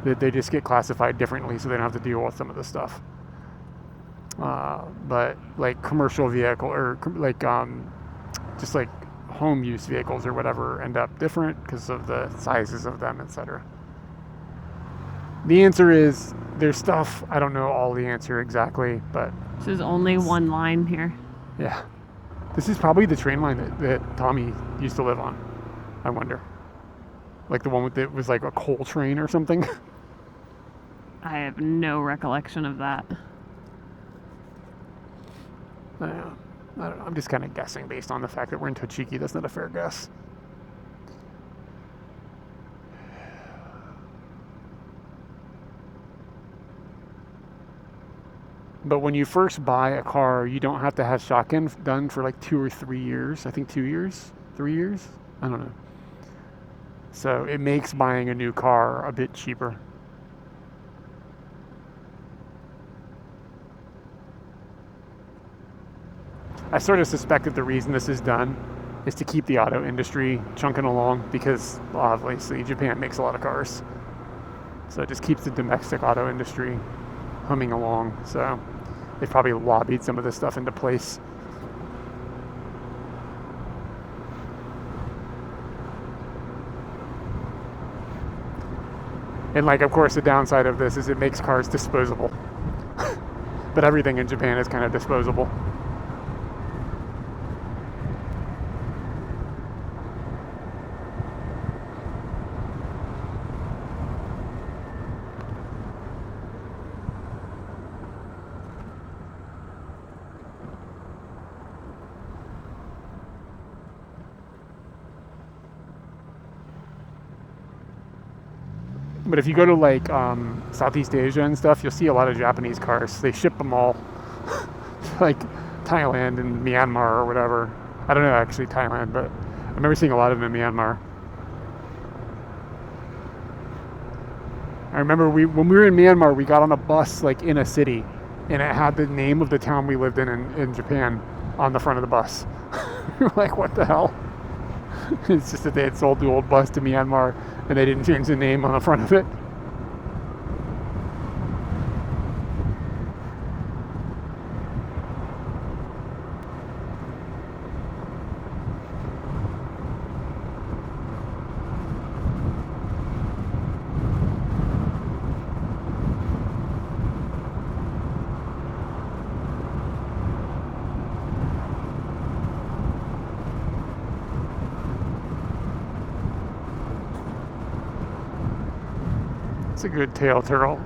that they just get classified differently so they don't have to deal with some of this stuff. But like commercial vehicle or like just like home use vehicles or whatever end up different because of the sizes of them, etc. The answer is there's stuff, I don't know all the answer exactly, but This is only one line here. yeah, this is probably the train line that Tommy used to live on, I wonder, like the one with it was like a coal train or something. I have no recollection of that. I don't know. I'm just kind of guessing based on the fact that we're in Tochigi. That's not a fair guess. But when you first buy a car, you don't have to have shaken done for like 2 or 3 years. I think 2 years, 3 years. I don't know. So it makes buying a new car a bit cheaper. I sort of suspect that the reason this is done is to keep the auto industry chunking along, because obviously Japan makes a lot of cars. So it just keeps the domestic auto industry humming along. So they've probably lobbied some of this stuff into place. And like, of course, the downside of this is it makes cars disposable. But everything in Japan is kind of disposable. But if you go to like Southeast Asia and stuff, you'll see a lot of Japanese cars. They ship them all like Thailand and Myanmar or whatever. I don't know actually Thailand, but I remember seeing a lot of them in Myanmar. I remember when we were in Myanmar, we got on a bus like in a city, and it had the name of the town we lived in Japan on the front of the bus. We were like, what the hell? It's just that they had sold the old bus to Myanmar, and they didn't change the name on the front of it. It's a good tail curl.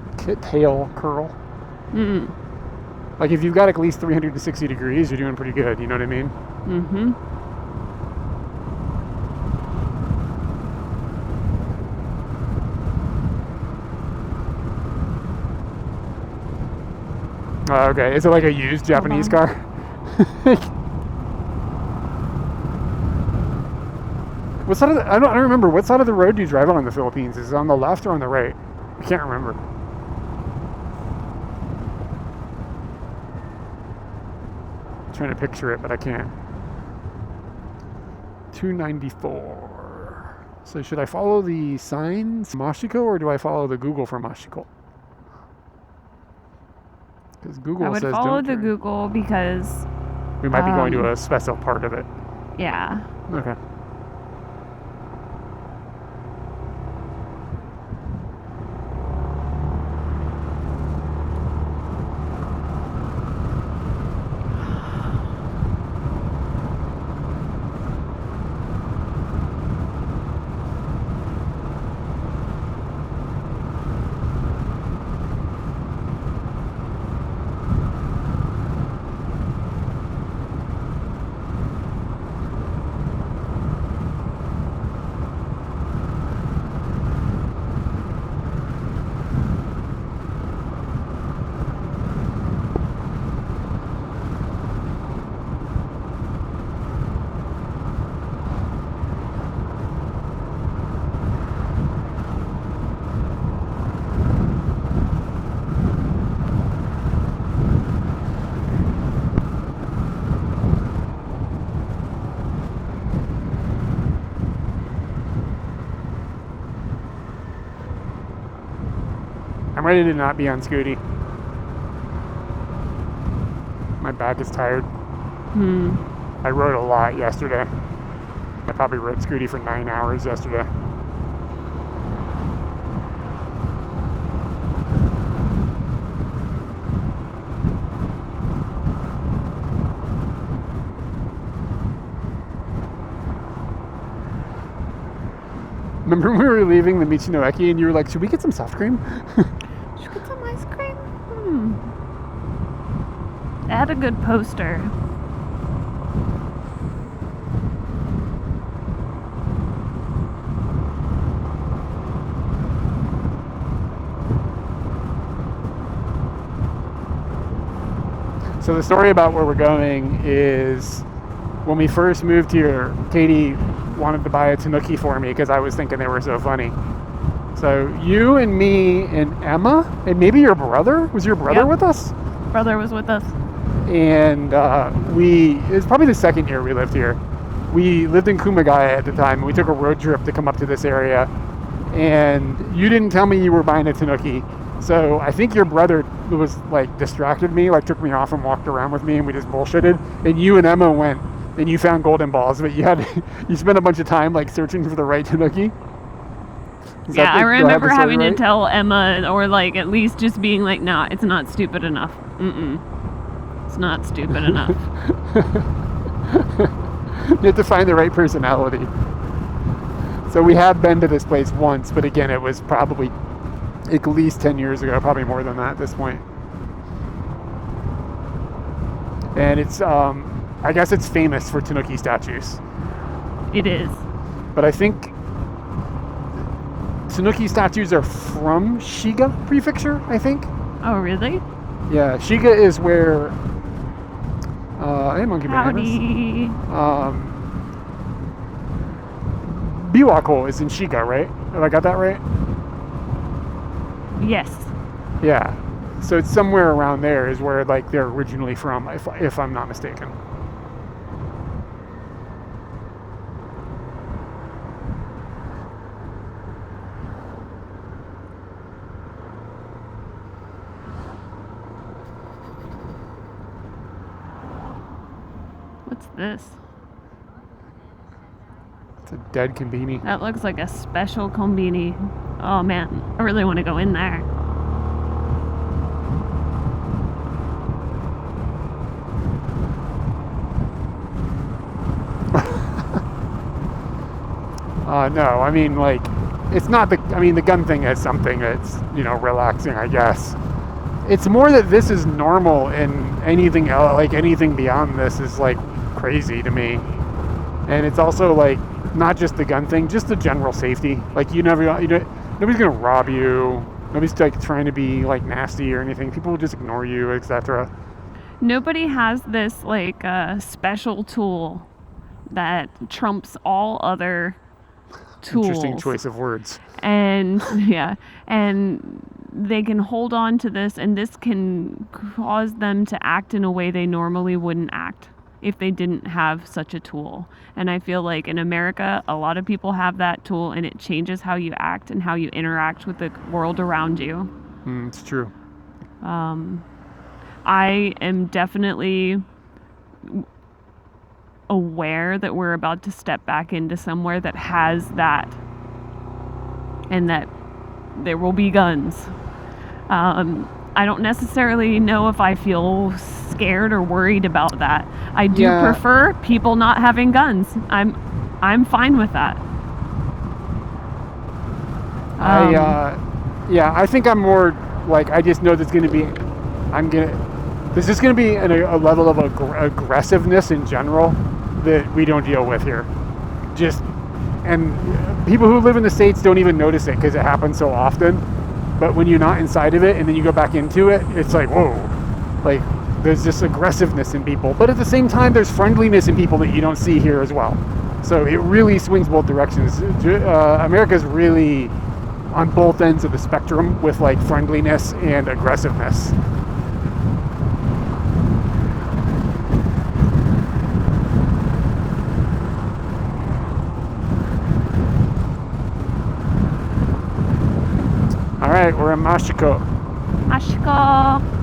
Like if you've got at least 360 degrees, you're doing pretty good. You know what I mean? Mm-hmm. Okay. Is it like a used Japanese car? What side of the, I don't remember. What side of the road do you drive on in the Philippines? Is it on the left or on the right? I can't remember. I'm trying to picture it, but I can't. 294. So should I follow the signs Mashiko, or do I follow the Google for Mashiko? Because Google I would says follow don't the turn. Google because We might be going to a special part of it. yeah. Okay. I'm ready to not be on Scooty. My back is tired. I rode a lot yesterday. I probably rode Scooty for 9 hours yesterday. Remember when we were leaving the Michinoeki and you were like, should we get some soft cream? Should we get some ice cream? They had a good poster. So the story about where we're going is when we first moved here, Katie wanted to buy a Tanuki for me because I was thinking they were so funny. So you and me and Emma, and maybe your brother? Was your brother Yep. with us? Brother was with us. And it was probably the second year we lived here. We lived in Kumagaya at the time, and we took a road trip to come up to this area. And you didn't tell me you were buying a Tanuki. So I think your brother was like distracted me, like took me off and walked around with me, and we just bullshitted. And you and Emma went and you found golden balls, but you spent a bunch of time like searching for the right Tanuki. Yeah, I remember the story having right? to tell Emma, or like at least just being like, nah, it's not stupid enough. It's not stupid enough. You have to find the right personality. So we have been to this place once, but again, it was probably at least 10 years ago, probably more than that at this point. And it's, I guess it's famous for Tanuki statues. It is. But I think Tanuki statues are from Shiga Prefecture, I think. Oh, really? Yeah, Shiga is where. Hey, Monkey Bananas. Howdy. Biwako is in Shiga, right? Have I got that right? Yes. Yeah. So it's somewhere around there is where like they're originally from, if I'm not mistaken. What's this? It's a dead Konbini. That looks like a special Konbini. Oh man, I really want to go in there. No, I mean, like, it's not the. I mean, the gun thing is something that's, relaxing, I guess. It's more that this is normal, and anything else, like anything beyond this, is like crazy to me. And it's also like not just the gun thing, just the general safety. Like nobody's gonna rob you. Nobody's like trying to be like nasty or anything. People will just ignore you, etc. Nobody has this like special tool that trumps all other tools. Interesting choice of words. And yeah, and they can hold on to this, and this can cause them to act in a way they normally wouldn't act if they didn't have such a tool. And I feel like in America, a lot of people have that tool, and it changes how you act and how you interact with the world around you. It's true. I am definitely aware that we're about to step back into somewhere that has that, and that there will be guns. I don't necessarily know if I feel scared or worried about that. I do prefer people not having guns. I'm fine with that. I think I'm more like, I just know there's going to be, there's just going to be a level of aggressiveness in general that we don't deal with here. And people who live in the States don't even notice it because it happens so often. But when you're not inside of it and then you go back into it, it's like, whoa. Like, there's this aggressiveness in people. But at the same time, there's friendliness in people that you don't see here as well. So it really swings both directions. America's really on both ends of the spectrum with like friendliness and aggressiveness. All right, we're in Mashiko. Ashiko.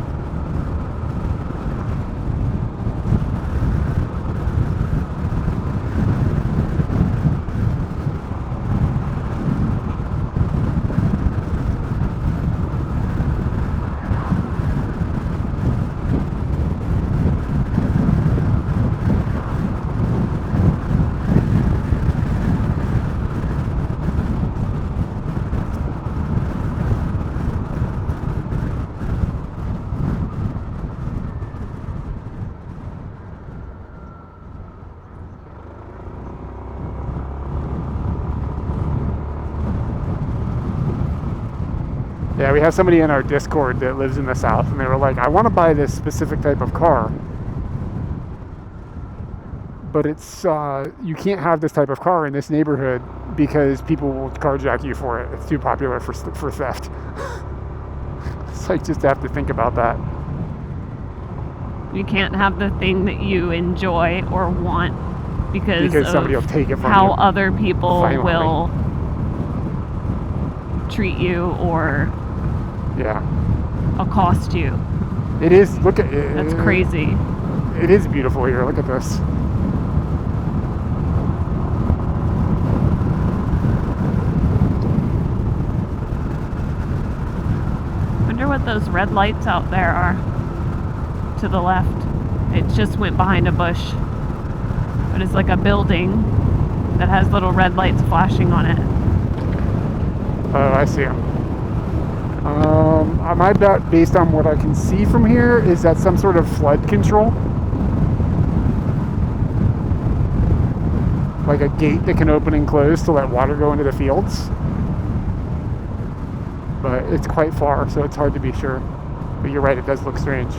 Yeah, we have somebody in our Discord that lives in the South, and they were like, I want to buy this specific type of car, but it's you can't have this type of car in this neighborhood because people will carjack you for it. It's too popular for theft. So I just have to think about that. You can't have the thing that you enjoy or want because somebody will take it from how you. Other people Violently. will treat you or accost you. It is. Look at it. That's crazy. It is beautiful here. Look at this. Wonder what those red lights out there are to the left. It just went behind a bush, but it's like a building that has little red lights flashing on it. Oh, I see them. My bet, based on what I can see from here, is that some sort of flood control. Like a gate that can open and close to let water go into the fields. but it's quite far, so it's hard to be sure. But you're right, it does look strange.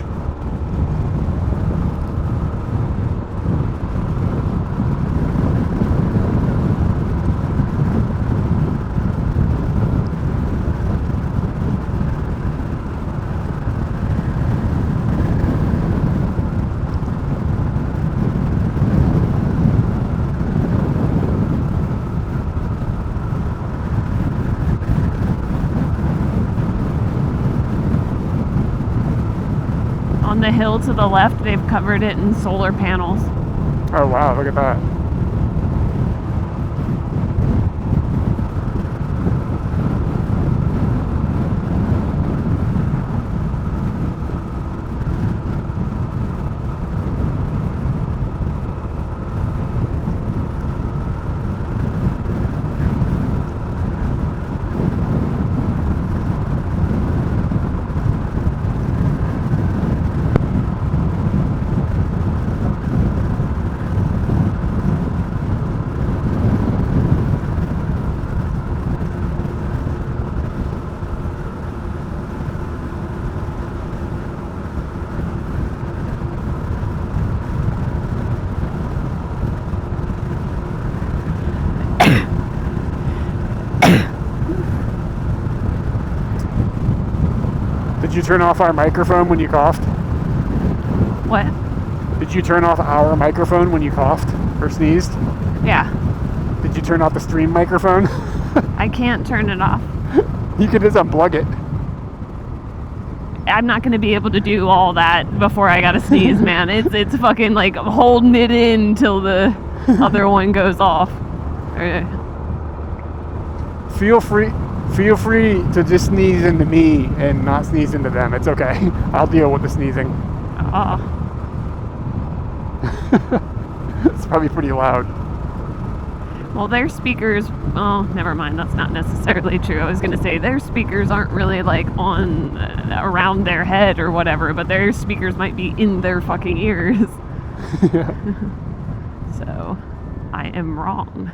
On the hill to the left, they've covered it in solar panels. Oh wow, look at that. Did you turn off our microphone when you coughed? What? Did you turn off our microphone when you coughed or sneezed? Yeah. Did you turn off the stream microphone? I can't turn it off. You could just unplug it. I'm not gonna be able to do all that before I gotta sneeze, man. It's fucking like holding it in till the other one goes off. Feel free to just sneeze into me and not sneeze into them. It's okay. I'll deal with the sneezing. It's probably pretty loud. Well, their speakers, oh, never mind. That's not necessarily true. I was going to say their speakers aren't really like on around their head or whatever, but their speakers might be in their fucking ears. Yeah. So I am wrong.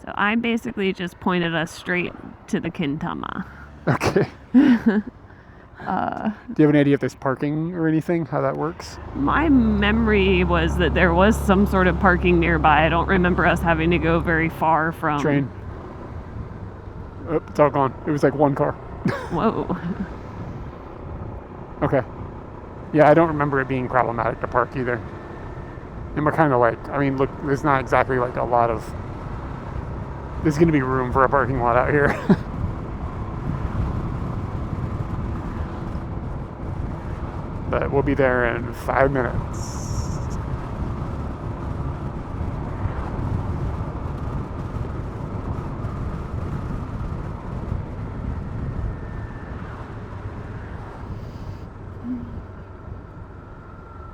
So I basically just pointed us straight to the Kintama. Okay. Do you have any idea if there's parking or anything, how that works? My memory was that there was some sort of parking nearby. I don't remember us having to go very far from... Train. Oh, it's all gone. It was like one car. Whoa. Okay. Yeah, I don't remember it being problematic to park either. And we're kind of like, I mean, look, there's not exactly like a lot of... There's going to be room for a parking lot out here. But we'll be there in 5 minutes.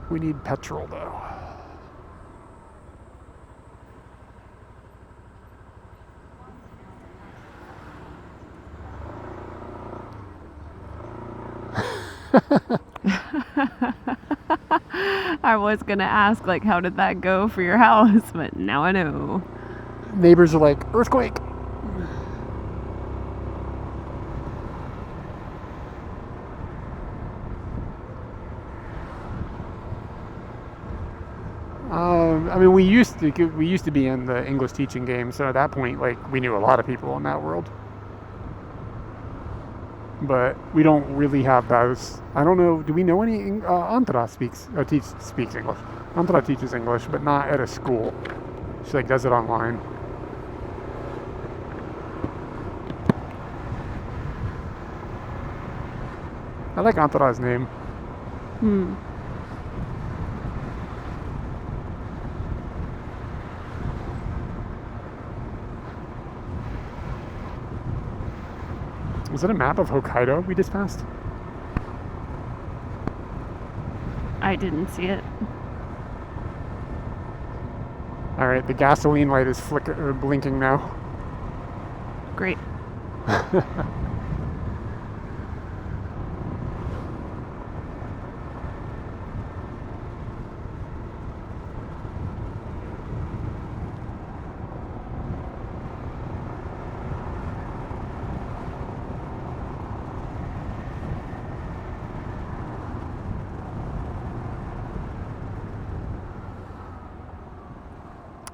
We need petrol though. I was gonna ask, like, how did that go for your house? But now I know. Neighbors are like, earthquake. I mean, we used to be in the English teaching game, so at that point, like, we knew a lot of people in that world. But we don't really have those. I don't know. Do we know any? Antara speaks English. Antara teaches English, but not at a school. She like does it online. I like Antara's name. Was that a map of Hokkaido we just passed? I didn't see it. All right, the gasoline light is blinking now. Great.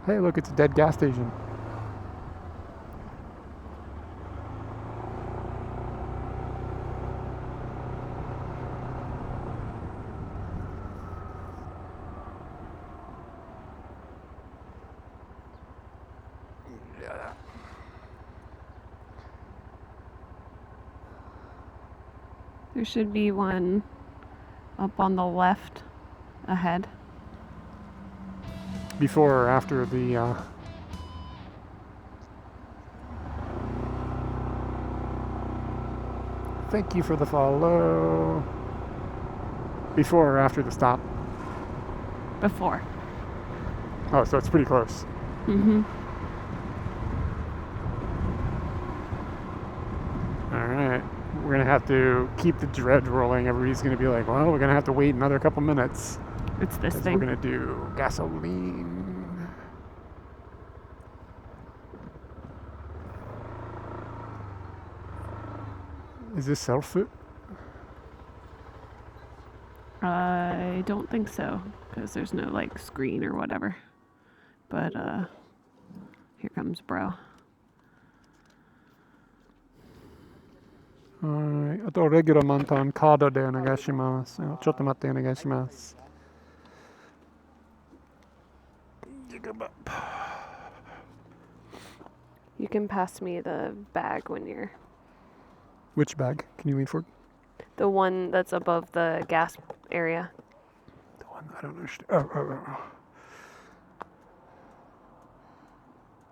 Hey, look, it's a dead gas station. There should be one up on the left ahead. Before or after the thank you for the follow. Before or after the stop? Before. Oh, so it's pretty close. Mm-hmm. Alright. We're gonna have to keep the dread rolling. Everybody's gonna be like, well, we're gonna have to wait another couple minutes. It's this 'Cause thing. we're gonna do gasoline. Is this self-foot? I don't think so, because there's no like screen or whatever. But here comes bro. Alright, あとレギュラー満タンカードでお願いします。ちょっと待ってお願いします。You can pass me the bag when you're Which bag? Can you wait for it? the one that's above the gas area. The one I don't understand. Oh.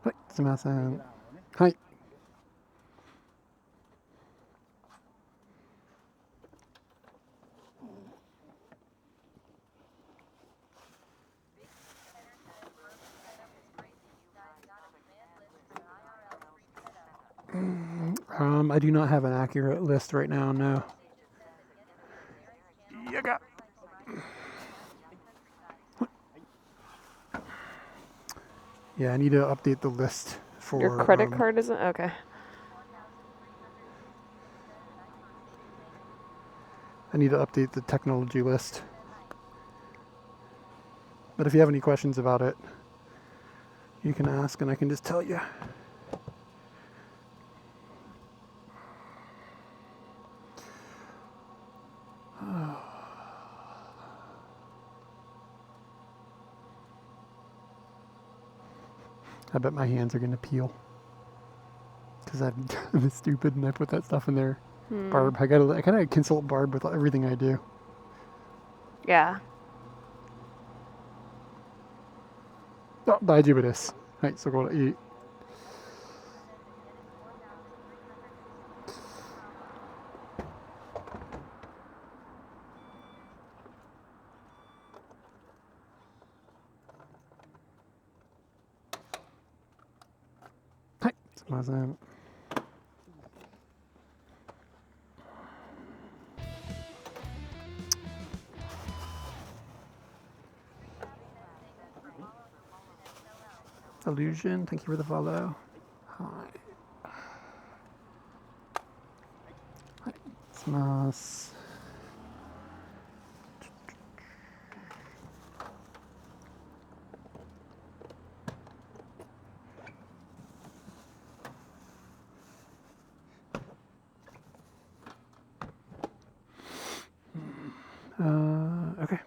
はい、すみません。はい。I do not have an accurate list right now, no. Yeah, I need to update the list for... Your credit card isn't? Okay. I need to update the technology list. But if you have any questions about it, you can ask and I can just tell you. I bet my hands are gonna peel because I'm stupid and I put that stuff in there. Barb, I gotta consult Barb with everything I do. Yeah. あ、大丈夫です。はい、そこいい。はい、すみません。Illusion, thank you for the follow. Hi. はい、します。Okay.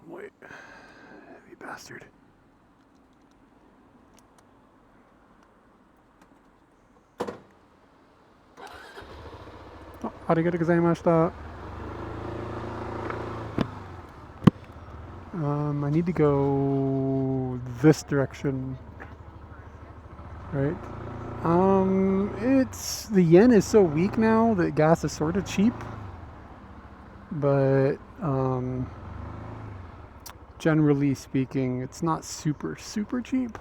Wait, you bastard. Oh, ありがとうございました。I need to go this direction, right? It's the yen is so weak now that gas is sort of cheap, but generally speaking, it's not super cheap.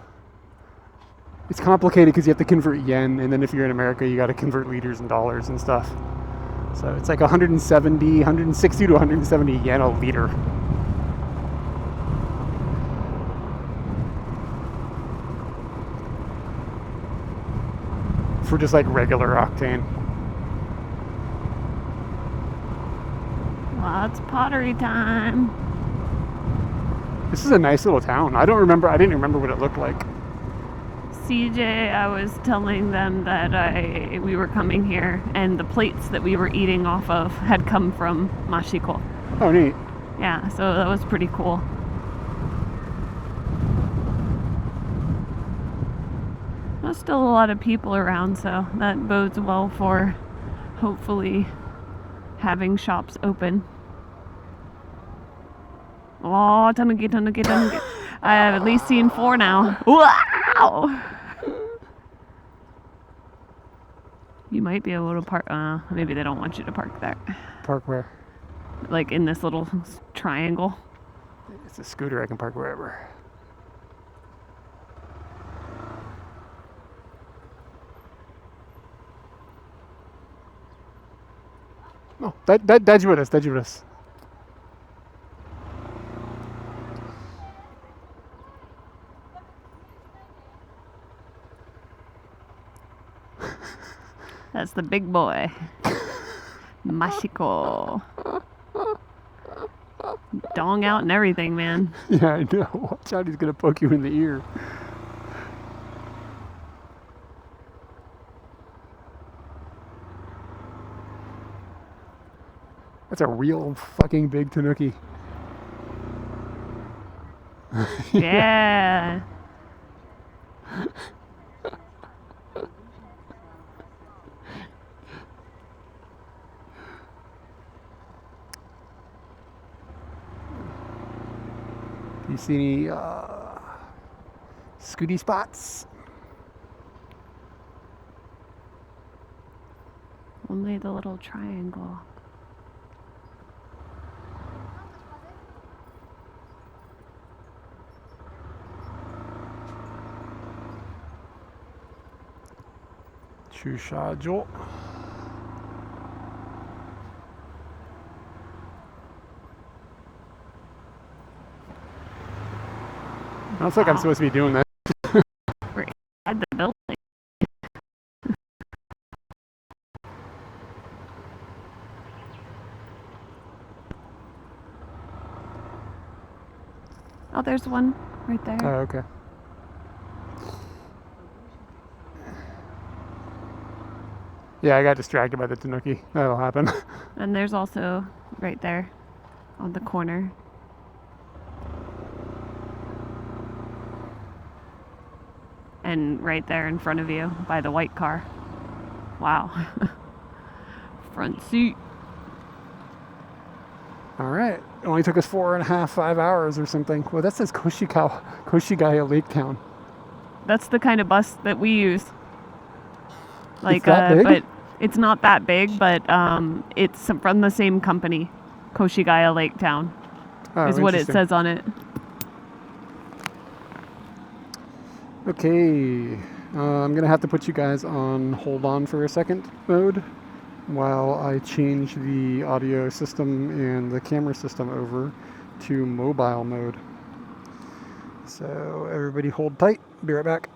It's complicated because you have to convert yen, and then if you're in America, you got to convert liters and dollars and stuff. So it's like 160 to 170 yen a liter. for just like regular octane. Well, it's pottery time. This is a nice little town. I didn't remember what it looked like. CJ, I was telling them that we were coming here, and the plates that we were eating off of had come from Mashiko. Oh, neat. Yeah, so that was pretty cool. There's still a lot of people around, so that bodes well for hopefully having shops open. Oh, Tanuki. I have at least seen 4 now. Wow! You might be able to park. Maybe they don't want you to park there. Park where? Like in this little triangle. It's a scooter. I can park wherever. Oh, daijoubu desu. That's the big boy. Mashiko. Dong out and everything, man. Yeah, I know. Watch out, he's gonna poke you in the ear. That's a real fucking big Tanuki. Yeah. Do you see any scooty spots? Only the little triangle. Chushajo. Looks like I'm supposed to be doing that. We're at the building. Oh, there's one right there. Oh, okay. Yeah, I got distracted by the Tanuki. That'll happen. And there's also right there on the corner. And right there in front of you by the white car. Wow. Front seat. All right. It only took us 4.5, 5 hours or something. Well, that says Koshigaya Lake Town. That's the kind of bus that we use. Like, that big? but it's not that big, but it's from the same company, Koshigaya Lake Town, is what it interesting. says on it. Okay, I'm gonna have to put you guys on hold on for a second mode while I change the audio system and the camera system over to mobile mode. So everybody hold tight, be right back.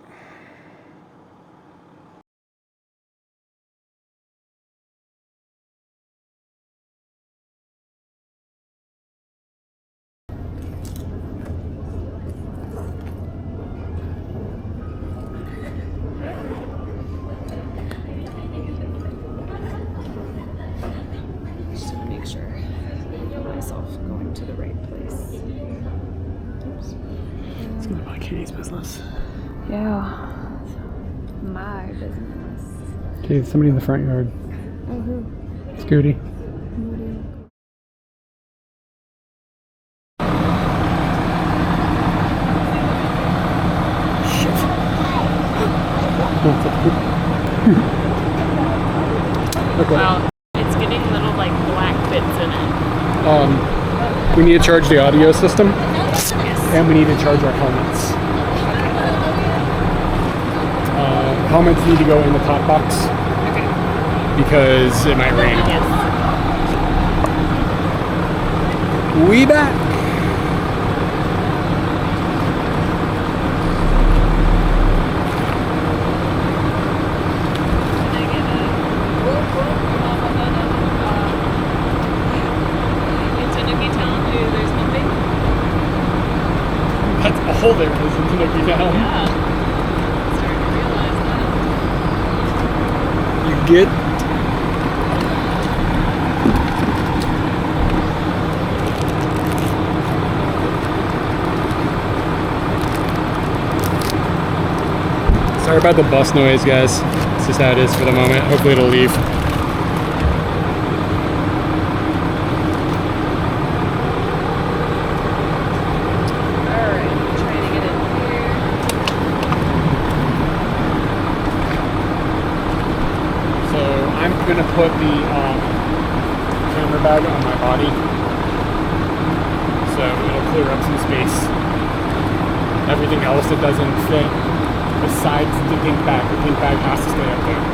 Just to make sure I put myself going to the right place. Oops. It's gonna be my Katie's business. Yeah. My business. Okay, there's somebody in the front yard. Scooty. Okay. Wow, it's getting little like black bits in it. We need to charge the audio system, Yes. and we need to charge our helmets. Helmets need to go in the top box because it might rain. Yes. We back. That's a hole there is in Tanuki Town. Yeah. Starting to realize that. You good? Sorry about the bus noise, guys. It's just how it is for the moment. Hopefully it'll leave. Alright, trying to get in here. So I'm gonna put the camera bag on my body, so it'll clear up some space. Everything else that doesn't fit, besides the pink bag has to stay up there.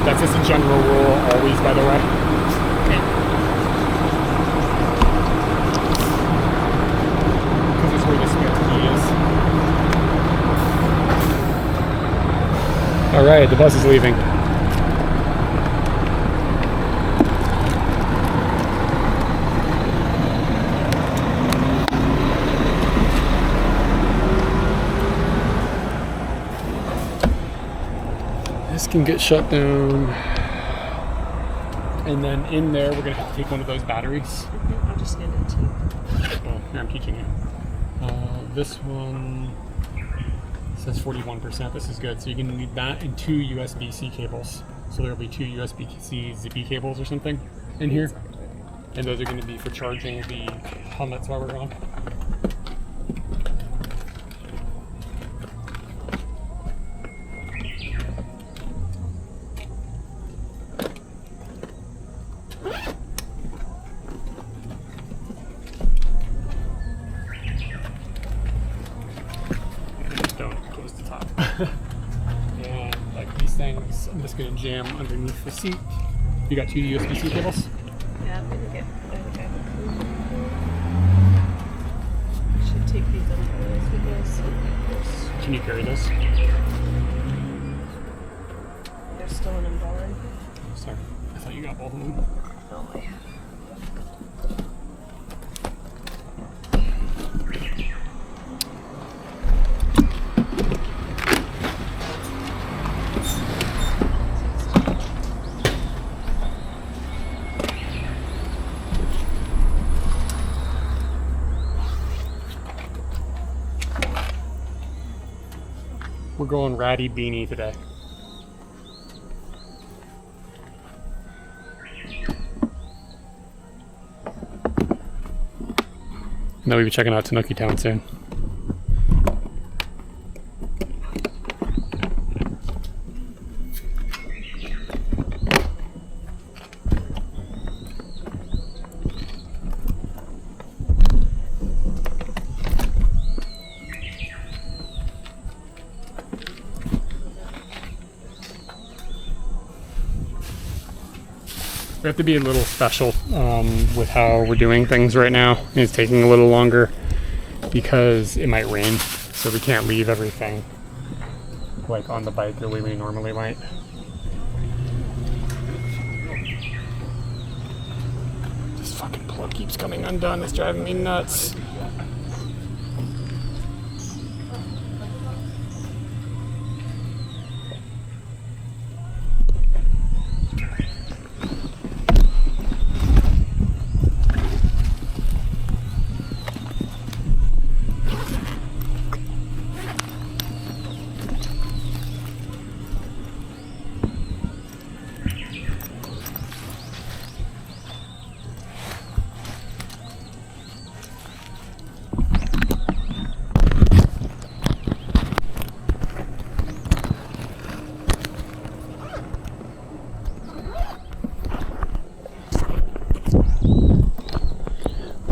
That's just a general rule, always, by the way. Because it's where the spare key is. All right, the bus is leaving. This can get shut down. And then in there, we're gonna have to take one of those batteries. I'll just stand it to you. Well, here, I'm teaching you. This one says 41%. This is good. So you can need that and 2 USB-C cables. So there'll be 2 USB-C Zippy cables or something in here. And those are going to be for charging the helmets while we're gone. And like these things, I'm just going to jam underneath the seat. You got 2 USB-C cables? Yeah, I'm gonna get. Okay. Should take these umbrellas with us. Can you carry those? There's still an umbrella in here. Sorry, I thought you got both of them. Oh, I have. We're going ratty beanie today. And then we'll be checking out Tanuki Town soon. We have to be a little special with how we're doing things right now. It's taking a little longer because it might rain, so we can't leave everything like on the bike the way we normally might. This fucking plug keeps coming undone. It's driving me nuts.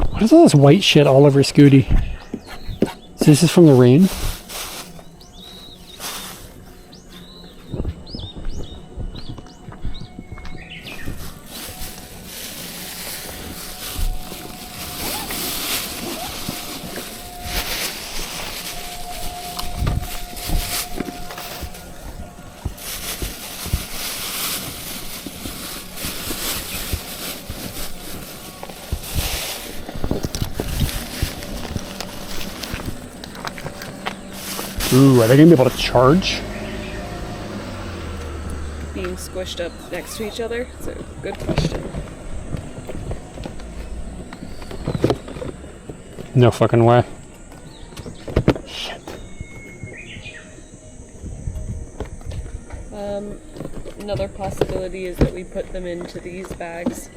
What is all this white shit all over Scooty? So this is from the rain? Ooh, are they gonna be able to charge? Being squished up next to each other? It's a good question. No fucking way. Shit. Another possibility is that we put them into these bags.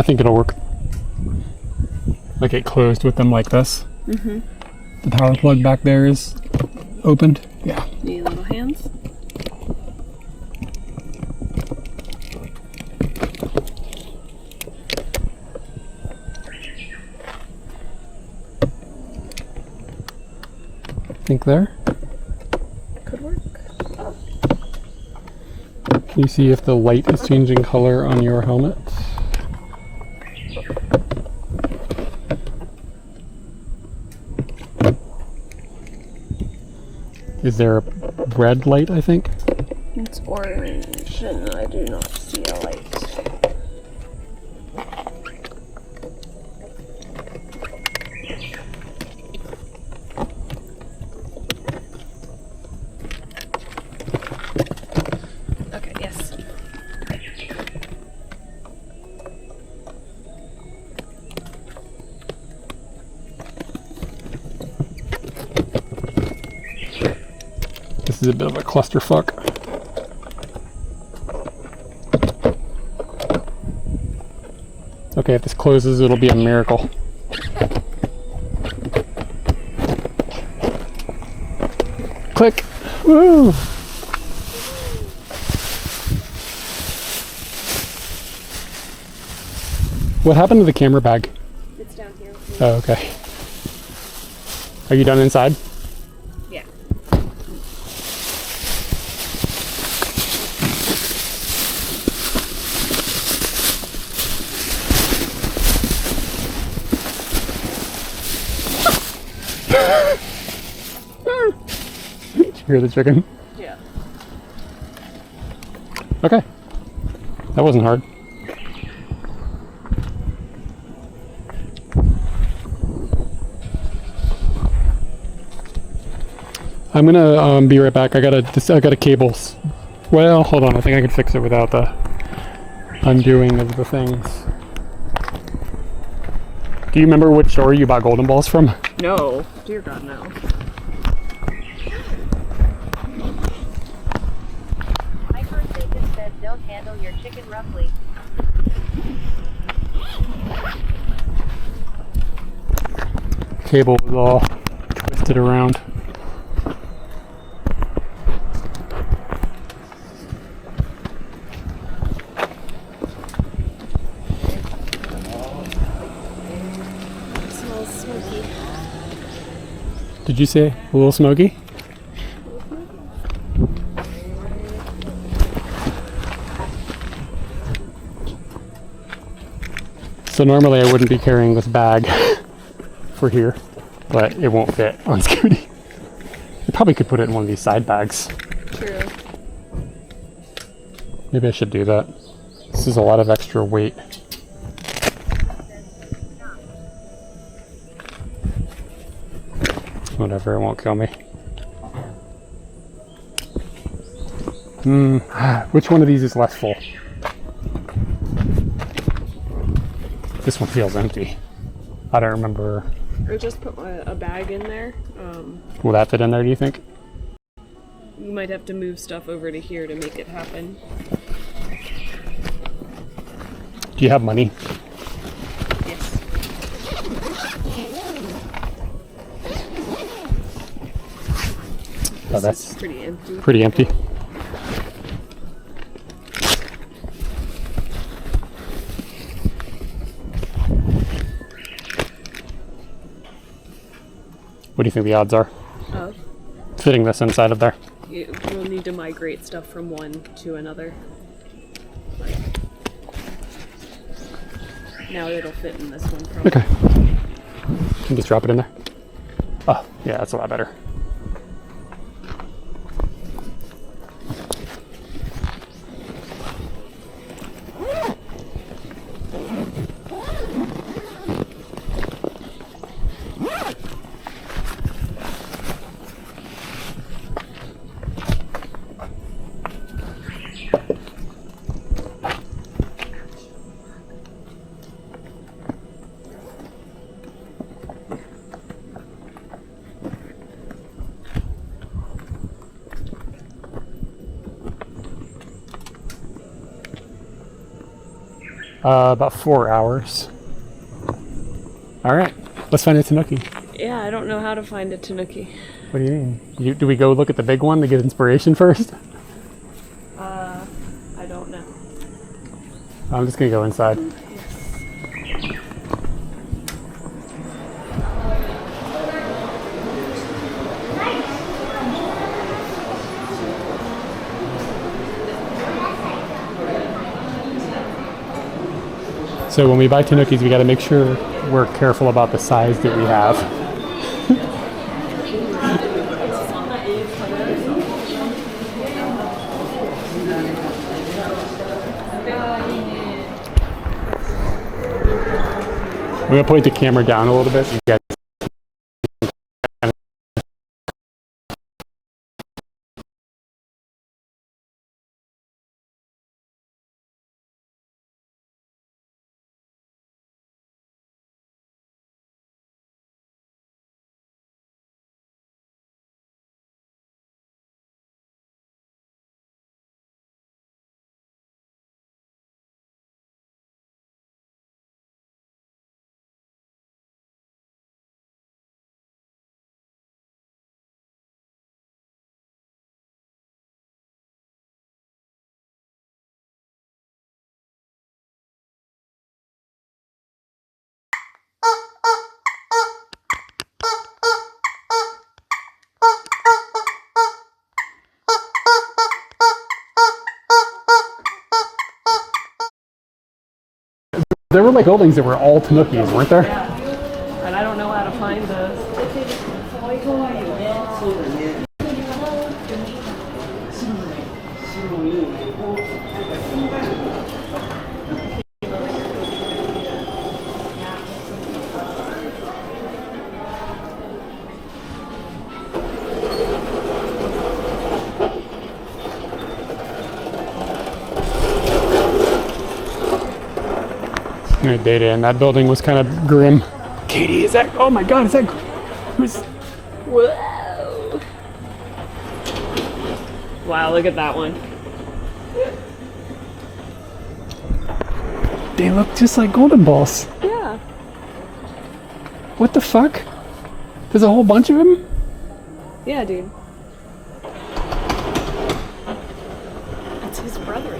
I think it'll work. Like it closed with them like this. Mm-hmm. The power plug back there is opened. Yeah. Need little hands? Think there. Could work. Can you see if the light is changing color on your helmet? Is there a red light, I think? It's orange and I do not see a light. Okay, yes. This is a bit of a clusterfuck. Okay, if this closes, it'll be a miracle. Click! Woo! What happened to the camera bag? It's down here. Oh, okay. Are you done inside? Yeah. Did you hear the chicken? Yeah. Okay. That wasn't hard. I'm gonna be right back. I got a cable. Well, hold on. I think I can fix it without the undoing of the things. Do you remember which store you bought golden balls from? No. Dear God, no. I heard they just said don't handle your chicken roughly. Cable was all twisted around. It smells smoky. Did you say a little smoky? So normally I wouldn't be carrying this bag for here, but it won't fit on Scooty. I probably could put it in one of these side bags. True. Maybe I should do that. This is a lot of extra weight. Whatever, it won't kill me. Which one of these is less full? This one feels empty. I don't remember. Or just put a bag in there. Will that fit in there, do you think? You might have to move stuff over to here to make it happen. Do you have money? Yes. Oh, that's Pretty empty. pretty empty. What do you think the odds are? Fitting this inside of there? We'll need to migrate stuff from one to another. Now it'll fit in this one probably. Okay. Can you just drop it in there? Oh, yeah, that's a lot better. About 4 hours. All right, let's find a Tanuki. Yeah, I don't know how to find a Tanuki. What do you mean? Do we go look at the big one to get inspiration first? I don't know. I'm just gonna go inside. So when we buy Tanukis, we got to make sure we're careful about the size that we have. I'm gonna point the camera down a little bit. So you guys there were like buildings that were all Tanukis, weren't there? And I don't know how to find those. Data in that building was kind of grim. Katie, is that? Oh my God, is that? Who's? Whoa! Wow, look at that one. They look just like golden balls. Yeah. What the fuck? There's a whole bunch of them. Yeah, dude. That's his brother.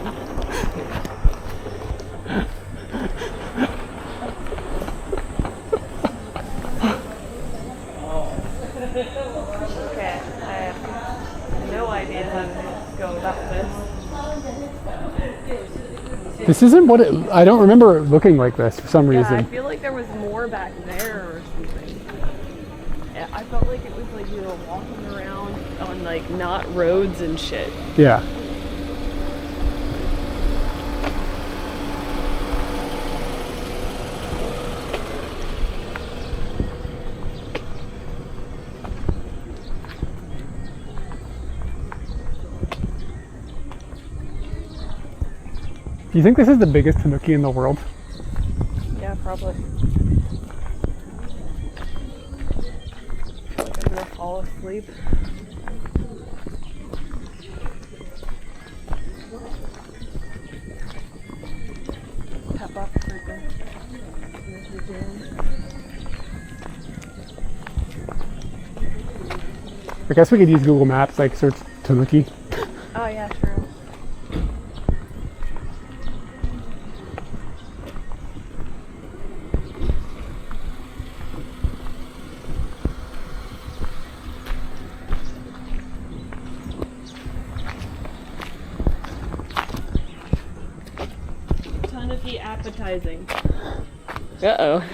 Okay, I have no idea how to go about this. This isn't what it. I don't remember it looking like this for some Yeah, reason. I feel like there was more back there or something. Yeah, I felt like it was like you were walking around on like not roads and shit. Yeah. Do you think this is the biggest Tanuki in the world? Yeah, probably. I'm gonna fall asleep. Tap off freaking. I guess we could use Google Maps, like search Tanuki. Oh yeah, sure. Tanuki appetizing. Uh-oh.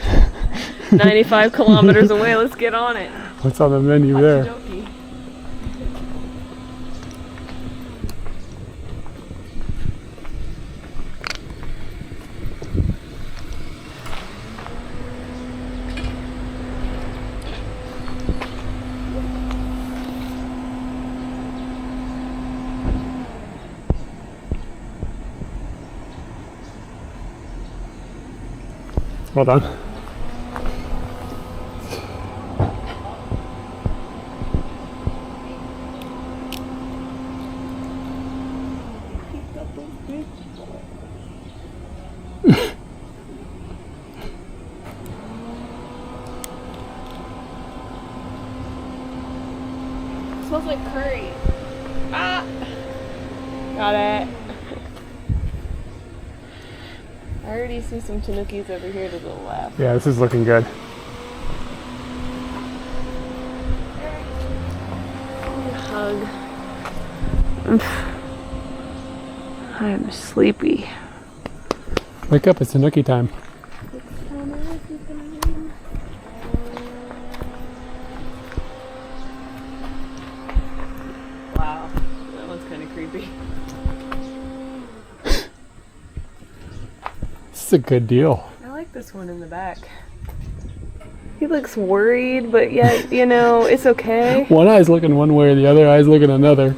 95 kilometers away, let's get on it. What's on the menu there? Okie Well done. Smells like curry. Ah! Got it. I already see some Tanukis over here to the left. Yeah, this is looking good. Hug. I'm sleepy. Wake up, it's Tanuki time. Wow, that one's kind of creepy. This is a good deal. I like this one in the back. He looks worried, but yet, you know, it's okay. One eye's looking one way, the other eye's looking another.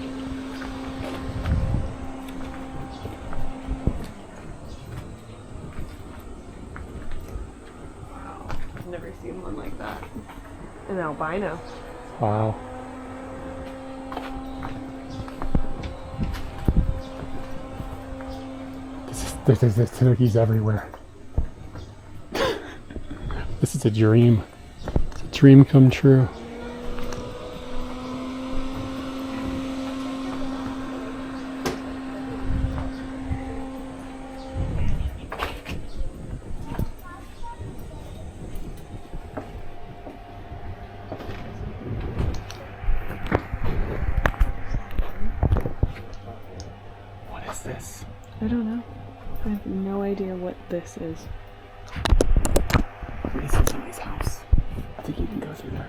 I've never seen one like that. An albino. Wow. There's Tanukis everywhere. This is a dream. It's a dream come true. What is this? I don't know. I have no idea what this is. It's in somebody's house. I think you can go through there.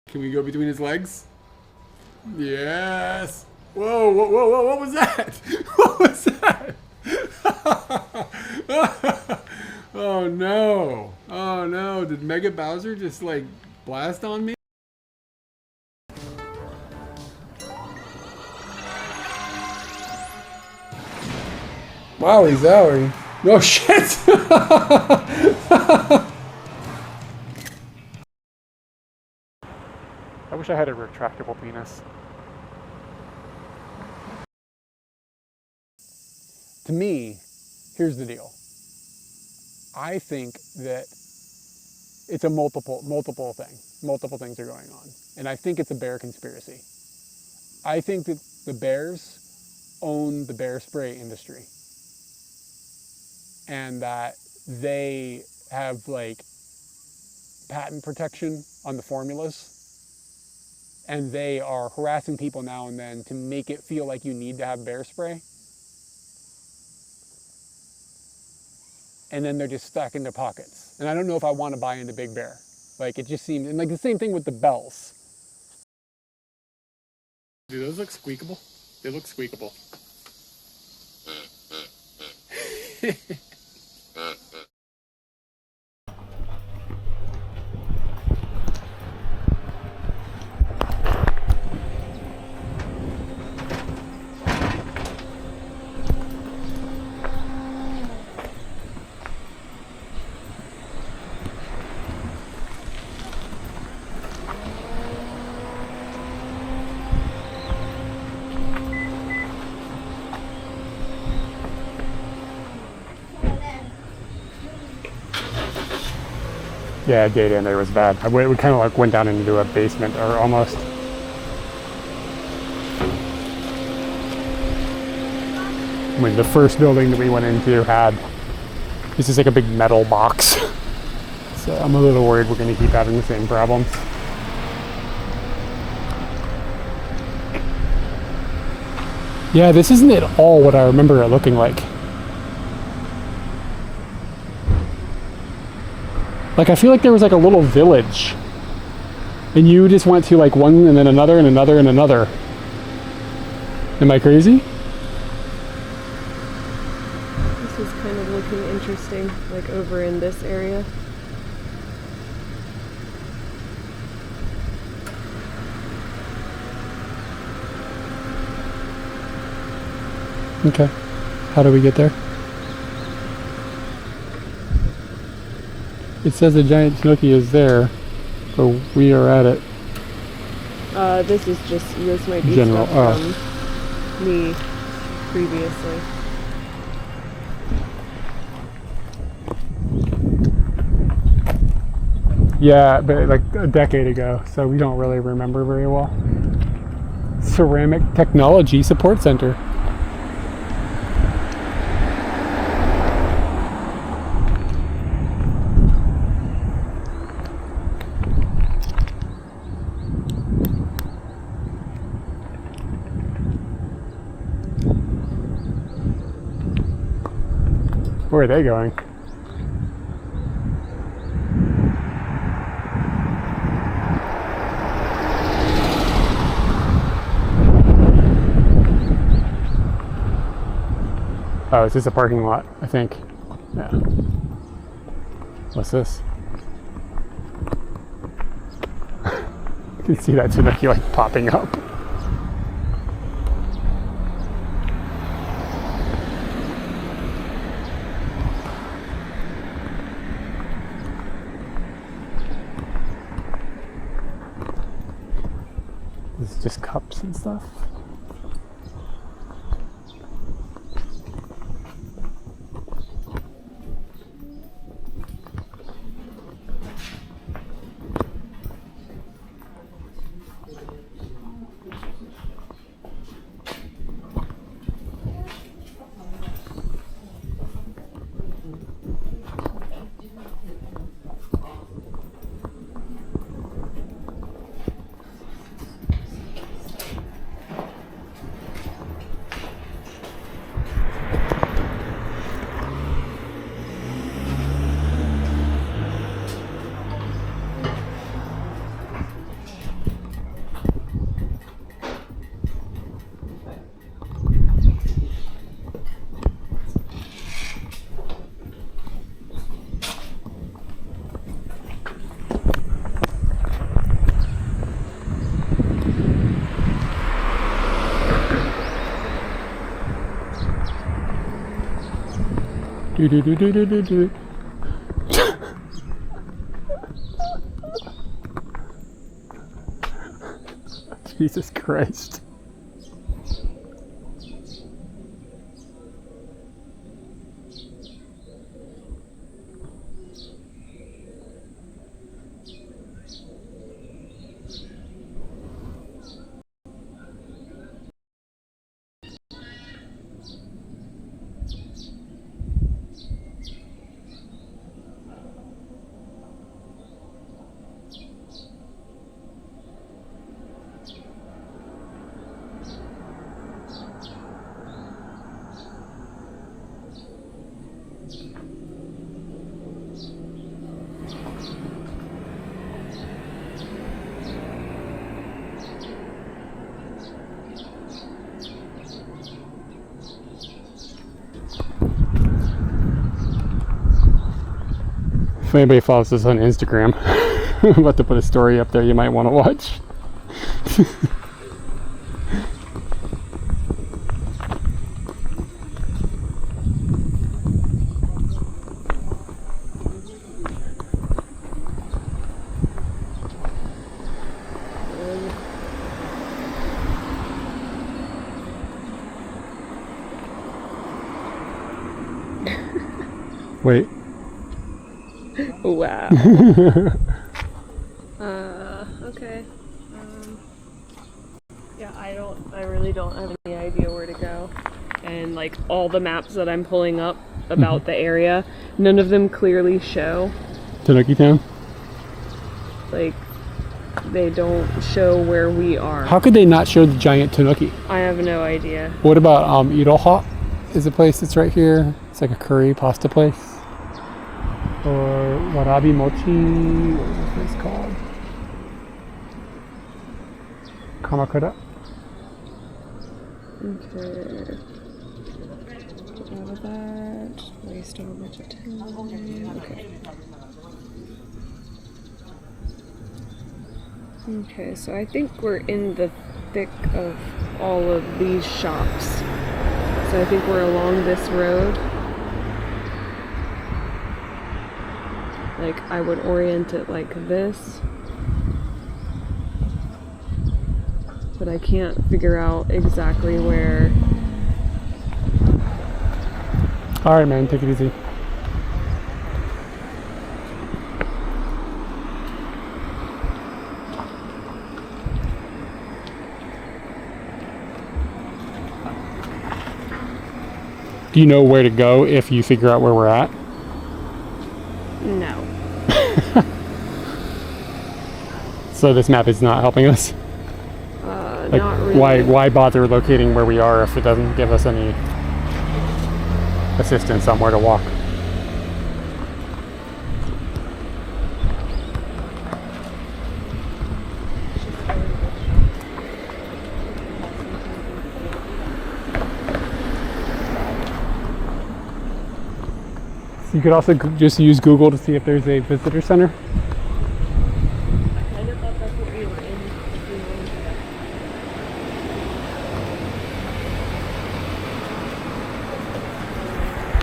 Can we go between his legs? Yes. Whoa, whoa, whoa, whoa, what was that? What was that? Oh no. Oh no. Did Mega Bowser just like blast on me? Wowie zowie. Oh shit! I wish I had a retractable penis. To me, here's the deal. I think that it's a multiple thing. Multiple things are going on. And I think it's a bear conspiracy. I think that the bears own the bear spray industry. And that they have like patent protection on the formulas. And they are harassing people now and then to make it feel like you need to have bear spray. And then they're just stuck in their pockets. And I don't know if I want to buy into Big Bear. Like, it just seems, and like the same thing with the bells. Do those look squeakable? They look squeakable. Yeah, data in there was bad. We kind of like went down into a basement, or almost. I mean, the first building that we went into had, this is like a big metal box. So I'm a little worried we're going to keep having the same problems. Yeah, this isn't at all what I remember it looking like. Like, I feel like there was like a little village. And you just went to like one and then another and another and another. Am I crazy? This is kind of looking interesting, like over in this area. Okay. How do we get there? It says a giant Tanuki is there, but we are at it. This might be General, stuff from me previously. Yeah, but like a decade ago, so we don't really remember very well. Ceramic Technology Support Center. Where are they going? Oh, is this a parking lot? I think. Yeah. What's this? You can see that Tanuki like popping up. This is just cups and stuff. Do. Jesus Christ. If anybody follows us on Instagram, I'm about to put a story up there you might want to watch. Wait. Wow. Okay. Yeah, I really don't have any idea where to go. And like all the maps that I'm pulling up about the area, none of them clearly show. Tanuki Town? Like, they don't show where we are. How could they not show the giant Tanuki? I have no idea. What about Iroha? Is a place that's right here. It's like a curry pasta place. Or Warabi Mochi, what is this place called? Kamakura? Okay. Get out of that. Waste a whole bunch of time. Okay. Okay, so I think we're in the thick of all of these shops. So I think we're along this road. Like, I would orient it like this. But I can't figure out exactly where. Alright, man, take it easy. Do you know where to go if you figure out where we're at? No. So this map is not helping us? Like, not really. why bother locating where we are if it doesn't give us any assistance on where to walk? So you could also just use Google to see if there's a visitor center. I kind of thought that's what we were in.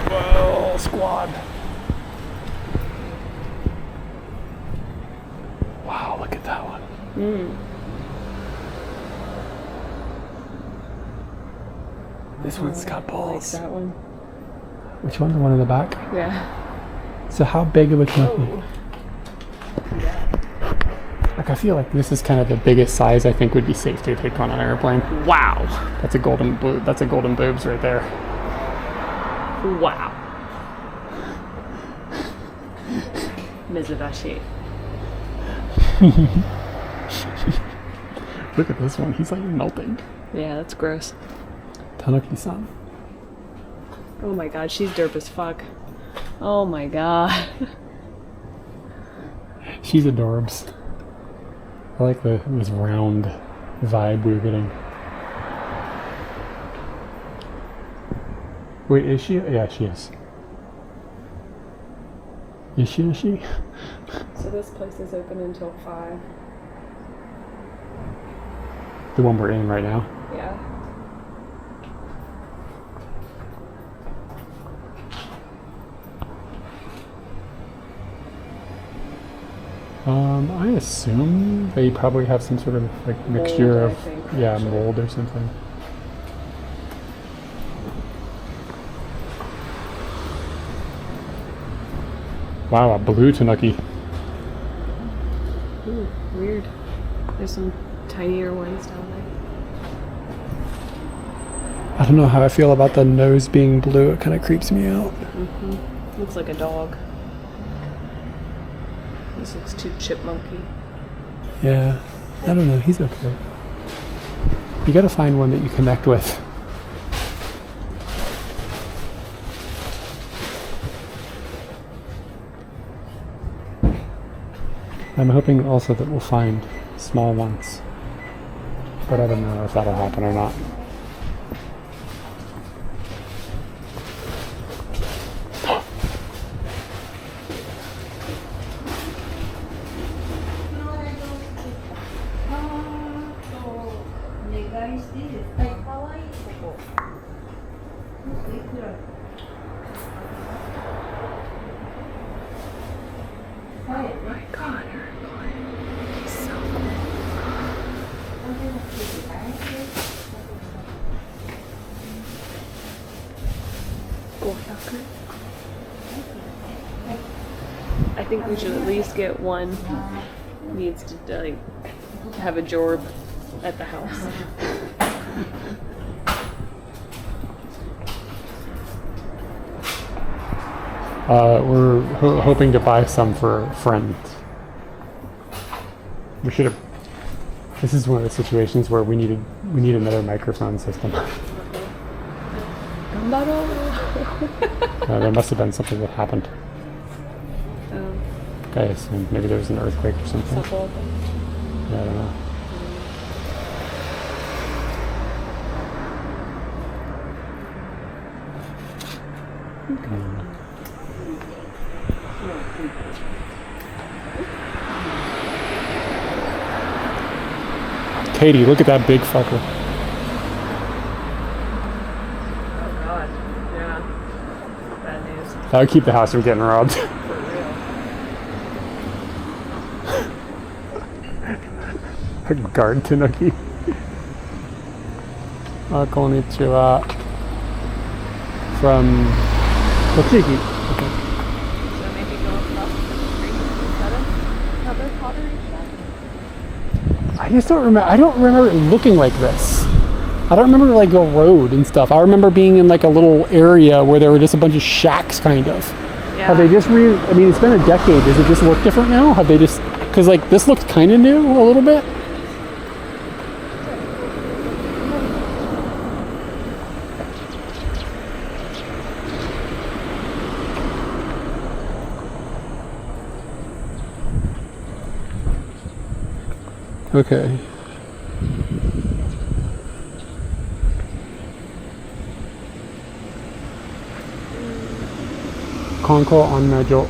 Whoa, squad. Wow, look at that one. This one's got balls. Like that one. Which one? The one in the back? Yeah. So how big of a Tanuki? Like, I feel like this is kind of the biggest size I think would be safe to take on an airplane. Wow. That's a golden boobs right there. Wow. Mizubashi. Look at this one. He's like melting. Yeah, that's gross. Tanuki-san. Oh my god, she's derp as fuck. Oh my god. She's adorbs. I like this round vibe we were getting. Wait, is she? Yeah, she is. Is she? So this place is open until 5. The one we're in right now? Yeah. I assume they probably have some sort of like mixture Mold, I of think, mold or something. Wow, a blue Tanuki. Ooh, weird. There's some tinier ones down there. I don't know how I feel about the nose being blue. It kind of creeps me out. Looks like a dog. This looks too chipmunky. Yeah, I don't know. He's okay. You gotta find one that you connect with. I'm hoping also that we'll find small ones, but I don't know if that'll happen or not. I think we should at least get one. Needs to like have a jorb at the house. We're hoping to buy some for friends. We should have. This is one of the situations where we need another microphone system. There must have been something that happened. Okay, so maybe there was an earthquake or something. Yeah, I don't know. Katie, look at that big fucker. Oh God, yeah. Bad news. That would keep the house from getting robbed. For real. Guard Tanuki. Konnichiwa. From Tochigi. Okay. So maybe go across the street instead of another pottery shop? I just don't remember. I don't remember it looking like this. I don't remember like a road and stuff. I remember being in like a little area where there were just a bunch of shacks, kind of. Yeah. Have they just I mean, it's been a decade. Does it just look different now? Have they just? Because like this looked kind of new a little bit. Okay. Konko Annajo.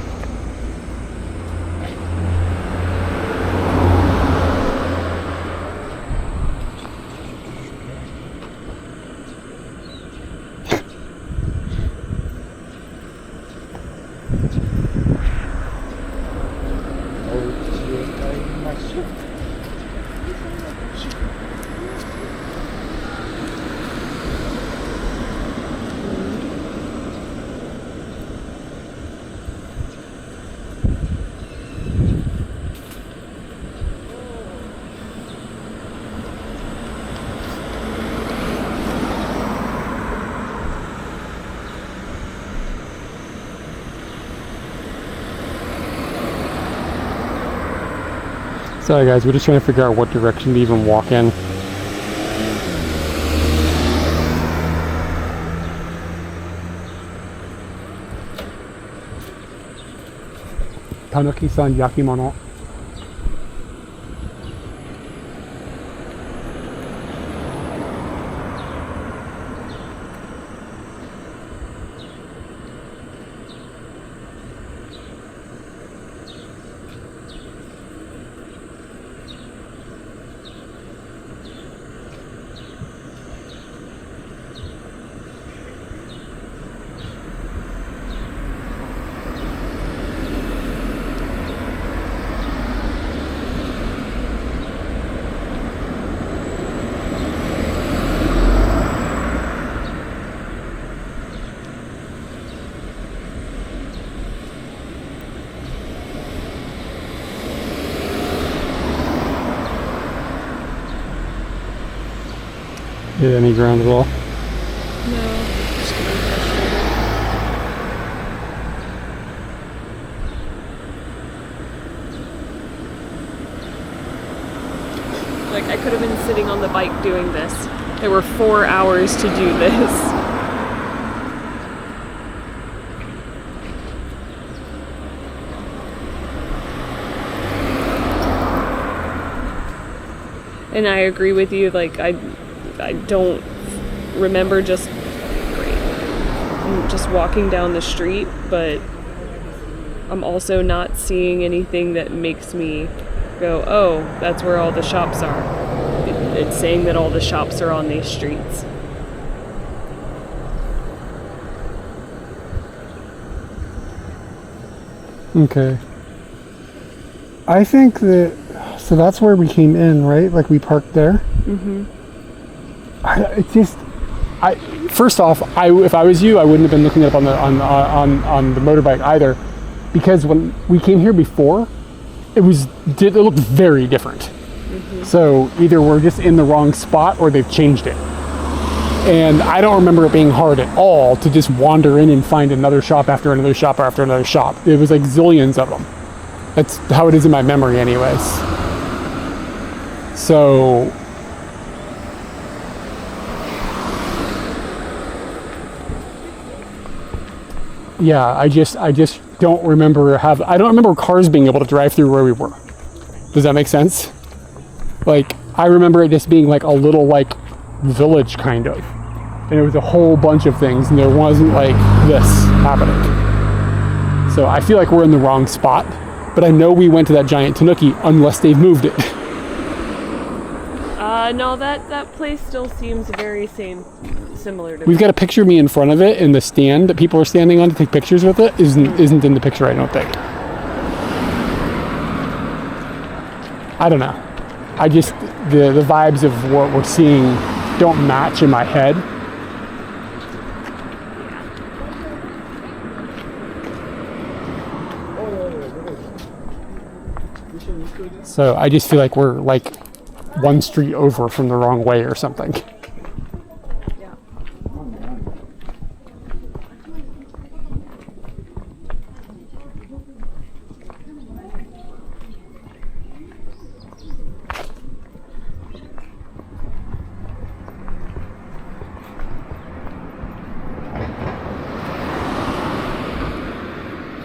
Sorry guys, we're just trying to figure out what direction to even walk in. Tanuki-san yakimono. Hit any ground at all? No. Just getting frustrated. Like, I could have been sitting on the bike doing this. There were 4 hours to do this. And I agree with you, like, I don't remember just walking down the street, but I'm also not seeing anything that makes me go, oh, that's where all the shops are. It's saying that all the shops are on these streets. Okay. I think that, so that's where we came in, right? Like we parked there? Mm-hmm. First off, if I was you, I wouldn't have been looking it up on the motorbike either. because when we came here before, it looked very different. So either we're just in the wrong spot or they've changed it. And I don't remember it being hard at all to just wander in and find another shop after another shop after another shop. It was like zillions of them. That's how it is in my memory anyways. So yeah, I just don't remember I don't remember cars being able to drive through where we were. Does that make sense? Like, I remember it just being like a little like village kind of. And it was a whole bunch of things and there wasn't like this happening. So I feel like we're in the wrong spot, but I know we went to that giant Tanuki unless they've moved it. No, that place still seems very similar to We've got a picture of me in front of it, and the stand that people are standing on to take pictures with it isn't in the picture, I don't think. I don't know. I just, the vibes of what we're seeing don't match in my head. So I just feel like we're like one street over from the wrong way or something.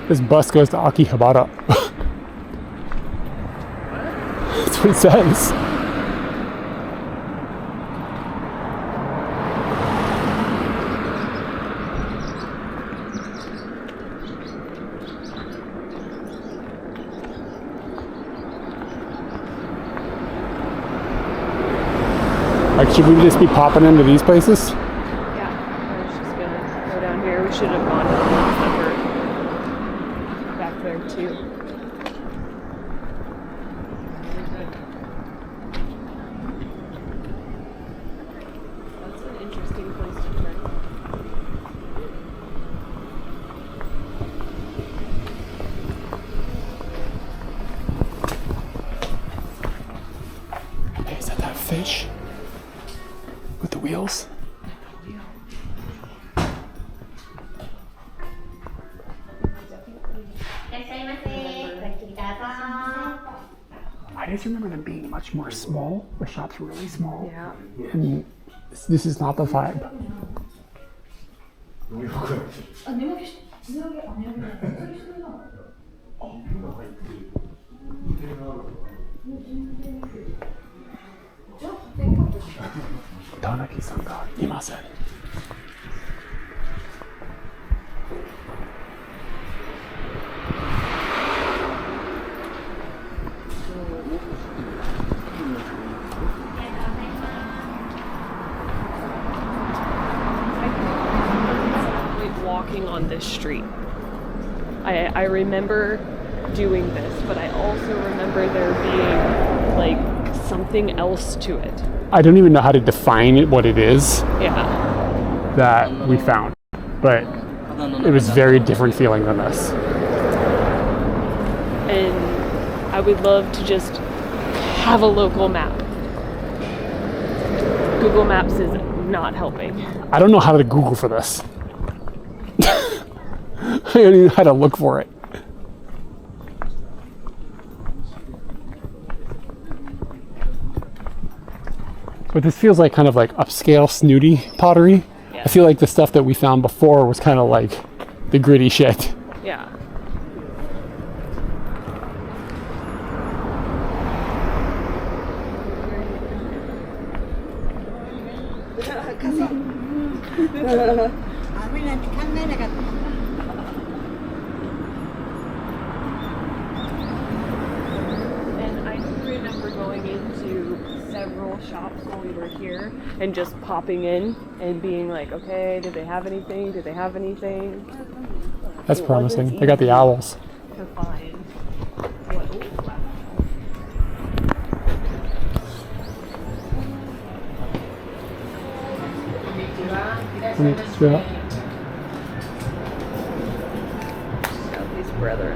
This bus goes to Akihabara. That's what it says. Like, should we just be popping into these places? Yeah, I was just gonna go down here. We should have gone to the ones that were back there too. That's an interesting place to turn. Hey, is that fish? With the wheels? I just remember them being much more small. The shop's really small. Yeah. And this is not the vibe. Tanuki-sanがいません。Walking on this street. I remember doing this, but I also remember there being like something else to it. I don't even know how to define it, what it is Yeah. that we found, but it was very different feeling than this. And I would love to just have a local map. Google Maps is not helping. I don't know how to Google for this. I don't even know how to look for it. But this feels like kind of like upscale snooty pottery. Yeah. I feel like the stuff that we found before was kind of like the gritty shit. Yeah. And I do remember going into several shops while we were here and just popping in and being like, okay, did they have anything? Did they have anything? That's promising. They got the owls. To find what. Oh, wow. Yeah. Got these brethren.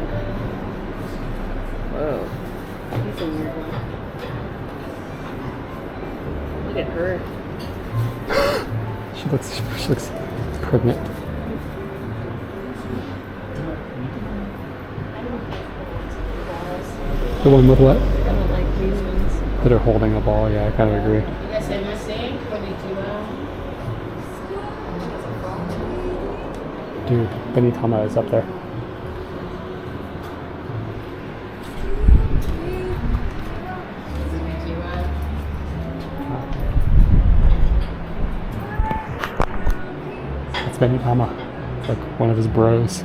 Whoa. He's a weird one. Look at her. She looks pregnant. The one with what? I don't like these ones. That are holding a ball, yeah, I kind of agree. Dude, Benitama is up there. That's Benitama. It's like one of his bros.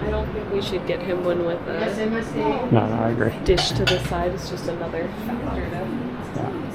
I don't think we should get him one with a No, I agree. dish to the side. It's just another factor to... Yeah.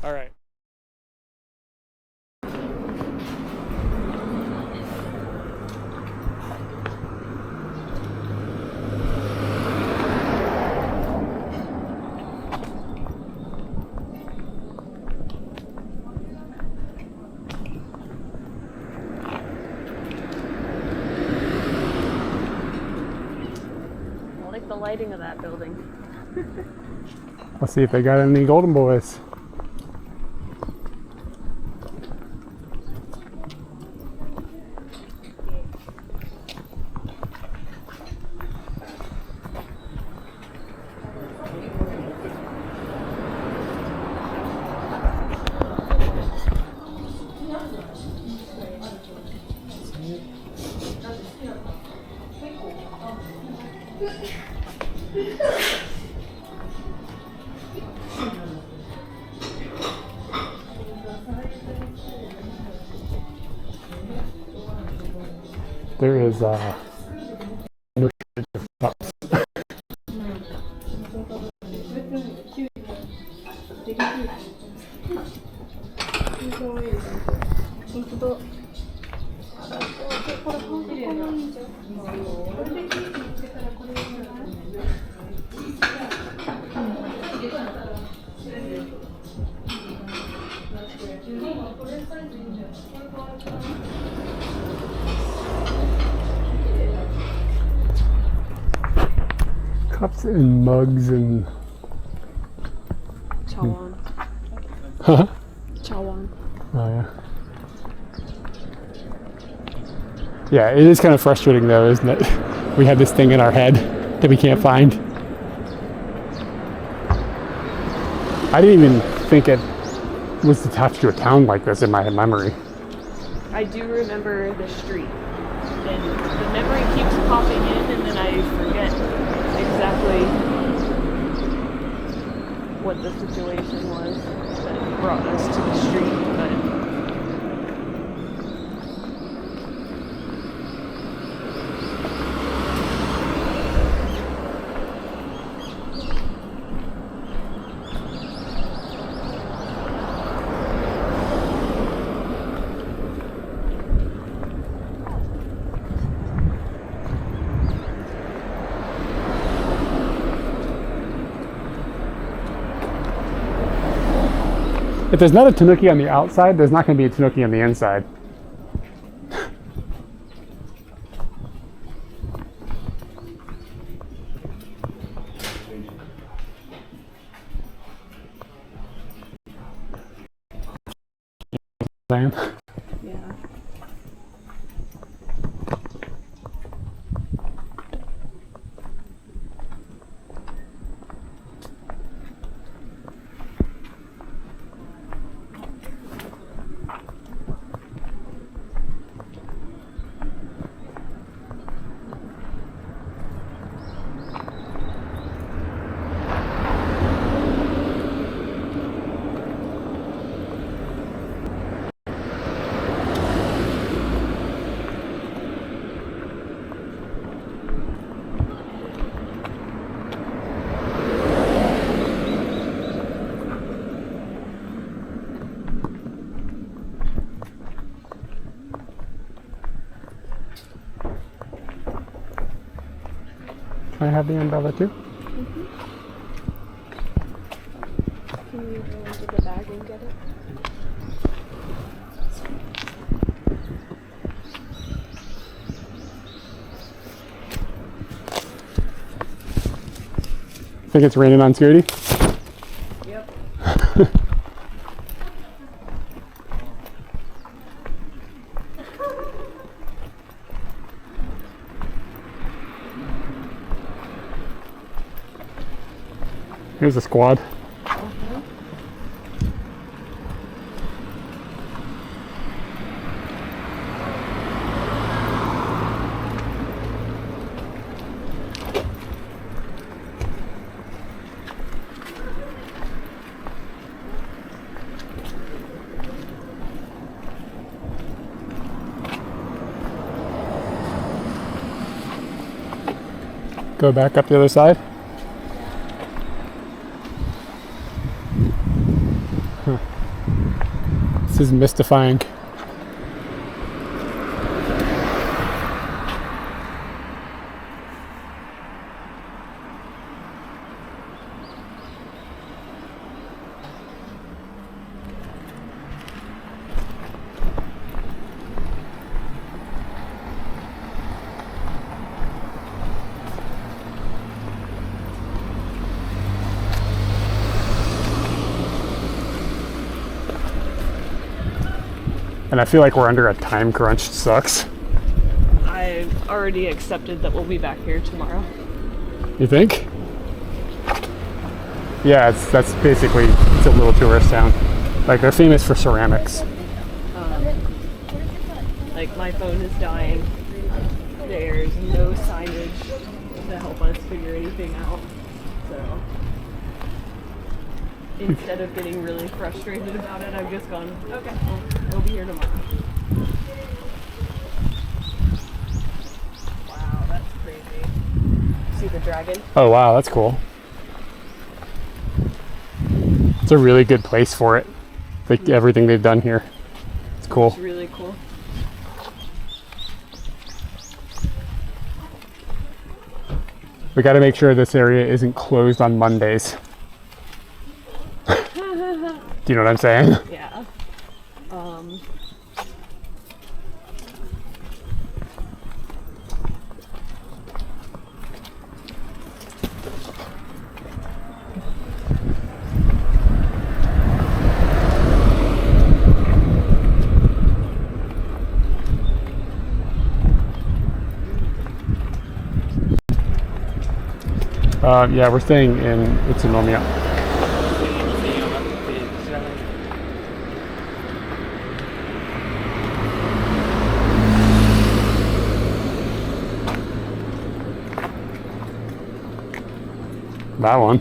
All right. I like the lighting of that building. Let's see if they got any golden boys. There is no shortage of pups. Cups and mugs and Chawan. huh? Chawan. Oh yeah. Yeah, it is kind of frustrating though, isn't it? We have this thing in our head that we can't find. I didn't even think it was attached to a town like this in my memory. I do remember the street. And the memory keeps popping in and then I forget exactly what the situation was that brought us to the street, but If there's not a Tanuki on the outside, there's not going to be a Tanuki on the inside. yeah. I have the umbrella too? Can you go into the bag and get it? Think it's raining on Scooty? Yep. Here's the squad. Go back up the other side. Huh. This is mystifying. And I feel like we're under a time crunch. Sucks. I've already accepted that we'll be back here tomorrow. You think? Yeah, that's basically, it's a little tourist town. Like, they're famous for ceramics. Like, my phone is dying. There's no signage to help us figure anything out. So instead of getting really frustrated about it, I've just gone, okay, well, we'll be here tomorrow. Wow, that's crazy. See the dragon? Oh wow, that's cool. It's a really good place for it. Like everything they've done here. It's cool. It's really cool. We got to make sure this area isn't closed on Mondays. Do you know what I'm saying? Yeah. Yeah, we're staying in Utsunomiya. That one.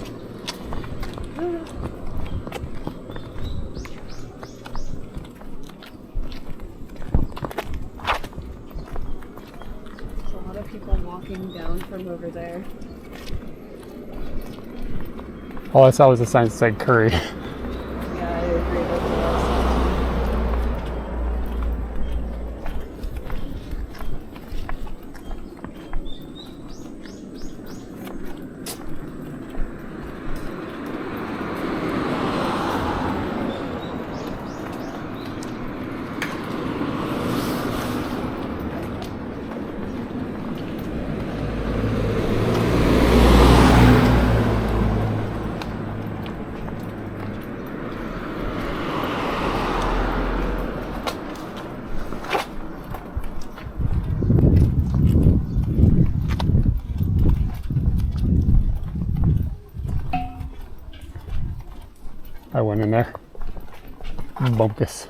There's a lot of people walking down from over there. All I saw was a sign that said curry. Yeah, I agree with I went in there. Bumpkus.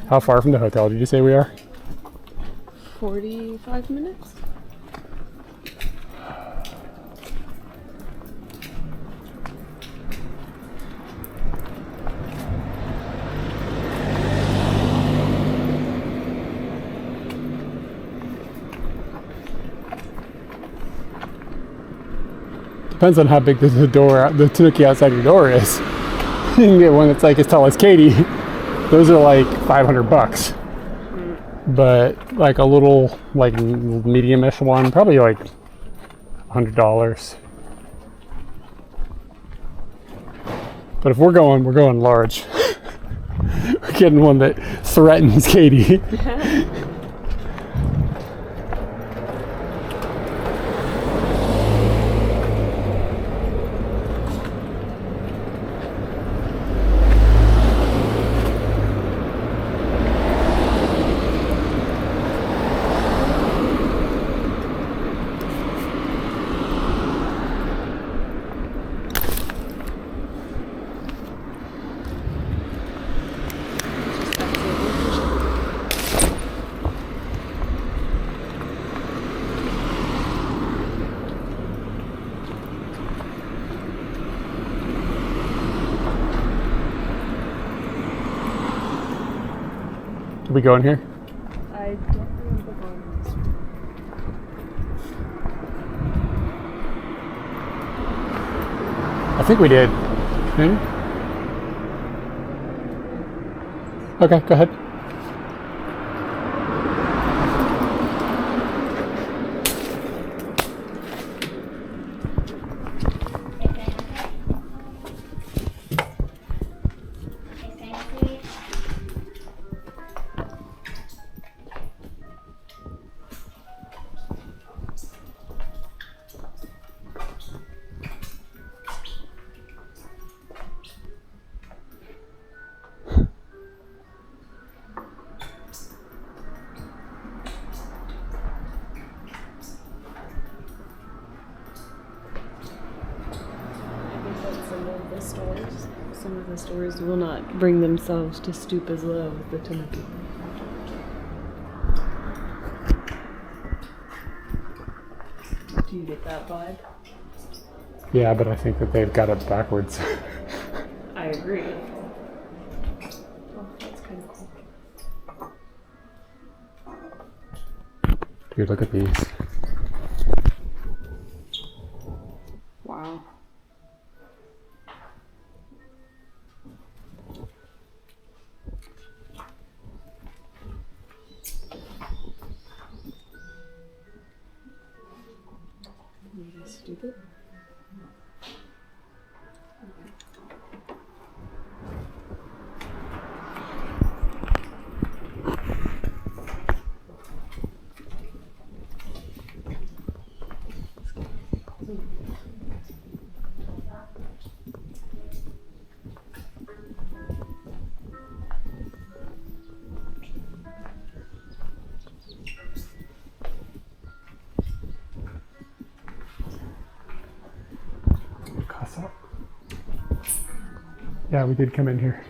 How far from the hotel did you say we are? 45 minutes? Depends on how big the door, the Tanuki outside your door is. You can get one that's like as tall as Katie. Those are like $500. but like a little like medium-ish one, probably like $100. But if we're going large. We're getting one that threatens Katie. Did we go in here? I don't remember going this way. I think we did. Maybe? Okay, go ahead. Some of the stores will not bring themselves to stoop as low as the Tanuki. Do you get that vibe? Yeah, but I think that they've got it backwards. I agree. Oh, that's kind of cool. Dude, look at these. Wow. Stupid. Yeah, we did come in here.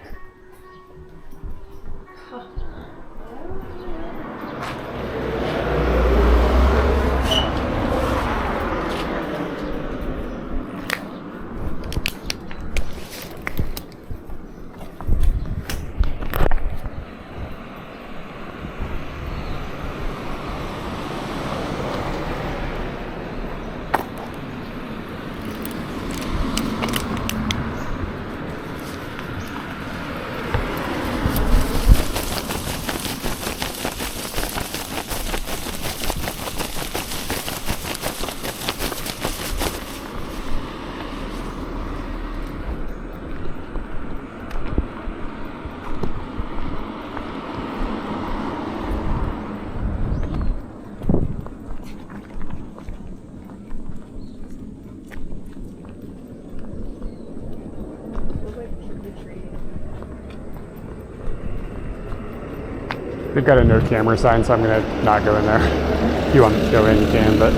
They've got a no camera sign, so I'm gonna not go in there. If you want to go in, you can, but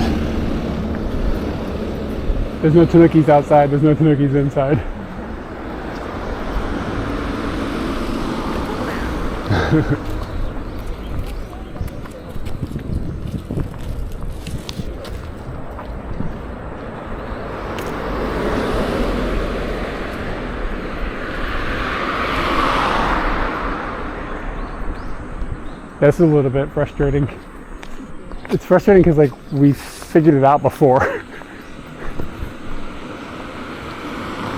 there's no Tanukis outside, there's no Tanukis inside. That's a little bit frustrating. It's frustrating because like we figured it out before.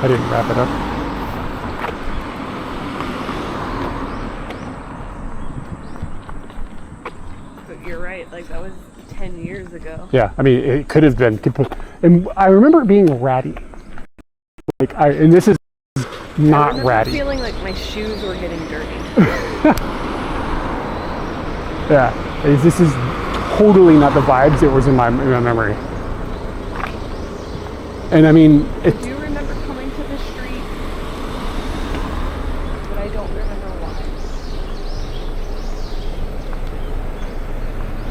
I didn't wrap it up. like that was 10 years ago. Yeah, I mean, it could have been. And I remember it being ratty. And this is not I remember ratty. feeling like my shoes were getting dirty. Yeah, this is totally not the vibes it was in my memory. And I mean, I do remember coming to the street, but I don't remember why.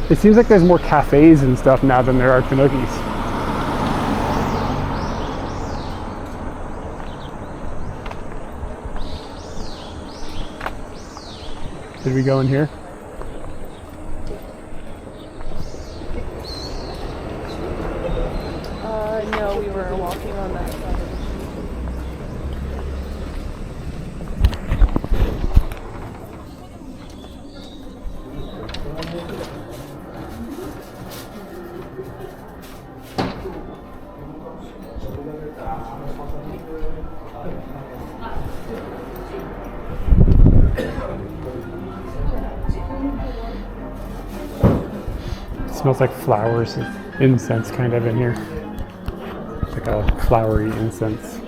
it seems like there's more cafes and stuff now than there are Tanukis. Did we go in here? No, we were walking on that side of the street. It smells like flowers and incense kind of in here. Like a flowery incense.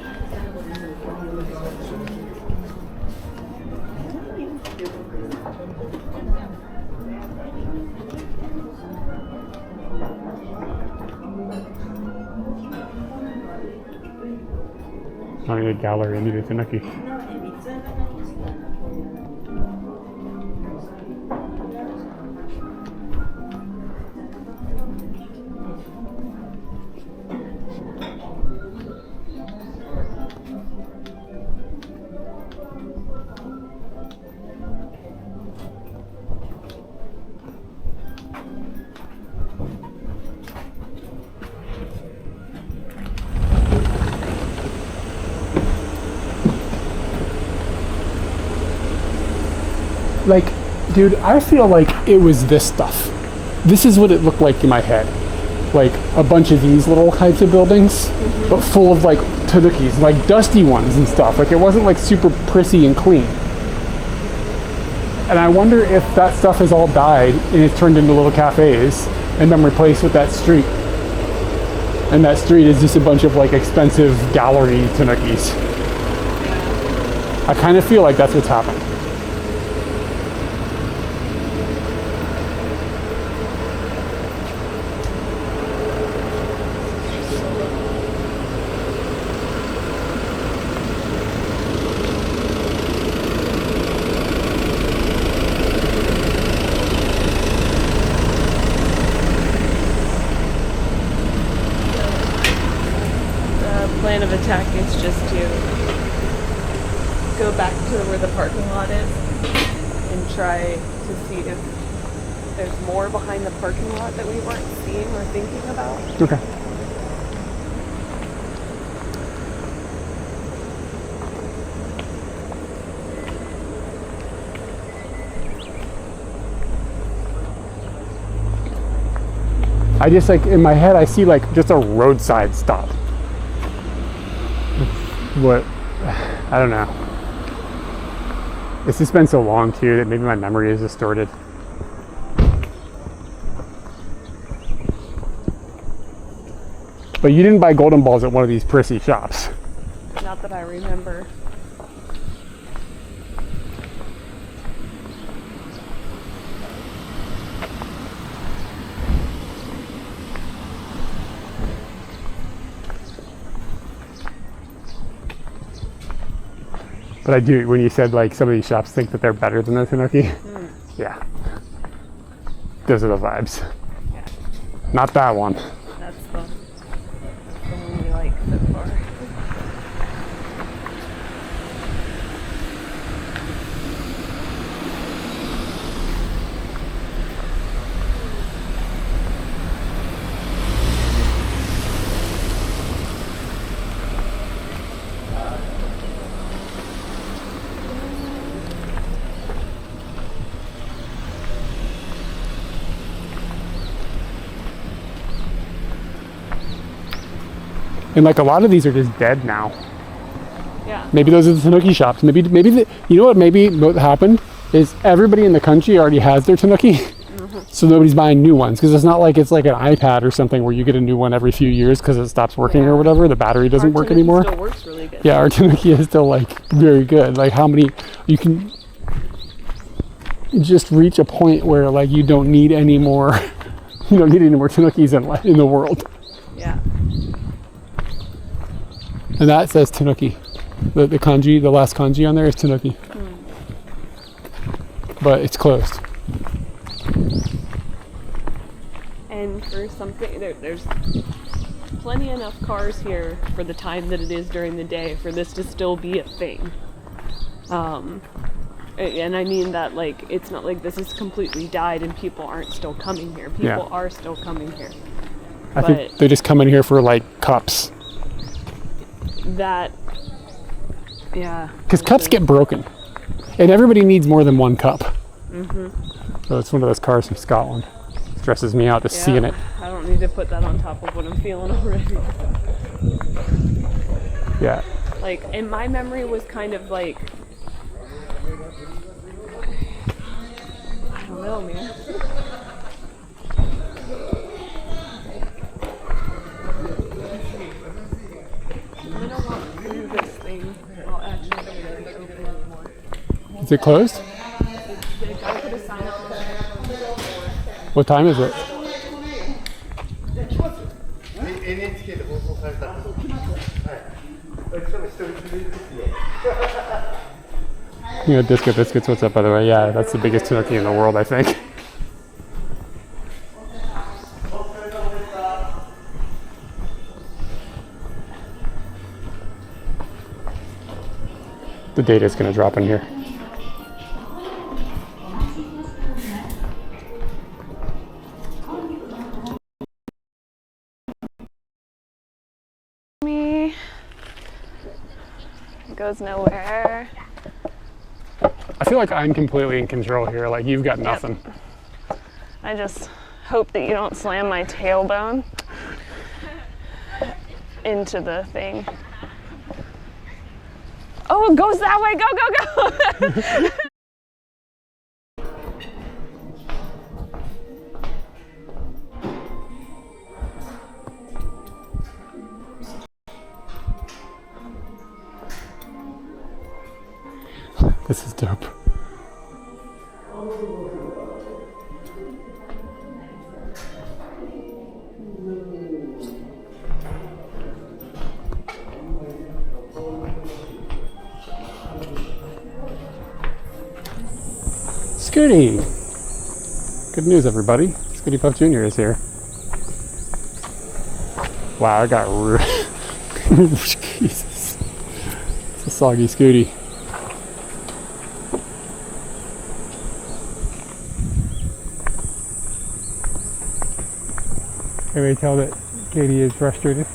Not a gallery, I need a Tanuki. Like, dude, I feel like it was this stuff. This is what it looked like in my head. Like a bunch of these little types of buildings, but full of like Tanukis, like dusty ones and stuff. Like it wasn't like super prissy and clean. And I wonder if that stuff has all died and it's turned into little cafes and been replaced with that street. And that street is just a bunch of like expensive gallery Tanukis. I kind of feel like that's what's happened. Plan of attack is just to go back to where the parking lot is and try to see if there's more behind the parking lot that we weren't seeing or thinking about. Okay. I just like, in my head, I see like just a roadside stop. What? I don't know. It's just been so long too that maybe my memory is distorted. But you didn't buy golden balls at one of these prissy shops. Not that I remember. But I do, when you said like some of these shops think that they're better than the Tanuki, yeah. Those are the vibes. Yeah. Not that one. That's the one we like so far. And like a lot of these are just dead now. Yeah. Maybe those are the Tanuki shops. Maybe you know what? Maybe what happened is everybody in the country already has their Tanuki, So nobody's buying new ones because it's not like it's like an iPad or something where you get a new one every few years because it stops working or whatever. The battery doesn't work anymore. Still works really good. Yeah, our Tanuki is still like very good. Like how many you can just reach a point where like you don't need any more. You don't need any more Tanukis in the world. Yeah. And that says Tanuki. The kanji, the last kanji on there is Tanuki. But it's closed. And for something, there's plenty enough cars here for the time that it is during the day for this to still be a thing. And I mean that, like, it's not like this has completely died and people aren't still coming here. People are still coming here. I think they just come in here for like cups. That, yeah. Because cups get broken. And everybody needs more than one cup. So it's one of those cars from Scotland. Stresses me out just seeing it. I don't need to put that on top of what I'm feeling already. Yeah. Like, and my memory was kind of like, I don't know, man. I'm gonna walk through this thing. Well, actually, I don't think it's open anymore. Is it closed? They gotta put a sign up there. What time is it? You know, Disco Biscuits, what's up, by the way? Yeah, that's the biggest Tanuki in the world, I think. The data is going to drop in here. Me. It goes nowhere. I feel like I'm completely in control here, like you've got nothing. I just hope that you don't slam my tailbone into the thing. Oh, it goes that way. Go, go, go. This is dope. Scooty! Good news, everybody. Scooty Puff Jr. is here. Wow, I got Jesus. It's a soggy Scooty. Can we tell that Katie is frustrated?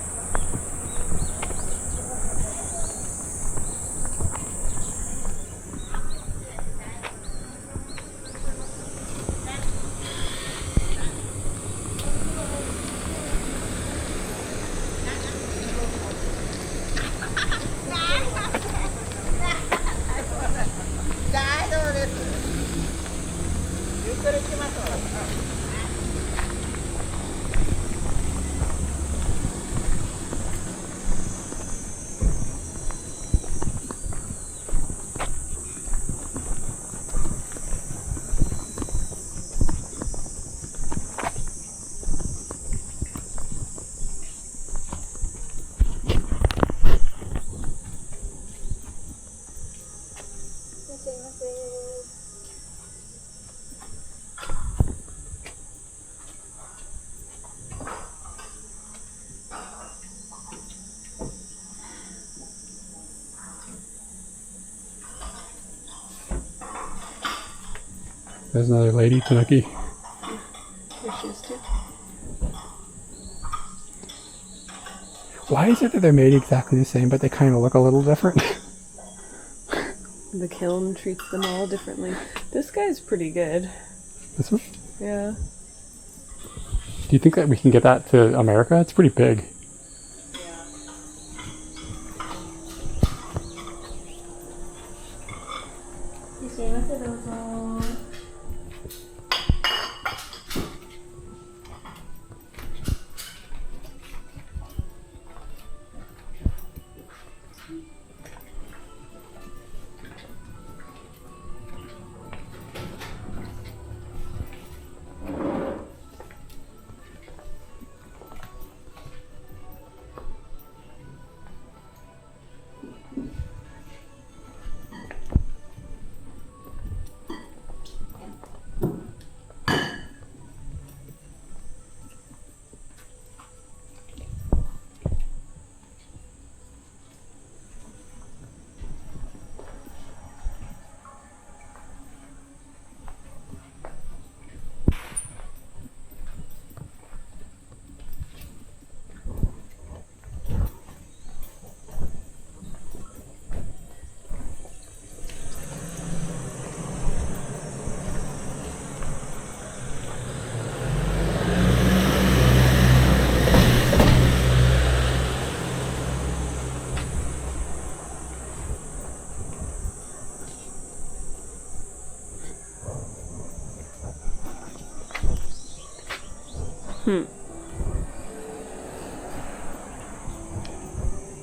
There's another lady, Tanuki. Why is it that they're made exactly the same, but they kind of look a little different? The kiln treats them all differently. This guy's pretty good. This one? Yeah. Do you think that we can get that to America? It's pretty big.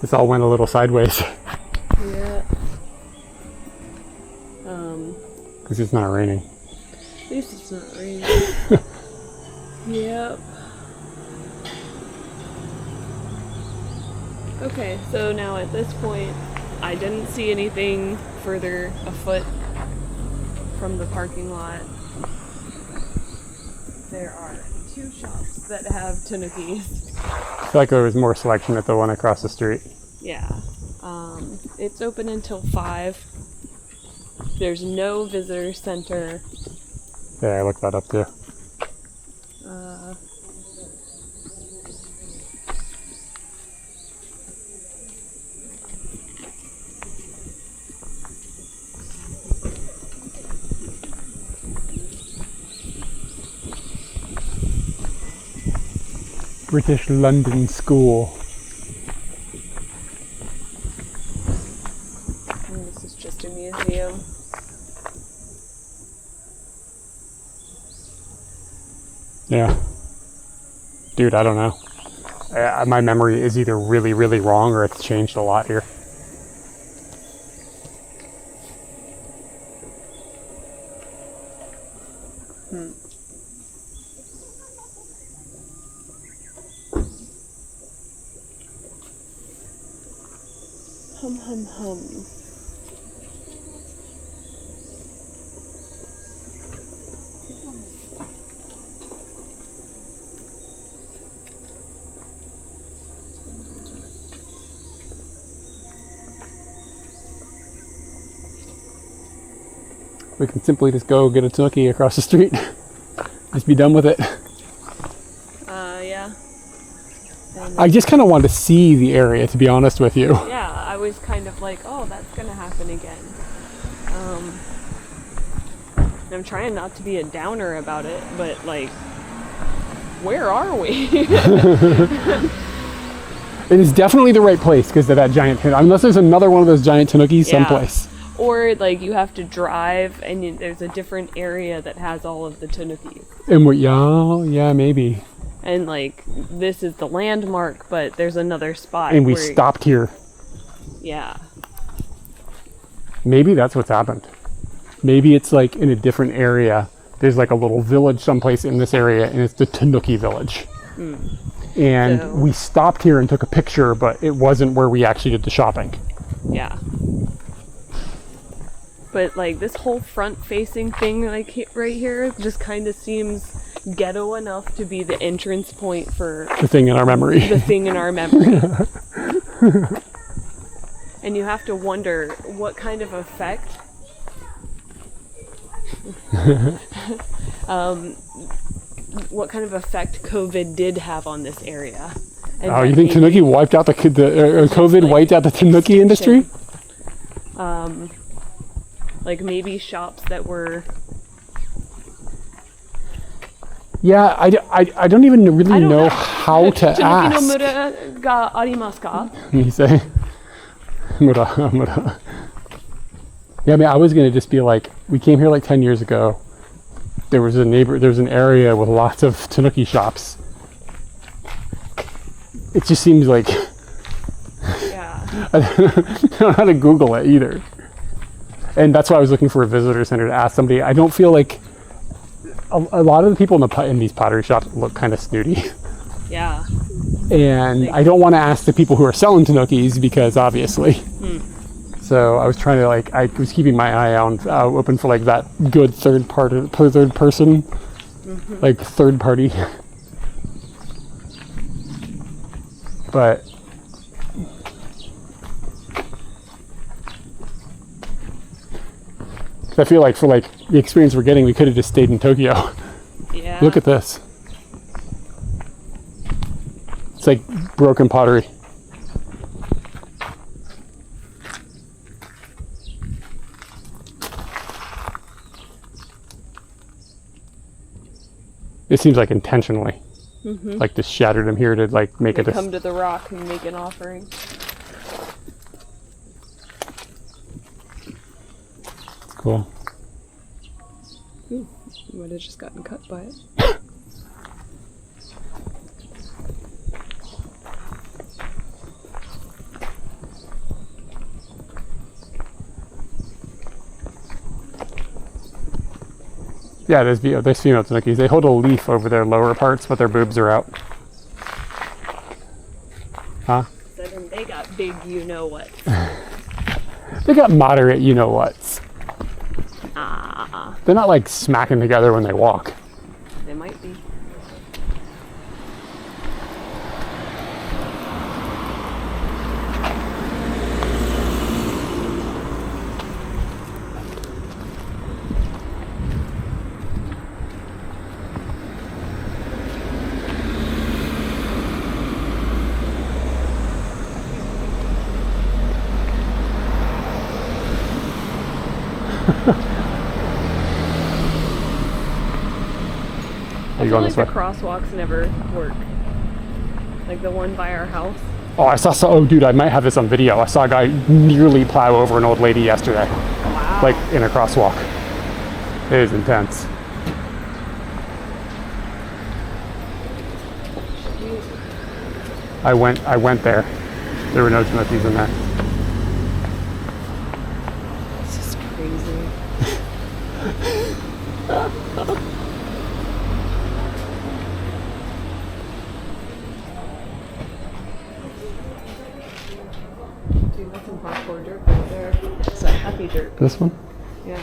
This all went a little sideways Yeah. because it's not raining. At least it's not raining. Yep. Okay, so now at this point, I didn't see anything further afoot from the parking lot. There are 2 shops that have Tanukis. I feel like there was more selection at the one across the street. Yeah. It's open until 5. There's no visitor center. Yeah, I looked that up too. British London School. And this is just a museum. Yeah. Dude, I don't know. My memory is either really, really wrong or it's changed a lot here. Hum hum hum. We can simply just go get a Tanuki across the street. Just be done with it. Yeah. I just kind of wanted to see the area, to be honest with you. Yeah, I was kind of like, oh, that's gonna happen again. I'm trying not to be a downer about it, but like, where are we? It is definitely the right place because of that giant Tanuki. Unless there's another one of those giant Tanukis someplace. Or like you have to drive and there's a different area that has all of the Tanukis. And yeah, maybe. And like, this is the landmark, but there's another spot. And we where, stopped here. Yeah. Maybe that's what's happened. Maybe it's like in a different area. There's like a little village someplace in this area, and it's the Tanuki village. And So- we stopped here and took a picture, but it wasn't where we actually did the shopping. Yeah. But like this whole front-facing thing, like right here, just kind of seems ghetto enough to be the entrance point for The thing in our memory. the thing in our memory. And you have to wonder what kind of effect what kind of effect COVID did have on this area. And Oh, that you think maybe Tanuki wiped out the COVID like wiped out the Tanuki industry? like maybe shops that were Yeah, I don't even really I don't know how to Tanuki no ask. mura ga arimasu ka? You say, mura. Yeah, I mean, I was gonna just be like, we came here like 10 years ago. There was an area with lots of Tanuki shops. It just seems like Yeah. I don't know how to Google it either. And that's why I was looking for a visitor center to ask somebody. I don't feel like a lot of the people in these pottery shops look kind of snooty. Yeah. And I don't want to ask the people who are selling Tanukis because obviously. So I was trying to I was keeping my eye out open for that good third person, third party. But I feel like for the experience we're getting, we could have just stayed in Tokyo. Yeah. Look at this. It's like broken pottery. It seems like intentionally. Just shattered them here to make They it come to the rock and make an offering. It's cool. Ooh, you might have just gotten cut by it. Yeah, there's female Tanukis. They hold a leaf over their lower parts, but their boobs are out. Huh? So then they got big you-know-what. They got moderate you-know-whats. Ah, They're not smacking together when they walk. they might be. Are you going this The way? crosswalks never work. Like the one by our house. Oh, oh, dude, I might have this on video. I saw a guy nearly plow over an old lady yesterday. Wow. In a crosswalk. It is intense. I went there. There were no Tanukis in there. This is crazy. Dude, that's some hardcore dirt right there. It's a happy dirt. This one? Yeah.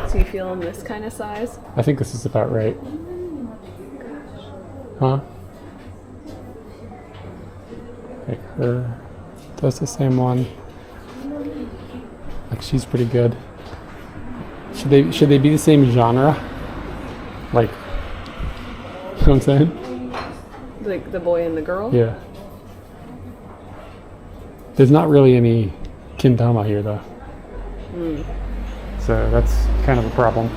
So you feeling this kind of size? I think this is about right. Huh? Like her. That's the same one. She's pretty good. Should they be the same genre? You know what I'm saying? Like the boy and the girl? Yeah. There's not really any Kintama here though. So that's kind of a problem.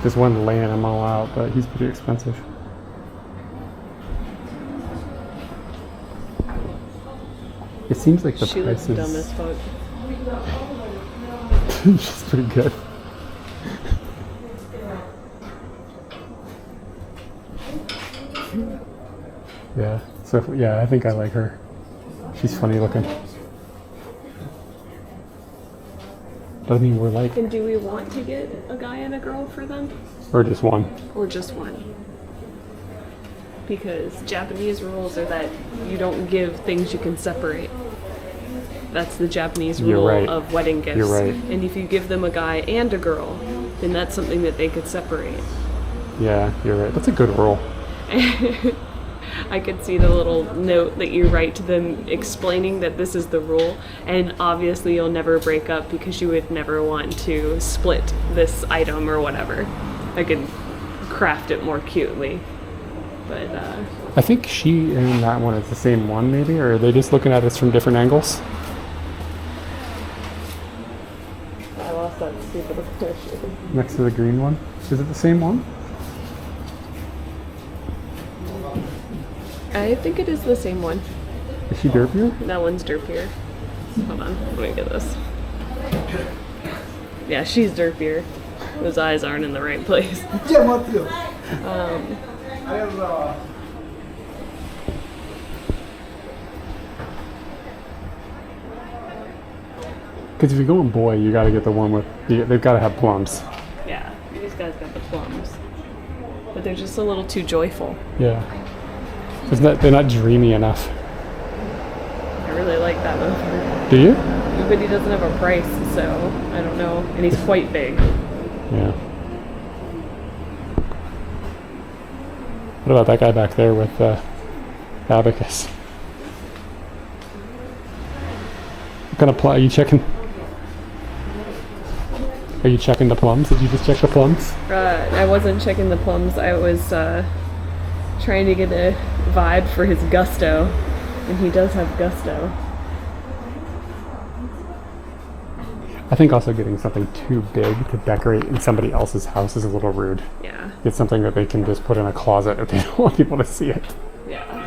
There's one laying them all out, but he's pretty expensive. It seems like the She price looks is... dumb as fuck. She's pretty good. Yeah. So yeah, I think I like her. She's funny looking. But I mean, we're like, And do we want to get a guy and a girl for them? or just one. Or just one? Because Japanese rules are that you don't give things you can separate. That's the Japanese You're rule right. of wedding gifts. You're right. And if you give them a guy and a girl, then that's something that they could separate. Yeah, you're right. That's a good rule. I could see the little note that you write to them explaining that this is the rule, and obviously you'll never break up because you would never want to split this item or whatever. I could craft it more cutely, but I think she and that one is the same one, maybe, or are they just looking at us from different angles? I lost that stupid question. Next to the green one, is it the same one? I think it is the same one. Is she derpier? That one's derpier. Hold on, let me get this. Yeah, she's derpier. Those eyes aren't in the right place. Because if you go in boy, you got to get the one with they've got to have plums. Yeah, these guys got the plums. But they're just a little too joyful. Yeah. They're not dreamy enough. I really like that one. Do you? But he doesn't have a price, so I don't know. And he's quite big. Yeah. What about that guy back there with abacus? What kind of plum are you checking? Are you checking the plums? Did you just check the plums? I wasn't checking the plums. I was trying to get a vibe for his gusto. And he does have gusto. I think also getting something too big to decorate in somebody else's house is a little rude. Yeah. Get something that they can just put in a closet if they don't want people to see it. Yeah.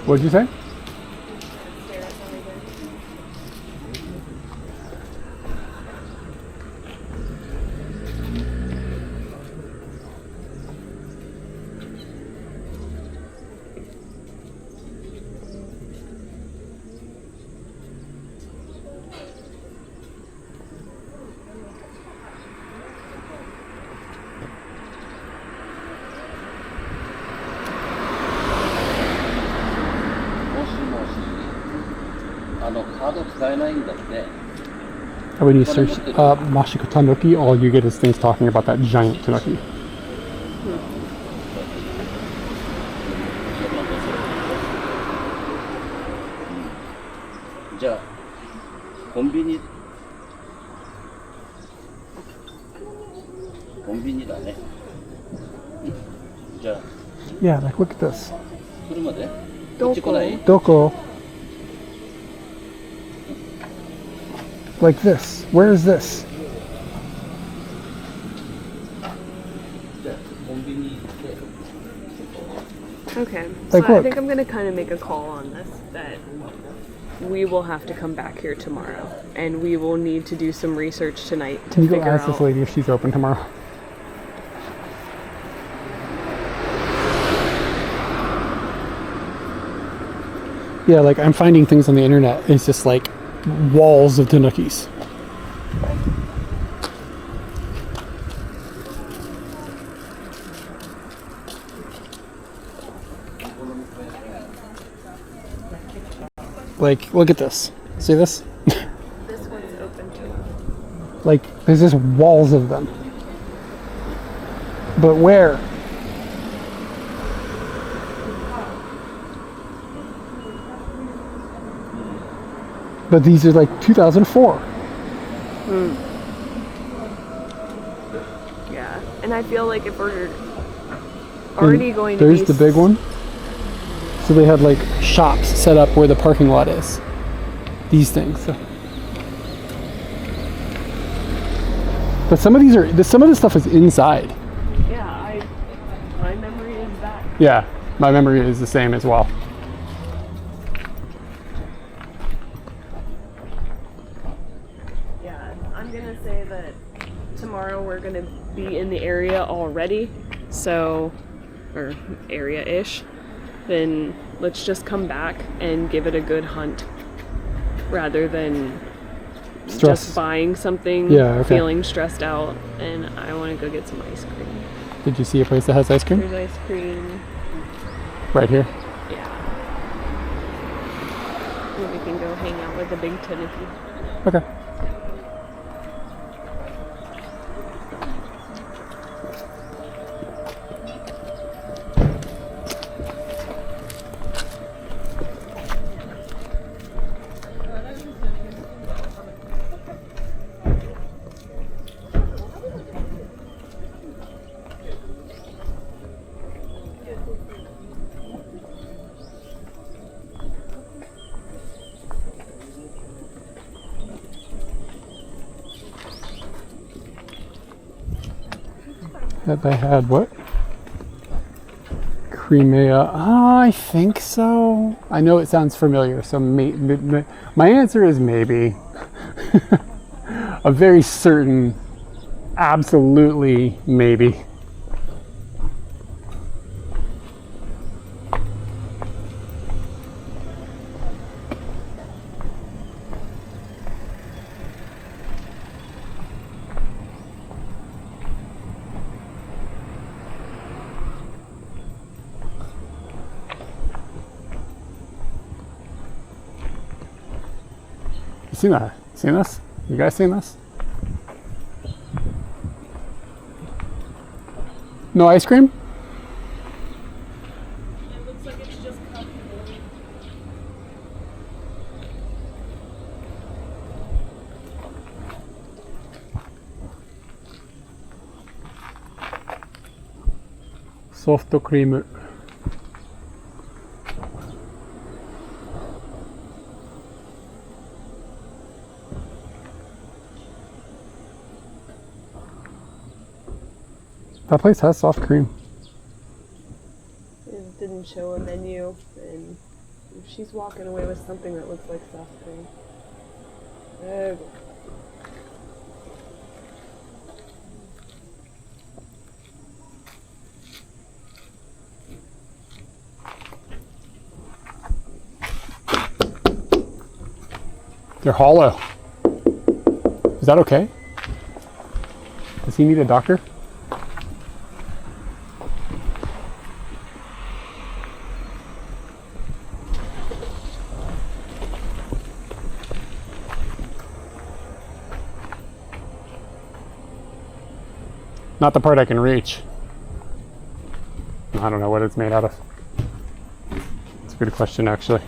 What'd you say? When you search Mashiko Tanuki, all you get is things talking about that giant Tanuki. Yeah, like look at this. Doko. Like this. Where is this? Okay, so Like, I look. think I'm gonna kind of make a call on this, that we will have to come back here tomorrow, and we will need to do some research tonight to Can you go figure ask out. this lady if she's open tomorrow? Yeah, like I'm finding things on the internet. It's just like walls of Tanukis. Like, look at this. See this? This one's open to. Like, there's just walls of them. But where? But these are like 2004. Yeah, and I feel like if we're already And going to there's be the big one. So they had like shops set up where the parking lot is. These things. But some of these are, some of this stuff is inside. Yeah, My memory is that. Yeah, my memory is the same as well. Yeah, I'm gonna say that tomorrow we're gonna be in the area already, so, or area-ish. Then let's just come back and give it a good hunt, rather than just buying something, feeling stressed out. And I want to go get some ice cream. Did you see a place that has ice cream? There's ice cream. Right here? Yeah. And we can go hang out with the big Tanuki. Okay. That they had what? Crimea. Oh, I think so. I know it sounds familiar, so my answer is maybe. A very certain, absolutely maybe. You seen that? Seen this? You guys seen this? No ice cream? It looks like it's just comfortable. Soft cream. That place has soft cream. It didn't show a menu, and she's walking away with something that looks like soft cream. Oh. They're hollow. Is that okay? Does he need a doctor? Not the part I can reach. I don't know what it's made out of. It's a good question, actually.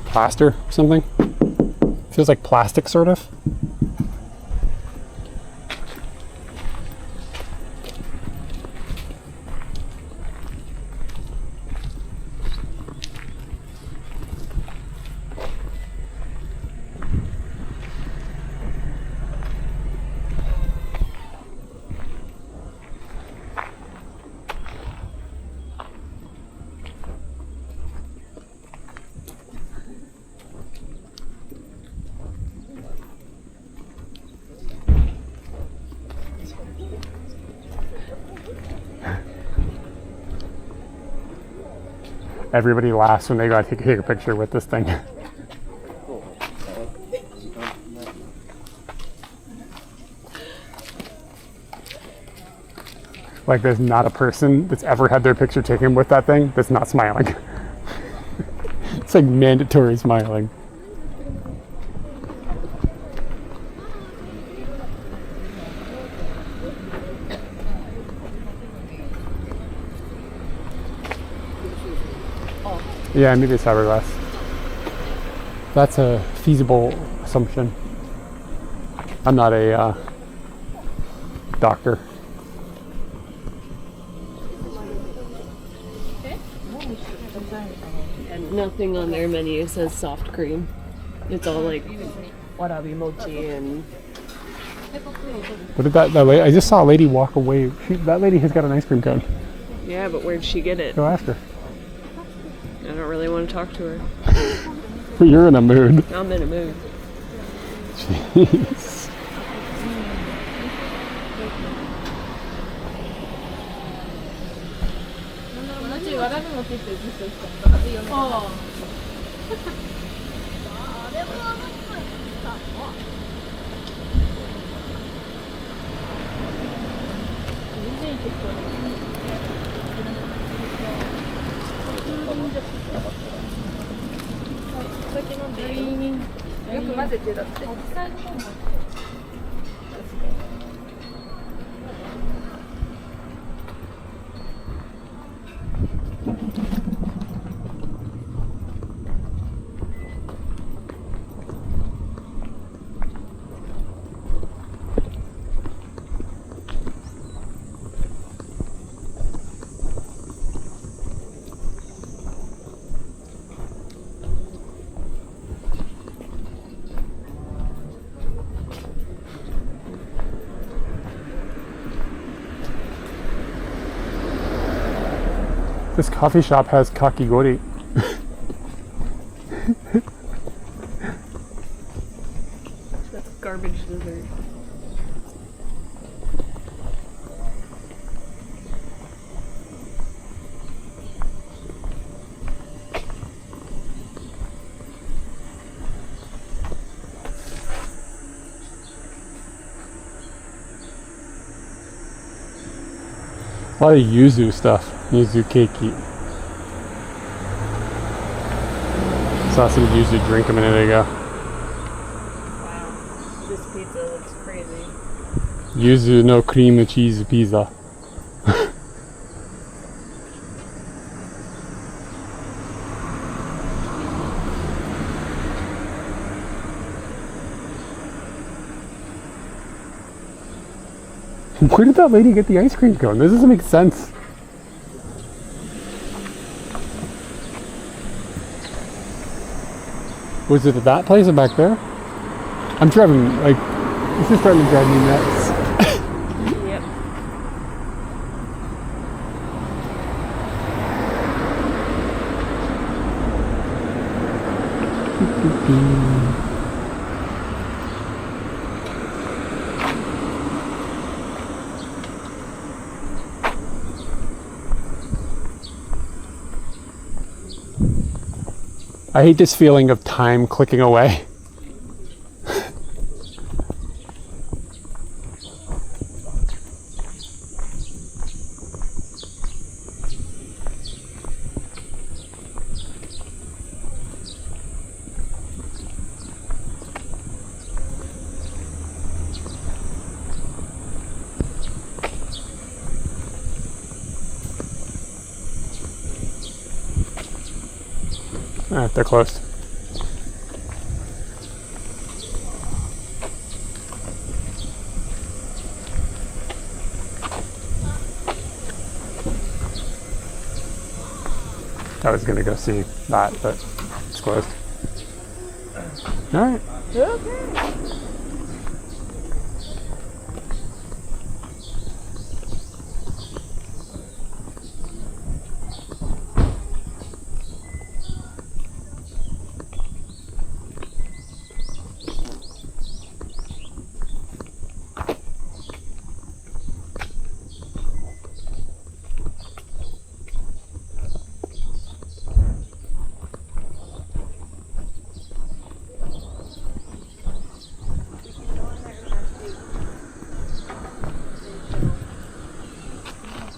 Plaster or something? Feels like plastic, sort of. Everybody laughs when they go to take a picture with this thing. Like there's not a person that's ever had their picture taken with that thing that's not smiling. It's like mandatory smiling. Yeah, maybe it's fiberglass. That's a feasible assumption. I'm not a doctor. And nothing on their menu says soft cream. It's all like warabi mochi and... What did that lady? I just saw a lady walk away. That lady has got an ice cream cone. Yeah, but where'd she get it? Go ask her. I don't really want to talk to her. You're in a mood. I'm in a mood. Jeez. This coffee shop has kakigori. That's garbage dessert. A lot of yuzu stuff. Yuzu keiki. Saw some yuzu drink a minute ago. Wow. This pizza looks crazy. Yuzu no cream cheese pizza. Where did that lady get the ice cream cone? This doesn't make sense. Was it at that place or back there? I'm driving, like, this is starting to drive me nuts. Yep. I hate this feeling of time clicking away. They're closed. I was gonna go see that, but it's closed. All right. Okay.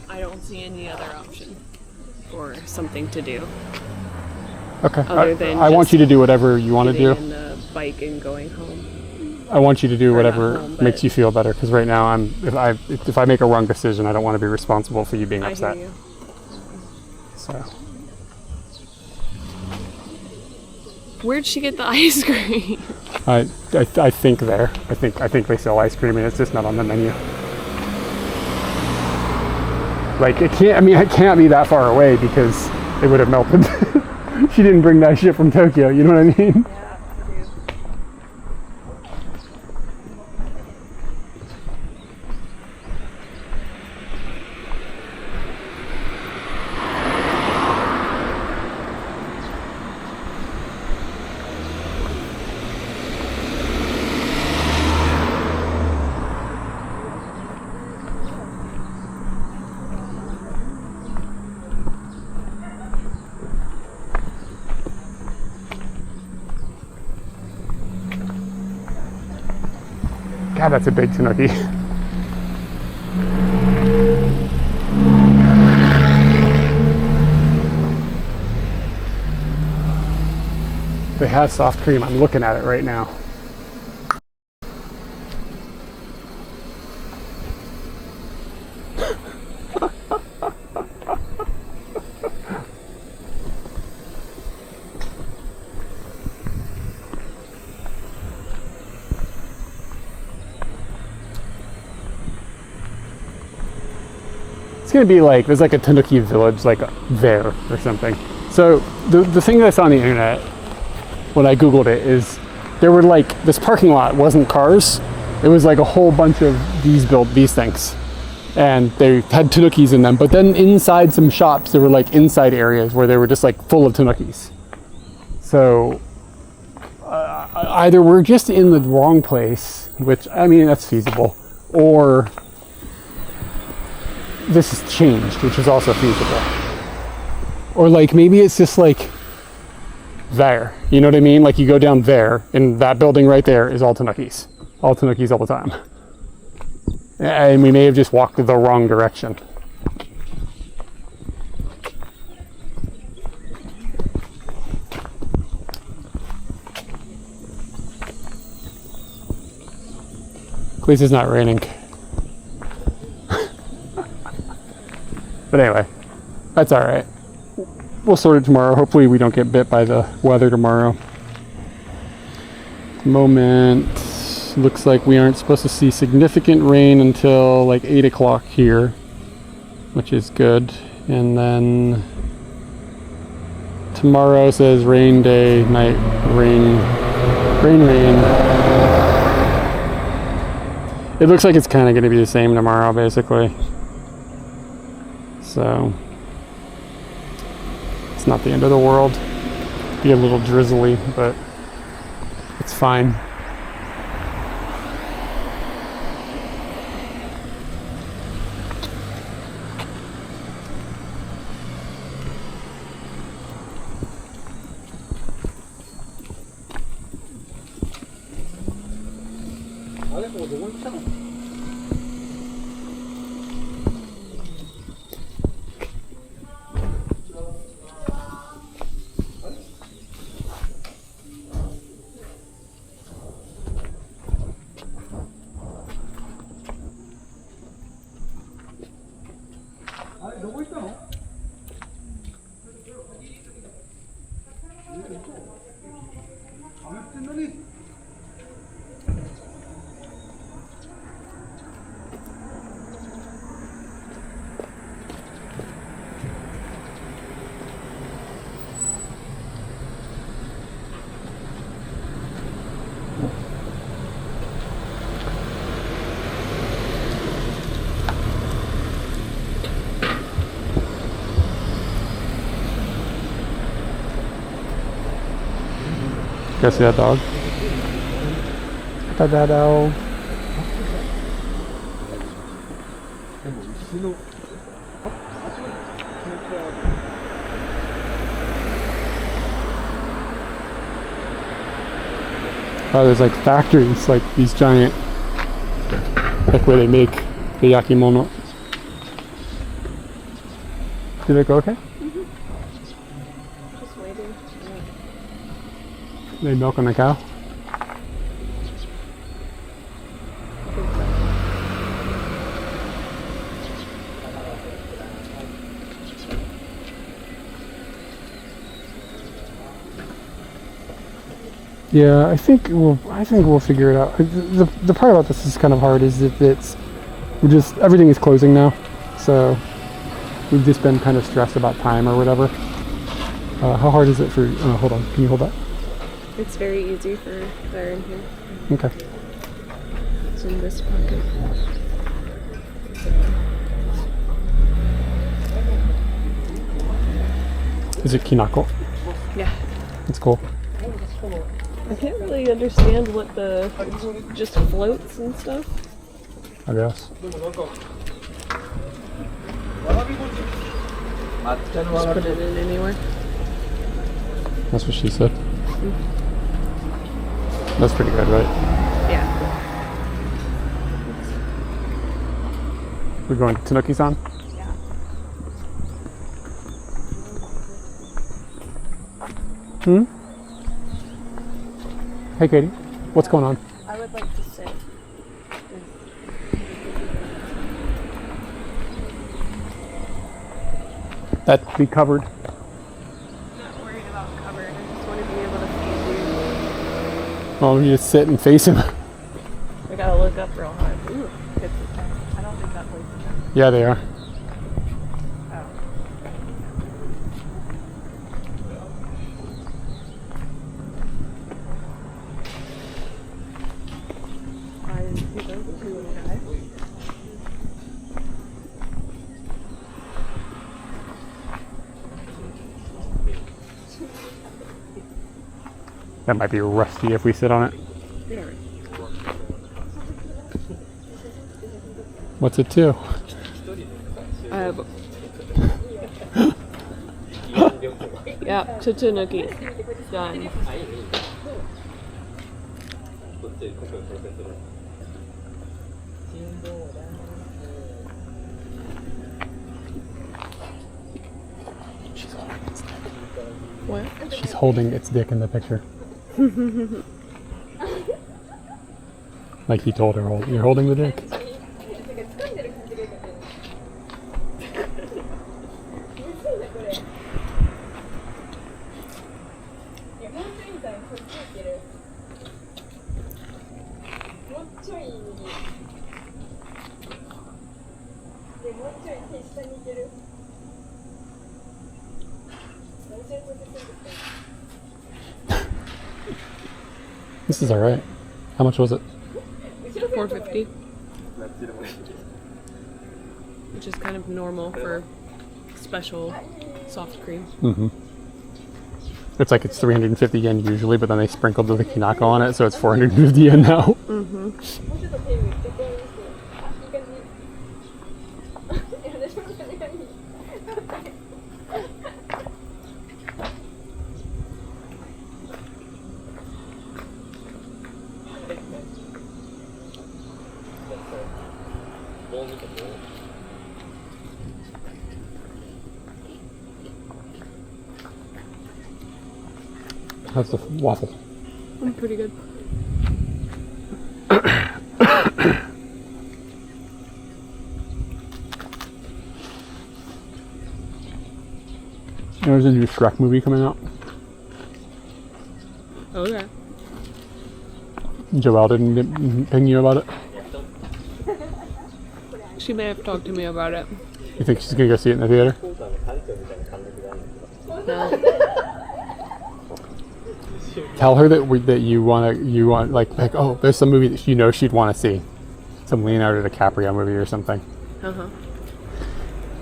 I don't see any other option or something to do. Okay. Other than I want just you to do whatever you want to do. getting in the bike and going home. I want you to do Or not whatever home, makes but- you feel better. Because right now, if I make a wrong decision, I don't want to be responsible for you being I upset. hear you. So Where'd she get the ice cream? I think there. I think they sell ice cream, and it's just not on the menu. Like it can't be that far away because it would have melted. She didn't bring that shit from Tokyo. You know what I mean? God, that's a big Tanuki. They have soft cream. I'm looking at it right now. It's gonna be like, there's like a Tanuki village like there or something. So the thing that I saw on the internet when I Googled it is there were like, this parking lot wasn't cars. It was like a whole bunch of these things. And they had Tanukis in them. But then inside some shops, there were like inside areas where they were just like full of Tanukis. So either we're just in the wrong place, which, I mean, that's feasible, or this has changed, which is also feasible. Or like maybe it's just like there, you know what I mean? Like you go down there, and that building right there is all Tanukis all the time. And we may have just walked the wrong direction. At least it's not raining. But anyway, that's all right. We'll sort it tomorrow. Hopefully we don't get bit by the weather tomorrow. Moment, looks like we aren't supposed to see significant rain until like 8 o'clock here, which is good. And then tomorrow says rain day, night, rain. It looks like it's kind of going to be the same tomorrow, basically. So it's not the end of the world. Be a little drizzly, but it's fine. You guys see that dog? That dog. Oh, there's like factories, like these giant, like where they make the yakimono. Did it go okay? Just waiting. They milking the cow? Yeah, I think we'll figure it out. The part about this is kind of hard is that everything is closing now, so we've just been kind of stressed about time or whatever. How hard is it for? Hold on, can you hold that? It's very easy for there in here. Okay. It's in this pocket. Is it kinako? Yeah. That's cool. I can't really understand what just floats and stuff. I guess. Just put it in anywhere. That's what she said. That's pretty good, right? Yeah. We're going to Tanuki Town? Yeah. Hey, Katie. What's going on? I would like to sit. That'd be covered. I'm not worried about covered. I just want to be able to see you. Oh, you just sit and face him. I gotta look up real hard. Ooh, it's I don't think that place is there. Yeah, they are. Oh. I didn't see those two in the eye. That might be rusty if we sit on it. What's it to? Yeah, to Tanuki. Done. What? She's holding its dick in the picture. Like he told her, you're holding the dick. This is alright. How much was it? $4.50. Which is kind of normal for special soft cream. Mm-hmm. It's like it's 350 yen usually, but then they sprinkled the kinako on it, so it's 450 yen now. Mm-hmm. How's the waffle? Pretty good. There's a new Shrek movie coming out. Okay. Joelle didn't ping you about it? She may have talked to me about it. You think she's gonna go see it in the theater? No. Tell her that you want like oh, there's some movie that you know she'd want to see, some Leonardo DiCaprio movie or something, Uh-huh.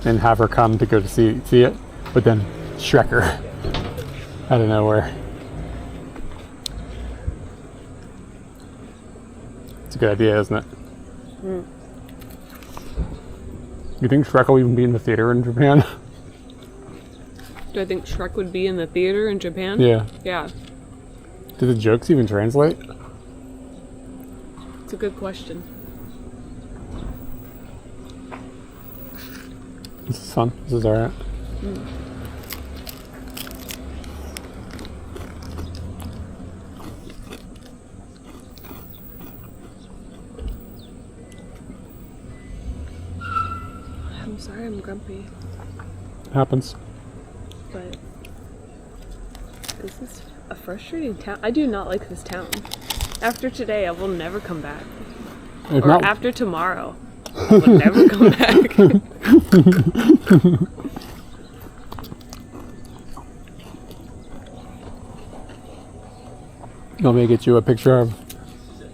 and have her come to go to see it, but then Shrek her out of nowhere. It's a good idea, isn't it? Mm. You think Shrek will even be in the theater in Japan? Do I think Shrek would be in the theater in Japan? Yeah. Yeah. Do the jokes even translate? It's a good question. This is fun. This is alright. Mm. I'm sorry I'm grumpy, Happens. but this is a frustrating town. I do not like this town. After today, I will never come back. If Or not, after tomorrow, I will never come back. you want me to get you a picture of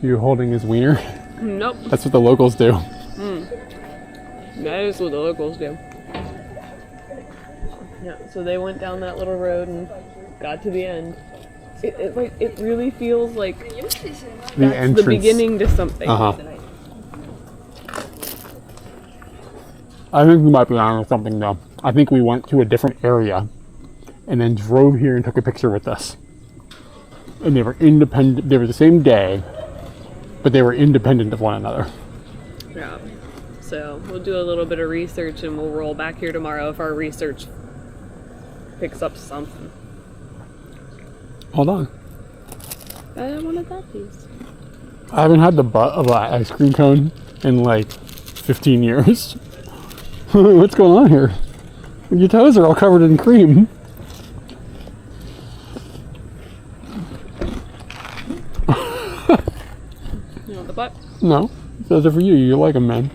you holding his wiener? Nope. That's what the locals do. That is what the locals do. Yeah, so they went down that little road and got to the end. It really feels like that's the beginning to something. Uh-huh. I think we might be on with something though. I think we went to a different area and then drove here and took a picture with us. And they were independent. They were the same day, but they were independent of one another. Yeah. So we'll do a little bit of research and we'll roll back here tomorrow if our research picks up something. Hold on. I wanted that piece. I haven't had the butt of an ice cream cone in like 15 years. What's going on here? Your toes are all covered in cream. You want the butt? No, those are for you. You like them, man.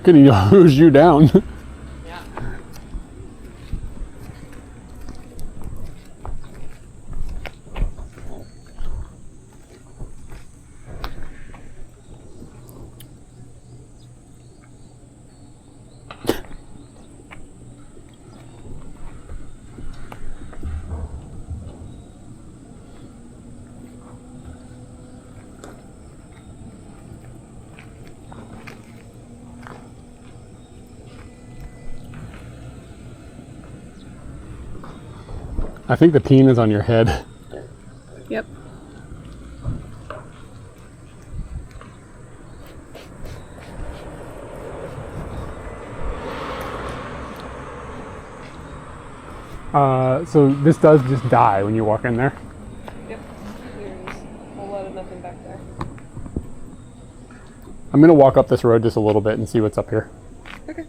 Gonna hose you down. Yeah. I think the peen is on your head. Yep. So this does just die when you walk in there. Yep. There's a whole lot of nothing back there. I'm gonna walk up this road just a little bit and see what's up here. Okay.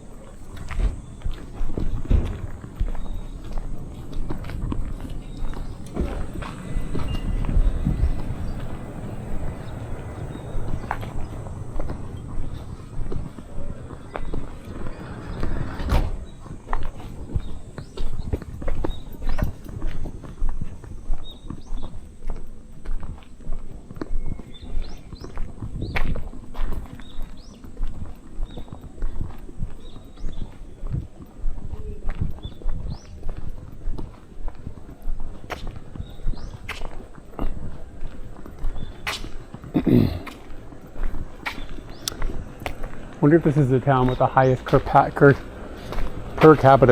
Wonder if this is the town with the highest per capita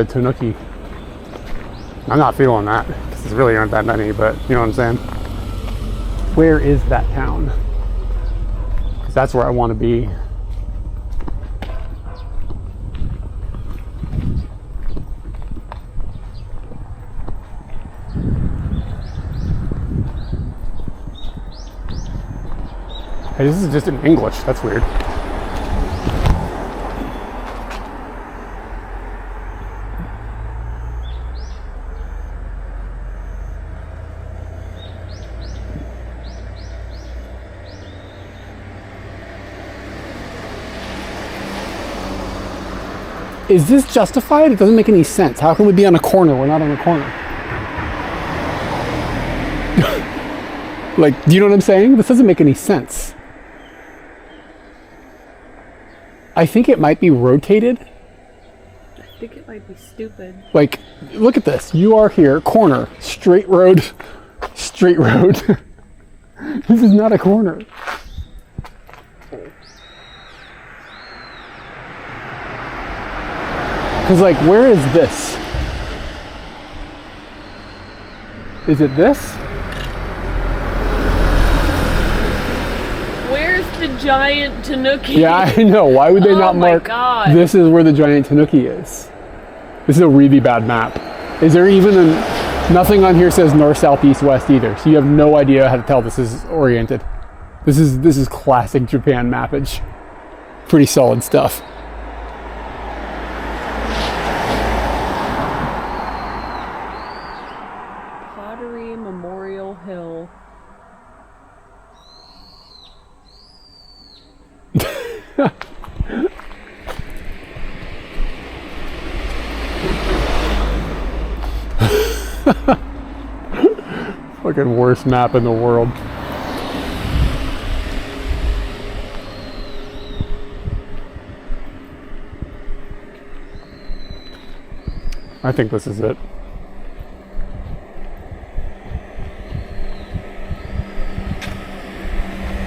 Tanuki. I'm not feeling that, because there really aren't that many, but you know what I'm saying? Where is that town? Because that's where I want to be. Hey, this is just in English. That's weird. Is this justified? It doesn't make any sense. How can we be on a corner? We're not on a corner. Like, do you know what I'm saying? This doesn't make any sense. I think it might be rotated. I think it might be stupid. Like, look at this. You are here, corner, straight road, straight road. This is not a corner. Because, like, where is this? Is it this? Where's the giant Tanuki? Yeah, I know. Why would they not my mark God. this is where the giant Tanuki is? This is a really bad map. Is there even nothing on here says north, south, east, west either. So you have no idea how to tell this is oriented. This is classic Japan mappage. Pretty solid stuff. Pottery Memorial Hill. Fucking worst map in the world. I think this is it.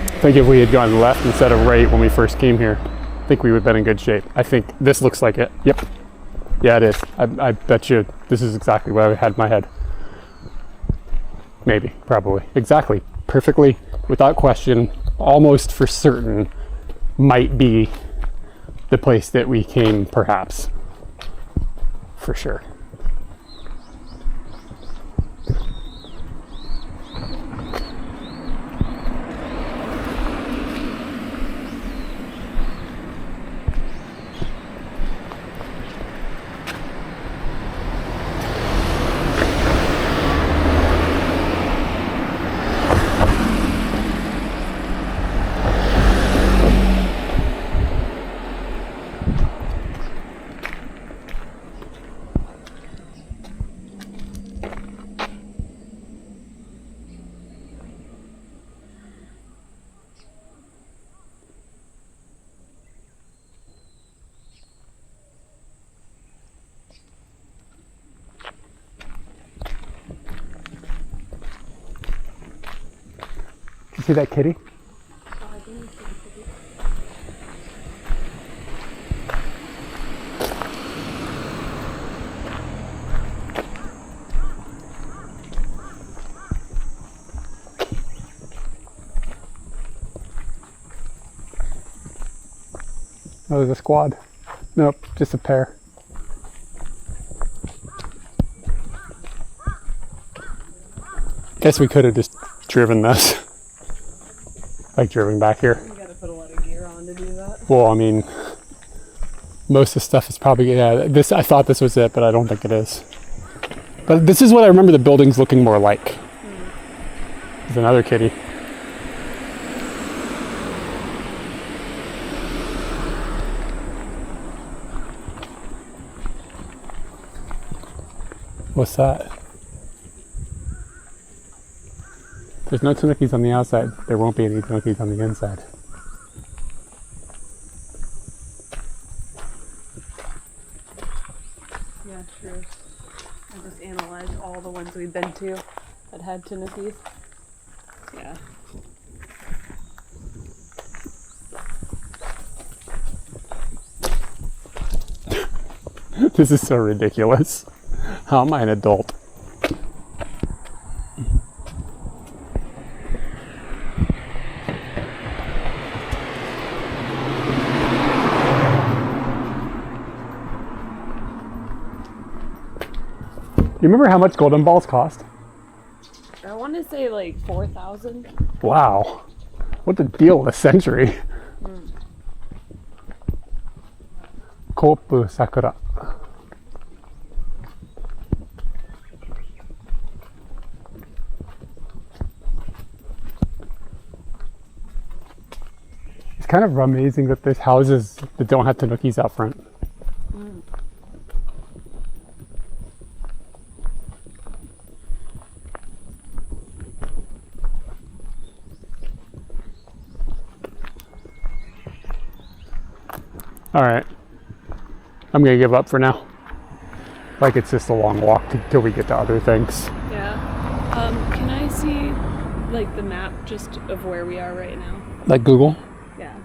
I think if we had gone left instead of right when we first came here, I think we would have been in good shape. I think this looks like it. Yep. Yeah, it is. I bet you this is exactly what I had in my head. Maybe, probably. Exactly. Perfectly, without question, almost for certain, might be the place that we came, perhaps. For sure. You see that kitty? Oh, there's a squad. Nope, just a pair. Guess we could have just driven this. Like driven back here. You gotta put a lot of gear on to do that. Well, I mean, most of the stuff is probably, yeah, this, I thought this was it, but I don't think it is. But this is what I remember the buildings looking more like. There's another kitty. What's that? There's no Tanukis on the outside. There won't be any Tanukis on the inside. Yeah, true. I just analyzed all the ones we've been to that had Tanukis. Yeah. This is so ridiculous. How am I an adult? You remember how much golden balls cost? I want to say like 4,000. Wow. What the deal of the century. Kopu Sakura. It's kind of amazing that there's houses that don't have Tanukis out front. All right, I'm gonna give up for now. Like it's just a long walk till we get to other things. Yeah. Can I see like the map just of where we are right now? Like Google? Yeah.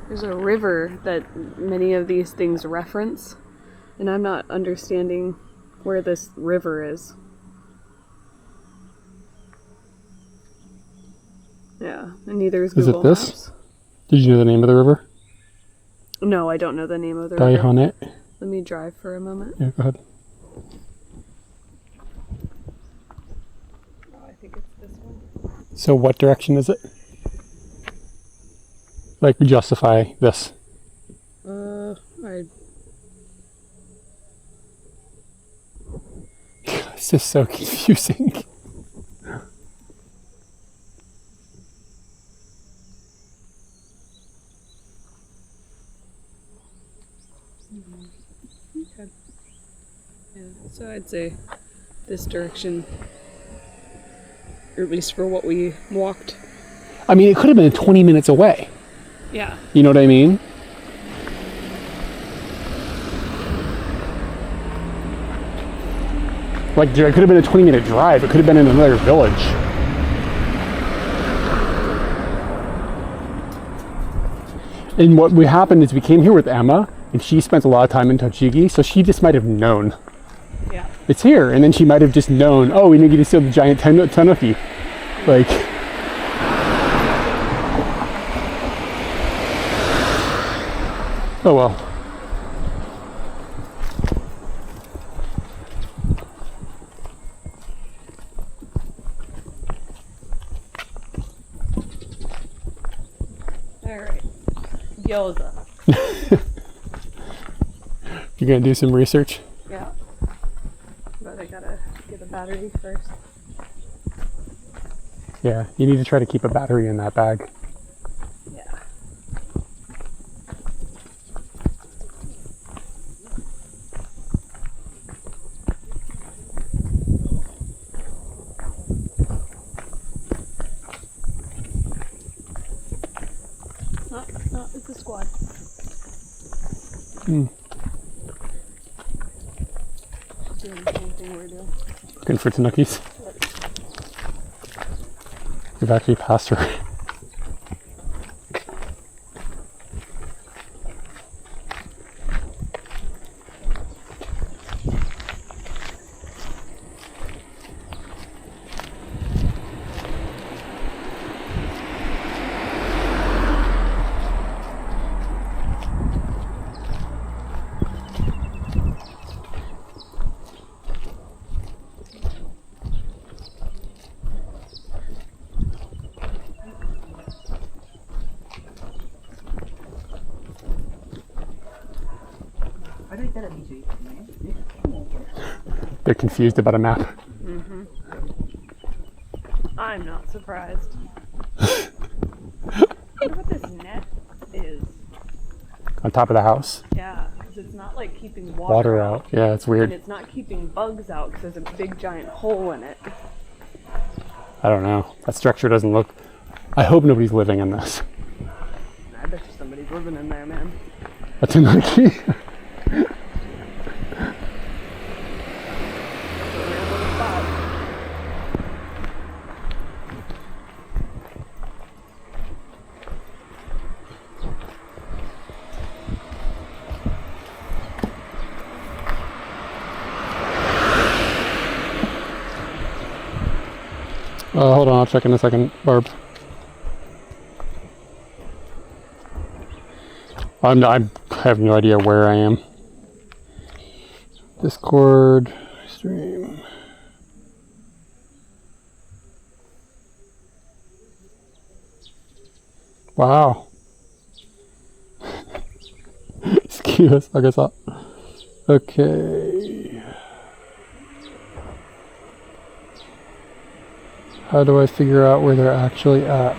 There's a river that many of these things reference, and I'm not understanding where this river is. Yeah, and neither is Google it this? Maps. Did you know the name of the river? No, I don't know the name of the river. Daihane? Let me drive for a moment. Yeah, go ahead. Oh, I think it's this one. So what direction is it? Like justify this. This is so confusing. Okay. Yeah, so I'd say this direction, or at least for what we walked. I mean, it could have been 20 minutes away. Yeah. You know what I mean? Like, it could have been a 20-minute drive. It could have been in another village. And what happened is we came here with Emma, and she spent a lot of time in Tochigi, so she just might have known. Yeah. it's here. And then she might have just known, oh, we need to steal the giant tanuki. Like, oh well. All right. Gyoza. You gonna do some research? Yeah. But I gotta get a battery first. Yeah, you need to try to keep a battery in that bag. Yeah. No, it's a squad. Hmm. Doing the same thing we're doing. Looking for tanukis. We've actually passed her. They're confused about a map. Mm-hmm. I'm not surprised. Look what this net is. On top of the house. Yeah, because it's not like keeping Water out. Yeah, it's And weird. it's not keeping bugs out because there's a big giant hole in it. I don't know. That structure doesn't look... I hope nobody's living in this. I bet you somebody's living in there, man. A tanuki? Hold on, I'll check in a second, Barb. I have no idea where I am. Discord, stream. Wow. Excuse us, I guess up. Okay. How do I figure out where they're actually at?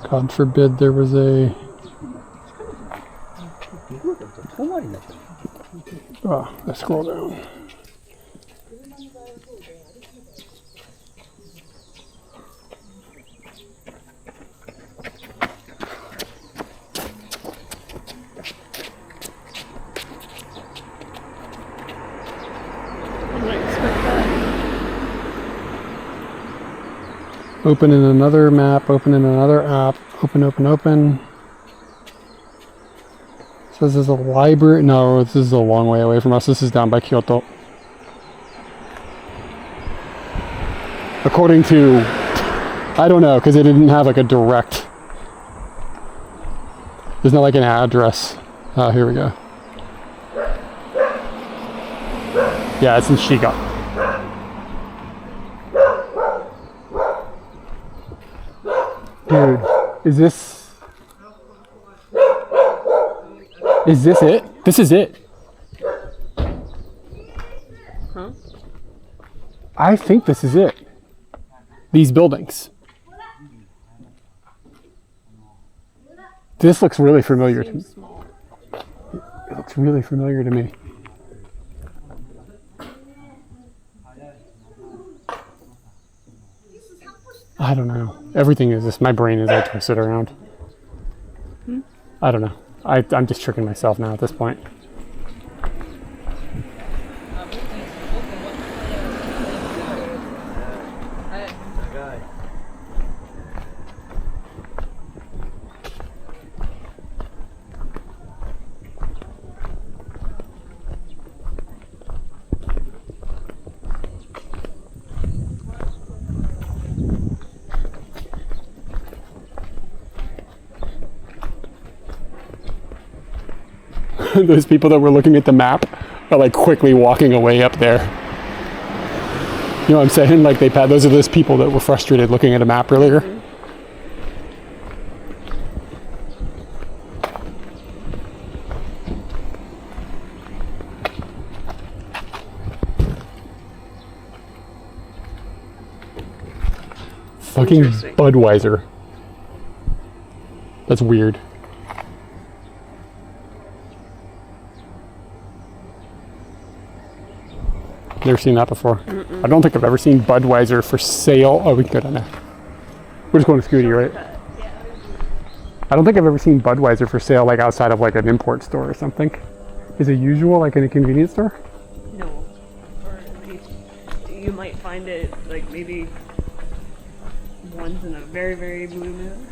God forbid there was a... Oh, let's scroll down. Open in another map, open in another app, open, open, open. Says there's a library. No, this is a long way away from us. This is down by Kyoto. According to, I don't know, because it didn't have like a direct, there's not like an address. Oh, here we go. Yeah, it's in Shiga. Dude, is this it? This is it. Huh? I think this is it. These buildings. This looks really familiar to me. It looks really familiar to me. I don't know. Everything is just, my brain is all twisted around. I don't know. I'm just tricking myself now at this point. those people that were looking at the map are like quickly walking away up there. You know what I'm saying? Like those are those people that were frustrated looking at a map earlier. Fucking Interesting. Budweiser. That's weird. Never seen that before. I don't think I've ever seen Budweiser for sale. Oh, we can go down there. We're just going to Scooty, right? I don't think I've ever seen Budweiser for sale like outside of like an import store or something. Is it usual like in a convenience store? No. Or at least you might find it like maybe once in a very, very blue moon.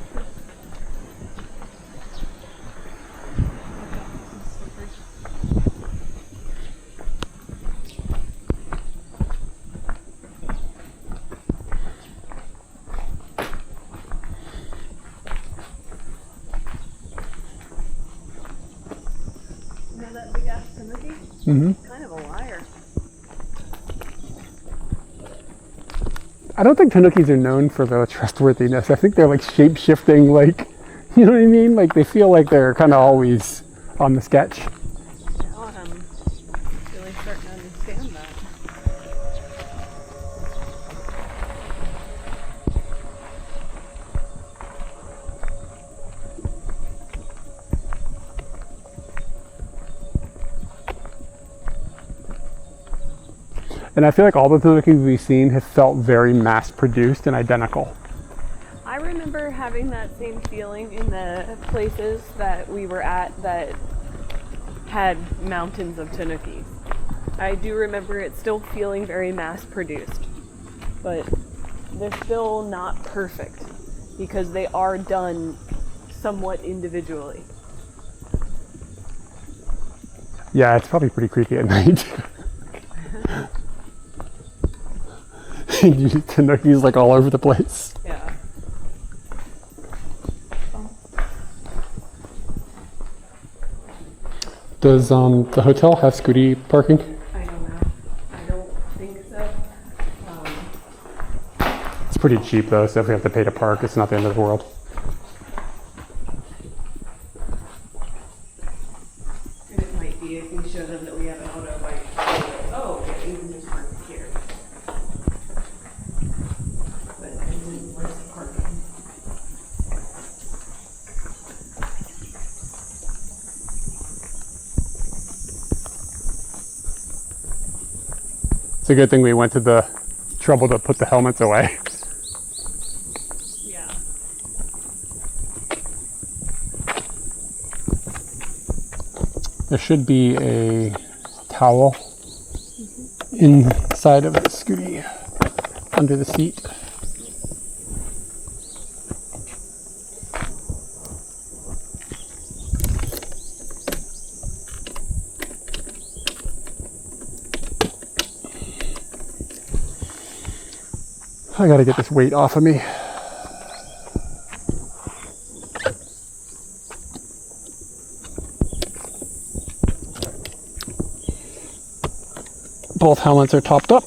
That big ass Tanuki? Kind of a liar. I don't think Tanukis are known for their trustworthiness. I think they're like shape-shifting, like, you know what I mean? Like they feel like they're kind of always on the sketch. Now I'm really starting to understand that. And I feel like all the Tanukis we've seen have felt very mass-produced and identical. I remember having that same feeling in the places that we were at that had mountains of Tanukis. I do remember it still feeling very mass-produced, but they're still not perfect because they are done somewhat individually. Yeah, it's probably pretty creepy at night. Tanukis like all over the place. Yeah. Does the hotel have Scooty parking? I don't know. I don't think so. It's pretty cheap though, so if we have to pay to park, it's not the end of the world. And it might be if we show them that we have an auto bike. Oh, yeah, you can just park here. But where's the parking? It's a good thing we went to the trouble to put the helmets away. Yeah. There should be a towel inside of the Scooty under the seat. I gotta get this weight off of me. Both helmets are topped up.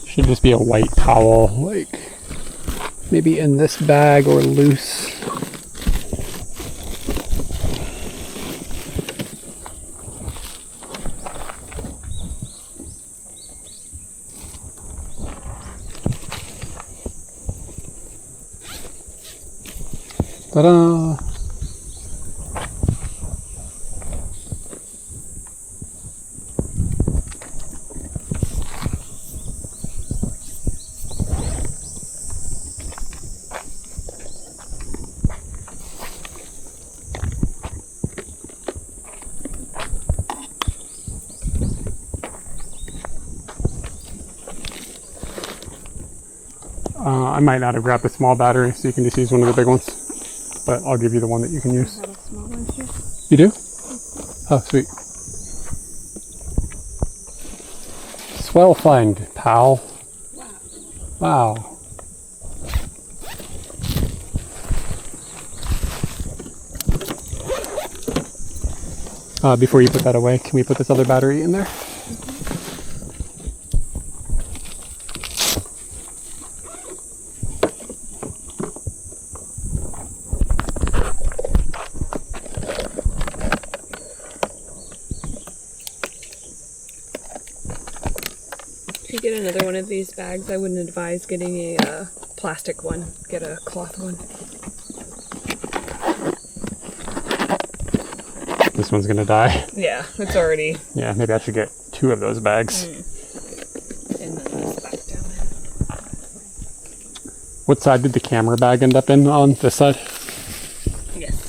Should just be a white towel, like maybe in this bag or loose. Ta-da! I might not have grabbed the small battery, so you can just use one of the big ones. But I'll give you the one that you can use. I have a small one here. You do? Oh, sweet. Swell find, pal. Wow. Before you put that away, can we put this other battery in there? If you get another one of these bags, I wouldn't advise getting a plastic one. Get a cloth one. This one's gonna die. Yeah, it's already. Yeah, maybe I should get 2 of those bags. And then this back down. What side did the camera bag end up in on? This side? Yes.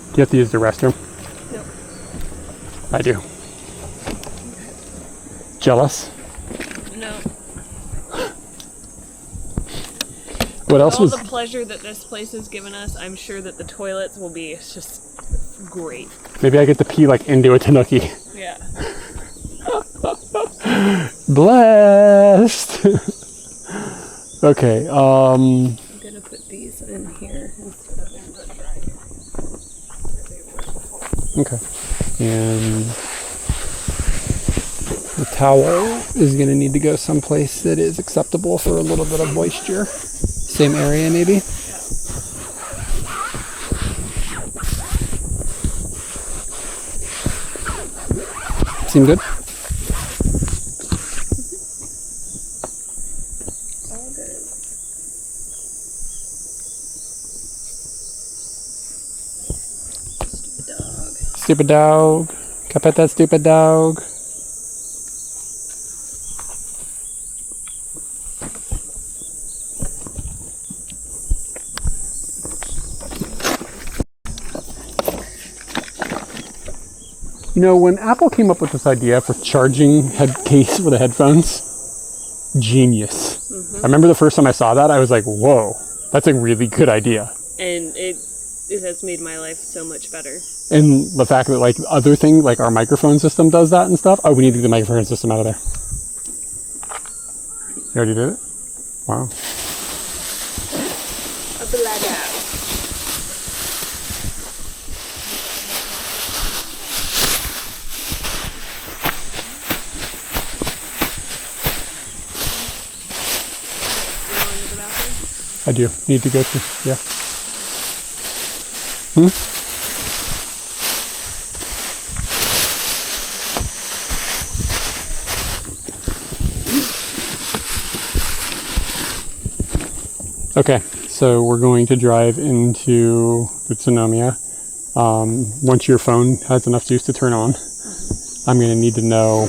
Do you have to use the restroom? No. I do. Jealous? No. What else All was... the pleasure that this place has given us, I'm sure that the toilets will be just great. Maybe I get to pee like into a Tanuki. Yeah. Blessed! Okay, I'm gonna put these in here instead of in the dryer. okay. And the towel is gonna need to go someplace that is acceptable for a little bit of moisture. Same area maybe? Seem good? All good. Stupid dog. Stupid dog. Can I pet that stupid dog? You know, when Apple came up with this idea for charging head case for the headphones, genius. I remember the first time I saw that, I was like, whoa, that's a really good idea. And it has made my life so much better. And the fact that like other thing, like our microphone system does that and stuff. Oh, we need to get the microphone system out of there. You already did it? Wow. A blackout. I do need to go to, yeah. Okay, so we're going to drive into Utsunomiya. Once your phone has enough juice to turn on, I'm going to need to know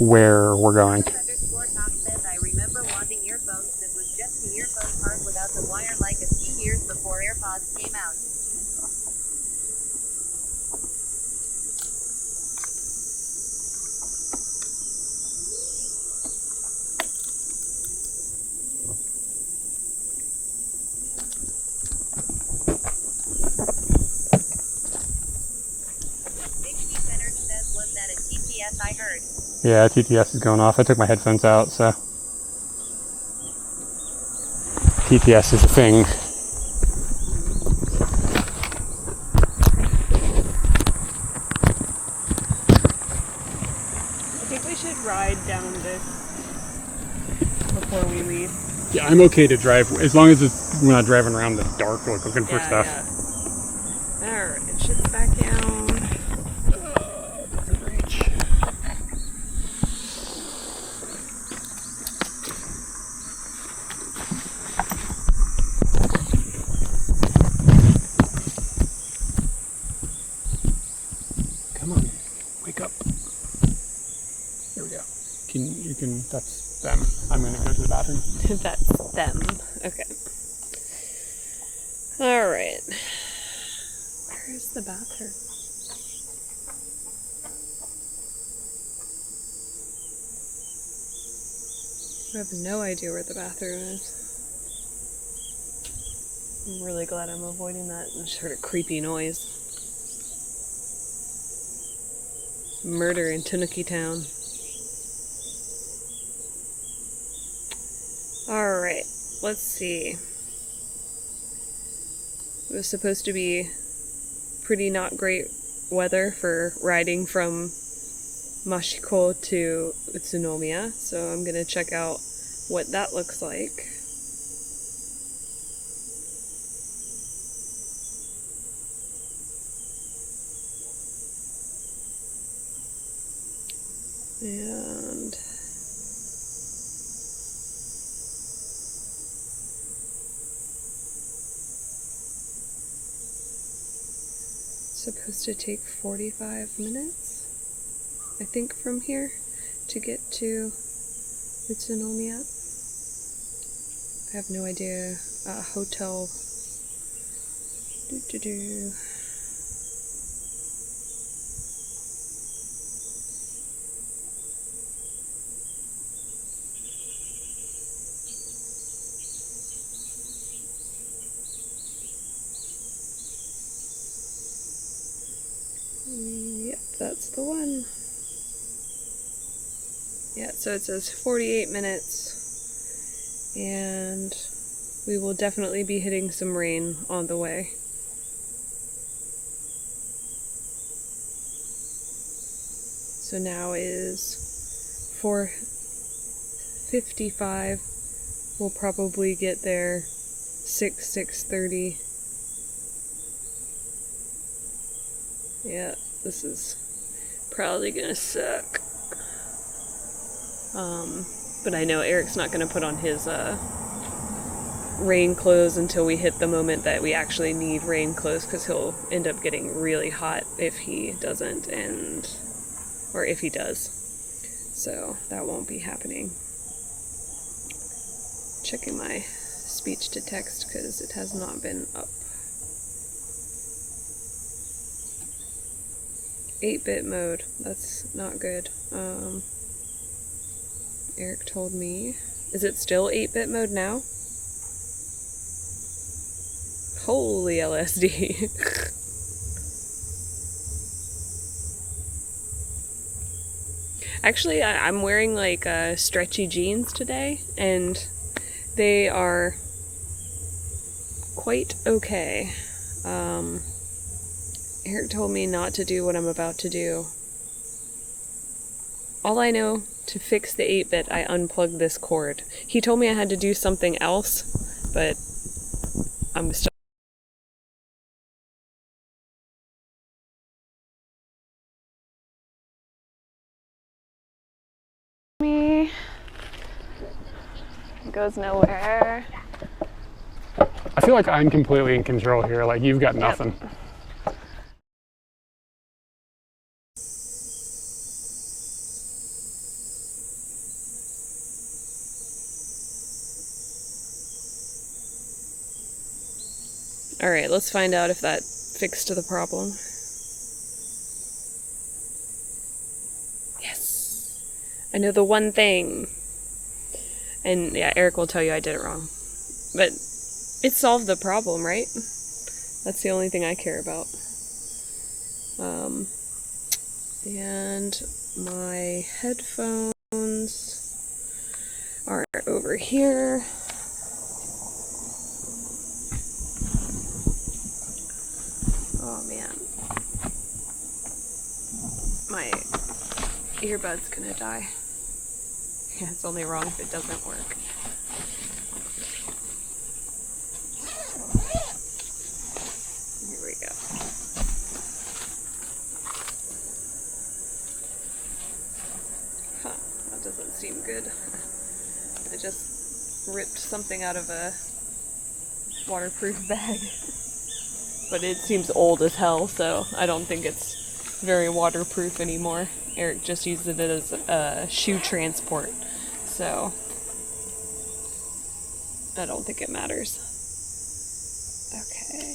where we're going. I remember wanting earphones that was just the earphone part without the wire like a few years before AirPods came out. Big Chief Energy says, was that a TTS I heard? Yeah, TTS is going off. I took my headphones out, so TTS is a thing. I think we should ride down this before we leave. Yeah, I'm okay to drive as long as we're not driving around the dark looking for stuff. Yeah. Alright, it should back down. Come on, wake up. Here we go. them. I'm gonna go to the bathroom. That's them. Okay. All right. Where is the bathroom? I have no idea where the bathroom is. I'm really glad I'm avoiding that sort of creepy noise. Murder in Tanuki Town. Alright, let's see. It was supposed to be pretty not great weather for riding from Mashiko to Utsunomiya, so I'm gonna check out what that looks like. And it's supposed to take 45 minutes, I think, from here to get to Utsunomiya. I have no idea. Hotel. Yep, that's the one. Yeah, so it says 48 minutes, and we will definitely be hitting some rain on the way. So now is 4:55. We'll probably get there 6:30. Yeah, this is probably gonna suck. But I know Eric's not gonna put on his rain clothes until we hit the moment that we actually need rain clothes, because he'll end up getting really hot if he doesn't, or if he does. So that won't be happening. Checking my speech to text because it has not been up. 8-bit mode, that's not good. Eric told me. Is it still 8-bit mode now? Holy LSD. Actually, I'm wearing like stretchy jeans today, and they are quite okay. Eric told me not to do what I'm about to do. All I know, to fix the 8-bit, I unplugged this cord. He told me I had to do something else, but I'm still... Me goes nowhere. I feel like I'm completely in control here, like you've got nothing. Yep. Alright, let's find out if that fixed the problem. Yes! I know the one thing. And yeah, Eric will tell you I did it wrong. But it solved the problem, right? That's the only thing I care about. And my headphones are over here. Oh man. My earbud's gonna die. Yeah, it's only wrong if it doesn't work. Here we go. Huh, that doesn't seem good. I just ripped something out of a waterproof bag. But it seems old as hell, so I don't think it's very waterproof anymore. Eric just used it as a shoe transport. so I don't think it matters. Okay.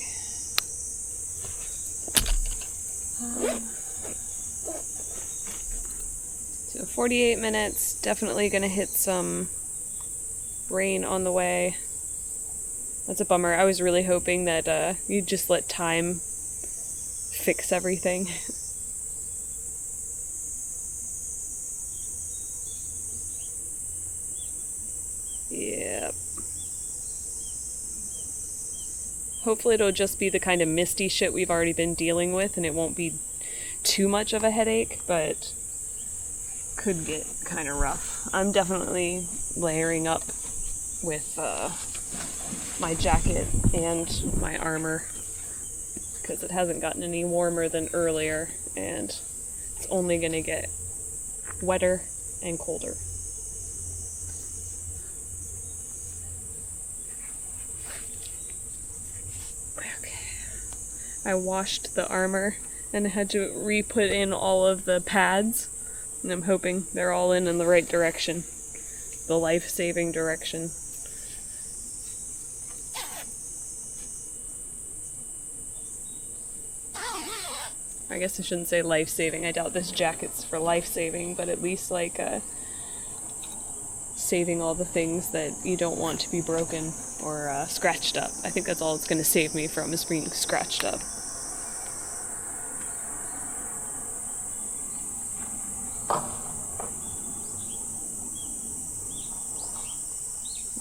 So 48 minutes, definitely gonna hit some rain on the way. That's a bummer. I was really hoping that you'd just let time fix everything. Yep. Hopefully it'll just be the kind of misty shit we've already been dealing with and it won't be too much of a headache, but could get kind of rough. I'm definitely layering up with my jacket and my armor because it hasn't gotten any warmer than earlier and it's only going to get wetter and colder. I washed the armor and had to re-put in all of the pads, and I'm hoping they're all in the right direction, the life-saving direction. I guess I shouldn't say life-saving. I doubt this jacket's for life-saving, but at least like saving all the things that you don't want to be broken or scratched up. I think that's all it's going to save me from is being scratched up.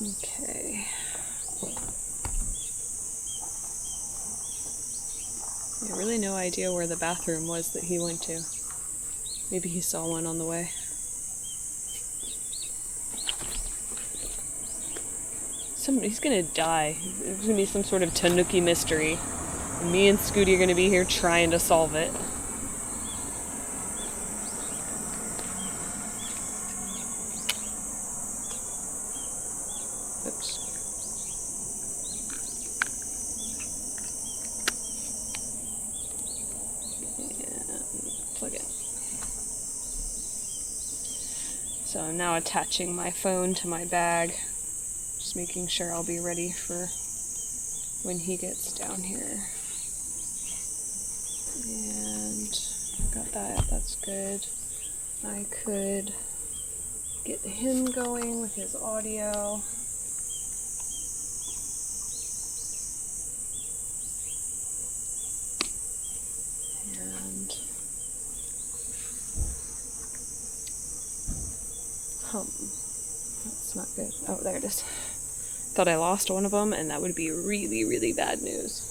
Okay. I have really no idea where the bathroom was that he went to. Maybe he saw one on the way. He's gonna die. There's gonna be some sort of Tanuki mystery. And me and Scooty are gonna be here trying to solve it. Oops. And plug it. So I'm now attaching my phone to my bag. Just making sure I'll be ready for when he gets down here. And got that, that's good. I could get him going with his audio. And that's not good. Oh, there it is. Thought I lost one of them, and that would be really, really bad news.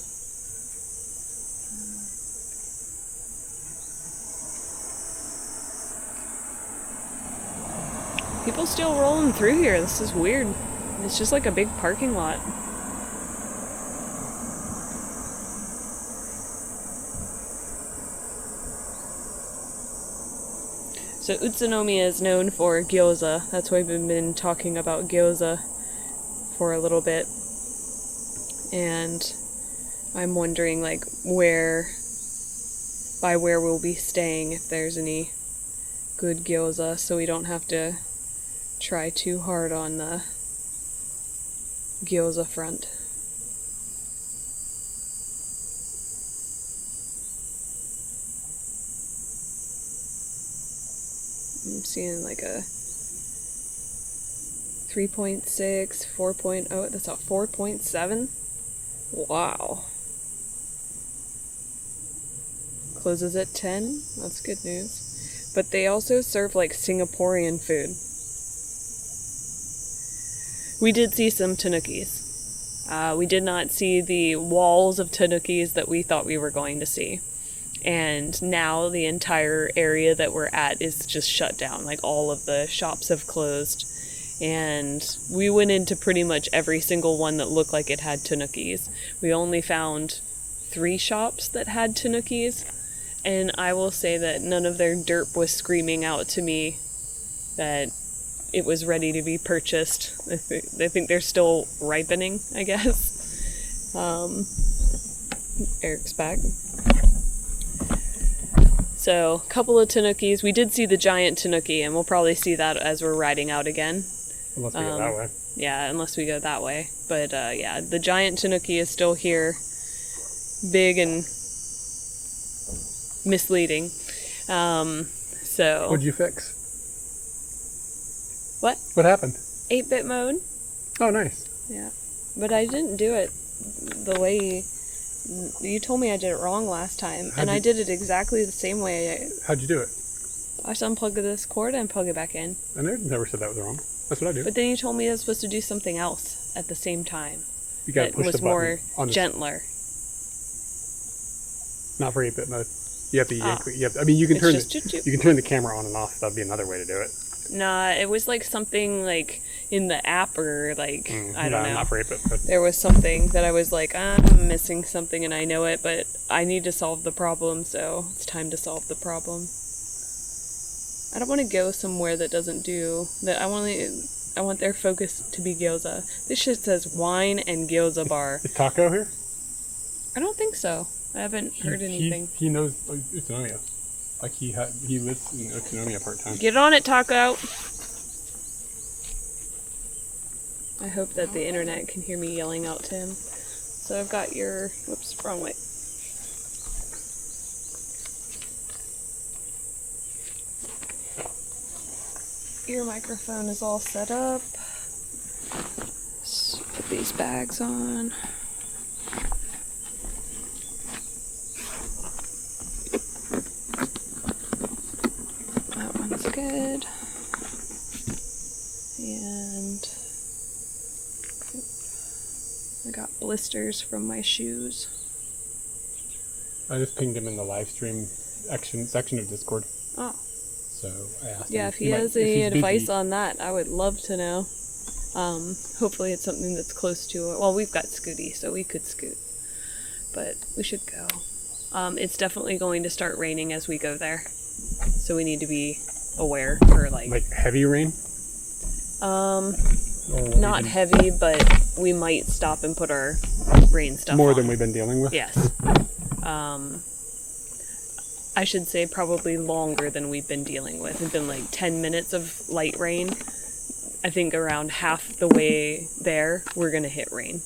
People still rolling through here. This is weird. It's just like a big parking lot. So Utsunomiya is known for gyoza. That's why we've been talking about gyoza for a little bit. And I'm wondering like where we'll be staying, if there's any good gyoza, so we don't have to try too hard on the gyoza front. I'm seeing like a 3.6, 4.0, that's a 4.7? Wow. Closes at 10? That's good news. But they also serve like Singaporean food. We did see some Tanukis. We did not see the walls of Tanukis that we thought we were going to see. And now the entire area that we're at is just shut down. Like all of the shops have closed. And we went into pretty much every single one that looked like it had Tanukis. We only found 3 shops that had Tanukis. And I will say that none of their derp was screaming out to me that it was ready to be purchased. I think they're still ripening, I guess. Eric's back. So, a couple of Tanukis. We did see the giant Tanuki, and we'll probably see that as we're riding out again. Unless we go that way. Yeah, unless we go that way. But yeah, the giant Tanuki is still here. Big and misleading. So. What'd you fix? What? What happened? 8-bit mode. Oh, nice. Yeah. But I didn't do it the way you told me I did it wrong last time. I did it exactly the same way. How'd you do it? I just unplugged this cord and plug it back in. I never said that was wrong. That's what I do. But then you told me I was supposed to do something else at the same time. You gotta that push was the button more on the gentler. Not for 8-bit mode. You have to yank. Oh. You have to, I mean, you can It's turn just you can turn the camera on and off. That'd be another way to do it. Nah, it was like something like in the app or like I don't know. Not for 8-bit mode. There was something that I was like, I'm missing something and I know it, but I need to solve the problem, so it's time to solve the problem. I don't want to go somewhere that doesn't do that. I want their focus to be gyoza. This shit says wine and gyoza bar. Is Taco here? I don't think so. I haven't heard anything. He knows Utsunomiya. Like he lives in Utsunomiya part-time. Get on it, Taco! I hope that the internet can hear me yelling out to him. So I've got your... Whoops, wrong way. Your microphone is all set up. Let's put these bags on. That one's good. And I got blisters from my shoes. I just pinged him in the live stream section of Discord. Oh. So I asked him. Yeah, if he has any advice on that, I would love to know. Hopefully it's something that's close to it. Well, we've got Scooty, so we could scoot. But we should go. It's definitely going to start raining as we go there. So we need to be aware for like heavy rain? Not heavy, but we might stop and put our rain stuff More on. than we've been dealing with? Yes. I should say probably longer than we've been dealing with. It's been like 10 minutes of light rain. I think around half the way there, we're going to hit rain.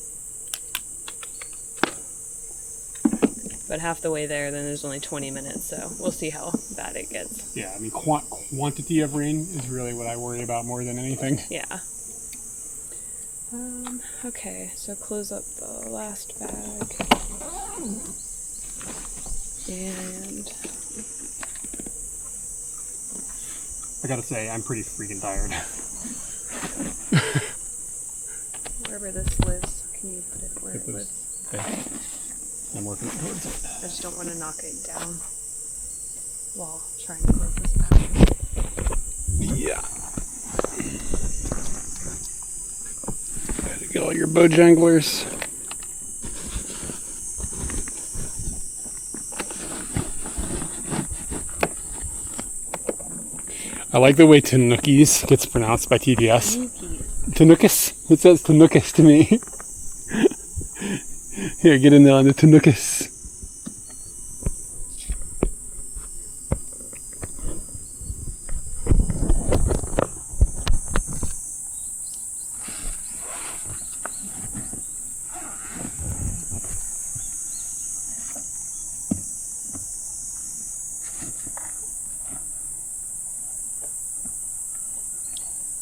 But half the way there, then there's only 20 minutes, so we'll see how bad it gets. Yeah, I mean, quantity of rain is really what I worry about more than anything. Yeah. Okay, so close up the last bag. And I gotta say, I'm pretty freaking tired. wherever this lives, can you put it where it lives? Okay. I'm working towards it. I just don't want to knock it down while trying to close this bag. Yeah. Gotta get all your bojanglers. I like the way Tanukis gets pronounced by TDS. Tanukis? It says Tanukis to me. Here, get in there on the Tanukis.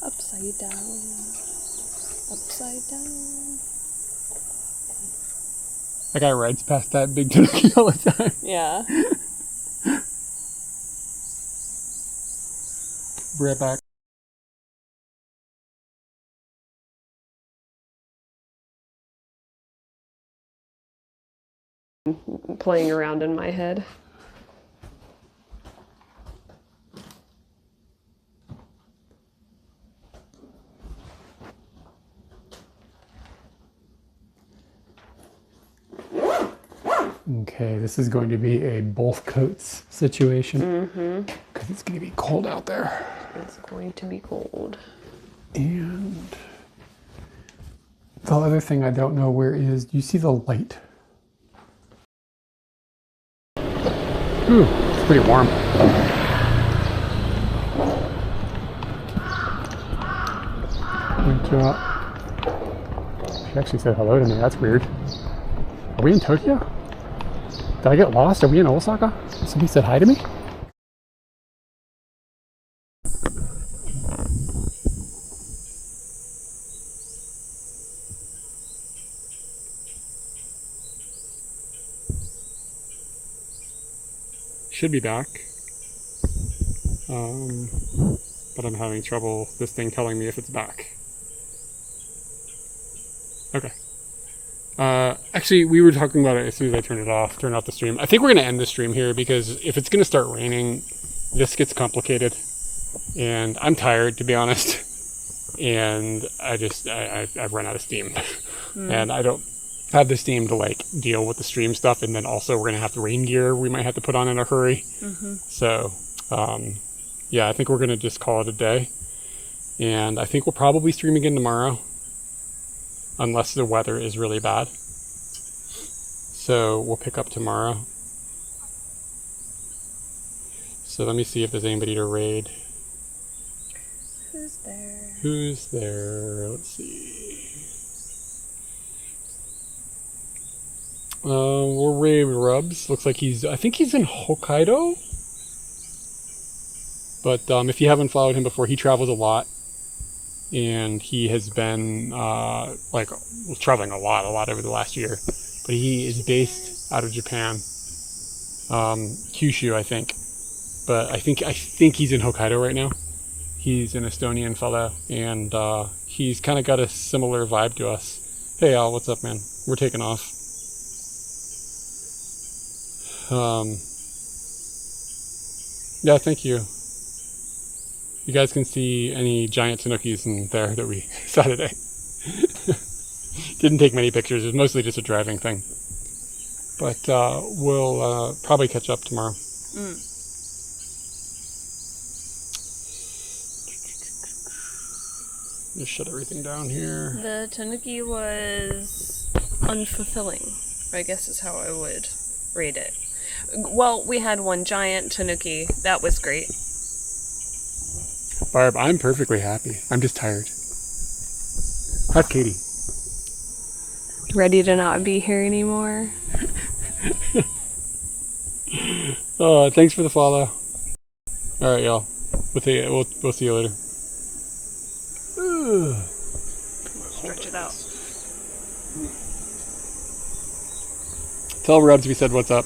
Upside down. Upside down. That guy rides past that big Tanuki all the time. Yeah. Be right back. Playing around in my head. Okay, this is going to be a both coats situation. Because it's going to be cold out there. It's going to be cold. And the other thing I don't know where is, do you see the light? Ooh, it's pretty warm. She actually said hello to me. That's weird. Are we in Tokyo? Did I get lost? Are we in Osaka? Somebody said hi to me? Should be back. But I'm having trouble this thing telling me if it's back. Okay. Actually, we were talking about it as soon as I turned off the stream. I think we're going to end the stream here because if it's going to start raining, this gets complicated. And I'm tired, to be honest. And I've run out of steam. And I don't have the steam to like deal with the stream stuff. And then also we're going to have the rain gear we might have to put on in a hurry. So, yeah, I think we're going to just call it a day. And I think we'll probably stream again tomorrow. Unless the weather is really bad. So we'll pick up tomorrow. So let me see if there's anybody to raid. Who's there? Who's there? Let's see. We'll raid Rubs. Looks like I think he's in Hokkaido. But if you haven't followed him before, he travels a lot. And he has been traveling a lot over the last year. But he is based out of Japan, Kyushu, I think. But I think he's in Hokkaido right now. He's an Estonian fellow, and he's kind of got a similar vibe to us. Hey Al, what's up, man? We're taking off. Yeah, thank you. You guys can see any giant Tanukis in there that we saw today. Didn't take many pictures. It was mostly just a driving thing. But we'll probably catch up tomorrow. Just shut everything down here. The Tanuki was unfulfilling, I guess is how I would rate it. Well, we had one giant Tanuki. That was great. Barb, I'm perfectly happy. I'm just tired. How's Katie? Ready to not be here anymore. Thanks for the follow. All right, y'all. We'll see you later. Stretch it out. Tell Rubs we said what's up.